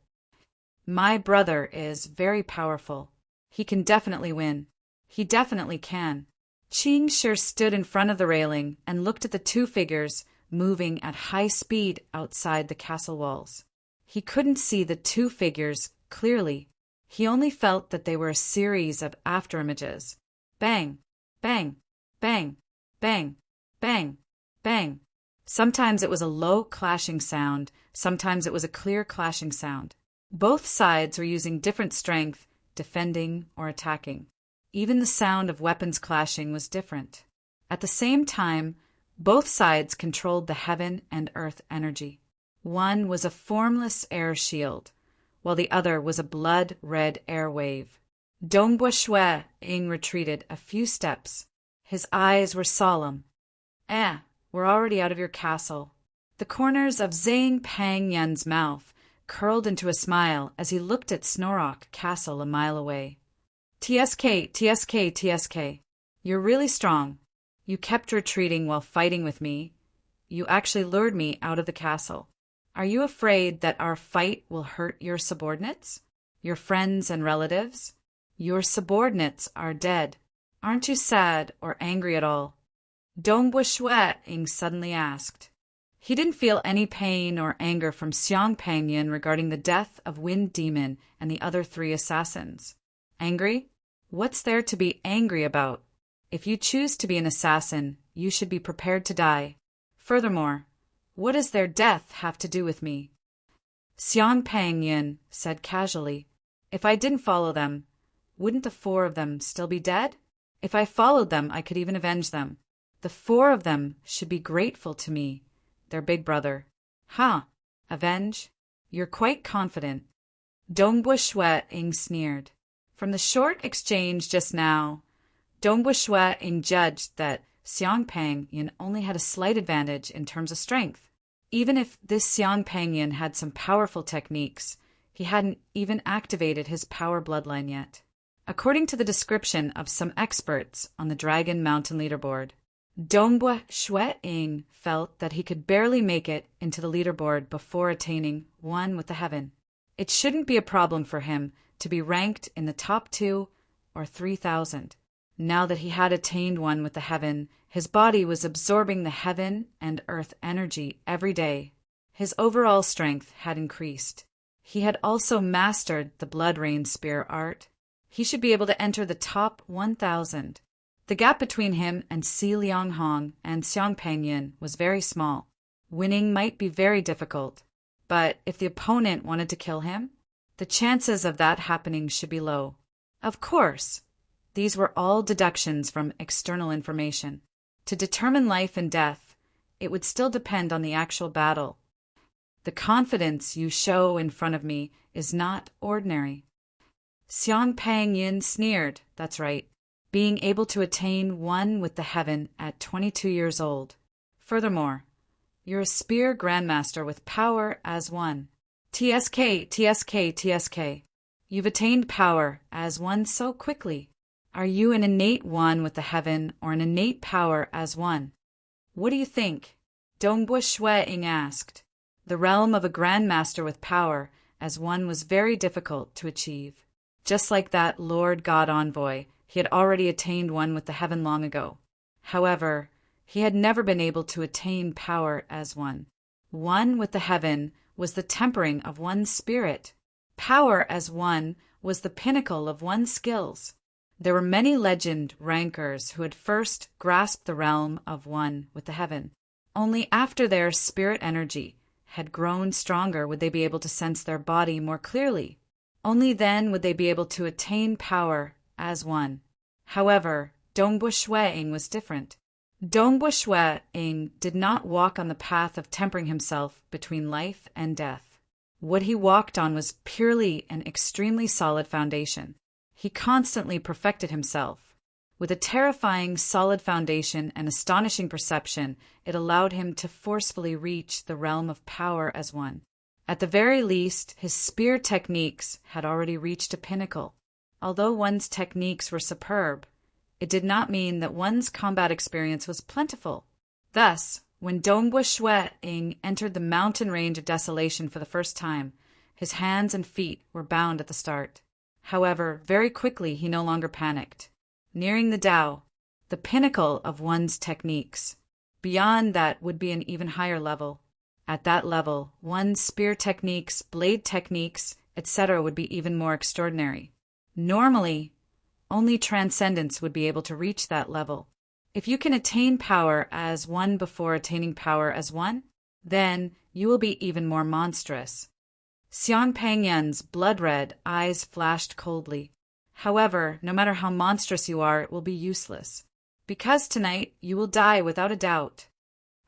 My brother is very powerful. He can definitely win. He definitely can. Qing Shi stood in front of the railing and looked at the two figures moving at high speed outside the castle walls. He couldn't see the two figures clearly. He only felt that they were a series of afterimages. Bang, bang, bang, bang, bang, bang. Sometimes it was a low clashing sound, sometimes it was a clear clashing sound. Both sides were using different strength, defending or attacking. Even the sound of weapons clashing was different. At the same time, both sides controlled the heaven and earth energy. One was a formless air shield, while the other was a blood-red air wave. Dongbua Shui Ying retreated a few steps. His eyes were solemn. We're already out of your castle. The corners of Zhang Pangyan's mouth curled into a smile as he looked at Snorok Castle a mile away. TSK, TSK, TSK. You're really strong. You kept retreating while fighting with me. You actually lured me out of the castle. Are you afraid that our fight will hurt your subordinates? Your friends and relatives? Your subordinates are dead. Aren't you sad or angry at all? Dongbua Shui Ying suddenly asked. He didn't feel any pain or anger from Xiang Pangyan regarding the death of Wind Demon and the other 3 assassins. Angry? What's there to be angry about? If you choose to be an assassin, you should be prepared to die. Furthermore, what does their death have to do with me? Xiang Pangyan said casually, if I didn't follow them, wouldn't the 4 of them still be dead? If I followed them, I could even avenge them. The 4 of them should be grateful to me, their big brother. Avenge? You're quite confident. Dongbua Shui Ying sneered. From the short exchange just now, Dongbua Shui Ying judged that Xiang Pangyan only had a slight advantage in terms of strength. Even if this Xiang Pangyan had some powerful techniques, he hadn't even activated his power bloodline yet. According to the description of some experts on the Dragon Mountain leaderboard, Dongbua Shui Ying felt that he could barely make it into the leaderboard before attaining one with the heaven. It shouldn't be a problem for him to be ranked in the top 2 or 3,000. Now that he had attained one with the heaven, his body was absorbing the heaven and earth energy every day. His overall strength had increased. He had also mastered the Blood Rain Spear art. He should be able to enter the top 1,000. The gap between him and Si Lianghong and Xiang Pangyan was very small. Winning might be very difficult, but if the opponent wanted to kill him, the chances of that happening should be low. Of course, these were all deductions from external information. To determine life and death, it would still depend on the actual battle. The confidence you show in front of me is not ordinary. Xiang Pangyan sneered, that's right, being able to attain one with the heaven at 22 years old. Furthermore, you're a spear grandmaster with power as one. TSK, TSK, TSK. You've attained power as one so quickly. Are you an innate one with the heaven or an innate power as one? What do you think? Dongbua Shui Ying asked. The realm of a grandmaster with power as one was very difficult to achieve. Just like that Lord God envoy, he had already attained one with the heaven long ago. However, he had never been able to attain power as one. One with the heaven was the tempering of one's spirit. Power as one was the pinnacle of one's skills. There were many legend rankers who had first grasped the realm of one with the heaven. Only after their spirit energy had grown stronger would they be able to sense their body more clearly. Only then would they be able to attain power as one. However, Dongbua Shui Ying was different. Dongbua Shui Ying did not walk on the path of tempering himself between life and death. What he walked on was purely an extremely solid foundation. He constantly perfected himself. With a terrifying, solid foundation and astonishing perception, it allowed him to forcefully reach the realm of power as one. At the very least, his spear techniques had already reached a pinnacle. Although one's techniques were superb, it did not mean that one's combat experience was plentiful. Thus, when Dongbua Shui-ing entered the mountain range of desolation for the first time, his hands and feet were bound at the start. However, very quickly he no longer panicked. Nearing the Tao, the pinnacle of one's techniques. Beyond that would be an even higher level. At that level, one's spear techniques, blade techniques, etc. would be even more extraordinary. Normally, only transcendence would be able to reach that level. If you can attain power as one before attaining power as one, then you will be even more monstrous. Xiang Pangyun's blood-red eyes flashed coldly. However, no matter how monstrous you are, it will be useless. Because tonight you will die without a doubt.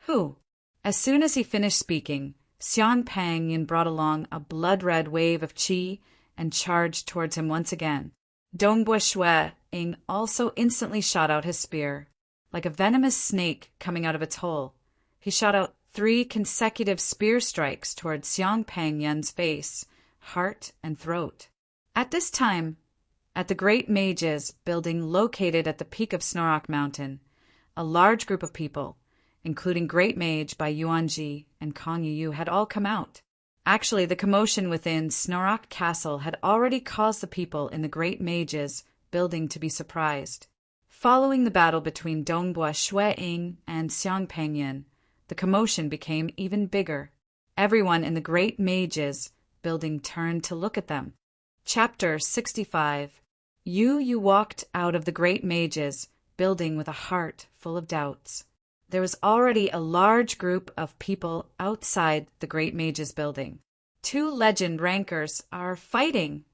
Who? As soon as he finished speaking, Xiang Pangyun brought along a blood-red wave of qi and charged towards him once again. Dongbua Shui-ing also instantly shot out his spear. Like a venomous snake coming out of its hole, he shot out 3 consecutive spear strikes towards Xiang Pangyun's face, heart, and throat. At this time, at the Great Mage's building located at the peak of Snorok Mountain, a large group of people, including Great Mage by Yuanji and Kong Yu, had all come out. Actually, the commotion within Snorok Castle had already caused the people in the Great Mage's building to be surprised. Following the battle between Dongbua Shui-ing and Xiang Pangyun, the commotion became even bigger. Everyone in the Great Mage's building turned to look at them. Chapter 65. You walked out of the Great Mage's building with a heart full of doubts. There was already a large group of people outside the Great Mage's building. 2 legend rankers are fighting.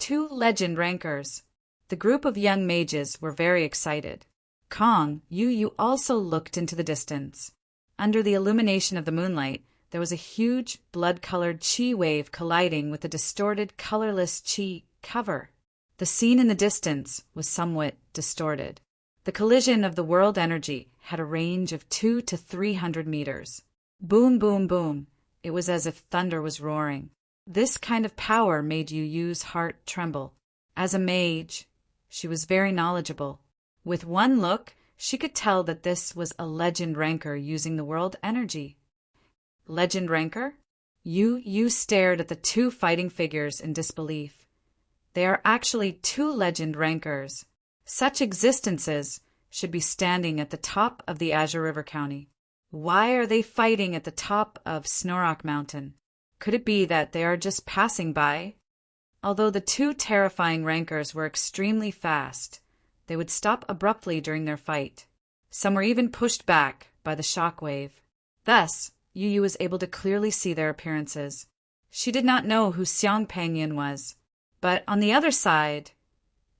2 legend rankers. The group of young mages were very excited. Kong Yu also looked into the distance. Under the illumination of the moonlight, there was a huge blood-colored qi wave colliding with the distorted, colorless qi cover. The scene in the distance was somewhat distorted. The collision of the world energy had a range of 200 to 300 meters. Boom, boom, boom. It was as if thunder was roaring. This kind of power made Yu's heart tremble. As a mage, she was very knowledgeable. With one look, she could tell that this was a legend ranker using the world energy. Legend ranker? Yu stared at the 2 fighting figures in disbelief. They are actually 2 legend rankers. Such existences should be standing at the top of the Azure River County. Why are they fighting at the top of Snorok Mountain? Could it be that they are just passing by? Although the 2 terrifying rankers were extremely fast, they would stop abruptly during their fight. Some were even pushed back by the shock wave. Thus, Yu was able to clearly see their appearances. She did not know who Xiang Pangyun was, but on the other side,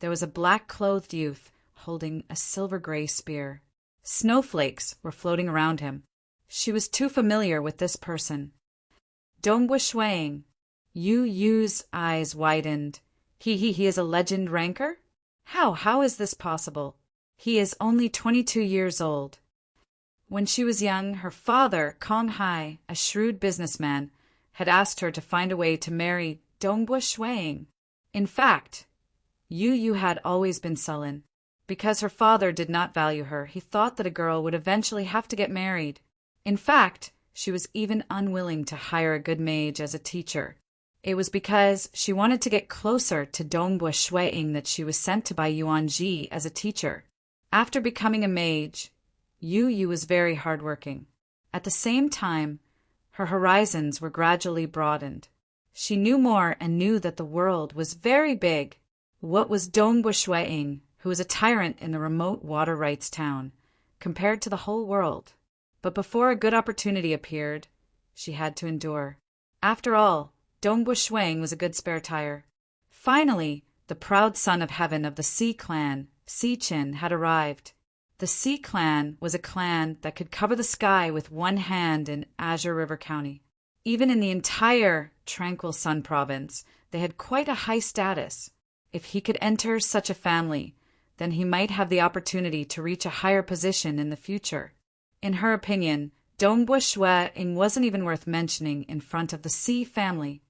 there was a black-clothed youth holding a silver-gray spear. Snowflakes were floating around him. She was too familiar with this person. Dongbua Shui-ing. Yu's eyes widened. He is a legend ranker? How is this possible? He is only 22 years old. When she was young, her father, Kong Hai, a shrewd businessman, had asked her to find a way to marry Dongbua Shui-ing. In fact, Yu had always been sullen. Because her father did not value her, he thought that a girl would eventually have to get married. In fact, she was even unwilling to hire a good mage as a teacher. It was because she wanted to get closer to Dongbua Shui-ing that she was sent to by Yuanji as a teacher. After becoming a mage, Yu was very hardworking. At the same time, her horizons were gradually broadened. She knew more and knew that the world was very big. What was Dongbua Shui-ing, who was a tyrant in the remote water rights town, compared to the whole world? But before a good opportunity appeared, she had to endure. After all, Dongbua Shui-ing was a good spare tire. Finally, the proud son of heaven of the Sea Clan, Sea Chin, had arrived. The Sea Clan was a clan that could cover the sky with one hand in Azure River County. Even in the entire Tranquil Sun Province, they had quite a high status. If he could enter such a family, then he might have the opportunity to reach a higher position in the future. In her opinion, Dongbua Shueing wasn't even worth mentioning in front of the Si family.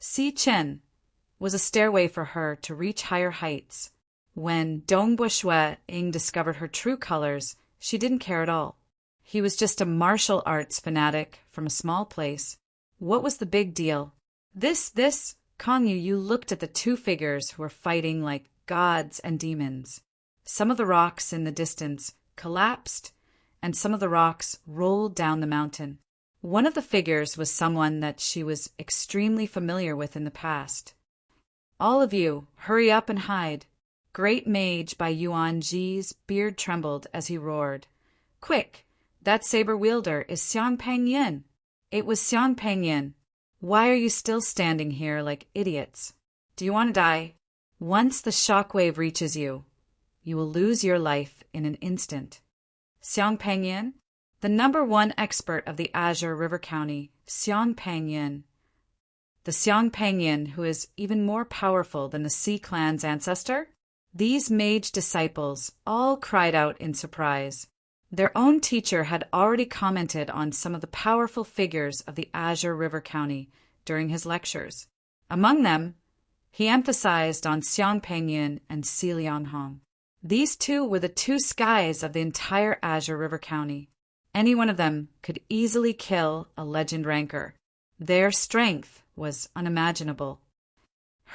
Si Chen was a stairway for her to reach higher heights. When Dongbua Shueing discovered her true colors, she didn't care at all. He was just a martial arts fanatic from a small place. What was the big deal? Kang Yu looked at the two figures who were fighting like gods and demons. Some of the rocks in the distance collapsed, and some of the rocks rolled down the mountain. One of the figures was someone that she was extremely familiar with in the past. All of you, hurry up and hide. Great Mage Bai Yuanji's beard trembled as he roared. Quick! That saber-wielder is Xiang Pengyin. It was Xiang Pengyin. Why are you still standing here like idiots? Do you want to die? Once the shockwave reaches you, you will lose your life in an instant. Xiang Pengyin, the #1 expert of the Azure River County, Xiang Pengyin. The Xiang Pengyin who is even more powerful than the Si clan's ancestor? These mage disciples all cried out in surprise. Their own teacher had already commented on some of the powerful figures of the Azure River County during his lectures. Among them, he emphasized on Xiang Pengyin and Si Lianhong. These two were the two skies of the entire Azure River County. Any one of them could easily kill a legend ranker. Their strength was unimaginable.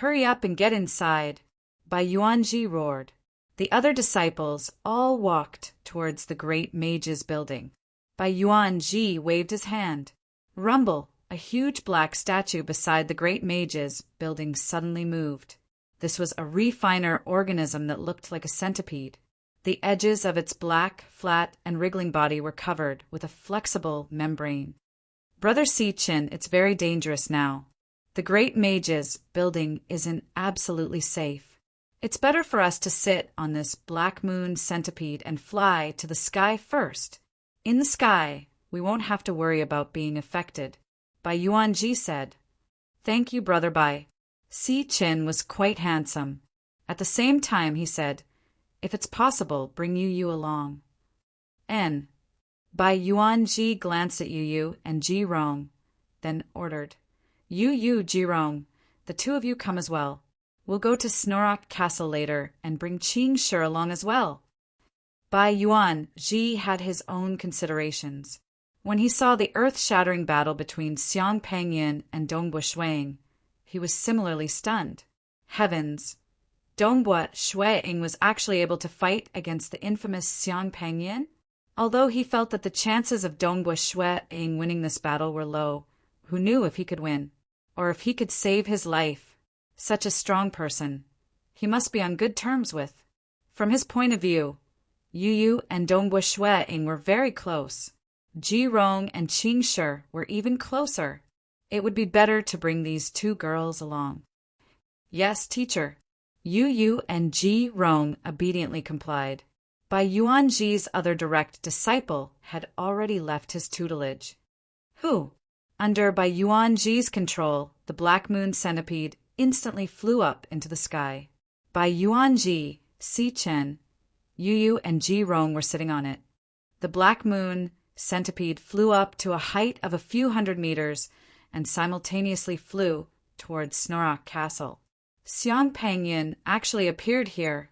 Hurry up and get inside, Bai Yuanji roared. The other disciples all walked towards the great mage's building. Bai Yuanji waved his hand. Rumble, a huge black statue beside the great mage's building suddenly moved. This was a refiner organism that looked like a centipede. The edges of its black, flat, and wriggling body were covered with a flexible membrane. Brother Si Chen, it's very dangerous now. The great mage's building isn't absolutely safe. It's better for us to sit on this black moon centipede and fly to the sky first. In the sky, we won't have to worry about being affected. Bai Yuanji said. Thank you, Brother Bai. Si Chen was quite handsome. At the same time, he said, if it's possible, bring Yu along. N. Bai Yuanji glanced at Yu and Ji Rong, then ordered, Yu, Ji-rong, the two of you come as well. We'll go to Snorok Castle later and bring Qing Shi along as well. Bai Yuanji had his own considerations. When he saw the earth-shattering battle between Xiang Pengyin and Dongbua Shueing, he was similarly stunned. Heavens! Dongbua Shueing was actually able to fight against the infamous Xiang Pengyin? Although he felt that the chances of Dongbua Shueing winning this battle were low, who knew if he could win, or if he could save his life? Such a strong person, he must be on good terms with. From his point of view, Yu and Dongbua Shueing were very close. Ji Rong and Qing Shi were even closer. It would be better to bring these two girls along. Yes, teacher. Yu and Ji Rong obediently complied. Bai Yuanji's other direct disciple had already left his tutelage. Who? Under Bai Yuanji's control, the Black Moon centipede instantly flew up into the sky. Bai Yuanji, Si Chen, Yu and Ji Rong were sitting on it. The Black Moon centipede flew up to a height of a few hundred meters and simultaneously flew towards Snorok Castle. Xiang Pengyin actually appeared here.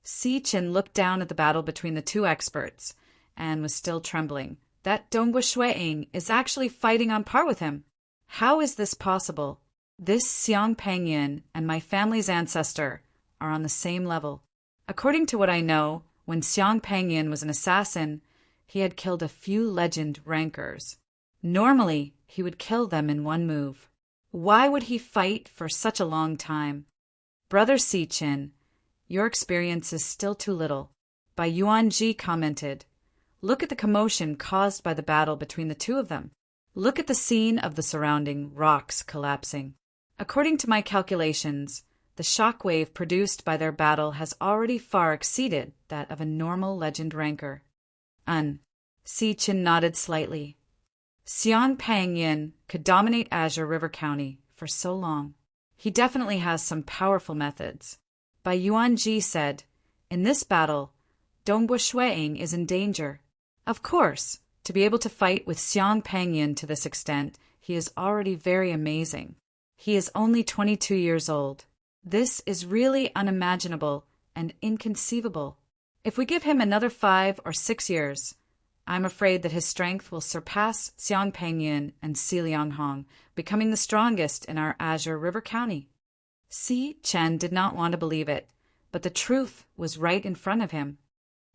Si Chen looked down at the battle between the two experts and was still trembling. That Dongbua Shueing is actually fighting on par with him. How is this possible? This Xiang Pengyin and my family's ancestor are on the same level. According to what I know, when Xiang Pengyin was an assassin, he had killed a few legend rankers. Normally, he would kill them in one move. Why would he fight for such a long time? Brother Si Chen, your experience is still too little. Bai Yuanji commented. Look at the commotion caused by the battle between the two of them. Look at the scene of the surrounding rocks collapsing. According to my calculations, the shockwave produced by their battle has already far exceeded that of a normal legend ranker. Si Chen nodded slightly. Xiang Pengyin could dominate Azure River County for so long. He definitely has some powerful methods. Bai Yuanji said, "In this battle, Dongbua Shuiying is in danger." Of course, to be able to fight with Xiang Pengyan to this extent, he is already very amazing. He is only 22 years old. This is really unimaginable and inconceivable. If we give him another 5 or 6 years, I'm afraid that his strength will surpass Xiang Pengyan and Si Lianghong, becoming the strongest in our Azure River County. Si Chen did not want to believe it, but the truth was right in front of him.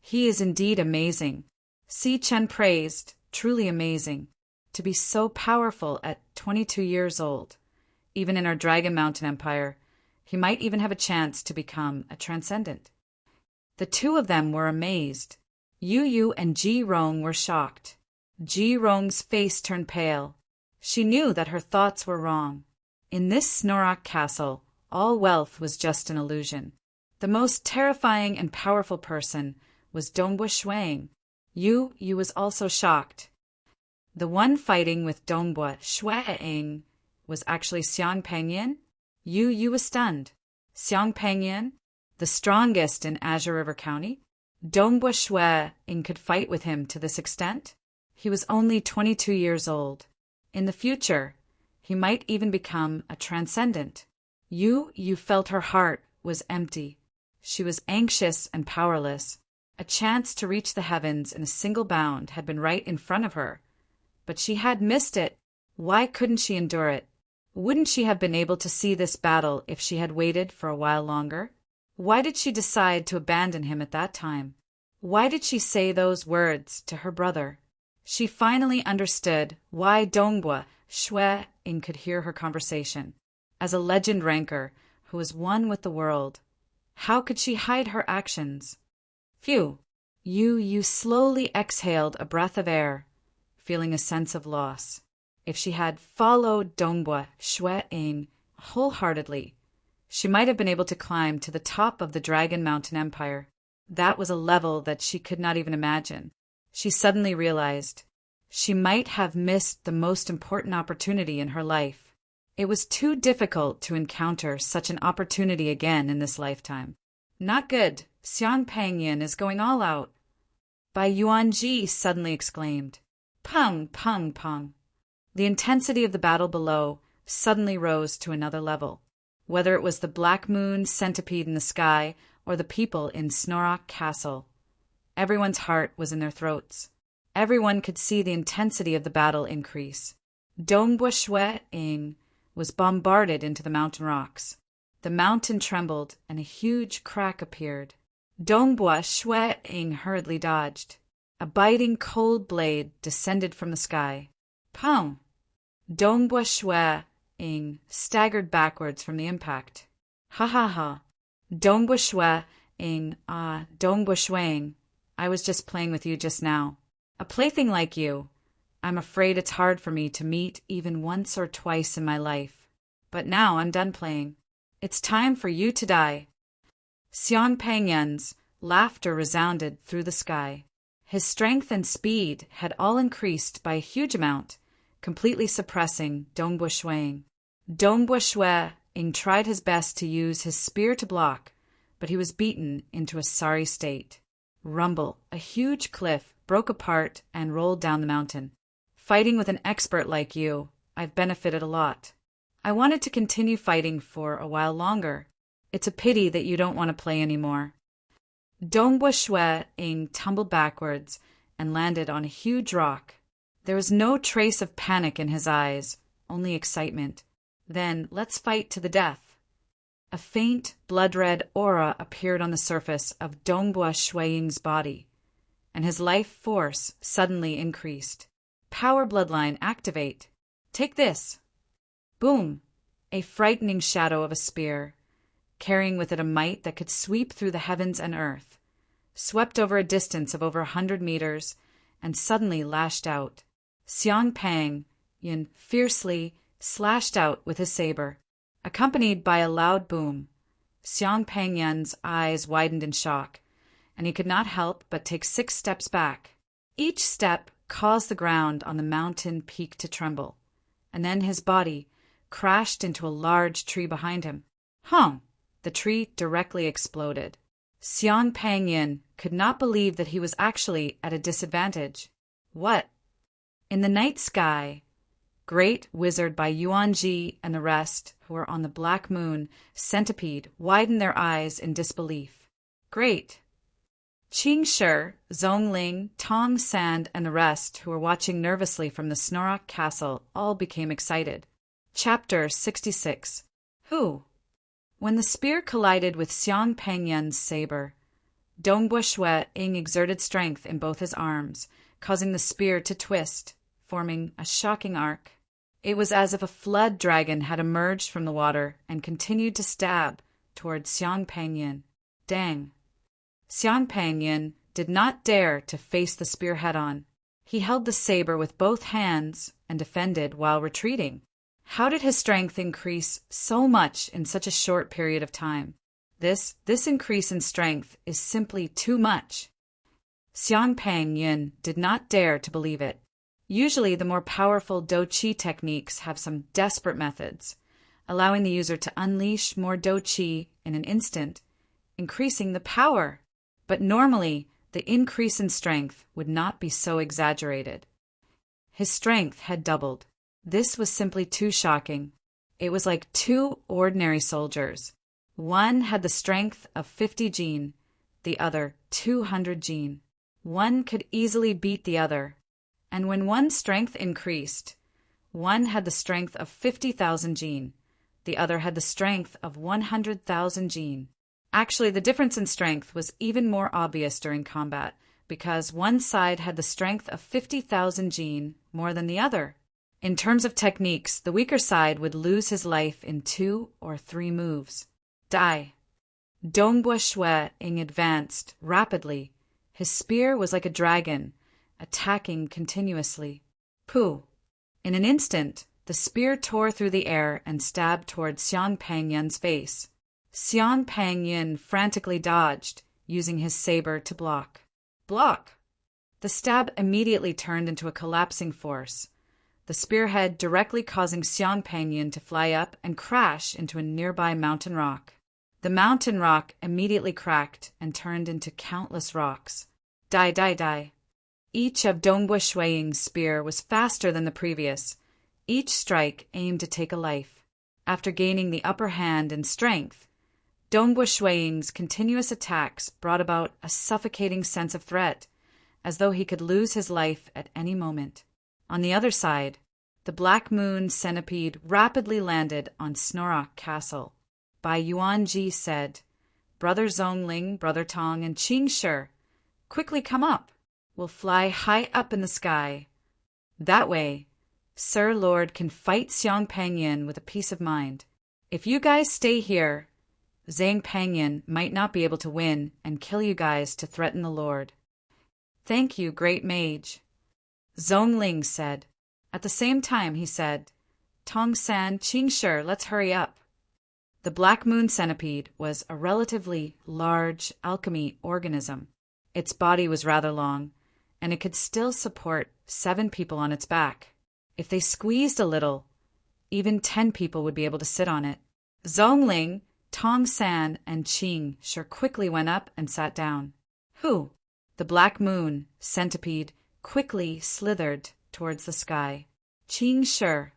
He is indeed amazing. Si Chen praised, truly amazing, to be so powerful at 22 years old. Even in our Dragon Mountain Empire, he might even have a chance to become a transcendent. The two of them were amazed. Yu Yu and Ji Rong were shocked. Ji Rong's face turned pale. She knew that her thoughts were wrong. In this Snorok castle, all wealth was just an illusion. The most terrifying and powerful person was Dongbua Shuiying. Yu Yu was also shocked. The one fighting with Dongbua Shuiying was actually Xiang Pengyan. Yu Yu was stunned. Xiang Pengyan, the strongest in Azure River County? Dongbua Shuiying could fight with him to this extent? He was only 22 years old. In the future, he might even become a transcendent. Yu Yu felt her heart was empty. She was anxious and powerless. A chance to reach the heavens in a single bound had been right in front of her. But she had missed it. Why couldn't she endure it? Wouldn't she have been able to see this battle if she had waited for a while longer? Why did she decide to abandon him at that time? Why did she say those words to her brother? She finally understood why Dongbua Shuiying could hear her conversation. As a legend ranker who was one with the world, how could she hide her actions? Phew! Yu Yu slowly exhaled a breath of air, feeling a sense of loss. If she had followed Dongbua Shuiying wholeheartedly, she might have been able to climb to the top of the Dragon Mountain Empire. That was a level that she could not even imagine. She suddenly realized she might have missed the most important opportunity in her life. It was too difficult to encounter such an opportunity again in this lifetime. Not good. Xiang Pengyan is going all out. Bai Yuanji suddenly exclaimed. Pung, pung, pung. The intensity of the battle below suddenly rose to another level. Whether it was the black moon centipede in the sky or the people in Snorok Castle, everyone's heart was in their throats. Everyone could see the intensity of the battle increase. Dongbua Shuiying was bombarded into the mountain rocks. The mountain trembled and a huge crack appeared. Dongbua Shuiying hurriedly dodged. A biting cold blade descended from the sky. Pow! Dongbua Shuiying staggered backwards from the impact. Ha ha ha! Dongbua Shuiying, Dongbua Shuiying, I was just playing with you just now. A plaything like you. I'm afraid it's hard for me to meet even once or twice in my life. But now I'm done playing. It's time for you to die. Xiang Pengyan's laughter resounded through the sky. His strength and speed had all increased by a huge amount, completely suppressing Dongbua Shuiying. Dongbua Shuiying tried his best to use his spear to block, but he was beaten into a sorry state. Rumble, a huge cliff, broke apart and rolled down the mountain. Fighting with an expert like you, I've benefited a lot. I wanted to continue fighting for a while longer. It's a pity that you don't want to play anymore. Dongbua Shuiying tumbled backwards and landed on a huge rock. There was no trace of panic in his eyes, only excitement. Then let's fight to the death. A faint, blood-red aura appeared on the surface of Dongbua Shuiying's body, and his life force suddenly increased. Power bloodline activate. Take this. Boom! A frightening shadow of a spear, carrying with it a might that could sweep through the heavens and earth, swept over a distance of over 100 meters, and suddenly lashed out. Xiang Pengyan fiercely slashed out with his saber, accompanied by a loud boom. Xiang Pengyan's eyes widened in shock, and he could not help but take 6 steps back. Each step caused the ground on the mountain peak to tremble, and then his body crashed into a large tree behind him. Hum! The tree directly exploded. Xiang Pangyin could not believe that he was actually at a disadvantage. What? In the night sky, Great Wizard by Yuan Ji and the rest, who were on the Black Moon Centipede, widened their eyes in disbelief. Great! Qing Shi, Zhong Ling, Tong San, and the rest, who were watching nervously from the Snorok Castle, all became excited. Chapter 66. Who? When the spear collided with Xiang Pangyun's saber, Dongbua Shui Ying exerted strength in both his arms, causing the spear to twist, forming a shocking arc. It was as if a flood dragon had emerged from the water and continued to stab toward Xiang Pangyun. Dang! Xiang Pangyun did not dare to face the spear head-on. He held the saber with both hands and defended while retreating. How did his strength increase so much in such a short period of time? This increase in strength is simply too much. Xiang Pangyun did not dare to believe it. Usually the more powerful Do Qi techniques have some desperate methods, allowing the user to unleash more Do Qi in an instant, increasing the power. But normally, the increase in strength would not be so exaggerated. His strength had doubled. This was simply too shocking. It was like two ordinary soldiers. One had the strength of 50 jin, the other 200 jin. One could easily beat the other. And when one's strength increased, one had the strength of 50,000 jin, the other had the strength of 100,000 jin. Actually, the difference in strength was even more obvious during combat, because one side had the strength of 50,000 jin more than the other. In terms of techniques, the weaker side would lose his life in 2 or 3 moves. Die. Dongbua Shui Ying advanced rapidly. His spear was like a dragon, attacking continuously. Pooh! In an instant, the spear tore through the air and stabbed toward Xiang Pangyun's face. Xiang Pangyun frantically dodged, using his saber to block. Block! The stab immediately turned into a collapsing force, the spearhead directly causing Xiang Pangyun to fly up and crash into a nearby mountain rock. The mountain rock immediately cracked and turned into countless rocks. Die, die, die. Each of Dongbua Shui Ying's spear was faster than the previous. Each strike aimed to take a life. After gaining the upper hand in strength, Dongbua Shui Ying's continuous attacks brought about a suffocating sense of threat, as though he could lose his life at any moment. On the other side, the Black Moon Centipede rapidly landed on Snorok Castle. Bai Yuan Ji said, "Brother Zhongling, Brother Tong, and Qing Shi, quickly come up. We'll fly high up in the sky. That way, Sir Lord can fight Xiang Pangyun with a peace of mind. If you guys stay here, Zhang Pangyun might not be able to win and kill you guys to threaten the Lord." "Thank you, great mage," Zhongling said. At the same time, he said, "Tong San, Qing Shi, let's hurry up." The Black Moon Centipede was a relatively large alchemy organism. Its body was rather long, and it could still support 7 people on its back. If they squeezed a little, even 10 people would be able to sit on it. Zhongling, Tong San, and Qing Shi quickly went up and sat down. Who? The Black Moon Centipede quickly slithered towards the sky. Qing Shi.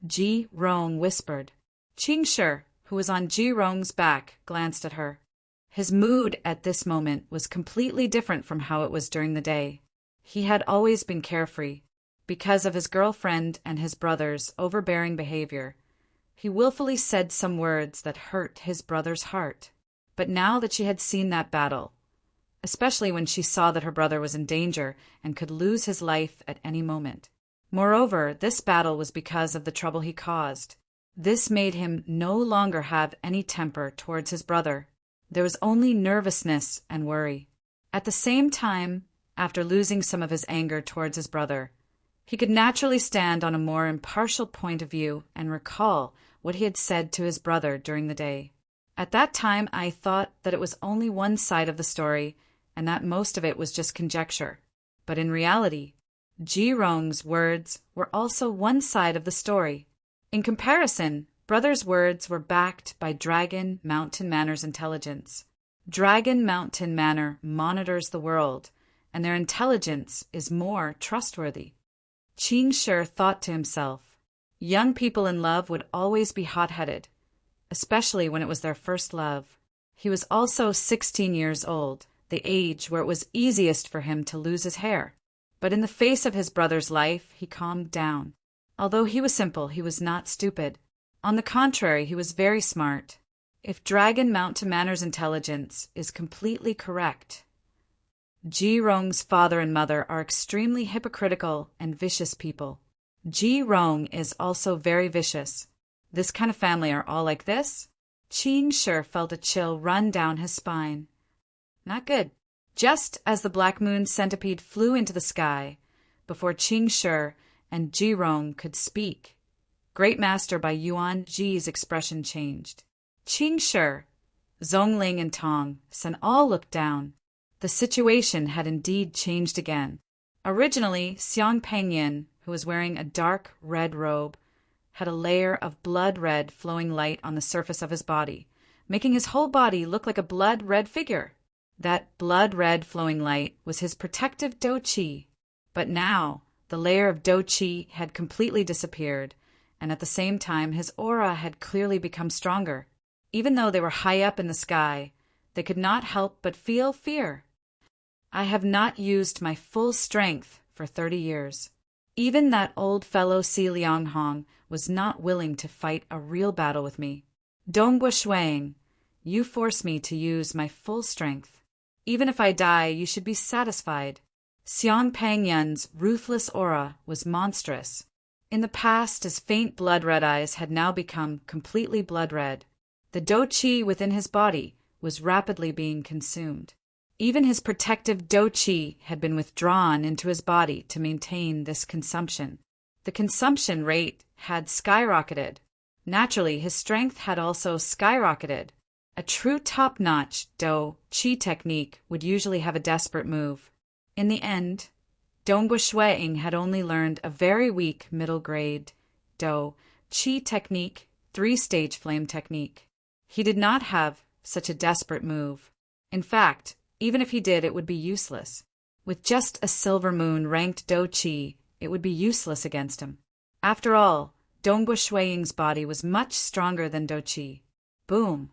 Ji Rong whispered. Qing Shi, who was on Ji Rong's back, glanced at her. His mood at this moment was completely different from how it was during the day. He had always been carefree. Because of his girlfriend and his brother's overbearing behavior, he willfully said some words that hurt his brother's heart. But now that she had seen that battle, especially when she saw that her brother was in danger and could lose his life at any moment. Moreover, this battle was because of the trouble he caused. This made him no longer have any temper towards his brother. There was only nervousness and worry. At the same time, after losing some of his anger towards his brother, he could naturally stand on a more impartial point of view and recall what he had said to his brother during the day. At that time, I thought that it was only one side of the story and that most of it was just conjecture. But in reality, Ji Rong's words were also one side of the story. In comparison, Brother's words were backed by Dragon Mountain Manor's intelligence. Dragon Mountain Manor monitors the world, and their intelligence is more trustworthy. Qing Shi thought to himself, young people in love would always be hot-headed, especially when it was their first love. He was also 16 years old, the age where it was easiest for him to lose his hair. But in the face of his brother's life, he calmed down. Although he was simple, he was not stupid. On the contrary, he was very smart. If Dragon Mountain Manor's intelligence is completely correct, Ji Rong's father and mother are extremely hypocritical and vicious people. Ji Rong is also very vicious. This kind of family are all like this? Qing Shi felt a chill run down his spine. Not good. Just as the Black Moon centipede flew into the sky, before Qing Shi and Ji Rong could speak, Great Master by Yuan Ji's expression changed. Qing Shi, Zhongling, and Tong Sen all looked down. The situation had indeed changed again. Originally, Xiang Pengyin, who was wearing a dark red robe, had a layer of blood-red flowing light on the surface of his body, making his whole body look like a blood-red figure. That blood-red flowing light was his protective Do Qi. But now, the layer of Do Qi had completely disappeared, and at the same time his aura had clearly become stronger. Even though they were high up in the sky, they could not help but feel fear. I have not used my full strength for 30 years. Even that old fellow Si Liang Hong was not willing to fight a real battle with me. Dongbua Shuang, you force me to use my full strength. Even if I die, you should be satisfied. Xiang Pengyun's ruthless aura was monstrous. In the past, his faint blood-red eyes had now become completely blood-red. The Do Qi within his body was rapidly being consumed. Even his protective Do Qi had been withdrawn into his body to maintain this consumption. The consumption rate had skyrocketed. Naturally, his strength had also skyrocketed. A true top-notch Do Qi technique would usually have a desperate move. In the end, Dongbua Shuang had only learned a very weak middle-grade Do Qi technique, 3-stage flame technique. He did not have such a desperate move. In fact, even if he did, it would be useless. With just a silver moon ranked Do Qi, it would be useless against him. After all, Dongbua Shuang's body was much stronger than Do Qi. Boom!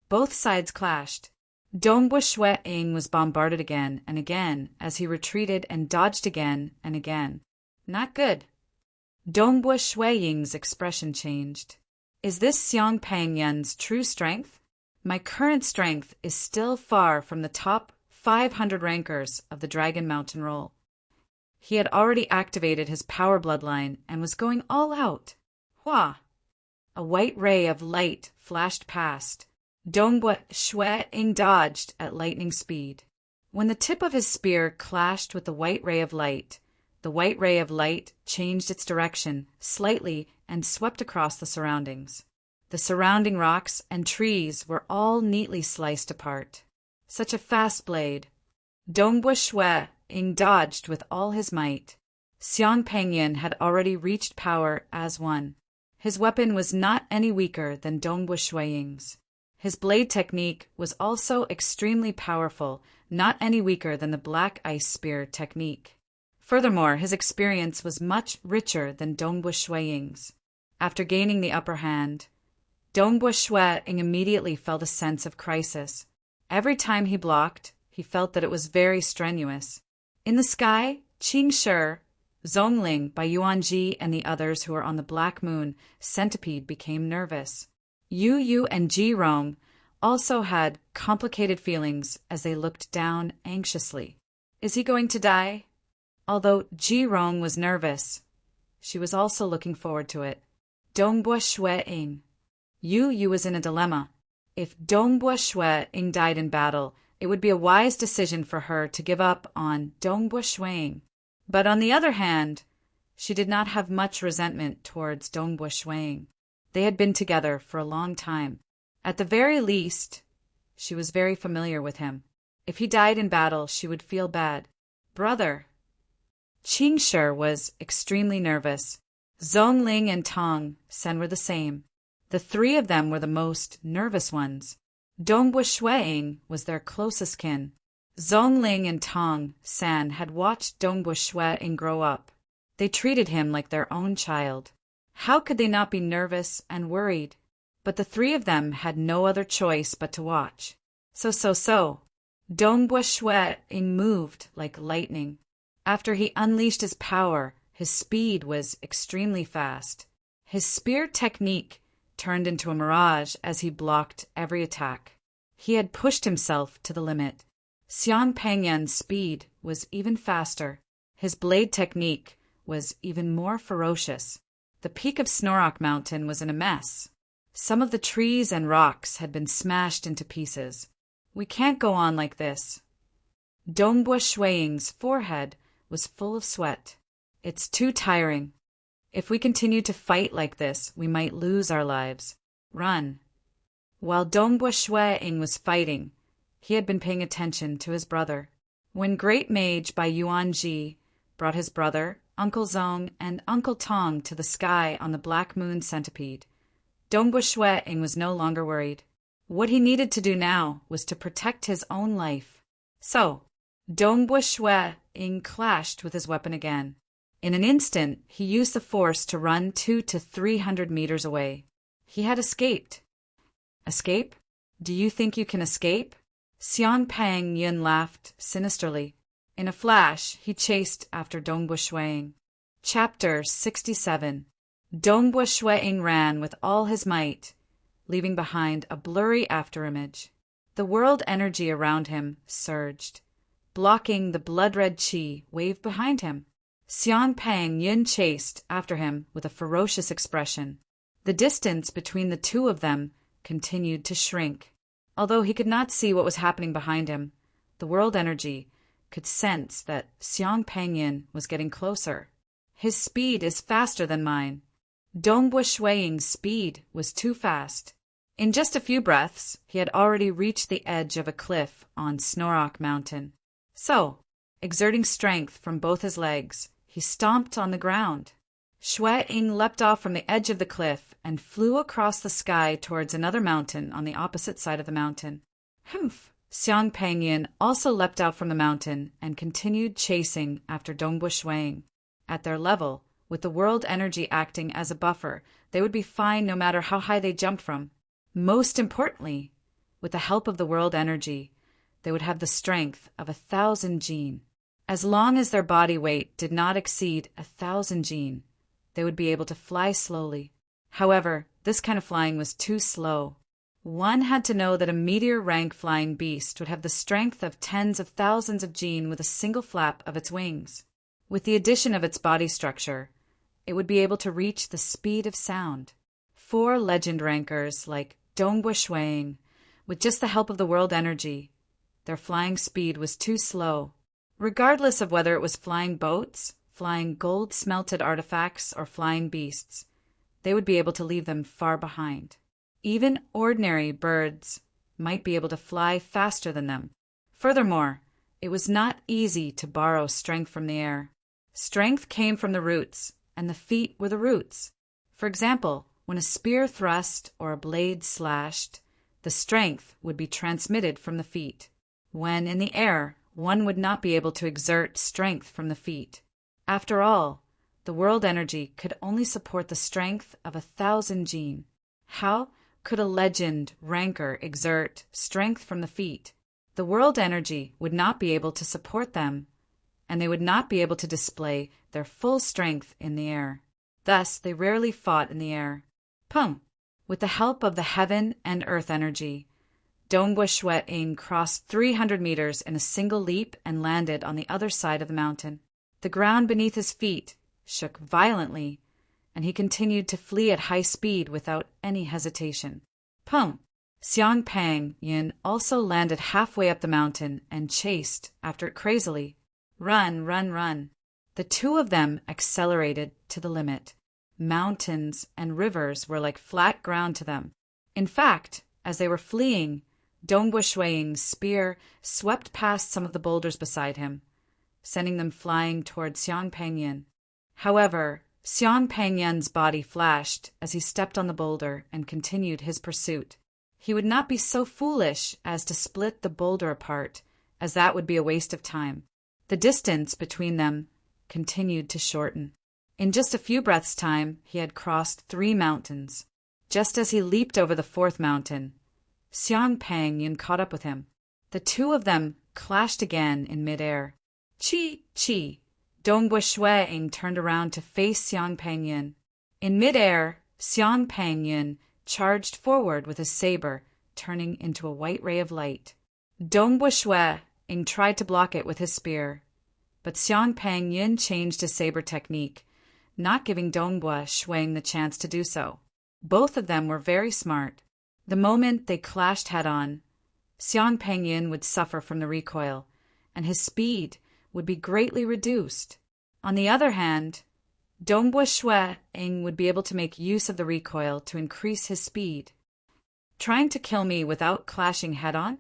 Both sides clashed. Dongbua Shuang was bombarded again and again as he retreated and dodged again and again. Not good. Dongbua Shuang's expression changed. Is this Xiang Pengyun's true strength? My current strength is still far from the top 500 rankers of the Dragon Mountain Roll. He had already activated his power bloodline and was going all out. Hua! A white ray of light flashed past. Dongbua Shuang dodged at lightning speed. When the tip of his spear clashed with the white ray of light, the white ray of light changed its direction slightly and swept across the surroundings. The surrounding rocks and trees were all neatly sliced apart. Such a fast blade. Dongbua Shuang dodged with all his might. Xiang Pengyun had already reached power as one. His weapon was not any weaker than Dongbua Shuang's. His blade technique was also extremely powerful, not any weaker than the Black Ice Spear technique. Furthermore, his experience was much richer than Dongbua Shuang's. After gaining the upper hand, Dongbua Shuang immediately felt a sense of crisis. Every time he blocked, he felt that it was very strenuous. In the sky, Qing Shi, Zhongling, Bai Yuanji, and the others who were on the Black Moon centipede became nervous. Yu and Ji Rong also had complicated feelings as they looked down anxiously. Is he going to die? Although Ji Rong was nervous, she was also looking forward to it. Dongbua Shuang. Yu was in a dilemma. If Dongbua Shuang died in battle, it would be a wise decision for her to give up on Dongbua Shuang. But on the other hand, she did not have much resentment towards Dongbua Shuang. They had been together for a long time. At the very least, she was very familiar with him. If he died in battle, she would feel bad. Brother. Qing Shi was extremely nervous. Zhongling and Tong Sen were the same. The three of them were the most nervous ones. Dongbua Shuiying was their closest kin. Zhongling and Tong San had watched Dongbua Shuiying grow up. They treated him like their own child. How could they not be nervous and worried? But the three of them had no other choice but to watch. So. Dongbua Shuiying moved like lightning. After he unleashed his power, his speed was extremely fast. His spear technique turned into a mirage as he blocked every attack. He had pushed himself to the limit. Xiang Pengyan's speed was even faster. His blade technique was even more ferocious. The peak of Snorok Mountain was in a mess. Some of the trees and rocks had been smashed into pieces. We can't go on like this. Dongbua Shuiying's forehead was full of sweat. It's too tiring. If we continue to fight like this, we might lose our lives. Run. While Dongbua Shuiying was fighting, he had been paying attention to his brother. When Great Mage Bai Yuanji brought his brother, Uncle Zong, and Uncle Tong to the sky on the Black Moon Centipede, Dongbua Shuiying was no longer worried. What he needed to do now was to protect his own life. So, Dongbua Shuiying clashed with his weapon again. In an instant, he used the force to run 200 to 300 meters away. He had escaped. Escape? Do you think you can escape? Xiang Pengyan laughed sinisterly. In a flash, he chased after Dongbua Shuiying. Chapter 67. Dongbua Shuiying ran with all his might, leaving behind a blurry afterimage. The world energy around him surged. Blocking the blood-red qi waved behind him. Xiang Pengyan chased after him with a ferocious expression. The distance between the two of them continued to shrink. Although he could not see what was happening behind him, the world energy could sense that Xiang Pengyan was getting closer. His speed is faster than mine. Dongbua Shuiying's speed was too fast. In just a few breaths, he had already reached the edge of a cliff on Snorok Mountain. So, exerting strength from both his legs, he stomped on the ground. Shuiying leapt off from the edge of the cliff and flew across the sky towards another mountain on the opposite side of the mountain. Humph! Xiang Pengyan also leapt out from the mountain and continued chasing after Dongbua Shuiying. At their level, with the world energy acting as a buffer, they would be fine no matter how high they jumped from. Most importantly, with the help of the world energy, they would have the strength of 1,000 jin. As long as their body weight did not exceed 1,000 jin, they would be able to fly slowly. However, this kind of flying was too slow. One had to know that a meteor-rank flying beast would have the strength of tens of thousands of jin with a single flap of its wings. With the addition of its body structure, it would be able to reach the speed of sound. 4 legend rankers like Dongbua Shuiying, with just the help of the world energy, their flying speed was too slow. Regardless of whether it was flying boats, flying gold-smelted artifacts, or flying beasts, they would be able to leave them far behind. Even ordinary birds might be able to fly faster than them. Furthermore, it was not easy to borrow strength from the air. Strength came from the roots, and the feet were the roots. For example, when a spear thrust or a blade slashed, the strength would be transmitted from the feet. When in the air, one would not be able to exert strength from the feet. After all, the world energy could only support the strength of 1,000 jin. How could a legend ranker exert strength from the feet? The world energy would not be able to support them, and they would not be able to display their full strength in the air. Thus, they rarely fought in the air. Pum! With the help of the heaven and earth energy, Dongbua Shuiying crossed 300 meters in a single leap and landed on the other side of the mountain. The ground beneath his feet shook violently, and he continued to flee at high speed without any hesitation. Pum! Xiang Pengyan also landed halfway up the mountain and chased after it crazily. Run, run, run. The two of them accelerated to the limit. Mountains and rivers were like flat ground to them. In fact, as they were fleeing, Dongbua Shuiying's spear swept past some of the boulders beside him, sending them flying toward Xiang Pengyan. However, Xiang Pangyun's body flashed as he stepped on the boulder and continued his pursuit. He would not be so foolish as to split the boulder apart, as that would be a waste of time. The distance between them continued to shorten. In just a few breaths' time, he had crossed 3 mountains. Just as he leaped over the 4th mountain, Xiang Pangyun caught up with him. The two of them clashed again in midair. Chi! Chi! Dongbua Shuang turned around to face Xiang Pangyun. In midair, Xiang Pangyun charged forward with his saber, turning into a white ray of light. Dongbua Shuang tried to block it with his spear, but Xiang Pangyun changed his saber technique, not giving Dongbua Shuang the chance to do so. Both of them were very smart. The moment they clashed head-on, Xiang Pangyun would suffer from the recoil, and his speed would be greatly reduced. On the other hand, Dongbua Shuang would be able to make use of the recoil to increase his speed. Trying to kill me without clashing head-on?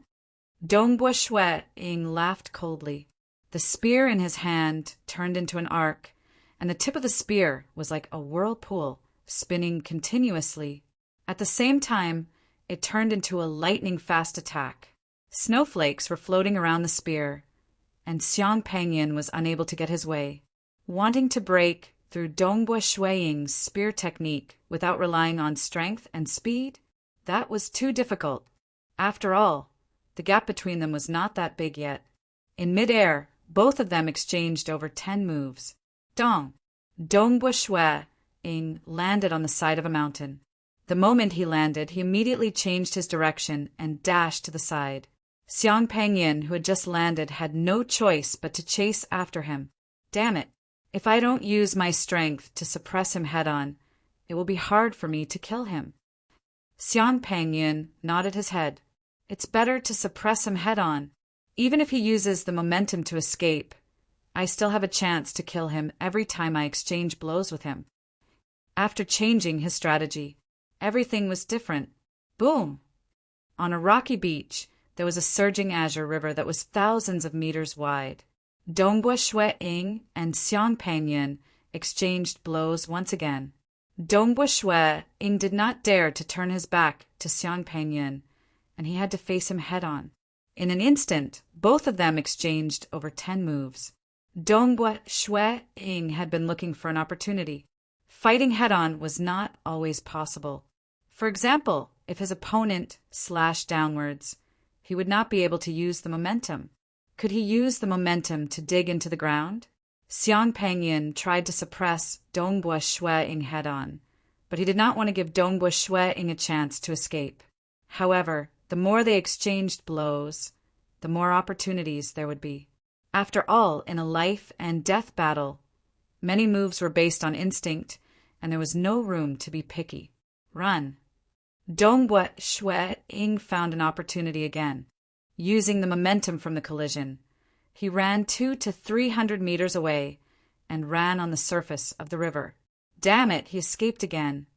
Dongbua Shuang laughed coldly. The spear in his hand turned into an arc, and the tip of the spear was like a whirlpool, spinning continuously. At the same time, it turned into a lightning-fast attack. Snowflakes were floating around the spear, and Xiang Pangyun was unable to get his way. Wanting to break through Dongbua Shuang's spear technique without relying on strength and speed, that was too difficult. After all, the gap between them was not that big yet. In midair, both of them exchanged over 10 moves. Dong! Dongbua Shuang landed on the side of a mountain. The moment he landed, he immediately changed his direction and dashed to the side. Xiang Pangyun, who had just landed, had no choice but to chase after him. Damn it! If I don't use my strength to suppress him head-on, it will be hard for me to kill him. Xiang Pangyun nodded his head. It's better to suppress him head-on. Even if he uses the momentum to escape, I still have a chance to kill him every time I exchange blows with him. After changing his strategy, everything was different. Boom! On a rocky beach, there was a surging azure river that was thousands of meters wide. Dongbua Shuang and Xiang Pangyun exchanged blows once again. Dongbua Shuang did not dare to turn his back to Xiang Pangyun, and he had to face him head-on. In an instant, both of them exchanged over 10 moves. Dongbua Shuang had been looking for an opportunity. Fighting head-on was not always possible. For example, if his opponent slashed downwards, he would not be able to use the momentum. Could he use the momentum to dig into the ground? Xiang Pangyun tried to suppress Dongbua Shuang head-on, but he did not want to give Dongbua Shuang a chance to escape. However, the more they exchanged blows, the more opportunities there would be. After all, in a life-and-death battle, many moves were based on instinct, and there was no room to be picky. Run! Dongbua Shuang found an opportunity again. Using the momentum from the collision, he ran 200 to 300 meters away and ran on the surface of the river. Damn it, he escaped again.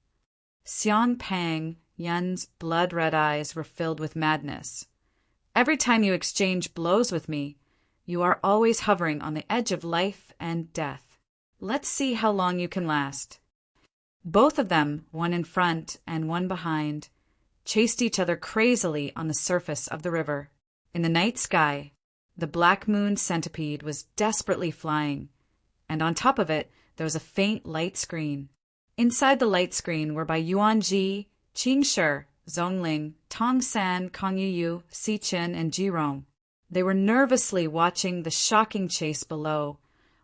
Xiang Pangyun's blood-red eyes were filled with madness. Every time you exchange blows with me, you are always hovering on the edge of life and death. Let's see how long you can last. Both of them, one in front and one behind, chased each other crazily on the surface of the river. In the night sky, the black moon centipede was desperately flying, and on top of it, there was a faint light screen. Inside the light screen were by Yuan Ji, Qing Shi, Zhongling, Tong San, Kong Yuyu, Si Chen, and Ji Rong. They were nervously watching the shocking chase below,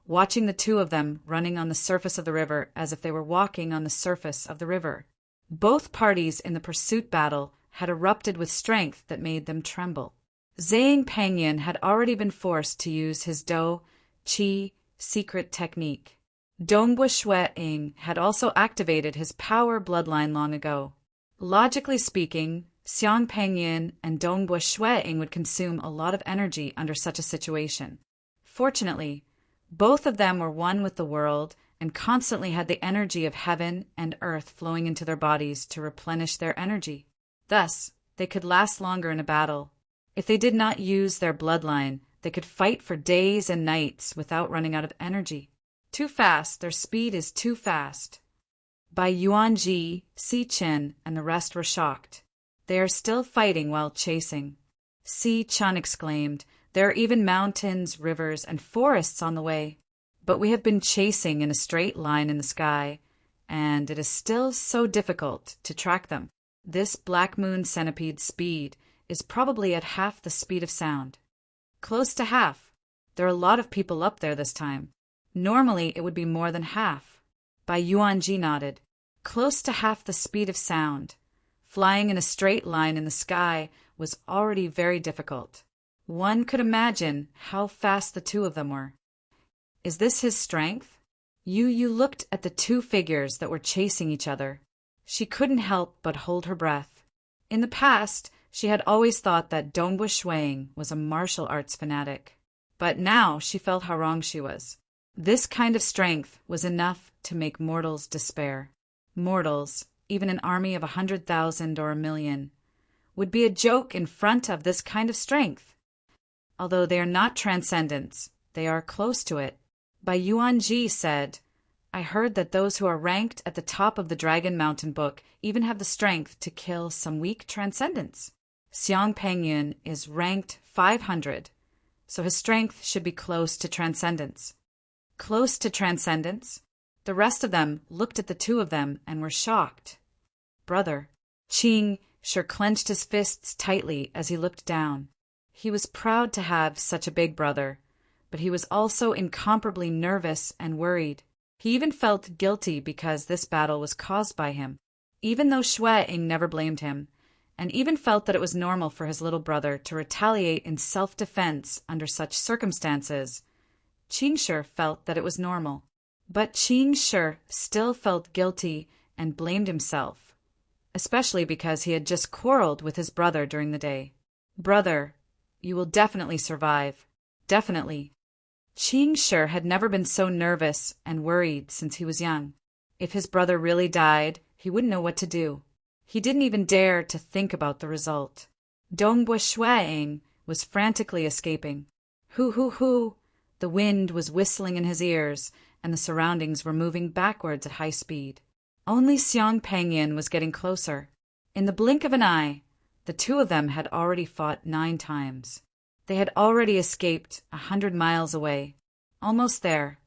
watching the two of them running on the surface of the river as if they were walking on the surface of the river. Both parties in the pursuit battle had erupted with strength that made them tremble. Xiang Pangyun had already been forced to use his Do Qi secret technique. Dongbua Shuang had also activated his power bloodline long ago. Logically speaking, Xiang Pangyun and Dongbua Shuang would consume a lot of energy under such a situation. Fortunately, both of them were one with the world and constantly had the energy of heaven and earth flowing into their bodies to replenish their energy. Thus, they could last longer in a battle. If they did not use their bloodline, they could fight for days and nights without running out of energy. Too fast, their speed is too fast. Bai Yuanji, Si Qin, and the rest were shocked. They are still fighting while chasing. Si Chun exclaimed, there are even mountains, rivers, and forests on the way. But we have been chasing in a straight line in the sky, and it is still so difficult to track them. This Black Moon centipede's speed is probably at half the speed of sound. Close to half. There are a lot of people up there this time. Normally it would be more than half. Bai Yuanji nodded. Close to half the speed of sound. Flying in a straight line in the sky was already very difficult. One could imagine how fast the two of them were. Is this his strength? Yu looked at the two figures that were chasing each other. She couldn't help but hold her breath. In the past, she had always thought that Dongbua Shuang was a martial arts fanatic. But now she felt how wrong she was. This kind of strength was enough to make mortals despair. Mortals, even an army of 100,000 or 1,000,000, would be a joke in front of this kind of strength. Although they are not transcendents, they are close to it. Bai Yuanji said, I heard that those who are ranked at the top of the Dragon Mountain book even have the strength to kill some weak transcendents. Xiang Pengyun is ranked 500, so his strength should be close to transcendence. Close to transcendence? The rest of them looked at the two of them and were shocked. Brother. Qing sure clenched his fists tightly as he looked down. He was proud to have such a big brother, but he was also incomparably nervous and worried. He even felt guilty because this battle was caused by him, even though Xue Ying never blamed him, and even felt that it was normal for his little brother to retaliate in self-defense under such circumstances. Qing Shi felt that it was normal. But Qing Shi still felt guilty and blamed himself, especially because he had just quarreled with his brother during the day. Brother, you will definitely survive. Definitely. Qing Shi had never been so nervous and worried since he was young. If his brother really died, he wouldn't know what to do. He didn't even dare to think about the result. Dongbua Shuang was frantically escaping. Hoo! The wind was whistling in his ears, and the surroundings were moving backwards at high speed. Only Xiang Pengyun was getting closer. In the blink of an eye, the two of them had already fought 9 times. They had already escaped 100 miles away. Almost there.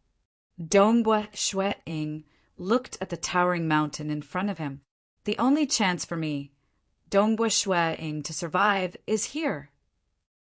Dongbua Shuang looked at the towering mountain in front of him. The only chance for me, Dongbua Shuang, to survive is here.